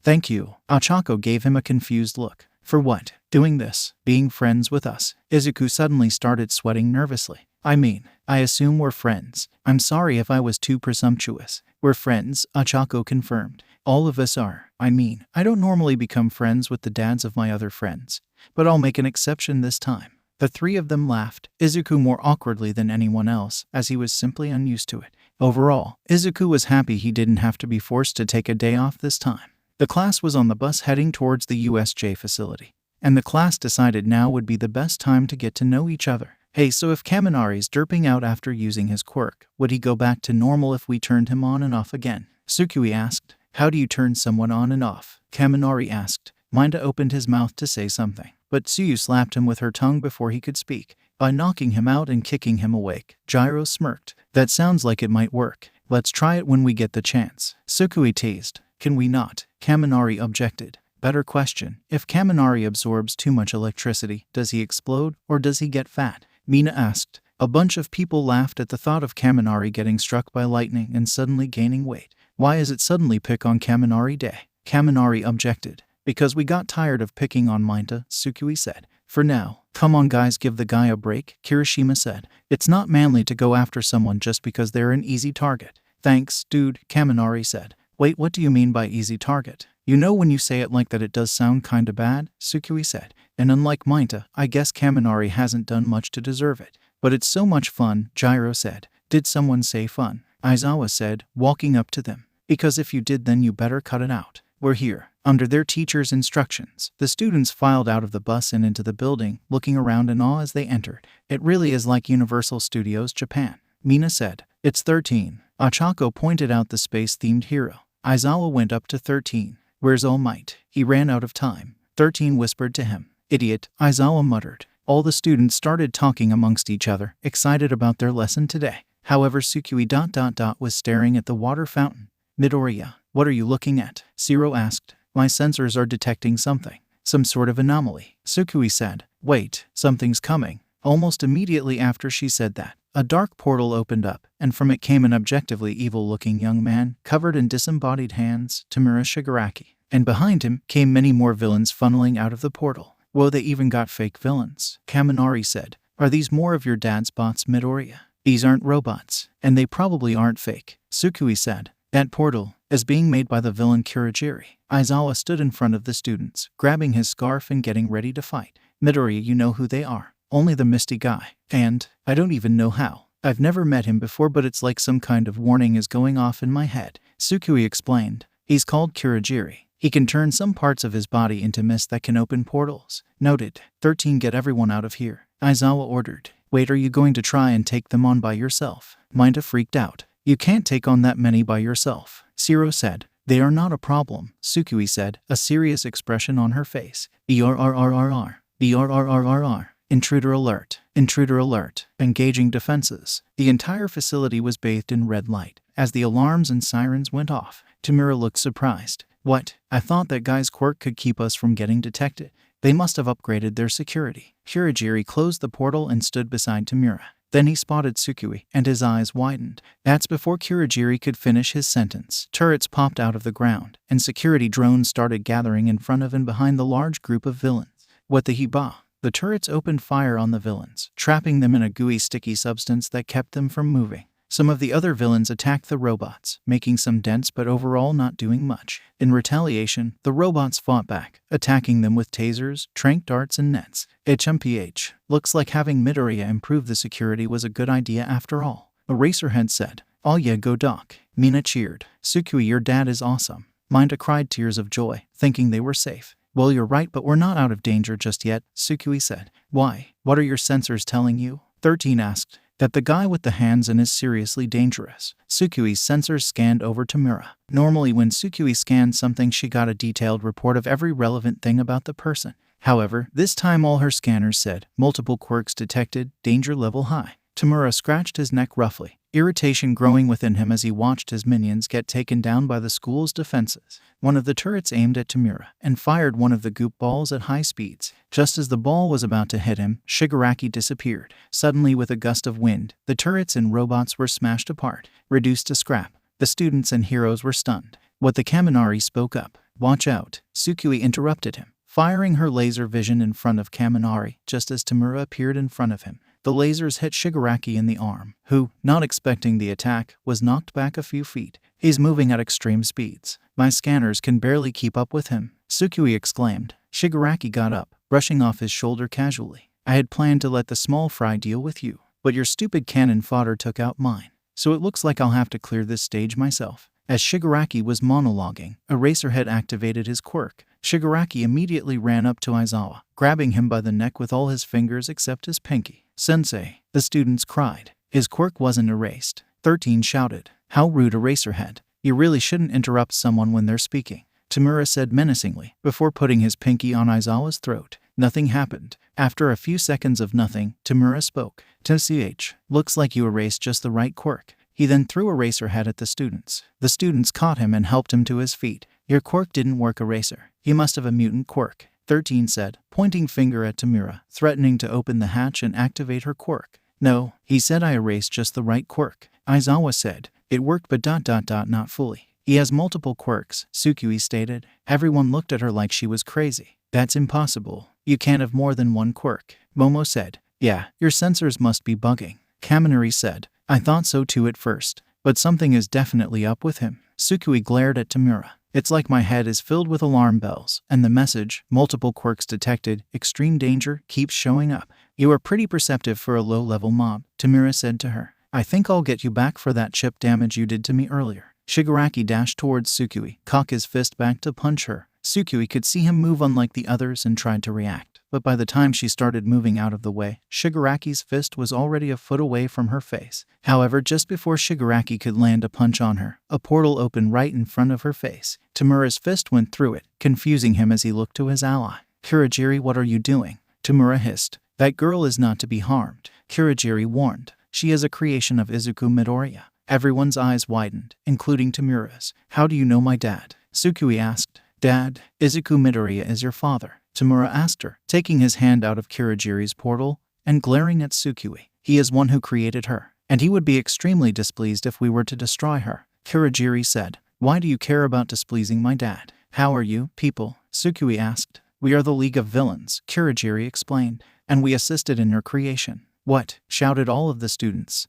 [SPEAKER 1] Thank you. Ochako gave him a confused look. For what? Doing this? Being friends with us? Izuku suddenly started sweating nervously. I mean, I assume we're friends. I'm sorry if I was too presumptuous. We're friends, Ochako confirmed. All of us are. I mean, I don't normally become friends with the dads of my other friends, but I'll make an exception this time. The three of them laughed, Izuku more awkwardly than anyone else, as he was simply unused to it. Overall, Izuku was happy he didn't have to be forced to take a day off this time. The class was on the bus heading towards the USJ facility, and the class decided now would be the best time to get to know each other. Hey, so if Kaminari's derping out after using his quirk, would he go back to normal if we turned him on and off again? Tsukui asked. How do you turn someone on and off? Kaminari asked. Minda opened his mouth to say something, but Tsuyu slapped him with her tongue before he could speak. By knocking him out and kicking him awake, Gyro smirked. That sounds like it might work. Let's try it when we get the chance. Tsukui teased. Can we not? Kaminari objected. Better question. If Kaminari absorbs too much electricity, does he explode or does he get fat? Mina asked. A bunch of people laughed at the thought of Kaminari getting struck by lightning and suddenly gaining weight. Why is it suddenly pick on Kaminari Day? Kaminari objected. Because we got tired of picking on Minta, Tsukui said. For now. Come on guys, give the guy a break, Kirishima said. It's not manly to go after someone just because they're an easy target. Thanks, dude, Kaminari said. Wait, what do you mean by easy target? You know when you say it like that it does sound kinda bad, Tsukui said. And unlike Minta, I guess Kaminari hasn't done much to deserve it. But it's so much fun, Gyro said. Did someone say fun? Aizawa said, walking up to them. Because if you did then you better cut it out. We're here. Under their teacher's instructions, the students filed out of the bus and into the building, looking around in awe as they entered. It really is like Universal Studios Japan, Mina said. It's 13. Achako pointed out the space-themed hero. Aizawa went up to 13. Where's All Might? He ran out of time. 13 whispered to him. Idiot, Aizawa muttered. All the students started talking amongst each other, excited about their lesson today. However, Tsukui was staring at the water fountain. Midoriya, what are you looking at? Zero asked. My sensors are detecting something. Some sort of anomaly. Tsukui said. Wait, something's coming. Almost immediately after she said that, a dark portal opened up, and from it came an objectively evil-looking young man, covered in disembodied hands, Tamura Shigaraki. And behind him came many more villains funneling out of the portal. Whoa, they even got fake villains, Kaminari said. Are these more of your dad's bots, Midoriya? These aren't robots, and they probably aren't fake, Tsukui said. That portal is being made by the villain Kurogiri. Aizawa stood in front of the students, grabbing his scarf and getting ready to fight. Midoriya, you know who they are. Only the misty guy. And I don't even know how. I've never met him before, but it's like some kind of warning is going off in my head. Tsukui explained. He's called Kurogiri. He can turn some parts of his body into mist that can open portals. Noted. 13, get everyone out of here, Aizawa ordered. Wait, are you going to try and take them on by yourself? Minta freaked out. You can't take on that many by yourself, Zero said. They are not a problem, Tsukui said, a serious expression on her face. BRRRRR. BRRRRR. Intruder alert. Intruder alert. Engaging defenses. The entire facility was bathed in red light. As the alarms and sirens went off, Tamura looked surprised. What? I thought that guy's quirk could keep us from getting detected. They must have upgraded their security. Kurogiri closed the portal and stood beside Tamura. Then he spotted Tsukui, and his eyes widened. That's before Kurogiri could finish his sentence. Turrets popped out of the ground, and security drones started gathering in front of and behind the large group of villains. What the heba? The turrets opened fire on the villains, trapping them in a gooey, sticky substance that kept them from moving. Some of the other villains attacked the robots, making some dents but overall not doing much. In retaliation, the robots fought back, attacking them with tasers, tranq darts, and nets. HMPH. Looks like having Midoriya improve the security was a good idea after all. Eraserhead said. Oh yeah, go Doc. Mina cheered. Tsukui, your dad is awesome. Minta cried tears of joy, thinking they were safe. Well, you're right, but we're not out of danger just yet, Tsukui said. Why? What are your sensors telling you? 13 asked. That the guy with the hands in is seriously dangerous. Tsukui's sensors scanned over Tamura. Normally when Tsukui scanned something, she got a detailed report of every relevant thing about the person. However, this time all her scanners said, multiple quirks detected, danger level high. Tamura scratched his neck roughly, irritation growing within him as he watched his minions get taken down by the school's defenses. One of the turrets aimed at Tamura and fired one of the goop balls at high speeds. Just as the ball was about to hit him, Shigaraki disappeared. Suddenly, with a gust of wind, the turrets and robots were smashed apart, reduced to scrap. The students and heroes were stunned. What the Kaminari spoke up. Watch out, Tsukui interrupted him, firing her laser vision in front of Kaminari just as Tamura appeared in front of him. The lasers hit Shigaraki in the arm, who, not expecting the attack, was knocked back a few feet. He's moving at extreme speeds. My scanners can barely keep up with him, Tsukui exclaimed. Shigaraki got up, brushing off his shoulder casually. I had planned to let the small fry deal with you, but your stupid cannon fodder took out mine. So it looks like I'll have to clear this stage myself. As Shigaraki was monologuing, Eraserhead activated his quirk. Shigaraki immediately ran up to Aizawa, grabbing him by the neck with all his fingers except his pinky. Sensei, the students cried. His quirk wasn't erased. 13 shouted. How rude, Eraserhead. You really shouldn't interrupt someone when they're speaking, Tamura said menacingly, before putting his pinky on Aizawa's throat. Nothing happened. After a few seconds of nothing, Tamura spoke. TCH, looks like you erased just the right quirk. He then threw Eraserhead at the students. The students caught him and helped him to his feet. Your quirk didn't work, Eraser. You must have a mutant quirk, 13 said, pointing finger at Tamura, threatening to open the hatch and activate her quirk. No, he said I erased just the right quirk. Aizawa said, it worked but not fully. He has multiple quirks, Tsukui stated. Everyone looked at her like she was crazy. That's impossible. You can't have more than one quirk. Momo said. Yeah, your sensors must be bugging. Kaminari said. I thought so too at first, but something is definitely up with him. Tsukui glared at Tamura. It's like my head is filled with alarm bells, and the message, multiple quirks detected, extreme danger, keeps showing up. You are pretty perceptive for a low-level mob, Tamura said to her. I think I'll get you back for that chip damage you did to me earlier. Shigaraki dashed towards Tsukui, cocked his fist back to punch her. Tsukui could see him move unlike the others and tried to react, but by the time she started moving out of the way, Shigaraki's fist was already a foot away from her face. However, just before Shigaraki could land a punch on her, a portal opened right in front of her face. Tamura's fist went through it, confusing him as he looked to his ally. Kurogiri, what are you doing? Tamura hissed. That girl is not to be harmed, Kurogiri warned. She is a creation of Izuku Midoriya. Everyone's eyes widened, including Tamura's. How do you know my dad? Tsukui asked. Dad, Izuku Midoriya is your father, Tamura asked her, taking his hand out of Kurogiri's portal and glaring at Tsukui. He is one who created her, and he would be extremely displeased if we were to destroy her, Kurogiri said. Why do you care about displeasing my dad? How are you, people? Tsukui asked. We are the League of Villains, Kurogiri explained, and we assisted in her creation. What? Shouted all of the students.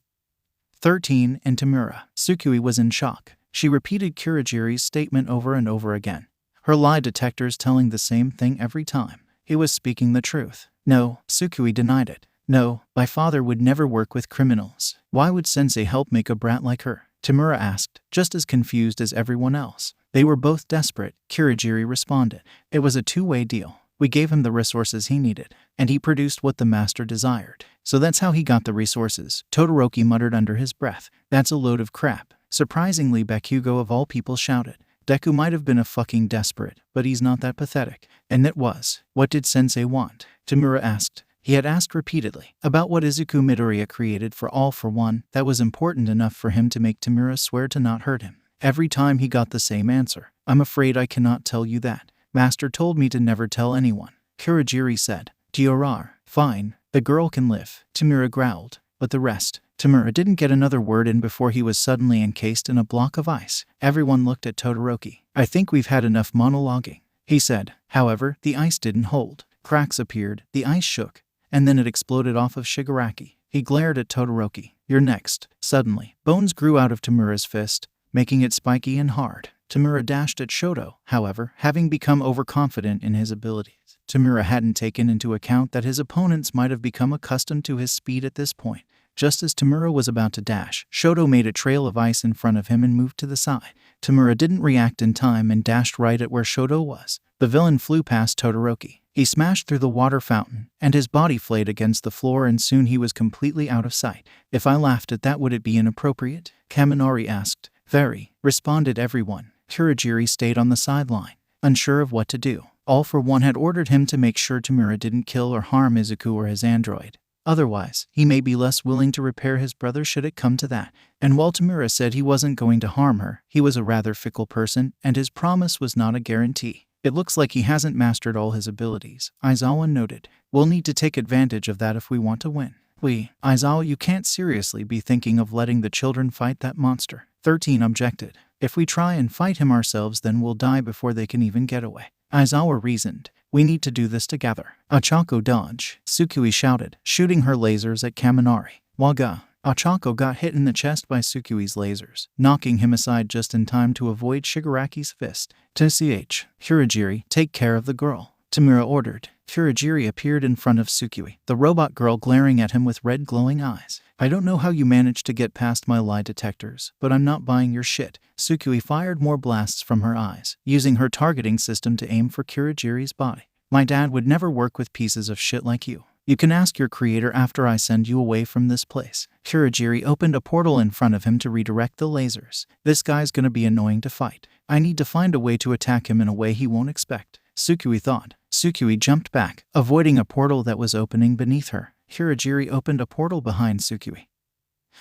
[SPEAKER 1] 13 and Tamura. Tsukui was in shock. She repeated Kurogiri's statement over and over again. Her lie detectors telling the same thing every time. He was speaking the truth. No, Tsukui denied it. No, my father would never work with criminals. Why would Sensei help make a brat like her? Tamura asked, just as confused as everyone else. They were both desperate, Kurogiri responded. It was a two-way deal. We gave him the resources he needed, and he produced what the master desired. So that's how he got the resources, Todoroki muttered under his breath. That's a load of crap. Surprisingly, Bakugo of all people shouted. Deku might have been a fucking desperate, but he's not that pathetic. And it was. What did Sensei want? Tamura asked. He had asked repeatedly about what Izuku Midoriya created for All for One that was important enough for him to make Tamura swear to not hurt him. Every time he got the same answer. I'm afraid I cannot tell you that. Master told me to never tell anyone. Kurogiri said. Diorar, fine, the girl can live, Tamura growled. But the rest. Tamura didn't get another word in before he was suddenly encased in a block of ice. Everyone looked at Todoroki. I think we've had enough monologuing, he said. However, the ice didn't hold. Cracks appeared, the ice shook, and then it exploded off of Shigaraki. He glared at Todoroki. You're next. Suddenly, bones grew out of Tamura's fist, making it spiky and hard. Tamura dashed at Shoto, however, having become overconfident in his abilities. Tamura hadn't taken into account that his opponents might have become accustomed to his speed at this point. Just as Tamura was about to dash, Shoto made a trail of ice in front of him and moved to the side. Tamura didn't react in time and dashed right at where Shoto was. The villain flew past Todoroki. He smashed through the water fountain, and his body flayed against the floor, and soon he was completely out of sight. If I laughed at that, would it be inappropriate? Kaminari asked. Very, responded everyone. Kurogiri stayed on the sideline, unsure of what to do. All for One had ordered him to make sure Tamura didn't kill or harm Izuku or his android. Otherwise, he may be less willing to repair his brother should it come to that. And while Tamura said he wasn't going to harm her, he was a rather fickle person, and his promise was not a guarantee. It looks like he hasn't mastered all his abilities, Aizawa noted. We'll need to take advantage of that if we want to win. Aizawa, you can't seriously be thinking of letting the children fight that monster. 13 objected. If we try and fight him ourselves, then we'll die before they can even get away. Aizawa reasoned. We need to do this together. Ochako dodge, Tsukui shouted, shooting her lasers at Kaminari. Waga. Ochako got hit in the chest by Tsukui's lasers, knocking him aside just in time to avoid Shigaraki's fist. TCH. Kurogiri, take care of the girl, Tamura ordered. Kurogiri appeared in front of Tsukui, the robot girl glaring at him with red glowing eyes. I don't know how you managed to get past my lie detectors, but I'm not buying your shit. Tsukui fired more blasts from her eyes, using her targeting system to aim for Kurogiri's body. My dad would never work with pieces of shit like you. You can ask your creator after I send you away from this place. Kurogiri opened a portal in front of him to redirect the lasers. This guy's gonna be annoying to fight. I need to find a way to attack him in a way he won't expect, Tsukui thought. Tsukui jumped back, avoiding a portal that was opening beneath her. Kurogiri opened a portal behind Tsukui,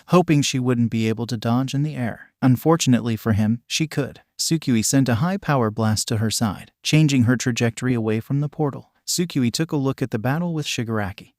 [SPEAKER 1] hoping she wouldn't be able to dodge in the air. Unfortunately for him, she could. Tsukui sent a high-power blast to her side, changing her trajectory away from the portal. Tsukui took a look at the battle with Shigaraki.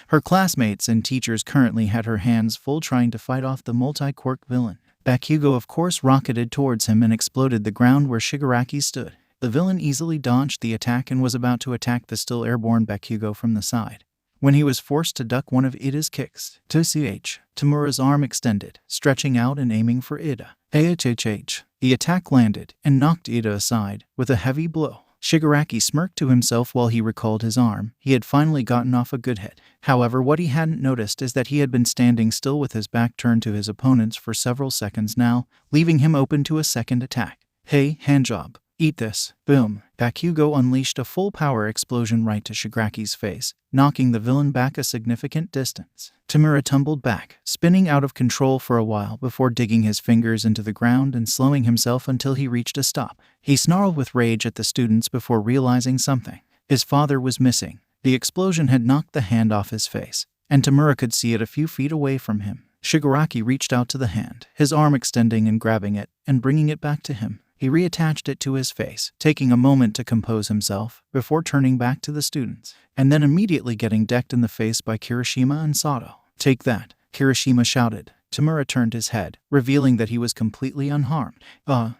[SPEAKER 1] Her classmates and teachers currently had her hands full trying to fight off the multi-quirk villain. Bakugo of course rocketed towards him and exploded the ground where Shigaraki stood. The villain easily dodged the attack and was about to attack the still airborne Bakugo from the side, when he was forced to duck one of Ida's kicks. Tamura's arm extended, stretching out and aiming for Ida. The attack landed and knocked Ida aside with a heavy blow. Shigaraki smirked to himself while he recalled his arm. He had finally gotten off a good hit. However, what he hadn't noticed is that he had been standing still with his back turned to his opponents for several seconds now, leaving him open to a second attack. Hey, handjob. Eat this. Boom. Bakugo unleashed a full-power explosion right to Shigaraki's face, knocking the villain back a significant distance. Tamura tumbled back, spinning out of control for a while before digging his fingers into the ground and slowing himself until he reached a stop. He snarled with rage at the students before realizing something. His father was missing. The explosion had knocked the hand off his face, and Tamura could see it a few feet away from him. Shigaraki reached out to the hand, his arm extending and grabbing it and bringing it back to him. He reattached it to his face, taking a moment to compose himself before turning back to the students, and then immediately getting decked in the face by Kirishima and Sato. Take that, Kirishima shouted. Tamura turned his head, revealing that he was completely unharmed.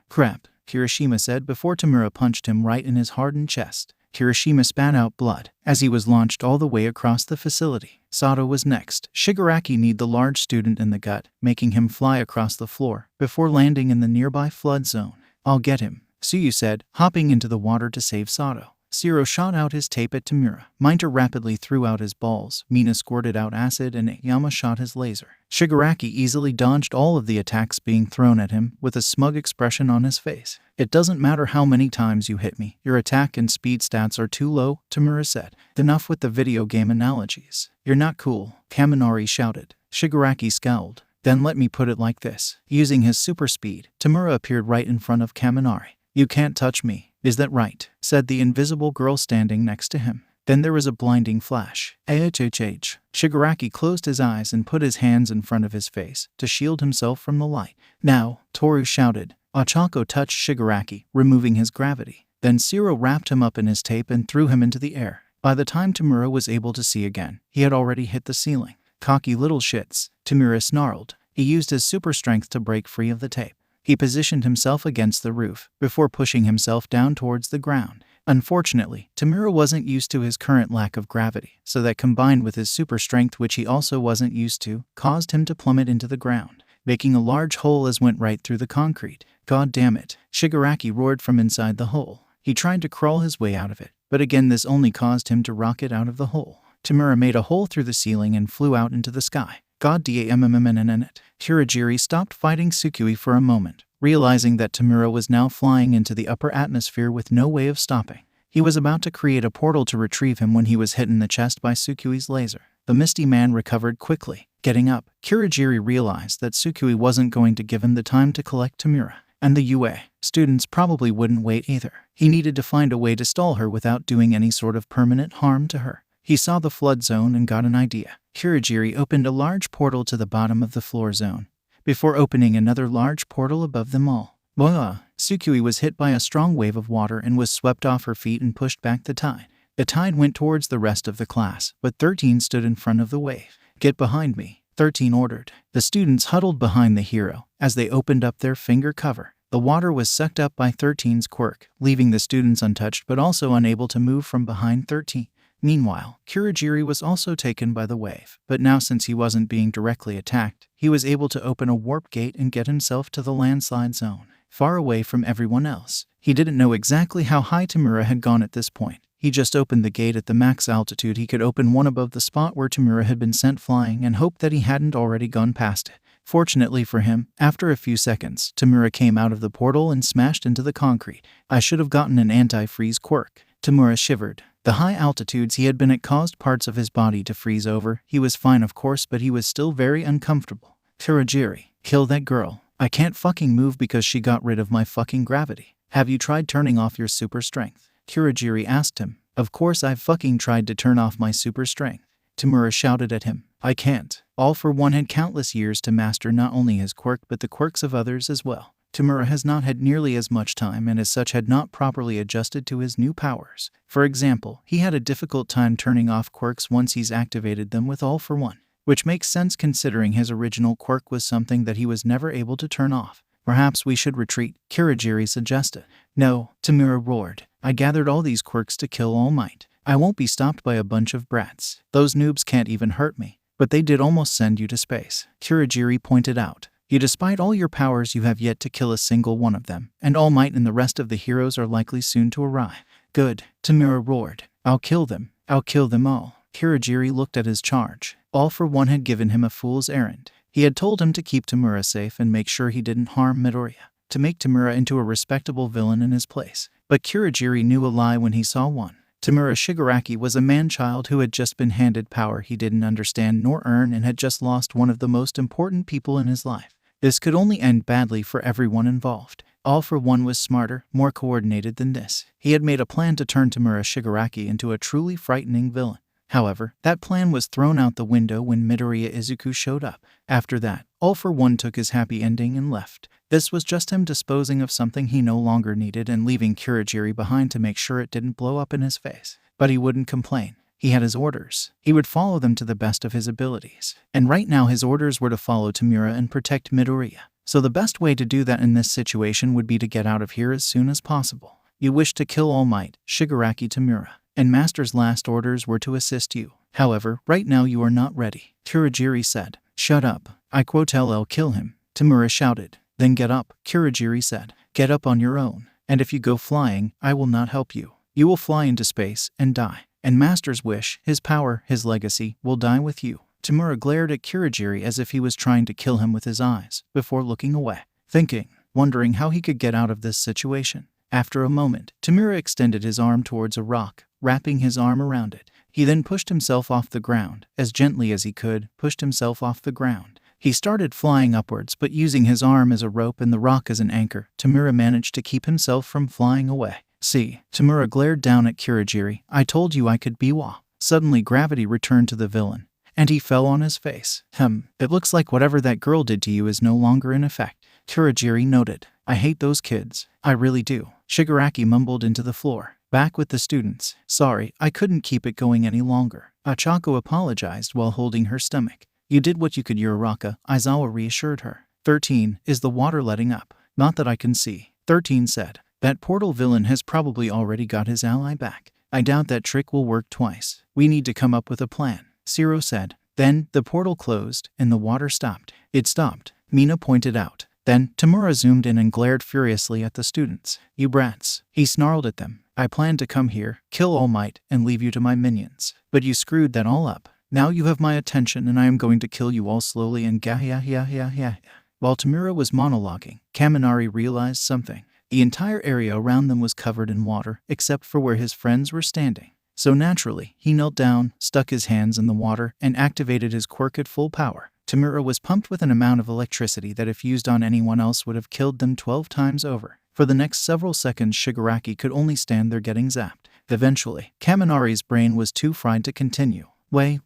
[SPEAKER 1] Crap, Kirishima said before Tamura punched him right in his hardened chest. Kirishima spat out blood as he was launched all the way across the facility. Sato was next. Shigaraki kneed the large student in the gut, making him fly across the floor before landing in the nearby flood zone. I'll get him, Tsuyu said, hopping into the water to save Sato. Zero shot out his tape at Tamura. Minter rapidly threw out his balls. Mina squirted out acid and Yama shot his laser. Shigaraki easily dodged all of the attacks being thrown at him with a smug expression on his face. It doesn't matter how many times you hit me. Your attack and speed stats are too low, Tamura said. Enough with the video game analogies. You're not cool, Kaminari shouted. Shigaraki scowled. Then let me put it like this. Using his super speed, Tamura appeared right in front of Kaminari. You can't touch me, is that right? Said the invisible girl standing next to him. Then there was a blinding flash. Shigaraki closed his eyes and put his hands in front of his face to shield himself from the light. Now, Toru shouted. Ochako touched Shigaraki, removing his gravity. Then Zero wrapped him up in his tape and threw him into the air. By the time Tamura was able to see again, he had already hit the ceiling. Cocky little shits, Tamura snarled. He used his super strength to break free of the tape. He positioned himself against the roof before pushing himself down towards the ground. Unfortunately, Tamura wasn't used to his current lack of gravity, so that combined with his super strength, which he also wasn't used to, caused him to plummet into the ground, making a large hole as went right through the concrete. God damn it, Shigaraki roared from inside the hole. He tried to crawl his way out of it, but again this only caused him to rocket out of the hole. Tamura made a hole through the ceiling and flew out into the sky. God damn it. Hirajiri stopped fighting Tsukui for a moment, realizing that Tamura was now flying into the upper atmosphere with no way of stopping. He was about to create a portal to retrieve him when he was hit in the chest by Tsukui's laser. The Misty Man recovered quickly. Getting up, Kirigiri realized that Tsukui wasn't going to give him the time to collect Tamura, and the UA students probably wouldn't wait either. He needed to find a way to stall her without doing any sort of permanent harm to her. He saw the flood zone and got an idea. Kirigiri opened a large portal to the bottom of the floor zone, before opening another large portal above them all. Tsukui was hit by a strong wave of water and was swept off her feet and pushed back the tide. The tide went towards the rest of the class, but 13 stood in front of the wave. Get behind me, 13 ordered. The students huddled behind the hero as they opened up their finger cover. The water was sucked up by 13's quirk, leaving the students untouched but also unable to move from behind 13. Meanwhile, Kirigiri was also taken by the wave, but now since he wasn't being directly attacked, he was able to open a warp gate and get himself to the landslide zone, far away from everyone else. He didn't know exactly how high Tamura had gone at this point. He just opened the gate at the max altitude he could open, one above the spot where Tamura had been sent flying, and hoped that he hadn't already gone past it. Fortunately for him, after a few seconds, Tamura came out of the portal and smashed into the concrete. I should have gotten an anti-freeze quirk. Tamura shivered. The high altitudes he had been at caused parts of his body to freeze over. He was fine of course, but he was still very uncomfortable. Kirigiri, kill that girl. I can't fucking move because she got rid of my fucking gravity. Have you tried turning off your super strength? Kirigiri asked him. Of course I've fucking tried to turn off my super strength. Tamura shouted at him. I can't. All for one had countless years to master not only his quirk but the quirks of others as well. Tamura has not had nearly as much time and as such had not properly adjusted to his new powers. For example, he had a difficult time turning off quirks once he's activated them with All for One. which makes sense considering his original quirk was something that he was never able to turn off. Perhaps we should retreat, Kirigiri suggested. No, Tamura roared. I gathered all these quirks to kill All Might. I won't be stopped by a bunch of brats. Those noobs can't even hurt me. But they did almost send you to space, Kirigiri pointed out. Despite all your powers, you have yet to kill a single one of them, and All Might and the rest of the heroes are likely soon to arrive. Good, Tamura roared. I'll kill them. I'll kill them all. Kirigiri looked at his charge. All for One had given him a fool's errand. He had told him to keep Tamura safe and make sure he didn't harm Midoriya, to make Tamura into a respectable villain in his place. But Kirigiri knew a lie when he saw one. Tamura Shigaraki was a man-child who had just been handed power he didn't understand nor earn and had just lost one of the most important people in his life. This could only end badly for everyone involved. All for One was smarter, more coordinated than this. He had made a plan to turn Tamura Shigaraki into a truly frightening villain. However, that plan was thrown out the window when Midoriya Izuku showed up. After that, All for One took his happy ending and left. This was just him disposing of something he no longer needed and leaving Kirigiri behind to make sure it didn't blow up in his face. But he wouldn't complain. He had his orders. He would follow them to the best of his abilities. And right now his orders were to follow Tamura and protect Midoriya. So the best way to do that in this situation would be to get out of here as soon as possible. You wish to kill All Might, Shigaraki Tamura, and Master's last orders were to assist you. However, right now you are not ready, Kirigiri said. Shut up. I quote LL kill him, Tamura shouted. Then get up, Kirigiri said. Get up on your own. And if you go flying, I will not help you. You will fly into space and die. And Master's wish, his power, his legacy, will die with you. Tamura glared at Kirigiri as if he was trying to kill him with his eyes, before looking away, wondering how he could get out of this situation. After a moment, Tamura extended his arm towards a rock, wrapping his arm around it. He then pushed himself off the ground, as gently as he could, pushed himself off the ground. He started flying upwards, but using his arm as a rope and the rock as an anchor, Tamura managed to keep himself from flying away. See, Tamura glared down at Kirigiri. I told you I could be wa. Suddenly gravity returned to the villain, and he fell on his face. It looks like whatever that girl did to you is no longer in effect, Kirigiri noted. I hate those kids. I really do. Shigaraki mumbled into the floor. Back with the students. Sorry, I couldn't keep it going any longer. Achako apologized while holding her stomach. You did what you could, Uraraka, Aizawa reassured her. 13, is the water letting up? Not that I can see, 13 said. That portal villain has probably already got his ally back. I doubt that trick will work twice. We need to come up with a plan, Zero said. Then, the portal closed, and the water stopped. It stopped, Mina pointed out. Then, Tamura zoomed in and glared furiously at the students. You brats, he snarled at them. I planned to come here, kill All Might, and leave you to my minions. But you screwed that all up. Now you have my attention and I am going to kill you all slowly and gah. While Tamura was monologuing, Kaminari realized something. The entire area around them was covered in water, except for where his friends were standing. So naturally, he knelt down, stuck his hands in the water, and activated his quirk at full power. Tamura was pumped with an amount of electricity that if used on anyone else would have killed them 12 times over. For the next several seconds, Shigaraki could only stand there getting zapped. Eventually, Kaminari's brain was too fried to continue. Way,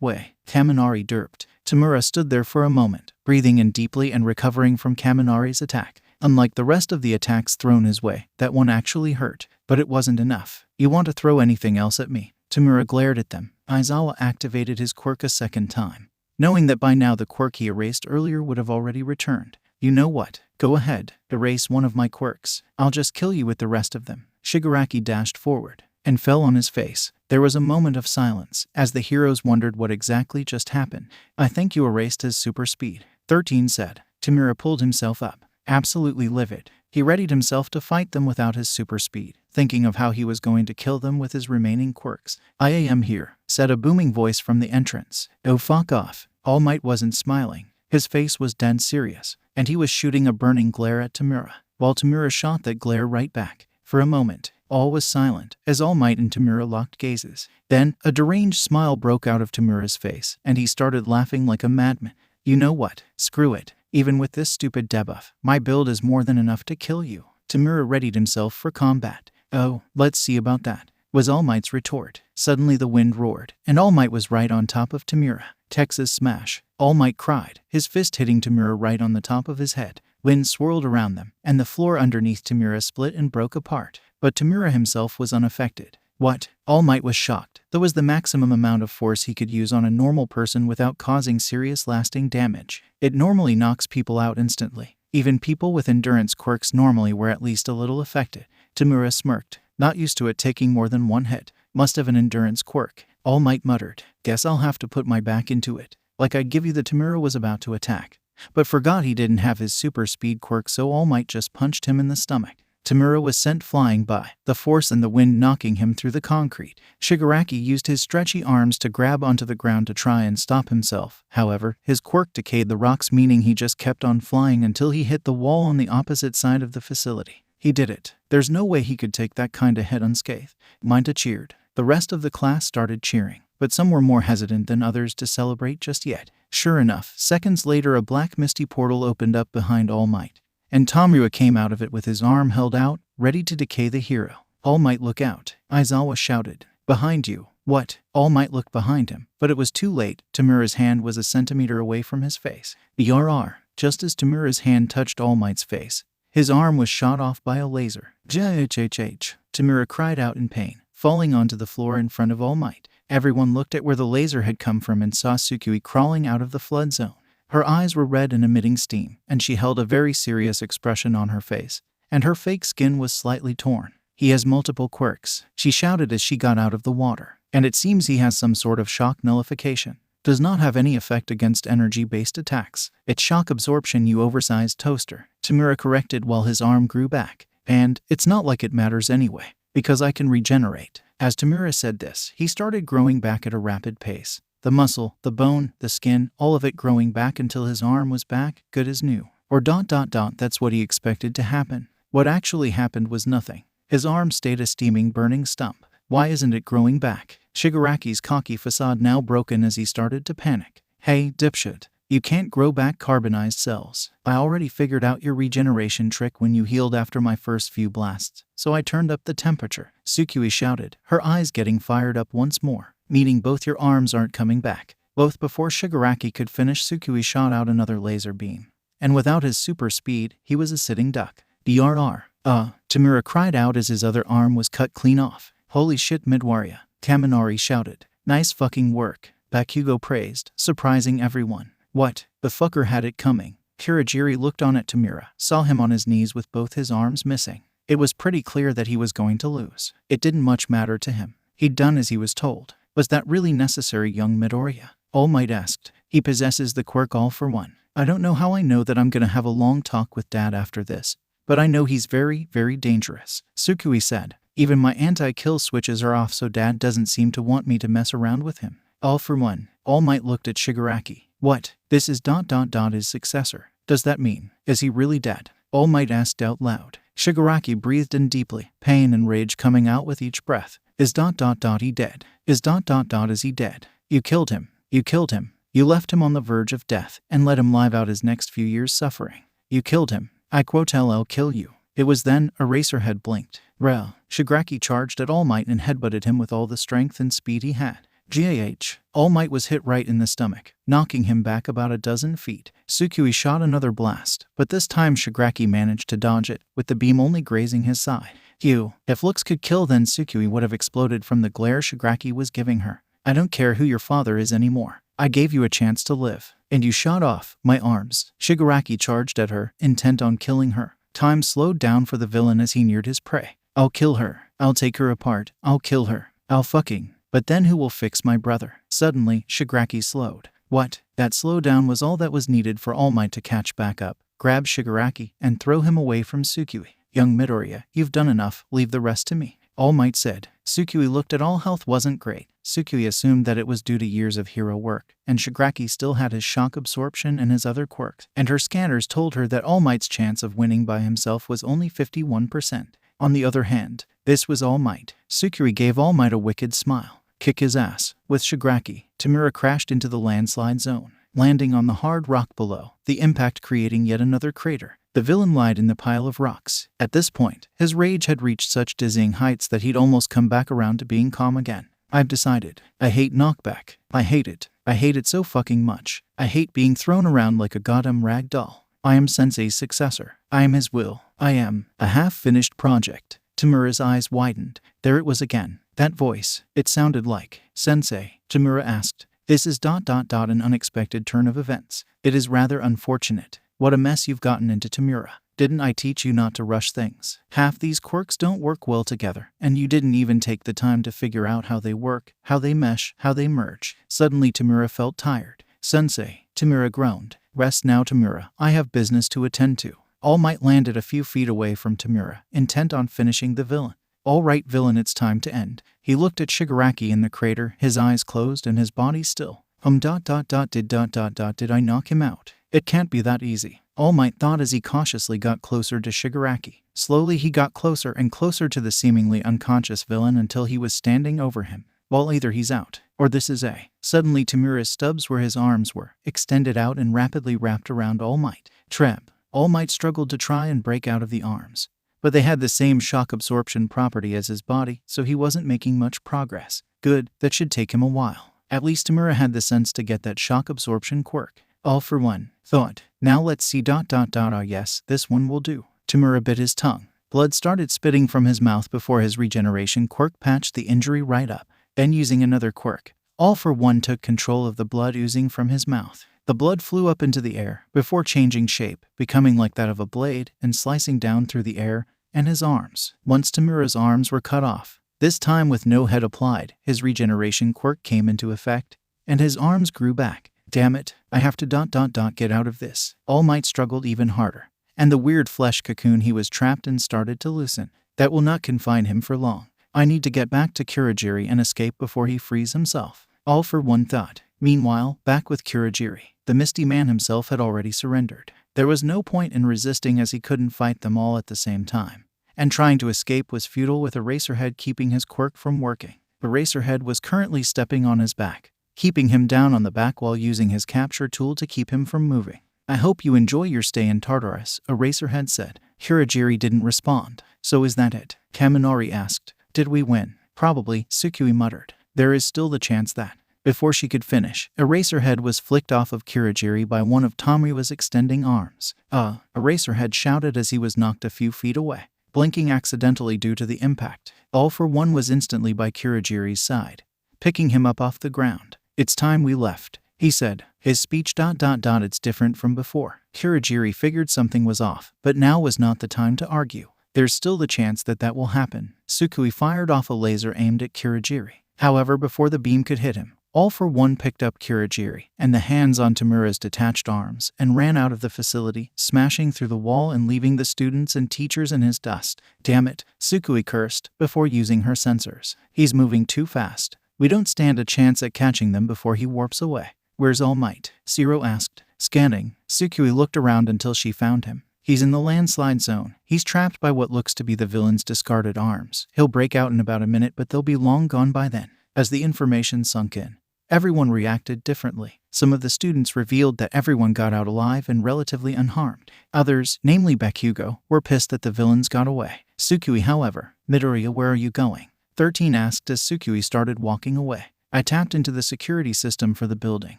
[SPEAKER 1] Kaminari derped. Tamura stood there for a moment, breathing in deeply and recovering from Kaminari's attack. Unlike the rest of the attacks thrown his way, that one actually hurt. But it wasn't enough. You want to throw anything else at me? Tamura glared at them. Aizawa activated his quirk a second time, knowing that by now the quirk he erased earlier would have already returned. You know what? Go ahead, erase one of my quirks. I'll just kill you with the rest of them. Shigaraki dashed forward and fell on his face. There was a moment of silence, as the heroes wondered what exactly just happened. I think you erased his super speed, 13 said. Tamura pulled himself up, absolutely livid. He readied himself to fight them without his super speed, thinking of how he was going to kill them with his remaining quirks. I am here, said a booming voice from the entrance. Oh fuck off. All Might wasn't smiling. His face was dead serious, and he was shooting a burning glare at Tamura, while Tamura shot that glare right back. For a moment, all was silent, as All Might and Tamura locked gazes. Then, a deranged smile broke out of Tamura's face, and he started laughing like a madman. You know what? Screw it. Even with this stupid debuff, my build is more than enough to kill you. Tamura readied himself for combat. Oh, let's see about that, was All Might's retort. Suddenly the wind roared, and All Might was right on top of Tamura. Texas smash, All Might cried, his fist hitting Tamura right on the top of his head. Wind swirled around them, and the floor underneath Tamura split and broke apart. But Tamura himself was unaffected. What? All Might was shocked. That was the maximum amount of force he could use on a normal person without causing serious lasting damage. It normally knocks people out instantly. Even people with endurance quirks normally were at least a little affected. Tamura smirked, not used to it taking more than one hit. Must have an endurance quirk. All Might muttered, guess I'll have to put my back into it. Like I'd give you the Tamura was about to attack, but forgot he didn't have his super speed quirk, so All Might just punched him in the stomach. Tamura was sent flying by, the force and the wind knocking him through the concrete. Shigaraki used his stretchy arms to grab onto the ground to try and stop himself. However, his quirk decayed the rocks, meaning he just kept on flying until he hit the wall on the opposite side of the facility. He did it. There's no way he could take that kind of hit unscathed. Minta cheered. The rest of the class started cheering, but some were more hesitant than others to celebrate just yet. Sure enough, seconds later a black misty portal opened up behind All Might, and Tamura came out of it with his arm held out, ready to decay the hero. All Might, look out, Aizawa shouted. Behind you. What? All Might looked behind him, but it was too late. Tamura's hand was a centimeter away from his face. BRR. Just as Tamura's hand touched All Might's face, his arm was shot off by a laser. JHHH. Tamura cried out in pain, falling onto the floor in front of All Might. Everyone looked at where the laser had come from and saw Tsukui crawling out of the flood zone. Her eyes were red and emitting steam, and she held a very serious expression on her face, and her fake skin was slightly torn. He has multiple quirks, she shouted as she got out of the water, and it seems he has some sort of shock nullification. Does not have any effect against energy-based attacks. It's shock absorption, you oversized toaster. Tamura corrected while his arm grew back. And it's not like it matters anyway, because I can regenerate. As Tamura said this, he started growing back at a rapid pace. The muscle, the bone, the skin, all of it growing back until his arm was back, good as new. Or ... that's what he expected to happen. What actually happened was nothing. His arm stayed a steaming, burning stump. Why isn't it growing back? Shigaraki's cocky facade now broken as he started to panic. Hey, dipshit. You can't grow back carbonized cells. I already figured out your regeneration trick when you healed after my first few blasts, so I turned up the temperature. Tsukui shouted, her eyes getting fired up once more. Meaning both your arms aren't coming back. Both before Shigaraki could finish, Tsukui shot out another laser beam. And without his super speed, he was a sitting duck. DRR. Tamura cried out as his other arm was cut clean off. Holy shit, Midoriya. Kaminari shouted. Nice fucking work. Bakugo praised, surprising everyone. What? The fucker had it coming. Kurogiri looked on at Tamura, saw him on his knees with both his arms missing. It was pretty clear that he was going to lose. It didn't much matter to him. He'd done as he was told. Was that really necessary, young Midoriya? All Might asked. He possesses the quirk All for One. I don't know how I know that I'm gonna have a long talk with Dad after this, but I know he's very, very dangerous. Tsukui said. Even my anti-kill switches are off, so Dad doesn't seem to want me to mess around with him. All for One. All Might looked at Shigaraki. What? This is ... his successor. Does that mean, is he really dead? All Might asked out loud. Shigaraki breathed in deeply, pain and rage coming out with each breath. Is ... he dead? Is ... is he dead? You killed him. You killed him. You left him on the verge of death and let him live out his next few years suffering. You killed him. I quote LL kill you. It was then Eraserhead blinked. Rel. Shigaraki charged at All Might and headbutted him with all the strength and speed he had. GAH. All Might was hit right in the stomach, knocking him back about a dozen feet. Tsukui shot another blast, but this time Shigaraki managed to dodge it, with the beam only grazing his side. If looks could kill, then Tsukui would have exploded from the glare Shigaraki was giving her. I don't care who your father is anymore. I gave you a chance to live, and you shot off my arms. Shigaraki charged at her, intent on killing her. Time slowed down for the villain as he neared his prey. I'll kill her. I'll take her apart. I'll kill her. I'll fucking... But then who will fix my brother? Suddenly, Shigaraki slowed. What? That slowdown was all that was needed for All Might to catch back up, grab Shigaraki, and throw him away from Tsukui. Young Midoriya, you've done enough. Leave the rest to me. All Might said. Tsukui looked at All Health wasn't great. Tsukui assumed that it was due to years of hero work, and Shigaraki still had his shock absorption and his other quirks, and her scanners told her that All Might's chance of winning by himself was only 51%. On the other hand, this was All Might. Tsukui gave All Might a wicked smile. Kick his ass. With Shigaraki, Tamura crashed into the landslide zone, landing on the hard rock below, the impact creating yet another crater. The villain lied in the pile of rocks. At this point, his rage had reached such dizzying heights that he'd almost come back around to being calm again. I've decided. I hate knockback. I hate it. I hate it so fucking much. I hate being thrown around like a goddamn rag doll. I am Sensei's successor. I am his will. I am a half-finished project. Tamura's eyes widened. There it was again. That voice, it sounded like Sensei, Tamura asked. This is an unexpected turn of events. It is rather unfortunate. What a mess you've gotten into, Tamura. Didn't I teach you not to rush things? Half these quirks don't work well together, and you didn't even take the time to figure out how they work, how they mesh, how they merge. Suddenly Tamura felt tired. Sensei, Tamura groaned. Rest now, Tamura. I have business to attend to. All Might landed a few feet away from Tamura, intent on finishing the villain. All right, villain, it's time to end. He looked at Shigaraki in the crater, his eyes closed and his body still. Did I knock him out? It can't be that easy. All Might thought as he cautiously got closer to Shigaraki. Slowly he got closer and closer to the seemingly unconscious villain until he was standing over him. Well, either he's out, or this is a. Suddenly Tamura's stubs where his arms were, extended out and rapidly wrapped around All Might. Treb. All Might struggled to try and break out of the arms. But they had the same shock absorption property as his body, so he wasn't making much progress. Good, that should take him a while. At least Tamura had the sense to get that shock absorption quirk. All for one, thought. Now let's see. Yes, this one will do. Tamura bit his tongue. Blood started spitting from his mouth before his regeneration quirk patched the injury right up. Then using another quirk, All for one took control of the blood oozing from his mouth. The blood flew up into the air before changing shape, becoming like that of a blade and slicing down through the air and his arms. Once Tamura's arms were cut off, this time with no head applied, his regeneration quirk came into effect, and his arms grew back. Damn it, I have to get out of this. All Might struggled even harder, and the weird flesh cocoon he was trapped in started to loosen. That will not confine him for long. I need to get back to Kurogiri and escape before he frees himself. All for one thought. Meanwhile, back with Kurogiri, the Misty Man himself had already surrendered. There was no point in resisting as he couldn't fight them all at the same time. And trying to escape was futile with Eraserhead keeping his quirk from working. Eraserhead was currently stepping on his back, keeping him down on the back while using his capture tool to keep him from moving. I hope you enjoy your stay in Tartarus, Eraserhead said. Kurogiri didn't respond. So is that it? Kaminari asked. Did we win? Probably, Tsukui muttered. There is still the chance that. Before she could finish, Eraserhead was flicked off of Kurogiri by one of Tomriwa's extending arms. Eraserhead shouted as he was knocked a few feet away, blinking accidentally due to the impact. All for one was instantly by Kurogiri's side, picking him up off the ground. It's time we left, he said. His speech ... It's different from before. Kurogiri figured something was off, but now was not the time to argue. There's still the chance that will happen. Tsukui fired off a laser aimed at Kurogiri. However, before the beam could hit him, All for one picked up Kurogiri and the hands on Tamura's detached arms and ran out of the facility, smashing through the wall and leaving the students and teachers in his dust. Damn it, Tsukui cursed before using her sensors. He's moving too fast. We don't stand a chance at catching them before he warps away. Where's All Might? Zero asked. Scanning. Tsukui looked around until she found him. He's in the landslide zone. He's trapped by what looks to be the villain's discarded arms. He'll break out in about a minute, but they'll be long gone by then. As the information sunk in, everyone reacted differently. Some of the students revealed that everyone got out alive and relatively unharmed. Others, namely Bakugo, were pissed that the villains got away. Tsukui, however. Midoriya, where are you going? 13 asked as Tsukui started walking away. I tapped into the security system for the building.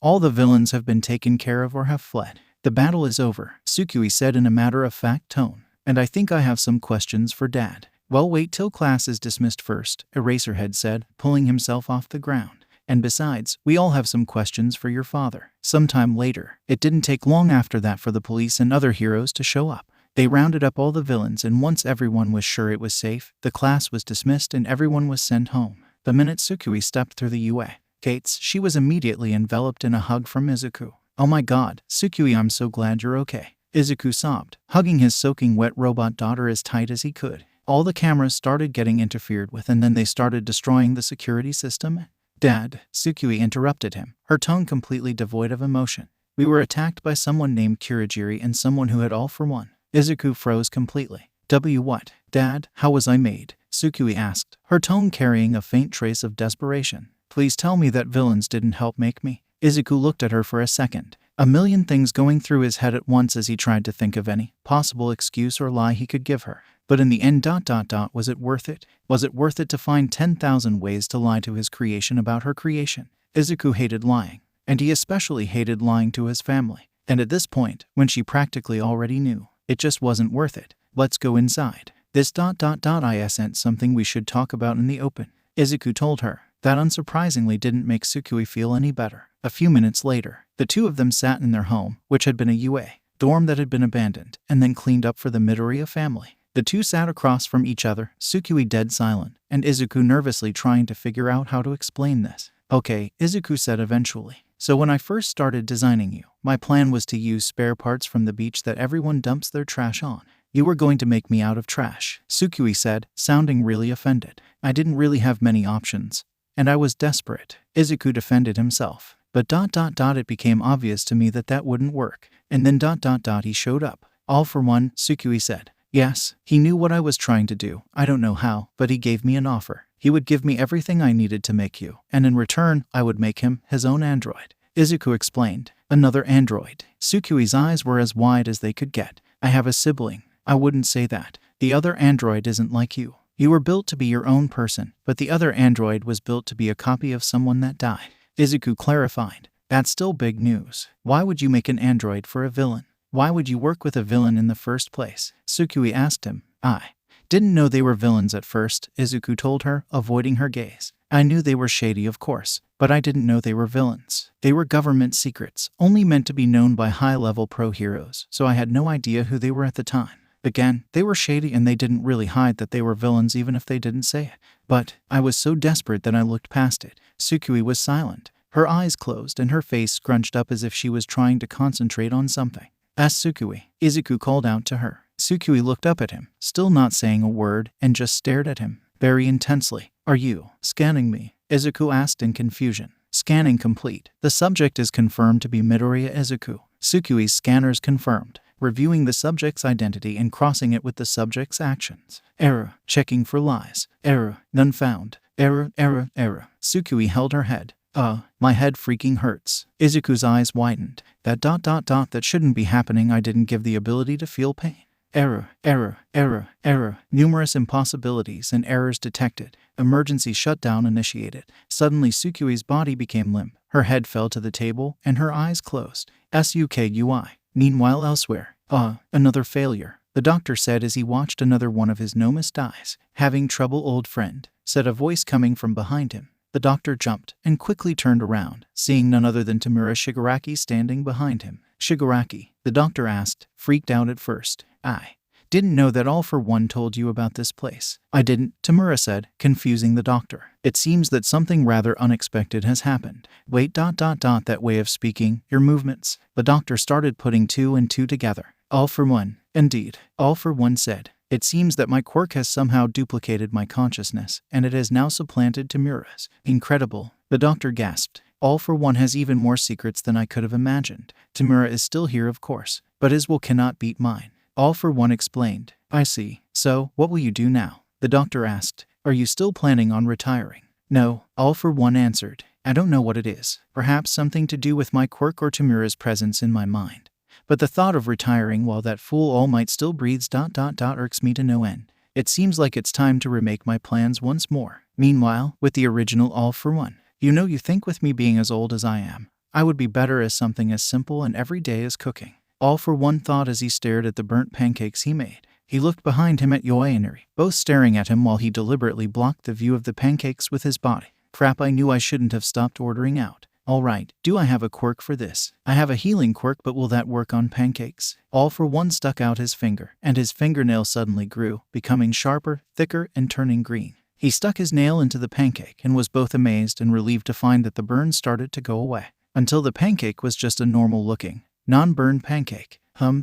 [SPEAKER 1] All the villains have been taken care of or have fled. The battle is over, Tsukui said in a matter-of-fact tone. And I think I have some questions for Dad. Well, wait till class is dismissed first, Eraserhead said, pulling himself off the ground. And besides, we all have some questions for your father. Sometime later, it didn't take long after that for the police and other heroes to show up. They rounded up all the villains, and once everyone was sure it was safe, the class was dismissed and everyone was sent home. The minute Tsukui stepped through the UA gates, she was immediately enveloped in a hug from Izuku. Oh my god, Tsukui, I'm so glad you're okay. Izuku sobbed, hugging his soaking wet robot daughter as tight as he could. All the cameras started getting interfered with, and then they started destroying the security system. Dad, Tsukui interrupted him, her tone completely devoid of emotion. We were attacked by someone named Kurogiri and someone who had All for One. Izuku froze completely. What? Dad, how was I made? Tsukui asked, her tone carrying a faint trace of desperation. Please tell me that villains didn't help make me. Izuku looked at her for a second, a million things going through his head at once as he tried to think of any possible excuse or lie he could give her. But in the end, was it worth it? Was it worth it to find 10,000 ways to lie to his creation about her creation? Izuku hated lying, and he especially hated lying to his family. And at this point, when she practically already knew, it just wasn't worth it. Let's go inside. This ... isn't something we should talk about in the open. Izuku told her. That unsurprisingly didn't make Tsukui feel any better. A few minutes later, the two of them sat in their home, which had been a UA dorm that had been abandoned and then cleaned up for the Midoriya family. The two sat across from each other, Tsukui dead silent, and Izuku nervously trying to figure out how to explain this. Okay, Izuku said eventually. So when I first started designing you, my plan was to use spare parts from the beach that everyone dumps their trash on. You were going to make me out of trash, Tsukui said, sounding really offended. I didn't really have many options, and I was desperate. Izuku defended himself. But it became obvious to me that that wouldn't work. And then he showed up. All for one, Tsukui said. Yes, he knew what I was trying to do. I don't know how, but he gave me an offer. He would give me everything I needed to make you, and in return, I would make him his own android. Izuku explained. Another android. Tsukui's eyes were as wide as they could get. I have a sibling. I wouldn't say that. The other android isn't like you. You were built to be your own person, but the other android was built to be a copy of someone that died. Izuku clarified. That's still big news. Why would you make an android for a villain? Why would you work with a villain in the first place? Tsukui asked him. I didn't know they were villains at first, Izuku told her, avoiding her gaze. I knew they were shady, of course, but I didn't know they were villains. They were government secrets, only meant to be known by high-level pro-heroes, so I had no idea who they were at the time. Again, they were shady and they didn't really hide that they were villains even if they didn't say it. But I was so desperate that I looked past it. Tsukui was silent. Her eyes closed and her face scrunched up as if she was trying to concentrate on something. Ask Tsukui, Izuku called out to her. Tsukui looked up at him, still not saying a word, and just stared at him, very intensely. Are you scanning me? Izuku asked in confusion. Scanning complete. The subject is confirmed to be Midoriya Izuku. Tsukui's scanners confirmed, reviewing the subject's identity and crossing it with the subject's actions. Error. Checking for lies. Error. None found. Error. Tsukui held her head. My head freaking hurts. Izuku's eyes widened. That shouldn't be happening. I didn't give the ability to feel pain. Error. Numerous impossibilities and errors detected. Emergency shutdown initiated. Suddenly Tsukui's body became limp. Her head fell to the table and her eyes closed. SUKUI. Meanwhile elsewhere. Another failure, the doctor said as he watched another one of his Nomus dies. Having trouble, old friend, said a voice coming from behind him. The doctor jumped and quickly turned around, seeing none other than Tamura Shigaraki standing behind him. Shigaraki, the doctor asked, freaked out at first. I didn't know that All for One told you about this place. I didn't, Tamura said, confusing the doctor. It seems that something rather unexpected has happened. Wait, that way of speaking, your movements. The doctor started putting two and two together. All for One. Indeed, All for One said. It seems that my quirk has somehow duplicated my consciousness, and it has now supplanted Tamura's. Incredible. The doctor gasped. All for One has even more secrets than I could have imagined. Tamura is still here, of course, but his will cannot beat mine. All for One explained. I see. So, what will you do now? The doctor asked. Are you still planning on retiring? No, All for One answered. I don't know what it is. Perhaps something to do with my quirk or Tamura's presence in my mind. But the thought of retiring while that fool All Might still breathes irks me to no end. It seems like it's time to remake my plans once more. Meanwhile, with the original All for One. You think with me being as old as I am, I would be better as something as simple and everyday as cooking. All for One thought as he stared at the burnt pancakes he made. He looked behind him at Yoi and Eri, both staring at him while he deliberately blocked the view of the pancakes with his body. Crap, I knew I shouldn't have stopped ordering out. Alright, do I have a quirk for this? I have a healing quirk, but will that work on pancakes? All for One stuck out his finger, and his fingernail suddenly grew, becoming sharper, thicker, and turning green. He stuck his nail into the pancake and was both amazed and relieved to find that the burn started to go away, until the pancake was just a normal-looking, non-burned pancake.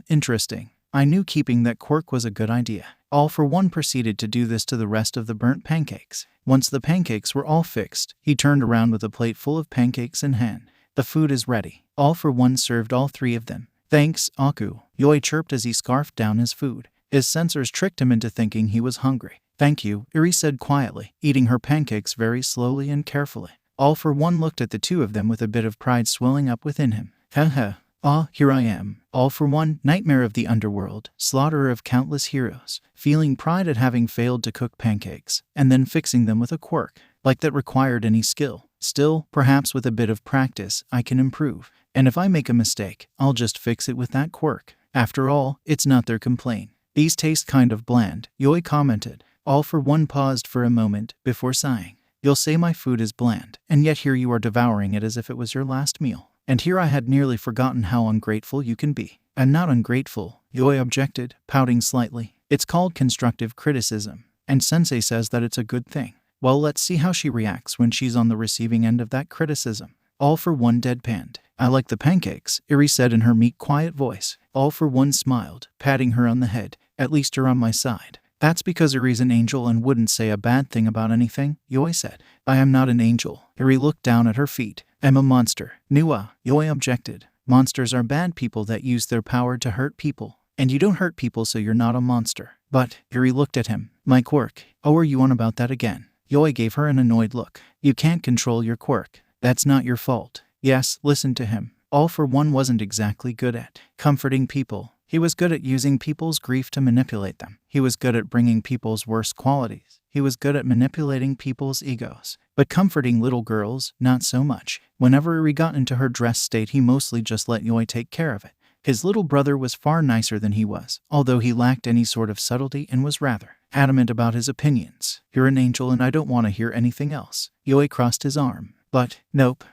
[SPEAKER 1] Interesting. I knew keeping that quirk was a good idea. All for One proceeded to do this to the rest of the burnt pancakes. Once the pancakes were all fixed, he turned around with a plate full of pancakes in hand. The food is ready. All for One served all three of them. Thanks, Aku, Yoi chirped as he scarfed down his food. His sensors tricked him into thinking he was hungry. Thank you, Eri said quietly, eating her pancakes very slowly and carefully. All for One looked at the two of them with a bit of pride swelling up within him. Here I am, All for One, nightmare of the underworld, slaughterer of countless heroes, feeling pride at having failed to cook pancakes, and then fixing them with a quirk, like that required any skill. Still, perhaps with a bit of practice, I can improve. And if I make a mistake, I'll just fix it with that quirk. After all, it's not their complaint. These taste kind of bland, Yoi commented. All for One paused for a moment, before sighing. You'll say my food is bland, and yet here you are devouring it as if it was your last meal. And here I had nearly forgotten how ungrateful you can be. I'm not ungrateful, Yui objected, pouting slightly. It's called constructive criticism, and Sensei says that it's a good thing. Well, let's see how she reacts when she's on the receiving end of that criticism. All for one deadpanned. I like the pancakes, Eri said in her meek, quiet voice. All for one smiled, patting her on the head. At least you're on my side. That's because Eri's an angel and wouldn't say a bad thing about anything, Yui said. I am not an angel. Eri looked down at her feet. I'm a monster. Nua, Yui objected. Monsters are bad people that use their power to hurt people. And you don't hurt people, so you're not a monster. But, Eri looked at him. My quirk. Oh, are you on about that again? Yui gave her an annoyed look. You can't control your quirk. That's not your fault. Yes, listen to him. All for one wasn't exactly good at comforting people. He was good at using people's grief to manipulate them. He was good at bringing people's worst qualities. He was good at manipulating people's egos. But comforting little girls, not so much. Whenever Eri got into her dress state, he mostly just let Yui take care of it. His little brother was far nicer than he was, although he lacked any sort of subtlety and was rather adamant about his opinions. You're an angel and I don't want to hear anything else. Yui crossed his arm. But, nope,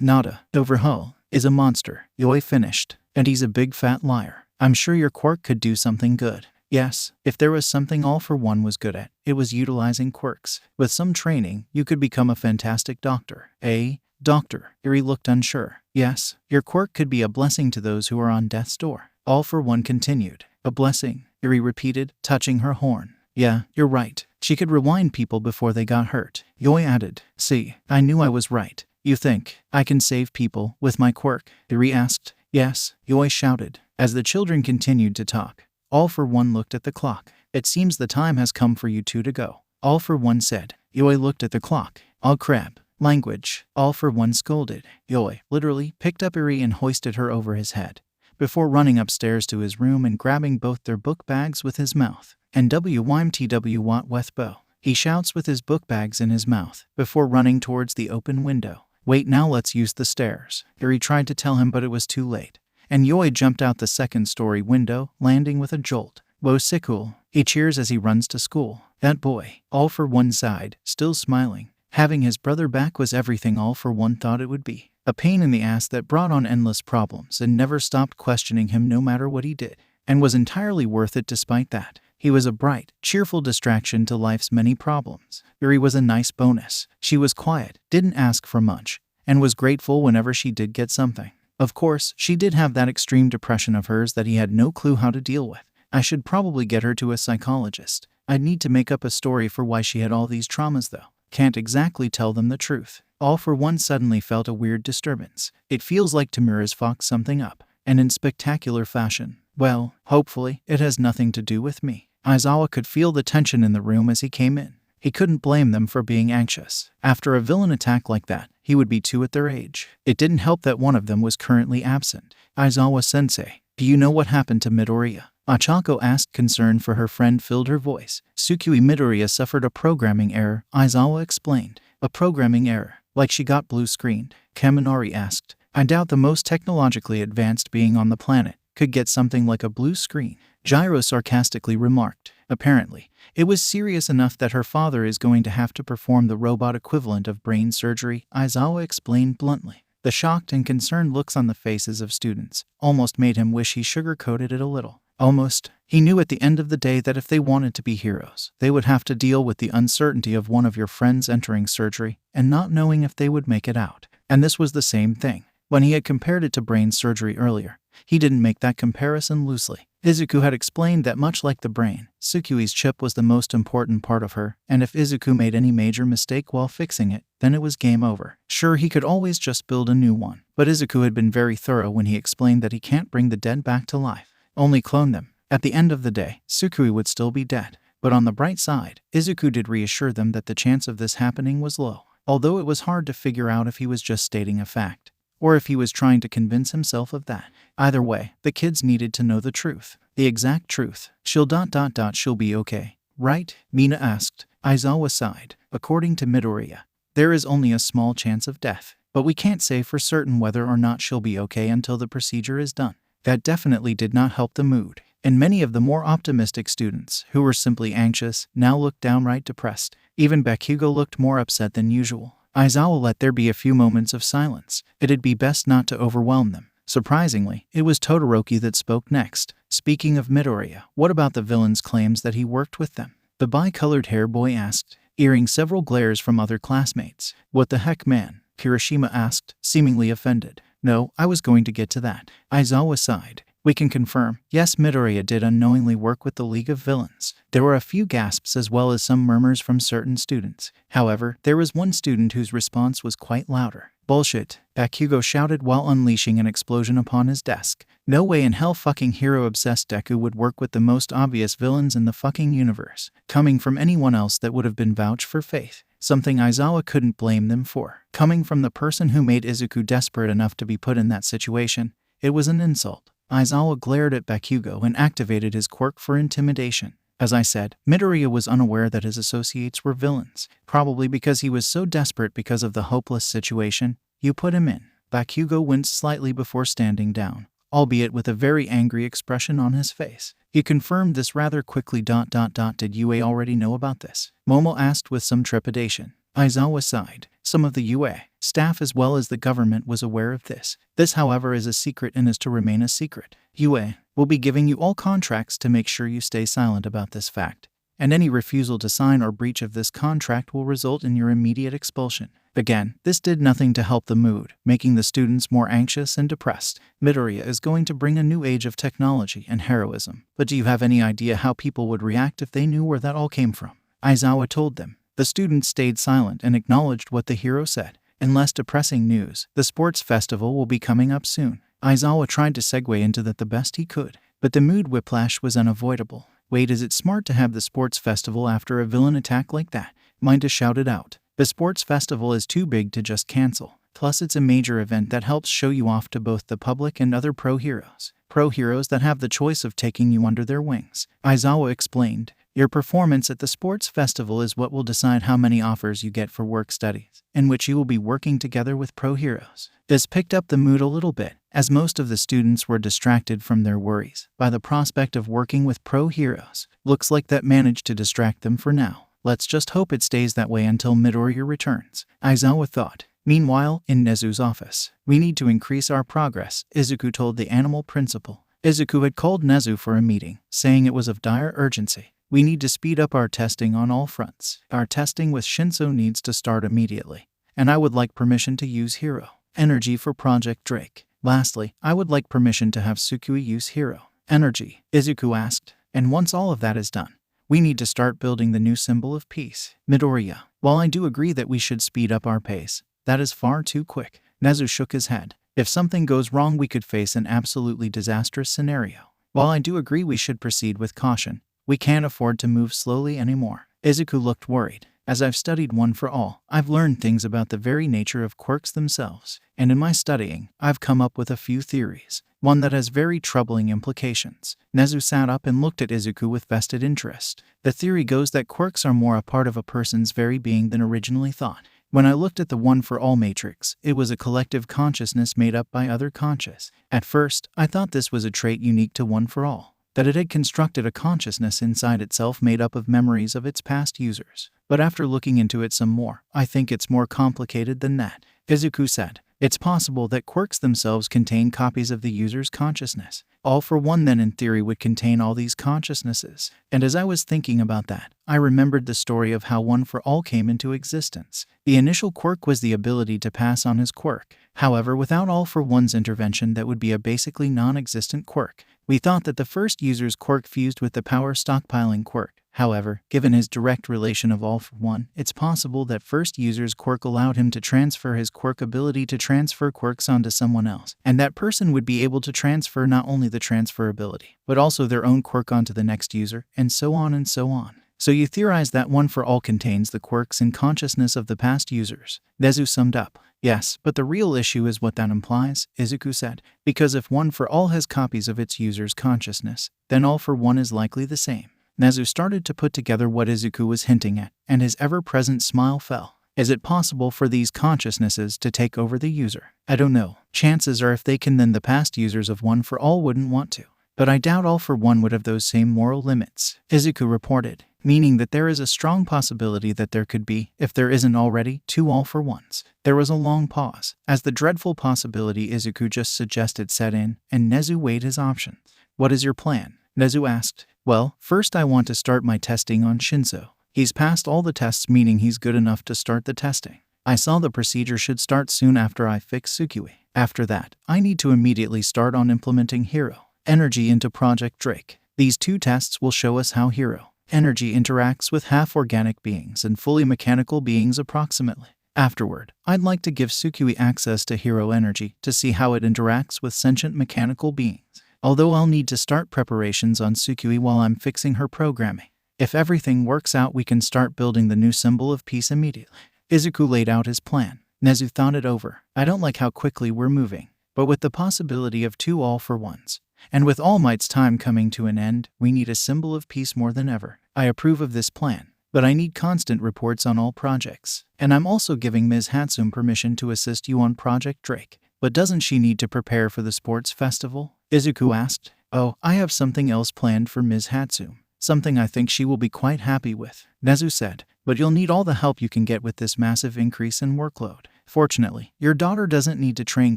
[SPEAKER 1] Nada, Overhaul, is a monster, Yui finished. And he's a big fat liar. I'm sure your quirk could do something good. Yes, if there was something All for One was good at, it was utilizing quirks. With some training, you could become a fantastic doctor. A doctor. Eri looked unsure. Yes, your quirk could be a blessing to those who are on death's door. All for One continued. A blessing, Eri repeated, touching her horn. Yeah, you're right. She could rewind people before they got hurt. Yui added. See, I knew I was right. You think I can save people with my quirk? Eri asked. Yes, Yui shouted. As the children continued to talk, All for One looked at the clock. It seems the time has come for you two to go. All for One said. Yui looked at the clock. All crap. Language. All for One scolded. Yui literally picked up Eri and hoisted her over his head, before running upstairs to his room and grabbing both their book bags with his mouth. And WYMTW Wat Wethbo. He shouts with his book bags in his mouth, before running towards the open window. Wait, now let's use the stairs. Eri tried to tell him, but it was too late. And Yui jumped out the second-story window, landing with a jolt. Wo Sikul. He cheers as he runs to school. That boy. All for One sighed, still smiling. Having his brother back was everything All for One thought it would be. A pain in the ass that brought on endless problems and never stopped questioning him no matter what he did. And was entirely worth it despite that. He was a bright, cheerful distraction to life's many problems. Eri was a nice bonus. She was quiet, didn't ask for much, and was grateful whenever she did get something. Of course, she did have that extreme depression of hers that he had no clue how to deal with. I should probably get her to a psychologist. I'd need to make up a story for why she had all these traumas though. Can't exactly tell them the truth. All for One suddenly felt a weird disturbance. It feels like Tamura's fucked something up, and in spectacular fashion. Well, hopefully, it has nothing to do with me. Aizawa could feel the tension in the room as he came in. He couldn't blame them for being anxious. After a villain attack like that, he would be two at their age. It didn't help that one of them was currently absent. Aizawa-sensei, do you know what happened to Midoriya? Achako asked. Concern for her friend filled her voice. Izuku Midoriya suffered a programming error, Aizawa explained. A programming error? Like she got blue-screened? Kaminari asked. I doubt the most technologically advanced being on the planet could get something like a blue screen, Gyro sarcastically remarked. Apparently, it was serious enough that her father is going to have to perform the robot equivalent of brain surgery, Aizawa explained bluntly. The shocked and concerned looks on the faces of students almost made him wish he sugar-coated it a little. Almost. He knew at the end of the day that if they wanted to be heroes, they would have to deal with the uncertainty of one of your friends entering surgery and not knowing if they would make it out. And this was the same thing. When he had compared it to brain surgery earlier, he didn't make that comparison loosely. Izuku had explained that much like the brain, Tsukui's chip was the most important part of her, and if Izuku made any major mistake while fixing it, then it was game over. Sure, he could always just build a new one, but Izuku had been very thorough when he explained that he can't bring the dead back to life, only clone them. At the end of the day, Tsukui would still be dead. But on the bright side, Izuku did reassure them that the chance of this happening was low, although it was hard to figure out if he was just stating a fact, or if he was trying to convince himself of that. Either way, the kids needed to know the truth. The exact truth. She'll be okay, right? Mina asked. Aizawa sighed. According to Midoriya, there is only a small chance of death, but we can't say for certain whether or not she'll be okay until the procedure is done. That definitely did not help the mood. and many of the more optimistic students, who were simply anxious, now looked downright depressed. Even Bakugo looked more upset than usual. Aizawa let there be a few moments of silence. It'd be best not to overwhelm them. Surprisingly, it was Todoroki that spoke next. Speaking of Midoriya, what about the villain's claims that he worked with them? The bi-colored hair boy asked, earing several glares from other classmates. What the heck, man? Kirishima asked, seemingly offended. No, I was going to get to that. Aizawa sighed. We can confirm, yes, Midoriya did unknowingly work with the League of Villains. There were a few gasps as well as some murmurs from certain students. However, there was one student whose response was quite louder. Bullshit, Bakugo shouted while unleashing an explosion upon his desk. No way in hell fucking hero-obsessed Deku would work with the most obvious villains in the fucking universe. Coming from anyone else that would have been vouched for faith. Something Aizawa couldn't blame them for. Coming from the person who made Izuku desperate enough to be put in that situation, it was an insult. Aizawa glared at Bakugo and activated his quirk for intimidation. As I said, Midoriya was unaware that his associates were villains, probably because he was so desperate because of the hopeless situation you put him in. Bakugo winced slightly before standing down, albeit with a very angry expression on his face. He confirmed this rather quickly. Did UA already know about this? Momo asked with some trepidation. Aizawa sighed. Some of the UA staff as well as the government was aware of this. This, however, is a secret and is to remain a secret. UA will be giving you all contracts to make sure you stay silent about this fact, and any refusal to sign or breach of this contract will result in your immediate expulsion. Again, this did nothing to help the mood, making the students more anxious and depressed. Midoriya is going to bring a new age of technology and heroism, but do you have any idea how people would react if they knew where that all came from? Aizawa told them. The students stayed silent and acknowledged what the hero said. In less depressing news, the sports festival will be coming up soon. Aizawa tried to segue into that the best he could, but the mood whiplash was unavoidable. Wait, is it smart to have the sports festival after a villain attack like that? Minda shouted out. The sports festival is too big to just cancel. Plus, it's a major event that helps show you off to both the public and other pro-heroes. Pro-heroes that have the choice of taking you under their wings. Aizawa explained. Your performance at the sports festival is what will decide how many offers you get for work studies, in which you will be working together with pro-heroes. This picked up the mood a little bit, as most of the students were distracted from their worries by the prospect of working with pro-heroes. Looks like that managed to distract them for now. Let's just hope it stays that way until Midoriya returns, Aizawa thought. Meanwhile, in Nezu's office, we need to increase our progress, Izuku told the animal principal. Izuku had called Nezu for a meeting, saying it was of dire urgency. We need to speed up our testing on all fronts. Our testing with Shinso needs to start immediately, and I would like permission to use Hero Energy for Project Drake. Lastly, I would like permission to have Sukui use Hero Energy, Izuku asked. And once all of that is done, we need to start building the new symbol of peace. Midoriya, while I do agree that we should speed up our pace, that is far too quick. Nezu shook his head. If something goes wrong, we could face an absolutely disastrous scenario. While I do agree we should proceed with caution, we can't afford to move slowly anymore. Izuku looked worried. As I've studied One for All, I've learned things about the very nature of quirks themselves, and in my studying, I've come up with a few theories. One that has very troubling implications. Nezu sat up and looked at Izuku with vested interest. The theory goes that quirks are more a part of a person's very being than originally thought. When I looked at the One for All matrix, it was a collective consciousness made up by other conscious. At first, I thought this was a trait unique to One for All, that it had constructed a consciousness inside itself made up of memories of its past users. But after looking into it some more, I think it's more complicated than that. Izuku said, it's possible that quirks themselves contain copies of the user's consciousness. All for One then in theory would contain all these consciousnesses. And as I was thinking about that, I remembered the story of how One for All came into existence. The initial quirk was the ability to pass on his quirk. However, without All for One's intervention, that would be a basically non-existent quirk. We thought that the first user's quirk fused with the power stockpiling quirk. However, given his direct relation of All for One, it's possible that first user's quirk allowed him to transfer his quirk ability to transfer quirks onto someone else, and that person would be able to transfer not only the transferability, but also their own quirk onto the next user, and so on and so on. So you theorize that One for All contains the quirks and consciousness of the past users. Nezu summed up. Yes, but the real issue is what that implies, Izuku said, because if One for All has copies of its user's consciousness, then All for One is likely the same. Nezu started to put together what Izuku was hinting at, and his ever-present smile fell. Is it possible for these consciousnesses to take over the user? I don't know. Chances are if they can, then the past users of One for All wouldn't want to. But I doubt All for One would have those same moral limits, Izuku reported, meaning that there is a strong possibility that there could be, if there isn't already, 2 All for Ones. There was a long pause, as the dreadful possibility Izuku just suggested set in, and Nezu weighed his options. What is your plan? Nezu asked. Well, first I want to start my testing on Shinso. He's passed all the tests, meaning he's good enough to start the testing. I saw the procedure should start soon after I fix Tsukui. After that, I need to immediately start on implementing Hero Energy into Project Drake. These 2 tests will show us how Hero Energy interacts with half-organic beings and fully mechanical beings approximately. Afterward, I'd like to give Tsukui access to Hero Energy to see how it interacts with sentient mechanical beings. Although I'll need to start preparations on Tsukui while I'm fixing her programming. If everything works out, we can start building the new symbol of peace immediately. Izuku laid out his plan. Nezu thought it over. I don't like how quickly we're moving, but with the possibility of 2 All for Ones, and with All Might's time coming to an end, we need a symbol of peace more than ever. I approve of this plan, but I need constant reports on all projects. And I'm also giving Ms. Hatsum permission to assist you on Project Drake. But doesn't she need to prepare for the sports festival? Izuku asked. Oh, I have something else planned for Ms. Hatsum. Something I think she will be quite happy with, Nezu said. But you'll need all the help you can get with this massive increase in workload. Fortunately, your daughter doesn't need to train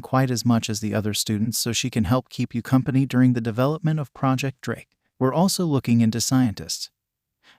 [SPEAKER 1] quite as much as the other students, so she can help keep you company during the development of Project Drake. We're also looking into scientists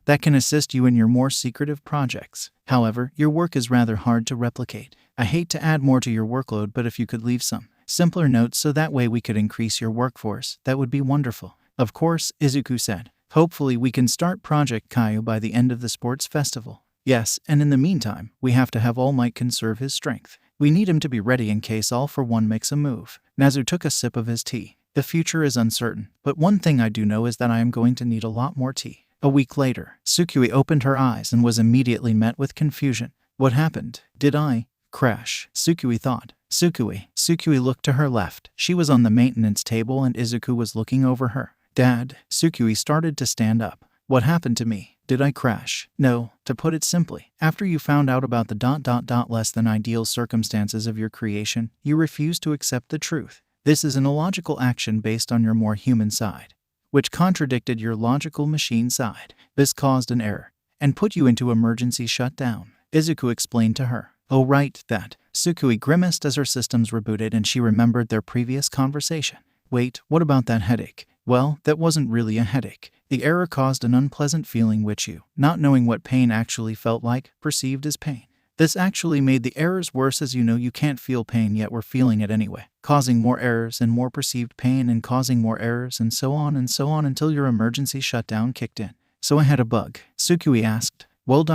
[SPEAKER 1] that can assist you in your more secretive projects. However, your work is rather hard to replicate. I hate to add more to your workload, but if you could leave some simpler notes so that way we could increase your workforce, that would be wonderful. Of course, Izuku said. Hopefully we can start Project Kaio by the end of the sports festival. Yes, and in the meantime, we have to have All Might conserve his strength. We need him to be ready in case All for One makes a move. Nezu took a sip of his tea. The future is uncertain, but one thing I do know is that I am going to need a lot more tea. A week later, Tsukui opened her eyes and was immediately met with confusion. What happened? Did I crash? Tsukui thought. Tsukui looked to her left. She was on the maintenance table and Izuku was looking over her. Dad, Tsukui started to stand up. What happened to me? Did I crash? No, to put it simply, after you found out about the less than ideal circumstances of your creation, you refused to accept the truth. This is an illogical action based on your more human side, which contradicted your logical machine side. This caused an error and put you into emergency shutdown, Izuku explained to her. Oh right, that. Tsukui grimaced as her systems rebooted and she remembered their previous conversation. Wait, what about that headache? Well, that wasn't really a headache. The error caused an unpleasant feeling which you, not knowing what pain actually felt like, perceived as pain. This actually made the errors worse, as you know you can't feel pain yet we're feeling it anyway, causing more errors and more perceived pain and causing more errors and so on until your emergency shutdown kicked in. So I had a bug, Tsukui asked. Well,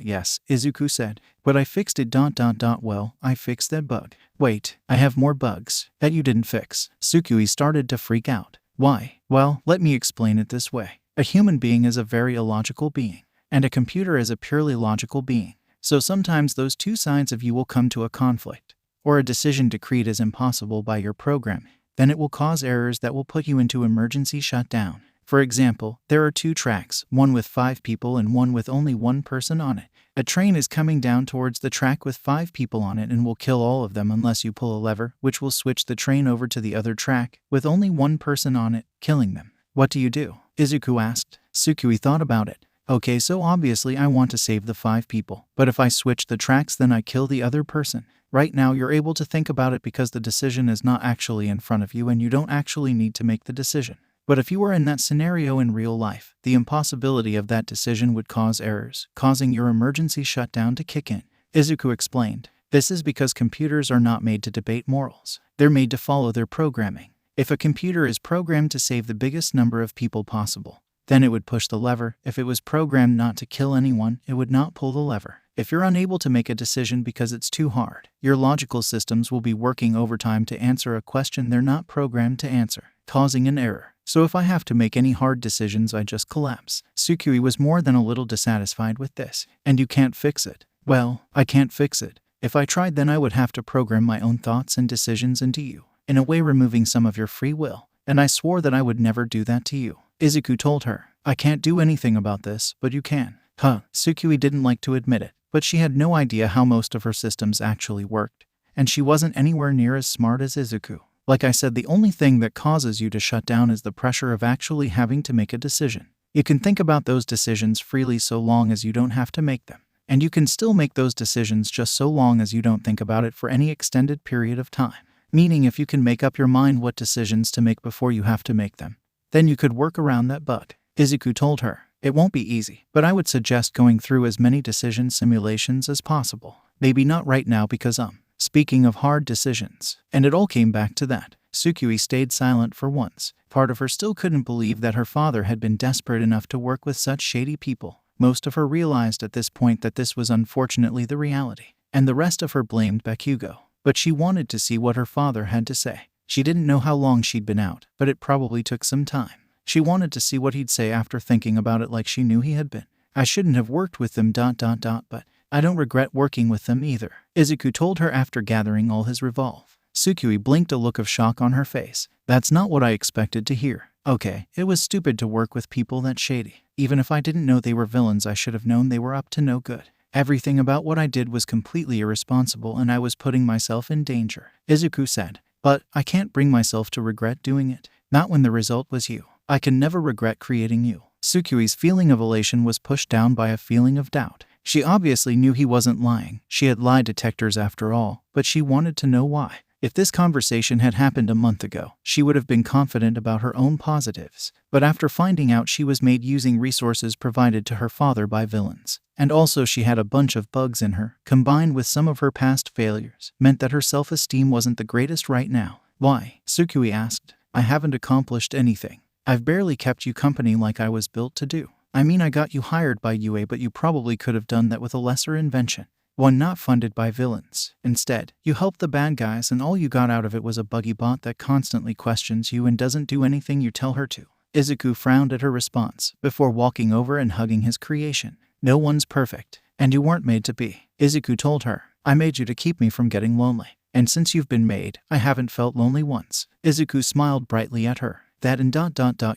[SPEAKER 1] yes, Izuku said. But I fixed it, well, I fixed that bug. Wait, I have more bugs that you didn't fix. Tsukui started to freak out. Why? Well, let me explain it this way. A human being is a very illogical being, and a computer is a purely logical being. So sometimes those two sides of you will come to a conflict, or a decision decreed as impossible by your programming. Then it will cause errors that will put you into emergency shutdown. For example, there are 2 tracks, one with 5 people and one with only 1 person on it. A train is coming down towards the track with 5 people on it and will kill all of them unless you pull a lever, which will switch the train over to the other track with only 1 person on it, killing them. What do you do? Izuku asked. Tsukui thought about it. Okay, so obviously I want to save the 5 people, but if I switch the tracks then I kill the other person. Right now you're able to think about it because the decision is not actually in front of you and you don't actually need to make the decision. But if you were in that scenario in real life, the impossibility of that decision would cause errors, causing your emergency shutdown to kick in. Izuku explained. This is because computers are not made to debate morals. They're made to follow their programming. If a computer is programmed to save the biggest number of people possible, then it would push the lever. If it was programmed not to kill anyone, it would not pull the lever. If you're unable to make a decision because it's too hard, your logical systems will be working overtime to answer a question they're not programmed to answer, causing an error. So if I have to make any hard decisions, I just collapse. Tsukui was more than a little dissatisfied with this. And you can't fix it. Well, I can't fix it. If I tried, then I would have to program my own thoughts and decisions into you, in a way removing some of your free will. And I swore that I would never do that to you. Izuku told her. I can't do anything about this, but you can. Tsukui didn't like to admit it, but she had no idea how most of her systems actually worked, and she wasn't anywhere near as smart as Izuku. Like I said, the only thing that causes you to shut down is the pressure of actually having to make a decision. You can think about those decisions freely so long as you don't have to make them. And you can still make those decisions just so long as you don't think about it for any extended period of time. Meaning if you can make up your mind what decisions to make before you have to make them, then you could work around that bug. Izuku told her, it won't be easy, but I would suggest going through as many decision simulations as possible. Maybe not right now because speaking of hard decisions. And it all came back to that. Tsukui stayed silent for once. Part of her still couldn't believe that her father had been desperate enough to work with such shady people. Most of her realized at this point that this was unfortunately the reality, and the rest of her blamed Bakugo. But she wanted to see what her father had to say. She didn't know how long she'd been out, but it probably took some time. She wanted to see what he'd say after thinking about it like she knew he had been. I shouldn't have worked with them ... but I don't regret working with them either, Izuku told her after gathering all his resolve. Tsukui blinked, a look of shock on her face. That's not what I expected to hear. Okay, it was stupid to work with people that shady. Even if I didn't know they were villains, I should have known they were up to no good. Everything about what I did was completely irresponsible and I was putting myself in danger, Izuku said. But I can't bring myself to regret doing it. Not when the result was you. I can never regret creating you. Tsukui's feeling of elation was pushed down by a feeling of doubt. She obviously knew he wasn't lying. She had lie detectors after all, but she wanted to know why. If this conversation had happened a month ago, she would have been confident about her own positives. But after finding out she was made using resources provided to her father by villains, and also she had a bunch of bugs in her, combined with some of her past failures, meant that her self-esteem wasn't the greatest right now. Why? Tsukui asked. I haven't accomplished anything. I've barely kept you company like I was built to do. I mean, I got you hired by UA, but you probably could have done that with a lesser invention. One not funded by villains. Instead, you helped the bad guys and all you got out of it was a buggy bot that constantly questions you and doesn't do anything you tell her to. Izuku frowned at her response, before walking over and hugging his creation. No one's perfect, and you weren't made to be. Izuku told her, I made you to keep me from getting lonely. And since you've been made, I haven't felt lonely once. Izuku smiled brightly at her. That and ...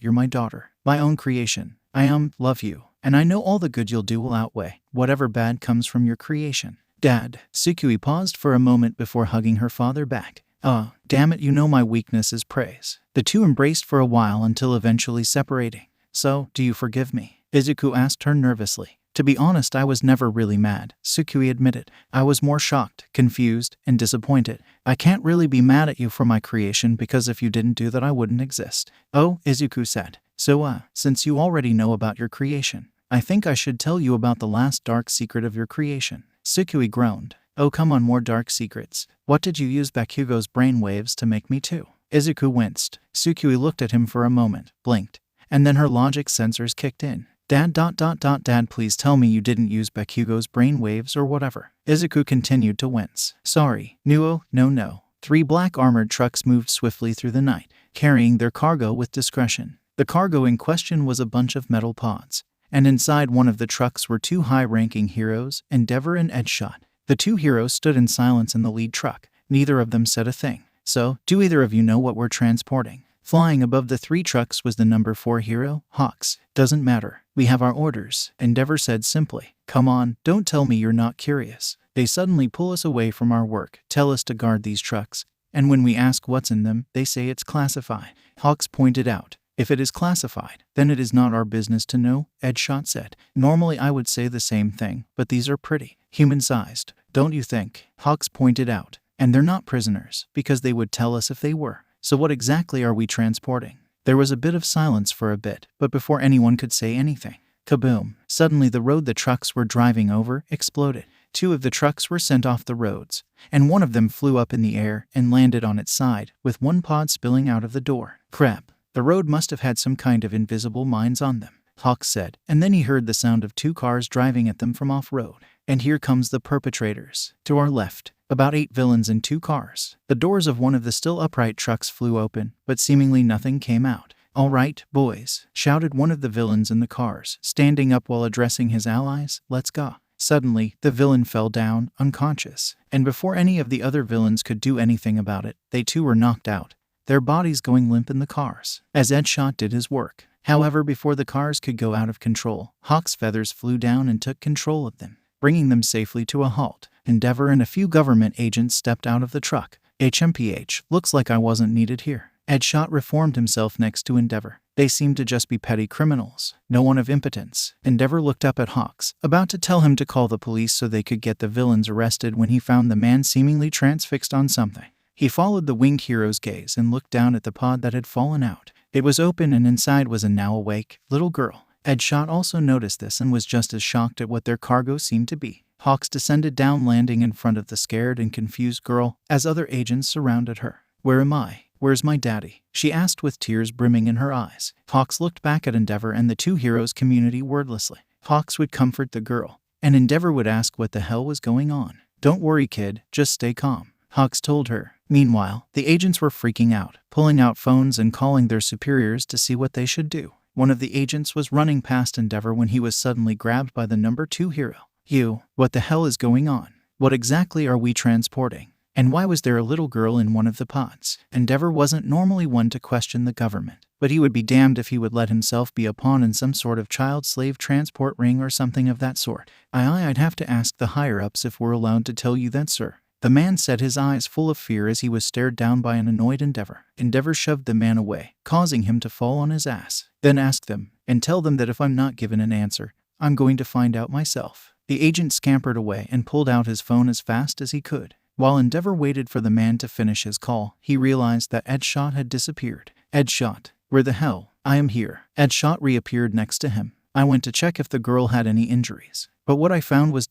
[SPEAKER 1] you're my daughter. My own creation. I love you. And I know all the good you'll do will outweigh whatever bad comes from your creation. Dad. Tsukui paused for a moment before hugging her father back. Damn it, you know my weakness is praise. The two embraced for a while until eventually separating. So, do you forgive me? Izuku asked her nervously. To be honest, I was never really mad, Tsukui admitted. I was more shocked, confused, and disappointed. I can't really be mad at you for my creation because if you didn't do that I wouldn't exist. Oh, Izuku said. So, since you already know about your creation, I think I should tell you about the last dark secret of your creation. Tsukui groaned. Oh, come on, more dark secrets. What did you use Bakugo's brainwaves to make me too? Izuku winced. Tsukui looked at him for a moment, blinked, and then her logic sensors kicked in. Dad, Dad, please tell me you didn't use Bakugo's brainwaves or whatever. Izuku continued to wince. Sorry, Nuo, no. 3 black armored trucks moved swiftly through the night, carrying their cargo with discretion. The cargo in question was a bunch of metal pods, and inside one of the trucks were 2 high-ranking heroes, Endeavor and Edgeshot. The 2 heroes stood in silence in the lead truck. Neither of them said a thing. So, do either of you know what we're transporting? Flying above the 3 trucks was the number 4 hero, Hawks. Doesn't matter. We have our orders, Endeavor said simply. Come on, don't tell me you're not curious. They suddenly pull us away from our work, tell us to guard these trucks, and when we ask what's in them, they say it's classified. Hawks pointed out. If it is classified, then it is not our business to know, Edgeshot said. Normally I would say the same thing, but these are pretty human-sized, don't you think? Hawks pointed out. And they're not prisoners, because they would tell us if they were. So what exactly are we transporting? There was a bit of silence for a bit, but before anyone could say anything, kaboom! Suddenly the road the trucks were driving over exploded. 2 of the trucks were sent off the roads, and one of them flew up in the air and landed on its side, with 1 pod spilling out of the door. Crap! The road must have had some kind of invisible mines on them, Hawks said, and then he heard the sound of 2 cars driving at them from off-road. And here comes the perpetrators. To our left, about 8 villains in 2 cars. The doors of one of the still upright trucks flew open, but seemingly nothing came out. All right, boys, shouted one of the villains in the cars, standing up while addressing his allies, let's go. Suddenly, the villain fell down, unconscious, and before any of the other villains could do anything about it, they too were knocked out, their bodies going limp in the cars, as Edgeshot did his work. However, before the cars could go out of control, Hawk's feathers flew down and took control of them, bringing them safely to a halt. Endeavor and a few government agents stepped out of the truck, HMPH, looks like I wasn't needed here. Edshot reformed himself next to Endeavor. They seemed to just be petty criminals, no one of impotence. Endeavor looked up at Hawks, about to tell him to call the police so they could get the villains arrested when he found the man seemingly transfixed on something. He followed the winged hero's gaze and looked down at the pod that had fallen out. It was open and inside was a now awake little girl. Edshot also noticed this and was just as shocked at what their cargo seemed to be. Hawks descended down, landing in front of the scared and confused girl as other agents surrounded her. "Where am I? Where's my daddy?" she asked with tears brimming in her eyes. Hawks looked back at Endeavor and the two heroes' community wordlessly. Hawks would comfort the girl, and Endeavor would ask what the hell was going on. "Don't worry, kid, just stay calm," Hawks told her. Meanwhile, the agents were freaking out, pulling out phones and calling their superiors to see what they should do. One of the agents was running past Endeavor when he was suddenly grabbed by the number 2 hero. "You, what the hell is going on? What exactly are we transporting? And why was there a little girl in one of the pods?" Endeavor wasn't normally one to question the government, but he would be damned if he would let himself be a pawn in some sort of child slave transport ring or something of that sort. I'd have to ask the higher-ups if we're allowed to tell you that, sir," the man said, his eyes full of fear as he was stared down by an annoyed Endeavor. Endeavor shoved the man away, causing him to fall on his ass. "Then ask them, and tell them that if I'm not given an answer, I'm going to find out myself." The agent scampered away and pulled out his phone as fast as he could. While Endeavor waited for the man to finish his call, he realized that Edshot had disappeared. "Edshot, where the hell?" "I am here." Edshot reappeared next to him. "I went to check if the girl had any injuries, but what I found was ...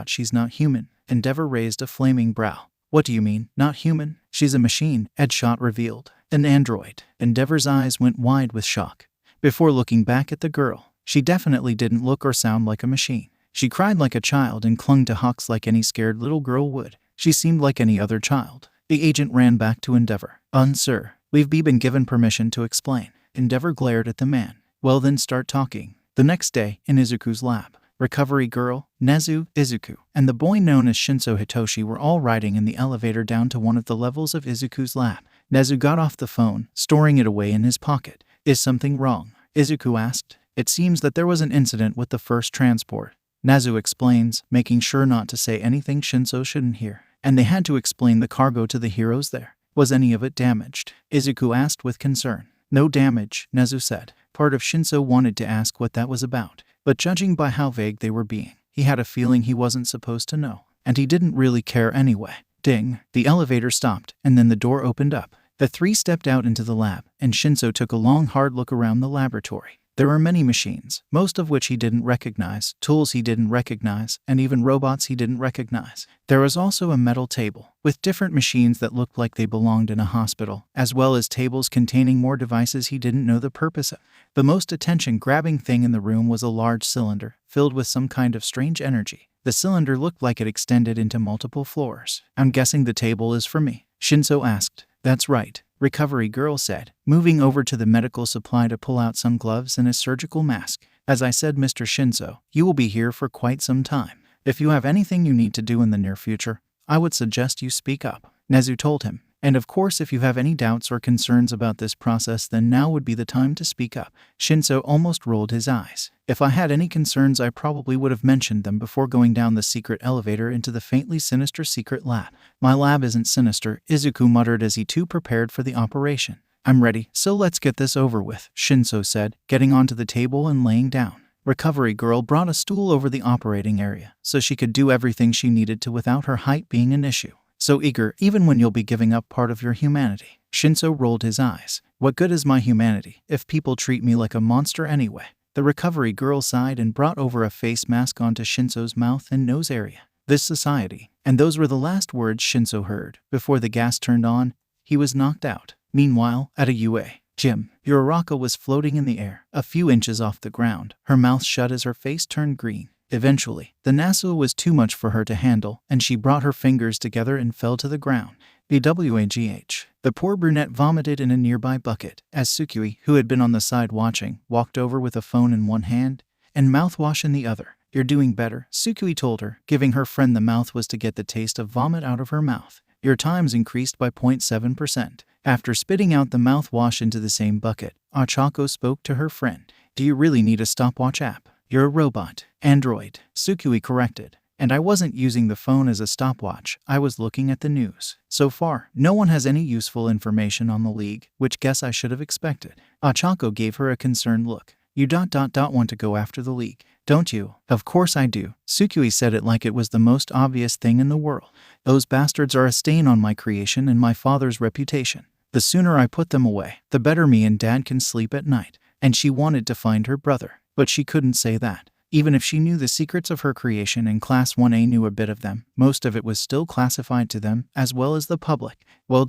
[SPEAKER 1] she's not human." Endeavor raised a flaming brow. "What do you mean, not human?" "She's a machine," Edshot revealed. "An android." Endeavor's eyes went wide with shock. Before looking back at the girl, she definitely didn't look or sound like a machine. She cried like a child and clung to Hawks like any scared little girl would. She seemed like any other child. The agent ran back to Endeavor. Sir, we've been given permission to explain." Endeavor glared at the man. "Well then, start talking." The next day, in Izuku's lab, Recovery Girl, Nezu, Izuku, and the boy known as Shinso Hitoshi were all riding in the elevator down to one of the levels of Izuku's lab. Nezu got off the phone, storing it away in his pocket. "Is something wrong?" Izuku asked. "It seems that there was an incident with the first transport," Nezu explains, making sure not to say anything Shinso shouldn't hear. "And they had to explain the cargo to the heroes there. Was any of it damaged?" Izuku asked with concern. "No damage," Nezu said. Part of Shinso wanted to ask what that was about, but judging by how vague they were being, he had a feeling he wasn't supposed to know, and he didn't really care anyway. Ding! The elevator stopped, and then the door opened up. The three stepped out into the lab, and Shinso took a long, hard look around the laboratory. There were many machines, most of which he didn't recognize, tools he didn't recognize, and even robots he didn't recognize. There was also a metal table, with different machines that looked like they belonged in a hospital, as well as tables containing more devices he didn't know the purpose of. The most attention-grabbing thing in the room was a large cylinder, filled with some kind of strange energy. The cylinder looked like it extended into multiple floors. "I'm guessing the table is for me?" Shinso asked. "That's right," Recovery Girl said, moving over to the medical supply to pull out some gloves and a surgical mask. "As I said, Mr. Shinso, you will be here for quite some time. If you have anything you need to do in the near future, I would suggest you speak up," Nezu told him. "And of course, if you have any doubts or concerns about this process, then now would be the time to speak up." Shinso almost rolled his eyes. "If I had any concerns, I probably would have mentioned them before going down the secret elevator into the faintly sinister secret lab." "My lab isn't sinister," Izuku muttered as he too prepared for the operation. "I'm ready, so let's get this over with," Shinso said, getting onto the table and laying down. Recovery Girl brought a stool over the operating area, so she could do everything she needed to without her height being an issue. "So eager, even when you'll be giving up part of your humanity." Shinso rolled his eyes. "What good is my humanity if people treat me like a monster anyway?" The Recovery Girl sighed and brought over a face mask onto Shinso's mouth and nose area. "This society." And those were the last words Shinso heard. Before the gas turned on, he was knocked out. Meanwhile, at a UA gym, Uraraka was floating in the air, a few inches off the ground, her mouth shut as her face turned green. Eventually, the Nasu was too much for her to handle, and she brought her fingers together and fell to the ground. BWAGH. The poor brunette vomited in a nearby bucket, as Tsukui, who had been on the side watching, walked over with a phone in one hand and mouthwash in the other. "You're doing better," Tsukui told her, giving her friend the mouthwash to get the taste of vomit out of her mouth. "Your time's increased by 0.7%. After spitting out the mouthwash into the same bucket, Achako spoke to her friend. "Do you really need a stopwatch app? You're a robot." "Android," Tsukui corrected. And I wasn't using the phone as a stopwatch, I was looking at the news. So far, no one has any useful information on the league, which guess I should have expected. Ochako gave her a concerned look. You want to go after the league, don't you? Of course I do. Tsukui said it like it was the most obvious thing in the world. Those bastards are a stain on my creation and my father's reputation. The sooner I put them away, the better me and Dad can sleep at night. And she wanted to find her brother, but she couldn't say that. Even if she knew the secrets of her creation and Class 1A knew a bit of them, most of it was still classified to them, as well as the public. Well,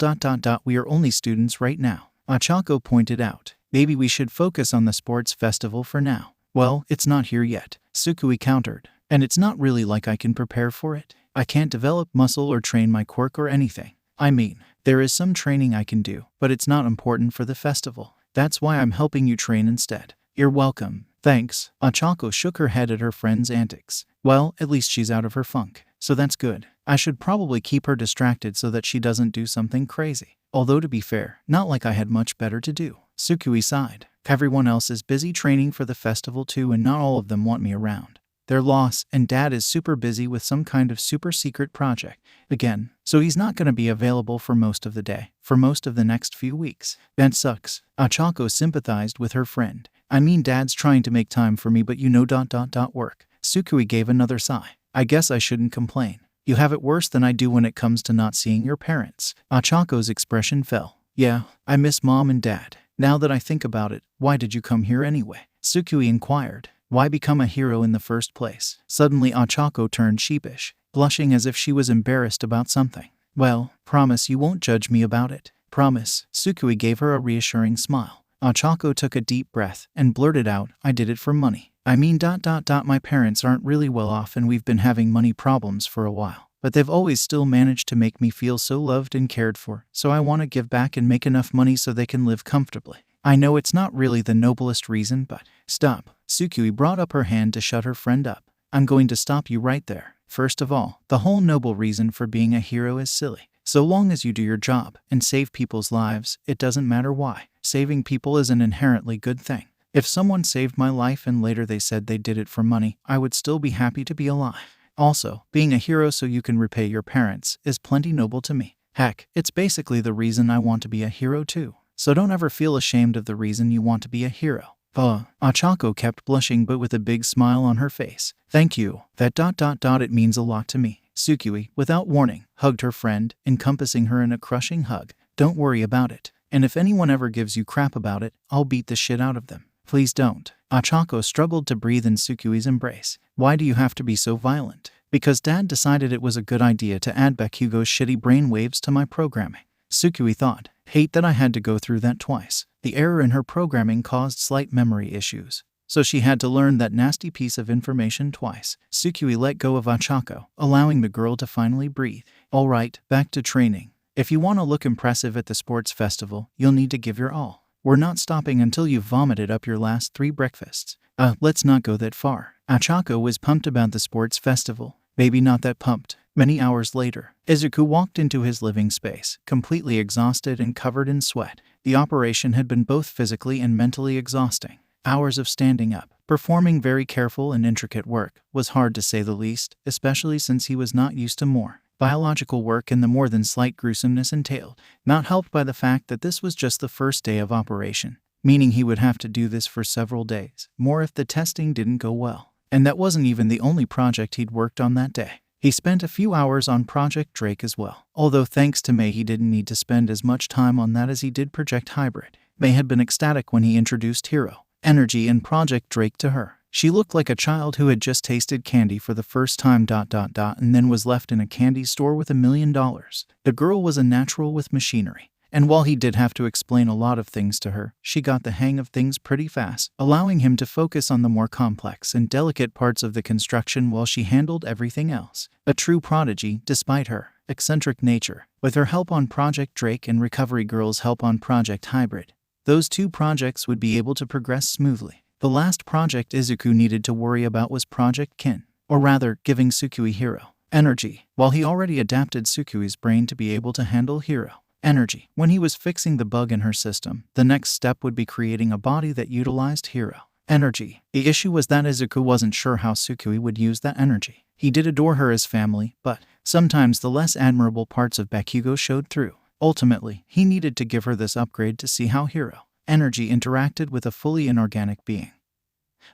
[SPEAKER 1] we are only students right now, Ochako pointed out. Maybe we should focus on the sports festival for now. Well, it's not here yet, Tsukui countered. And it's not really like I can prepare for it. I can't develop muscle or train my quirk or anything. I mean, there is some training I can do, but it's not important for the festival. That's why I'm helping you train instead. You're welcome. Thanks. Ochako shook her head at her friend's antics. Well, at least she's out of her funk. So that's good. I should probably keep her distracted so that she doesn't do something crazy. Although to be fair, not like I had much better to do. Tsukui sighed. Everyone else is busy training for the festival too, and not all of them want me around. Their loss, and Dad is super busy with some kind of super secret project. Again, so he's not going to be available for most of the day, for most of the next few weeks. That sucks. Ochako sympathized with her friend. I mean, Dad's trying to make time for me, but you know work. Tsukui gave another sigh. I guess I shouldn't complain. You have it worse than I do when it comes to not seeing your parents. Ochako's expression fell. Yeah, I miss Mom and Dad. Now that I think about it, why did you come here anyway? Tsukui inquired. Why become a hero in the first place? Suddenly Ochako turned sheepish, blushing as if she was embarrassed about something. Well, promise you won't judge me about it. Promise. Tsukui gave her a reassuring smile. Ochako took a deep breath and blurted out, I did it for money. I mean, my parents aren't really well off and we've been having money problems for a while. But they've always still managed to make me feel so loved and cared for, so I want to give back and make enough money so they can live comfortably. I know it's not really the noblest reason, but… Stop. Tsukui brought up her hand to shut her friend up. I'm going to stop you right there. First of all, the whole noble reason for being a hero is silly. So long as you do your job and save people's lives, it doesn't matter why. Saving people is an inherently good thing. If someone saved my life and later they said they did it for money, I would still be happy to be alive. Also, being a hero so you can repay your parents is plenty noble to me. Heck, it's basically the reason I want to be a hero too. So don't ever feel ashamed of the reason you want to be a hero. Ochako kept blushing but with a big smile on her face. Thank you. That… it means a lot to me. Tsukui, without warning, hugged her friend, encompassing her in a crushing hug. Don't worry about it. And if anyone ever gives you crap about it, I'll beat the shit out of them. Please don't. Ochako struggled to breathe in Tsukui's embrace. Why do you have to be so violent? Because Dad decided it was a good idea to add Bakugo's shitty brain waves to my programming. Tsukui thought. Hate that I had to go through that twice. The error in her programming caused slight memory issues, so she had to learn that nasty piece of information twice. Tsukui let go of Ochako, allowing the girl to finally breathe. All right, back to training. If you want to look impressive at the sports festival, you'll need to give your all. We're not stopping until you've vomited up your last 3 breakfasts. Let's not go that far. Ochako was pumped about the sports festival. Maybe not that pumped. Many hours later, Izuku walked into his living space, completely exhausted and covered in sweat. The operation had been both physically and mentally exhausting. Hours of standing up, performing very careful and intricate work, was hard to say the least, especially since he was not used to more biological work and the more than slight gruesomeness entailed, not helped by the fact that this was just the first day of operation, meaning he would have to do this for several days, more if the testing didn't go well. And that wasn't even the only project he'd worked on that day. He spent a few hours on Project Drake as well, although thanks to May he didn't need to spend as much time on that as he did Project Hybrid. May had been ecstatic when he introduced Hero, Energy and Project Drake to her. She looked like a child who had just tasted candy for the first time… and then was left in a candy store with $1 million. The girl was a natural with machinery. And while he did have to explain a lot of things to her, she got the hang of things pretty fast, allowing him to focus on the more complex and delicate parts of the construction while she handled everything else. A true prodigy, despite her eccentric nature. With her help on Project Drake and Recovery Girl's help on Project Hybrid, those 2 projects would be able to progress smoothly. The last project Izuku needed to worry about was Project Kin, or rather, giving Tsukui Hero Energy, while he already adapted Tsukui's brain to be able to handle Hero Energy. When he was fixing the bug in her system, the next step would be creating a body that utilized Hero Energy. The issue was that Izuku wasn't sure how Tsukui would use that energy. He did adore her as family, but sometimes the less admirable parts of Bakugo showed through. Ultimately, he needed to give her this upgrade to see how hero energy interacted with a fully inorganic being.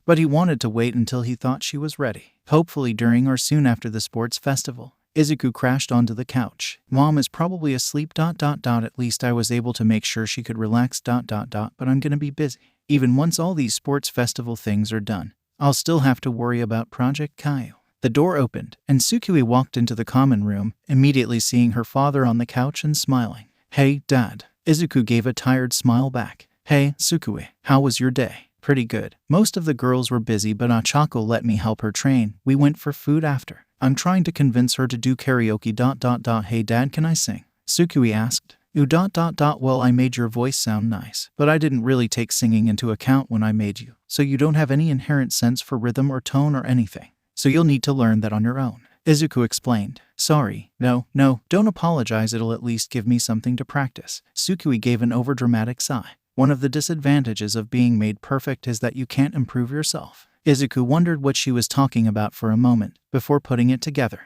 [SPEAKER 1] But he wanted to wait until he thought she was ready. Hopefully during or soon after the sports festival. Izuku crashed onto the couch. Mom is probably asleep. At least I was able to make sure she could relax. But I'm gonna be busy. Even once all these sports festival things are done, I'll still have to worry about Project Kaio. The door opened, and Tsukui walked into the common room, immediately seeing her father on the couch and smiling. Hey, Dad. Izuku gave a tired smile back. Hey, Tsukui, how was your day? Pretty good. Most of the girls were busy, but Achako let me help her train. We went for food after. I'm trying to convince her to do karaoke. Hey Dad, can I sing? Tsukui asked. Well, I made your voice sound nice, but I didn't really take singing into account when I made you, so you don't have any inherent sense for rhythm or tone or anything. So you'll need to learn that on your own. Izuku explained. Sorry, no, don't apologize, it'll at least give me something to practice. Tsukui gave an overdramatic sigh. One of the disadvantages of being made perfect is that you can't improve yourself. Izuku wondered what she was talking about for a moment, before putting it together.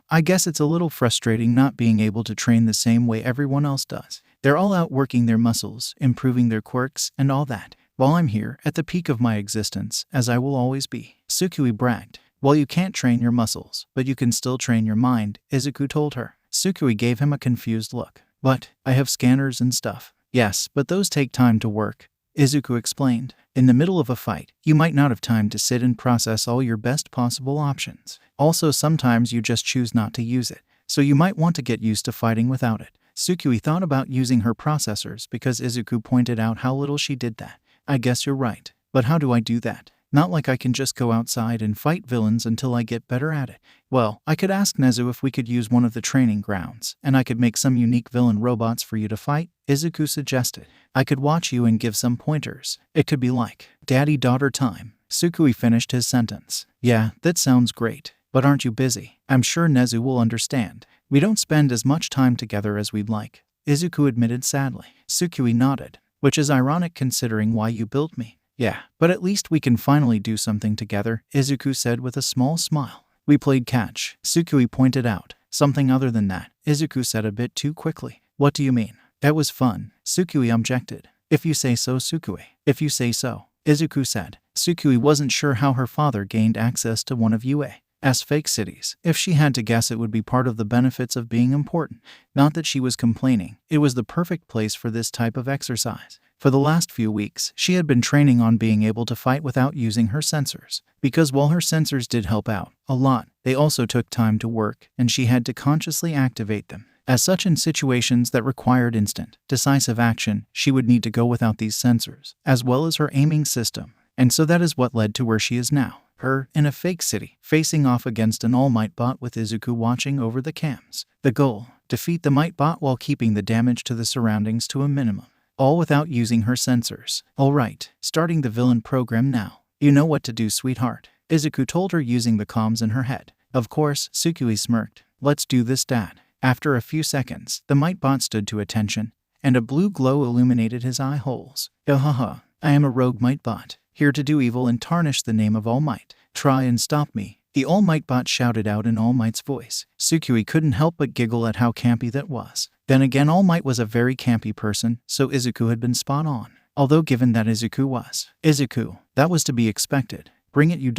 [SPEAKER 1] I guess it's a little frustrating not being able to train the same way everyone else does. They're all out working their muscles, improving their quirks, and all that, while I'm here, at the peak of my existence, as I will always be. Tsukui bragged. Well, you can't train your muscles, but you can still train your mind, Izuku told her. Tsukui gave him a confused look. But I have scanners and stuff. Yes, but those take time to work, Izuku explained. In the middle of a fight, you might not have time to sit and process all your best possible options. Also, sometimes you just choose not to use it, so you might want to get used to fighting without it. Tsukui thought about using her processors because Izuku pointed out how little she did that. I guess you're right, but how do I do that? Not like I can just go outside and fight villains until I get better at it. Well, I could ask Nezu if we could use one of the training grounds, and I could make some unique villain robots for you to fight, Izuku suggested. I could watch you and give some pointers. It could be like daddy-daughter time. Tsukui finished his sentence. Yeah, that sounds great. But aren't you busy? I'm sure Nezu will understand. We don't spend as much time together as we'd like, Izuku admitted sadly. Tsukui nodded. Which is ironic considering why you built me. Yeah, but at least we can finally do something together, Izuku said with a small smile. We played catch, Tsukui pointed out. Something other than that, Izuku said a bit too quickly. What do you mean? That was fun, Tsukui objected. If you say so, Tsukui. If you say so, Izuku said. Tsukui wasn't sure how her father gained access to one of UA's fake cities. If she had to guess, it would be part of the benefits of being important. Not that she was complaining. It was the perfect place for this type of exercise. For the last few weeks, she had been training on being able to fight without using her sensors. Because while her sensors did help out a lot, they also took time to work, and she had to consciously activate them. As such, in situations that required instant, decisive action, she would need to go without these sensors, as well as her aiming system. And so that is what led to where she is now. Her, in a fake city, facing off against an All Might bot with Izuku watching over the cams. The goal, defeat the Might bot while keeping the damage to the surroundings to a minimum. All without using her sensors. Alright, starting the villain program now. You know what to do, sweetheart, Izuku told her using the comms in her head. Of course, Tsukui smirked. Let's do this, Dad. After a few seconds, the Might bot stood to attention, and a blue glow illuminated his eye holes. I am a rogue Might bot, here to do evil and tarnish the name of All Might. Try and stop me, the All Might bot shouted out in All Might's voice. Tsukui couldn't help but giggle at how campy that was. Then again, All Might was a very campy person, so Izuku had been spot on. Although given that Izuku was Izuku, that was to be expected. Bring it you ...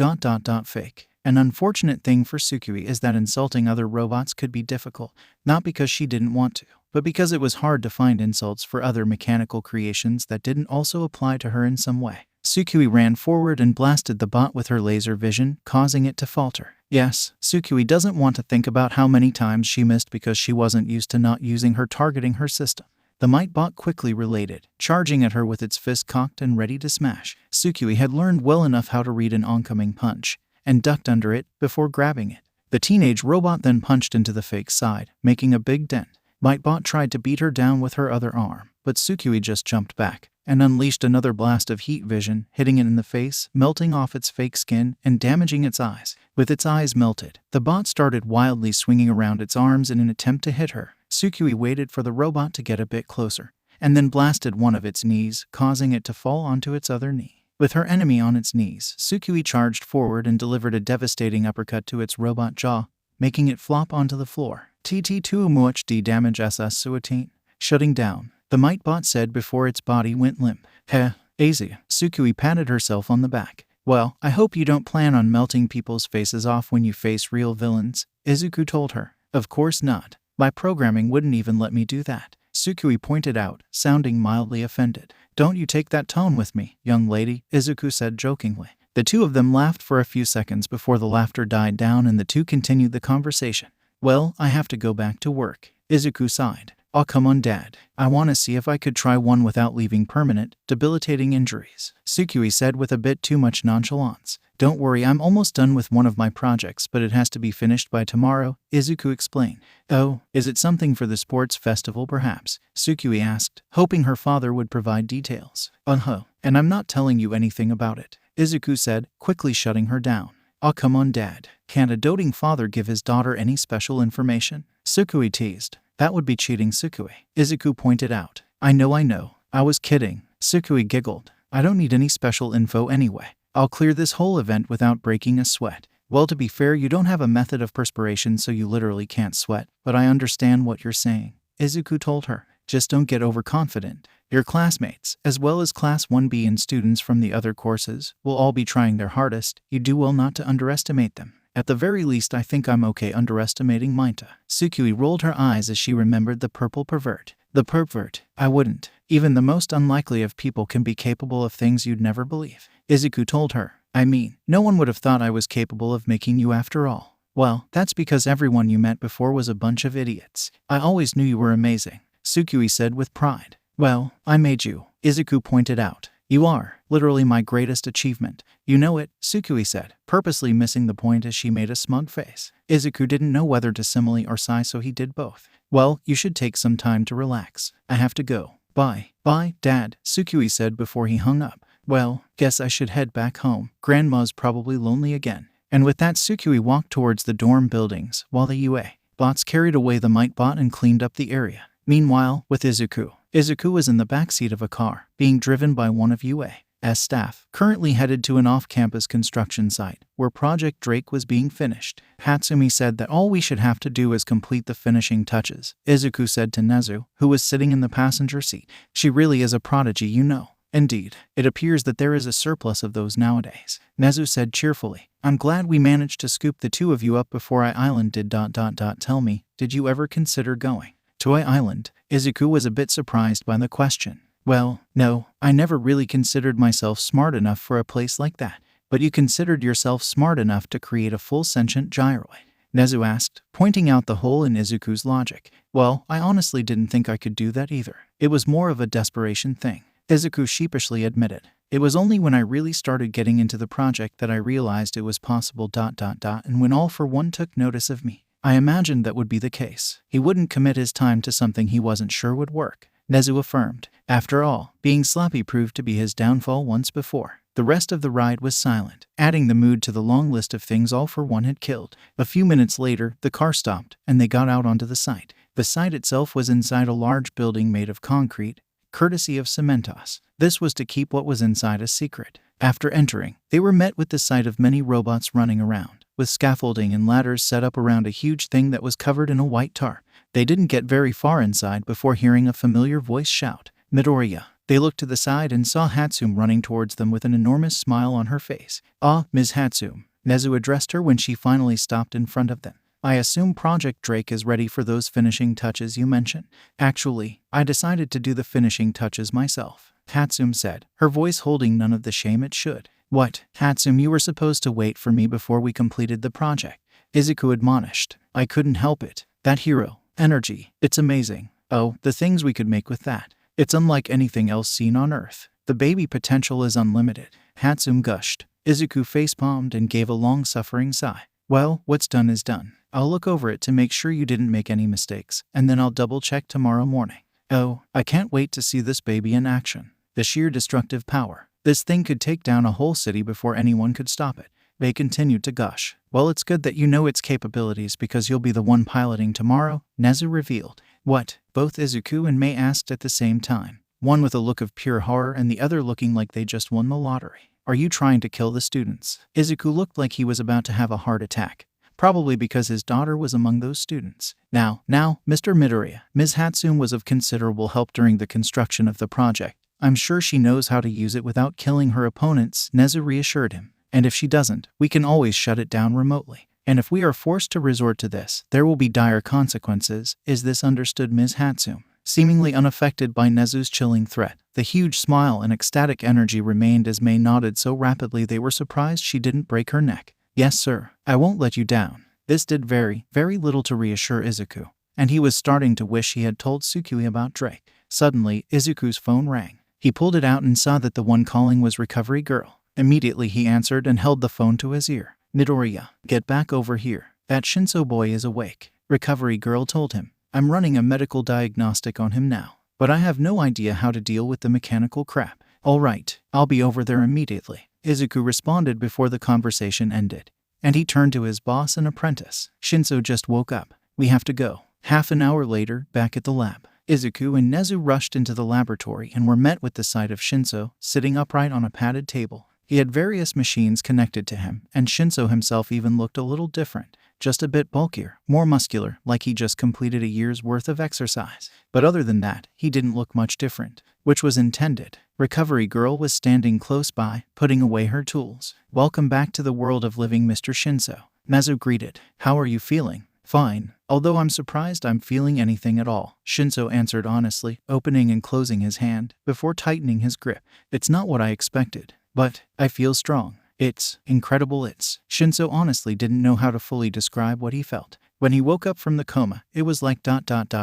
[SPEAKER 1] fake. An unfortunate thing for Tsukui is that insulting other robots could be difficult, not because she didn't want to, but because it was hard to find insults for other mechanical creations that didn't also apply to her in some way. Tsukui ran forward and blasted the bot with her laser vision, causing it to falter. Yes, Tsukui doesn't want to think about how many times she missed because she wasn't used to not using her targeting her system. The Might bot quickly related, charging at her with its fist cocked and ready to smash. Tsukui had learned well enough how to read an oncoming punch, and ducked under it before grabbing it. The teenage robot then punched into the fake side, making a big dent. Might bot tried to beat her down with her other arm, but Tsukui just jumped back and unleashed another blast of heat vision, hitting it in the face, melting off its fake skin, and damaging its eyes. With its eyes melted, the bot started wildly swinging around its arms in an attempt to hit her. Tsukui waited for the robot to get a bit closer, and then blasted one of its knees, causing it to fall onto its other knee. With her enemy on its knees, Tsukui charged forward and delivered a devastating uppercut to its robot jaw, making it flop onto the floor. TT2 much damage SS Suatin. Shutting down, the Mightbot said before its body went limp. Heh, easy. Tsukui patted herself on the back. Well, I hope you don't plan on melting people's faces off when you face real villains, Izuku told her. Of course not. My programming wouldn't even let me do that, Tsukui pointed out, sounding mildly offended. Don't you take that tone with me, young lady, Izuku said jokingly. The two of them laughed for a few seconds before the laughter died down and the two continued the conversation. Well, I have to go back to work, Izuku sighed. Oh, come on, Dad. I want to see if I could try one without leaving permanent, debilitating injuries, Tsukui said with a bit too much nonchalance. Don't worry, I'm almost done with one of my projects, but it has to be finished by tomorrow, Izuku explained. Oh, is it something for the sports festival perhaps? Tsukui asked, hoping her father would provide details. And I'm not telling you anything about it, Izuku said, quickly shutting her down. Oh, come on, Dad. Can't a doting father give his daughter any special information? Tsukui teased. That would be cheating, Tsukui, Izuku pointed out. I know. I was kidding. Tsukui giggled. I don't need any special info anyway. I'll clear this whole event without breaking a sweat. Well, to be fair, you don't have a method of perspiration, so you literally can't sweat, but I understand what you're saying, Izuku told her. Just don't get overconfident. Your classmates, as well as Class 1B and students from the other courses, will all be trying their hardest. You do well not to underestimate them. At the very least, I think I'm okay underestimating Minta. Tsukui rolled her eyes as she remembered the purple pervert. The pervert? I wouldn't. Even the most unlikely of people can be capable of things you'd never believe, Izuku told her. I mean, no one would have thought I was capable of making you after all. Well, that's because everyone you met before was a bunch of idiots. I always knew you were amazing, Tsukui said with pride. Well, I made you, Izuku pointed out. You are, literally my greatest achievement. You know it, Tsukui said, purposely missing the point as she made a smug face. Izuku didn't know whether to simile or sigh, so he did both. Well, you should take some time to relax. I have to go. Bye. Bye, Dad, Tsukui said before he hung up. Well, guess I should head back home. Grandma's probably lonely again. And with that, Tsukui walked towards the dorm buildings, while the UA bots carried away the Mightbot and cleaned up the area. Meanwhile, with Izuku was in the backseat of a car, being driven by one of UA's staff, currently headed to an off-campus construction site, where Project Drake was being finished. Hatsumi said that all we should have to do is complete the finishing touches, Izuku said to Nezu, who was sitting in the passenger seat. She really is a prodigy, you know. Indeed, it appears that there is a surplus of those nowadays, Nezu said cheerfully. I'm glad we managed to scoop the two of you up before I Island did. Tell me, did you ever consider going to Island? Izuku was a bit surprised by the question. Well, no, I never really considered myself smart enough for a place like that. But you considered yourself smart enough to create a full sentient gyroid? Nezu asked, pointing out the hole in Izuku's logic. Well, I honestly didn't think I could do that either. It was more of a desperation thing, Izuku sheepishly admitted. It was only when I really started getting into the project that I realized it was possible. And when All for One took notice of me, I imagined that would be the case. He wouldn't commit his time to something he wasn't sure would work, Nezu affirmed. After all, being sloppy proved to be his downfall once before. The rest of the ride was silent, adding the mood to the long list of things All for One had killed. A few minutes later, the car stopped, and they got out onto the site. The site itself was inside a large building made of concrete, courtesy of Cementos. This was to keep what was inside a secret. After entering, they were met with the sight of many robots running around, with scaffolding and ladders set up around a huge thing that was covered in a white tarp. They didn't get very far inside before hearing a familiar voice shout, Midoriya. They looked to the side and saw Hatsum running towards them with an enormous smile on her face. Ah, Ms. Hatsum, Nezu addressed her when she finally stopped in front of them. I assume Project Drake is ready for those finishing touches you mentioned. Actually, I decided to do the finishing touches myself, Hatsum said, her voice holding none of the shame it should. What, Hatsum, you were supposed to wait for me before we completed the project, Izuku admonished. I couldn't help it. That hero energy, it's amazing. Oh, the things we could make with that. It's unlike anything else seen on Earth. The baby potential is unlimited, Hatsum gushed. Izuku facepalmed and gave a long-suffering sigh. Well, what's done is done. I'll look over it to make sure you didn't make any mistakes, and then I'll double-check tomorrow morning. Oh, I can't wait to see this baby in action. The sheer destructive power. This thing could take down a whole city before anyone could stop it. They continued to gush. Well, it's good that you know its capabilities because you'll be the one piloting tomorrow, Nezu revealed. What? Both Izuku and Mei asked at the same time. one with a look of pure horror and the other looking like they just won the lottery. Are you trying to kill the students? Izuku looked like he was about to have a heart attack, probably because his daughter was among those students. Now, Mr. Midoriya, Ms. Hatsune was of considerable help during the construction of the project. I'm sure she knows how to use it without killing her opponents, Nezu reassured him. And if she doesn't, we can always shut it down remotely. And if we are forced to resort to this, there will be dire consequences. Is this understood, Ms. Hatsune? Seemingly unaffected by Nezu's chilling threat, the huge smile and ecstatic energy remained as Mei nodded so rapidly they were surprised she didn't break her neck. Yes, sir. I won't let you down. This did very, very little to reassure Izuku, and he was starting to wish he had told Tsukui about Drake. Suddenly, Izuku's phone rang. He pulled it out and saw that the one calling was Recovery Girl. Immediately he answered and held the phone to his ear. Midoriya, get back over here. That Shinso boy is awake. Recovery Girl told him. I'm running a medical diagnostic on him now, but I have no idea how to deal with the mechanical crap. All right, I'll be over there immediately. Izuku responded before the conversation ended, and he turned to his boss and apprentice. Shinso just woke up. We have to go. Half an hour later, back at the lab, Izuku and Nezu rushed into the laboratory and were met with the sight of Shinso sitting upright on a padded table. He had various machines connected to him, and Shinso himself even looked a little different, just a bit bulkier, more muscular, like he just completed a year's worth of exercise. But other than that, he didn't look much different, which was intended. Recovery Girl was standing close by, putting away her tools. Welcome back to the world of living, Mr. Shinso. Nezu greeted. How are you feeling? Fine, although I'm surprised I'm feeling anything at all, Shinso answered honestly, opening and closing his hand before tightening his grip. It's not what I expected, but I feel strong. It's incredible. Shinso honestly didn't know how to fully describe what he felt. When he woke up from the coma, it was like ...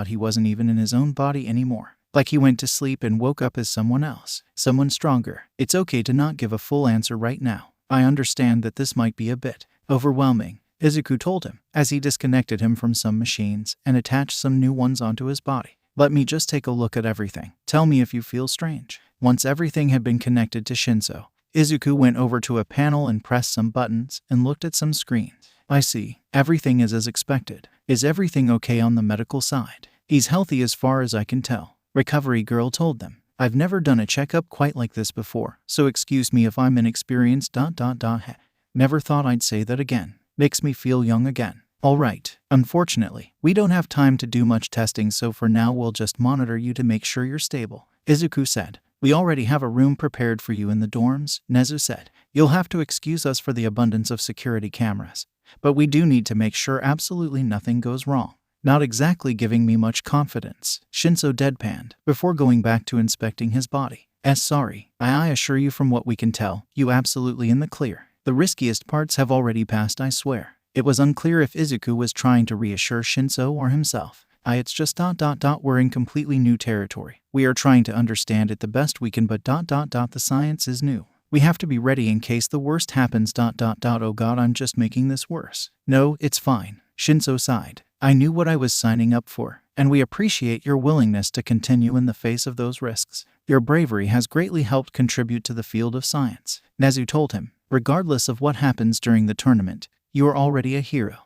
[SPEAKER 1] he wasn't even in his own body anymore. Like he went to sleep and woke up as someone else, someone stronger. It's okay to not give a full answer right now. I understand that this might be a bit overwhelming, Izuku told him, as he disconnected him from some machines and attached some new ones onto his body. Let me just take a look at everything. Tell me if you feel strange. Once everything had been connected to Shinso, Izuku went over to a panel and pressed some buttons and looked at some screens. I see. Everything is as expected. Is everything okay on the medical side? He's healthy as far as I can tell, Recovery Girl told them. I've never done a checkup quite like this before, so excuse me if I'm inexperienced. Never thought I'd say that again. Makes me feel young again. All right. Unfortunately, we don't have time to do much testing, so for now we'll just monitor you to make sure you're stable, Izuku said. We already have a room prepared for you in the dorms, Nezu said. You'll have to excuse us for the abundance of security cameras, but we do need to make sure absolutely nothing goes wrong. Not exactly giving me much confidence, Shinso deadpanned, before going back to inspecting his body. Sorry. I assure you from what we can tell, you absolutely in the clear. The riskiest parts have already passed, I swear. It was unclear if Izuku was trying to reassure Shinso or himself. It's just ... we're in completely new territory. We are trying to understand it the best we can, but ... the science is new. We have to be ready in case the worst happens ... Oh god, I'm just making this worse. No, it's fine, Shinso sighed. I knew what I was signing up for, and we appreciate your willingness to continue in the face of those risks. Your bravery has greatly helped contribute to the field of science, Nezu told him. Regardless of what happens during the tournament, you are already a hero.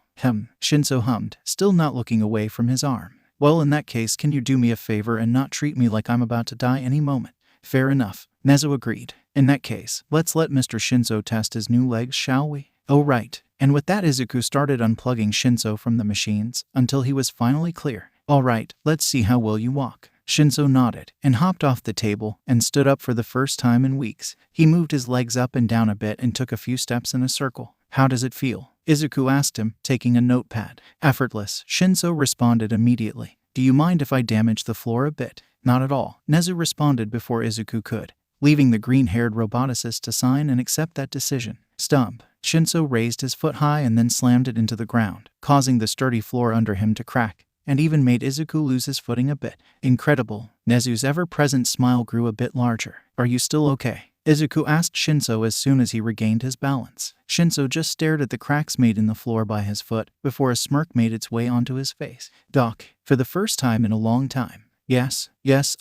[SPEAKER 1] Shinso hummed, still not looking away from his arm. Well, in that case, can you do me a favor and not treat me like I'm about to die any moment? Fair enough, Nezu agreed. In that case, let's let Mr. Shinso test his new legs, shall we? Oh right. And with that, Izuku started unplugging Shinso from the machines until he was finally clear. All right, let's see how well you walk. Shinso nodded and hopped off the table and stood up for the first time in weeks. He moved his legs up and down a bit and took a few steps in a circle. How does it feel? Izuku asked him, taking a notepad. Effortless, Shinso responded immediately. Do you mind if I damage the floor a bit? Not at all, Nezu responded before Izuku could, leaving the green-haired roboticist to sign and accept that decision. Stump. Shinso raised his foot high and then slammed it into the ground, causing the sturdy floor under him to crack, and even made Izuku lose his footing a bit. Incredible. Nezu's ever-present smile grew a bit larger. Are you still okay? Izuku asked Shinso as soon as he regained his balance. Shinso just stared at the cracks made in the floor by his foot before a smirk made its way onto his face. Doc, for the first time in a long time. Yes,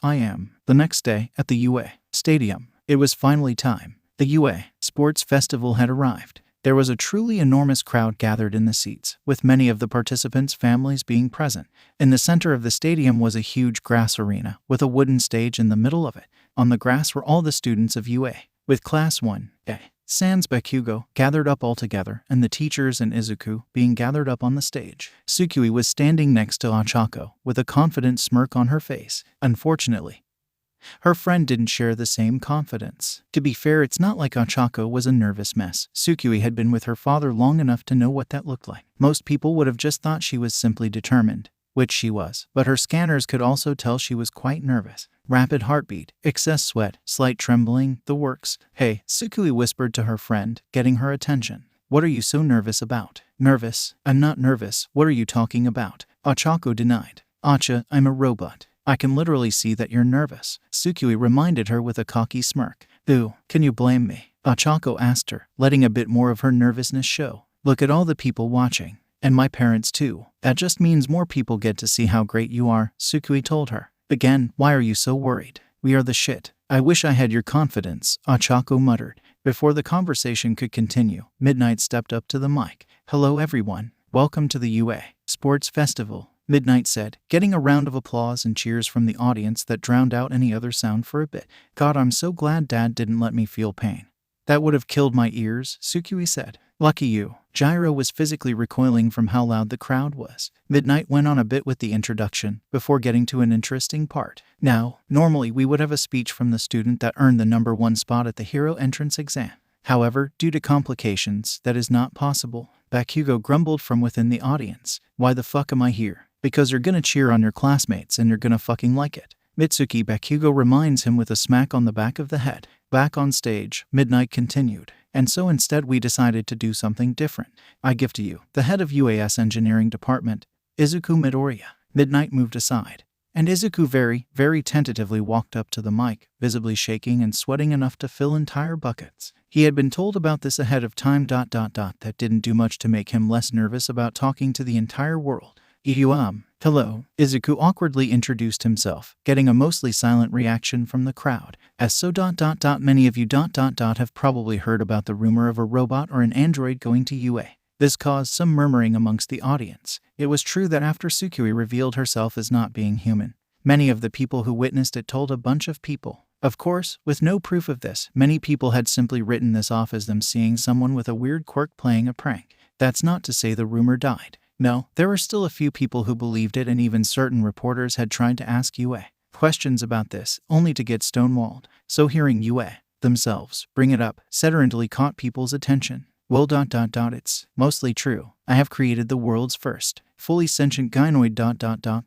[SPEAKER 1] I am. The next day, at the UA Stadium, it was finally time. The UA Sports Festival had arrived. There was a truly enormous crowd gathered in the seats, with many of the participants' families being present. In the center of the stadium was a huge grass arena, with a wooden stage in the middle of it. On the grass were all the students of UA, with Class 1A. Sans Bakugo gathered up all together, and the teachers and Izuku being gathered up on the stage. Tsukui was standing next to Ochako, with a confident smirk on her face. Unfortunately, her friend didn't share the same confidence. To be fair, it's not like Ochako was a nervous mess. Tsukui had been with her father long enough to know what that looked like. Most people would have just thought she was simply determined, which she was, but her scanners could also tell she was quite nervous. Rapid heartbeat, excess sweat, slight trembling, the works. "Hey," Tsukui whispered to her friend, getting her attention. "What are you so nervous about?" "Nervous? I'm not nervous. What are you talking about?" Ochako denied. "Acha, I'm a robot. I can literally see that you're nervous." Tsukui reminded her with a cocky smirk. "Ooh, can you blame me?" Ochako asked her, letting a bit more of her nervousness show. "Look at all the people watching. And my parents too. That just means more people get to see how great you are," Tsukui told her. "Again, why are you so worried? We are the shit." "I wish I had your confidence," Ochako muttered. Before the conversation could continue, Midnight stepped up to the mic. "Hello everyone. Welcome to the UA Sports Festival," Midnight said, getting a round of applause and cheers from the audience that drowned out any other sound for a bit. "God, I'm so glad Dad didn't let me feel pain. That would have killed my ears," Tsukui said. "Lucky you." Gyro was physically recoiling from how loud the crowd was. Midnight went on a bit with the introduction, before getting to an interesting part. "Now, normally we would have a speech from the student that earned the #1 spot at the hero entrance exam. However, due to complications, that is not possible." Bakugo grumbled from within the audience. "Why the fuck am I here?" "Because you're gonna cheer on your classmates and you're gonna fucking like it." Mitsuki Bakugo reminds him with a smack on the back of the head. Back on stage, Midnight continued. "And so instead we decided to do something different. I give to you the head of UAS Engineering Department, Izuku Midoriya." Midnight moved aside, and Izuku very tentatively walked up to the mic, visibly shaking and sweating enough to fill entire buckets. He had been told about this ahead of time. That didn't do much to make him less nervous about talking to the entire world. Hello," Izuku awkwardly introduced himself, getting a mostly silent reaction from the crowd. Many of you have probably heard about the rumor of a robot or an android going to UA. This caused some murmuring amongst the audience. It was true that after Tsukui revealed herself as not being human, many of the people who witnessed it told a bunch of people. Of course, with no proof of this, many people had simply written this off as them seeing someone with a weird quirk playing a prank. That's not to say the rumor died. No, there were still a few people who believed it, and even certain reporters had tried to ask UA questions about this, only to get stonewalled. So hearing UA themselves bring it up suddenly caught people's attention. "Well, it's mostly true. I have created the world's first fully sentient gynoid ...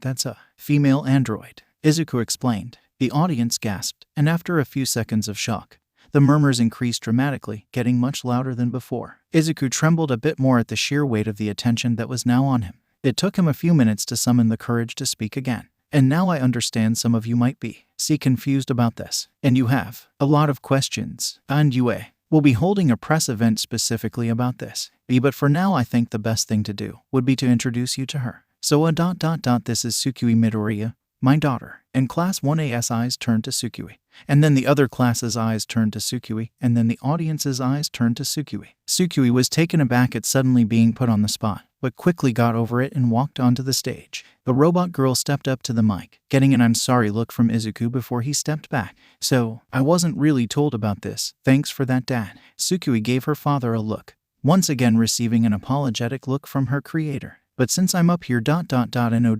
[SPEAKER 1] That's a female android," Izuku explained. The audience gasped, and after a few seconds of shock, the murmurs increased dramatically, getting much louder than before. Izuku trembled a bit more at the sheer weight of the attention that was now on him. It took him a few minutes to summon the courage to speak again. "And now I understand some of you might be confused about this, and you have a lot of questions. And UA will be holding a press event specifically about this. But for now, I think the best thing to do would be to introduce you to her. So this is Tsukui Midoriya, my daughter." And Class 1A's eyes turned to Tsukui. And then the other class's eyes turned to Tsukui, and then the audience's eyes turned to Tsukui. Tsukui was taken aback at suddenly being put on the spot, but quickly got over it and walked onto the stage. The robot girl stepped up to the mic, getting an "I'm sorry" look from Izuku before he stepped back. "So, I wasn't really told about this. Thanks for that, Dad." Tsukui gave her father a look, once again receiving an apologetic look from her creator. "But since I'm up here ... I know ...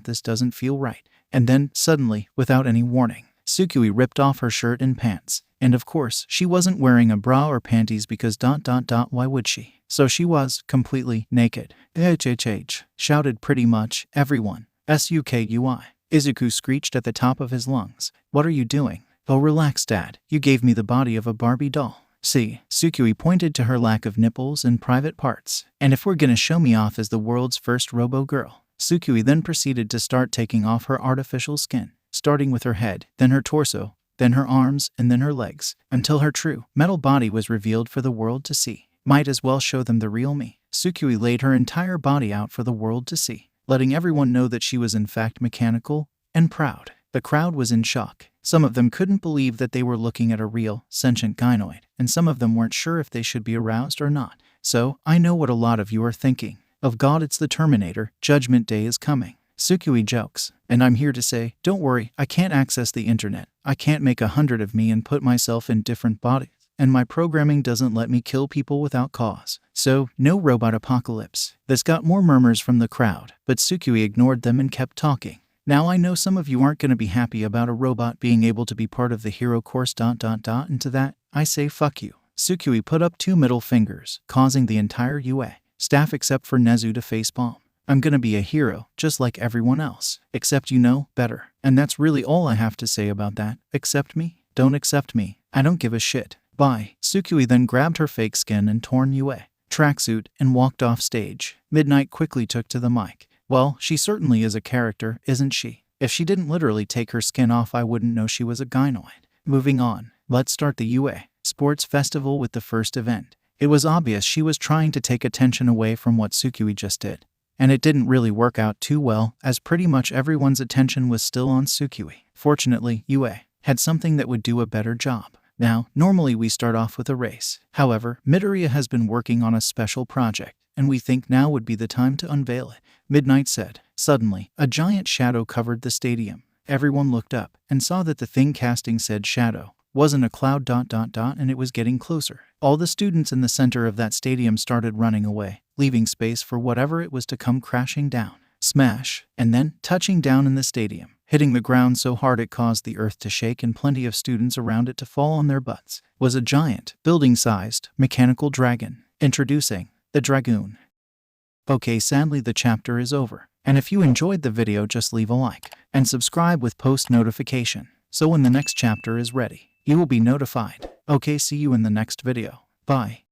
[SPEAKER 1] this doesn't feel right." And then, suddenly, without any warning, Tsukui ripped off her shirt and pants. And of course, she wasn't wearing a bra or panties because ... why would she? So she was completely naked. Shouted pretty much everyone. Sukui. Izuku screeched at the top of his lungs. "What are you doing?" "Oh, relax, Dad. You gave me the body of a Barbie doll." "See," Tsukui pointed to her lack of nipples and private parts. "And if we're gonna show me off as the world's first robo-girl." Tsukui then proceeded to start taking off her artificial skin, starting with her head, then her torso, then her arms, and then her legs, until her true metal body was revealed for the world to see. Might as well show them the real me. Tsukui laid her entire body out for the world to see, letting everyone know that she was in fact mechanical and proud. The crowd was in shock. Some of them couldn't believe that they were looking at a real, sentient gynoid, and some of them weren't sure if they should be aroused or not. So, I know what a lot of you are thinking. Of God, it's the Terminator, Judgment Day is coming. Sukui jokes. And I'm here to say, don't worry, I can't access the internet. I can't make 100 of me and put myself in different bodies. And my programming doesn't let me kill people without cause. So, no robot apocalypse. This got more murmurs from the crowd, but Sukui ignored them and kept talking. Now I know some of you aren't going to be happy about a robot being able to be part of the hero course ... And to that, I say fuck you. Sukui put up 2 middle fingers, causing the entire UA staff except for Nezu to facepalm. I'm gonna be a hero, just like everyone else. Except you know better. And that's really all I have to say about that. Accept me? Don't accept me. I don't give a shit. Bye. Sukui then grabbed her fake skin and torn UA tracksuit and walked off stage. Midnight quickly took to the mic. Well, she certainly is a character, isn't she? If she didn't literally take her skin off, I wouldn't know she was a gynoid. Moving on. Let's start the UA Sports Festival with the first event. It was obvious she was trying to take attention away from what Sukui just did. And it didn't really work out too well, as pretty much everyone's attention was still on Sukui. Fortunately, UA had something that would do a better job. Now, normally we start off with a race. However, Midoriya has been working on a special project, and we think now would be the time to unveil it. Midnight said. Suddenly, a giant shadow covered the stadium. Everyone looked up and saw that the thing casting said shadow wasn't a cloud ... and it was getting closer. All the students in the center of that stadium started running away, leaving space for whatever it was to come crashing down. Smash! And then, touching down in the stadium, hitting the ground so hard it caused the earth to shake and plenty of students around it to fall on their butts, was a giant, building-sized, mechanical dragon. Introducing the Dragoon. Okay, sadly the chapter is over. And if you enjoyed the video, just leave a like and subscribe with post notification, so when the next chapter is ready, you will be notified. Okay, see you in the next video. Bye.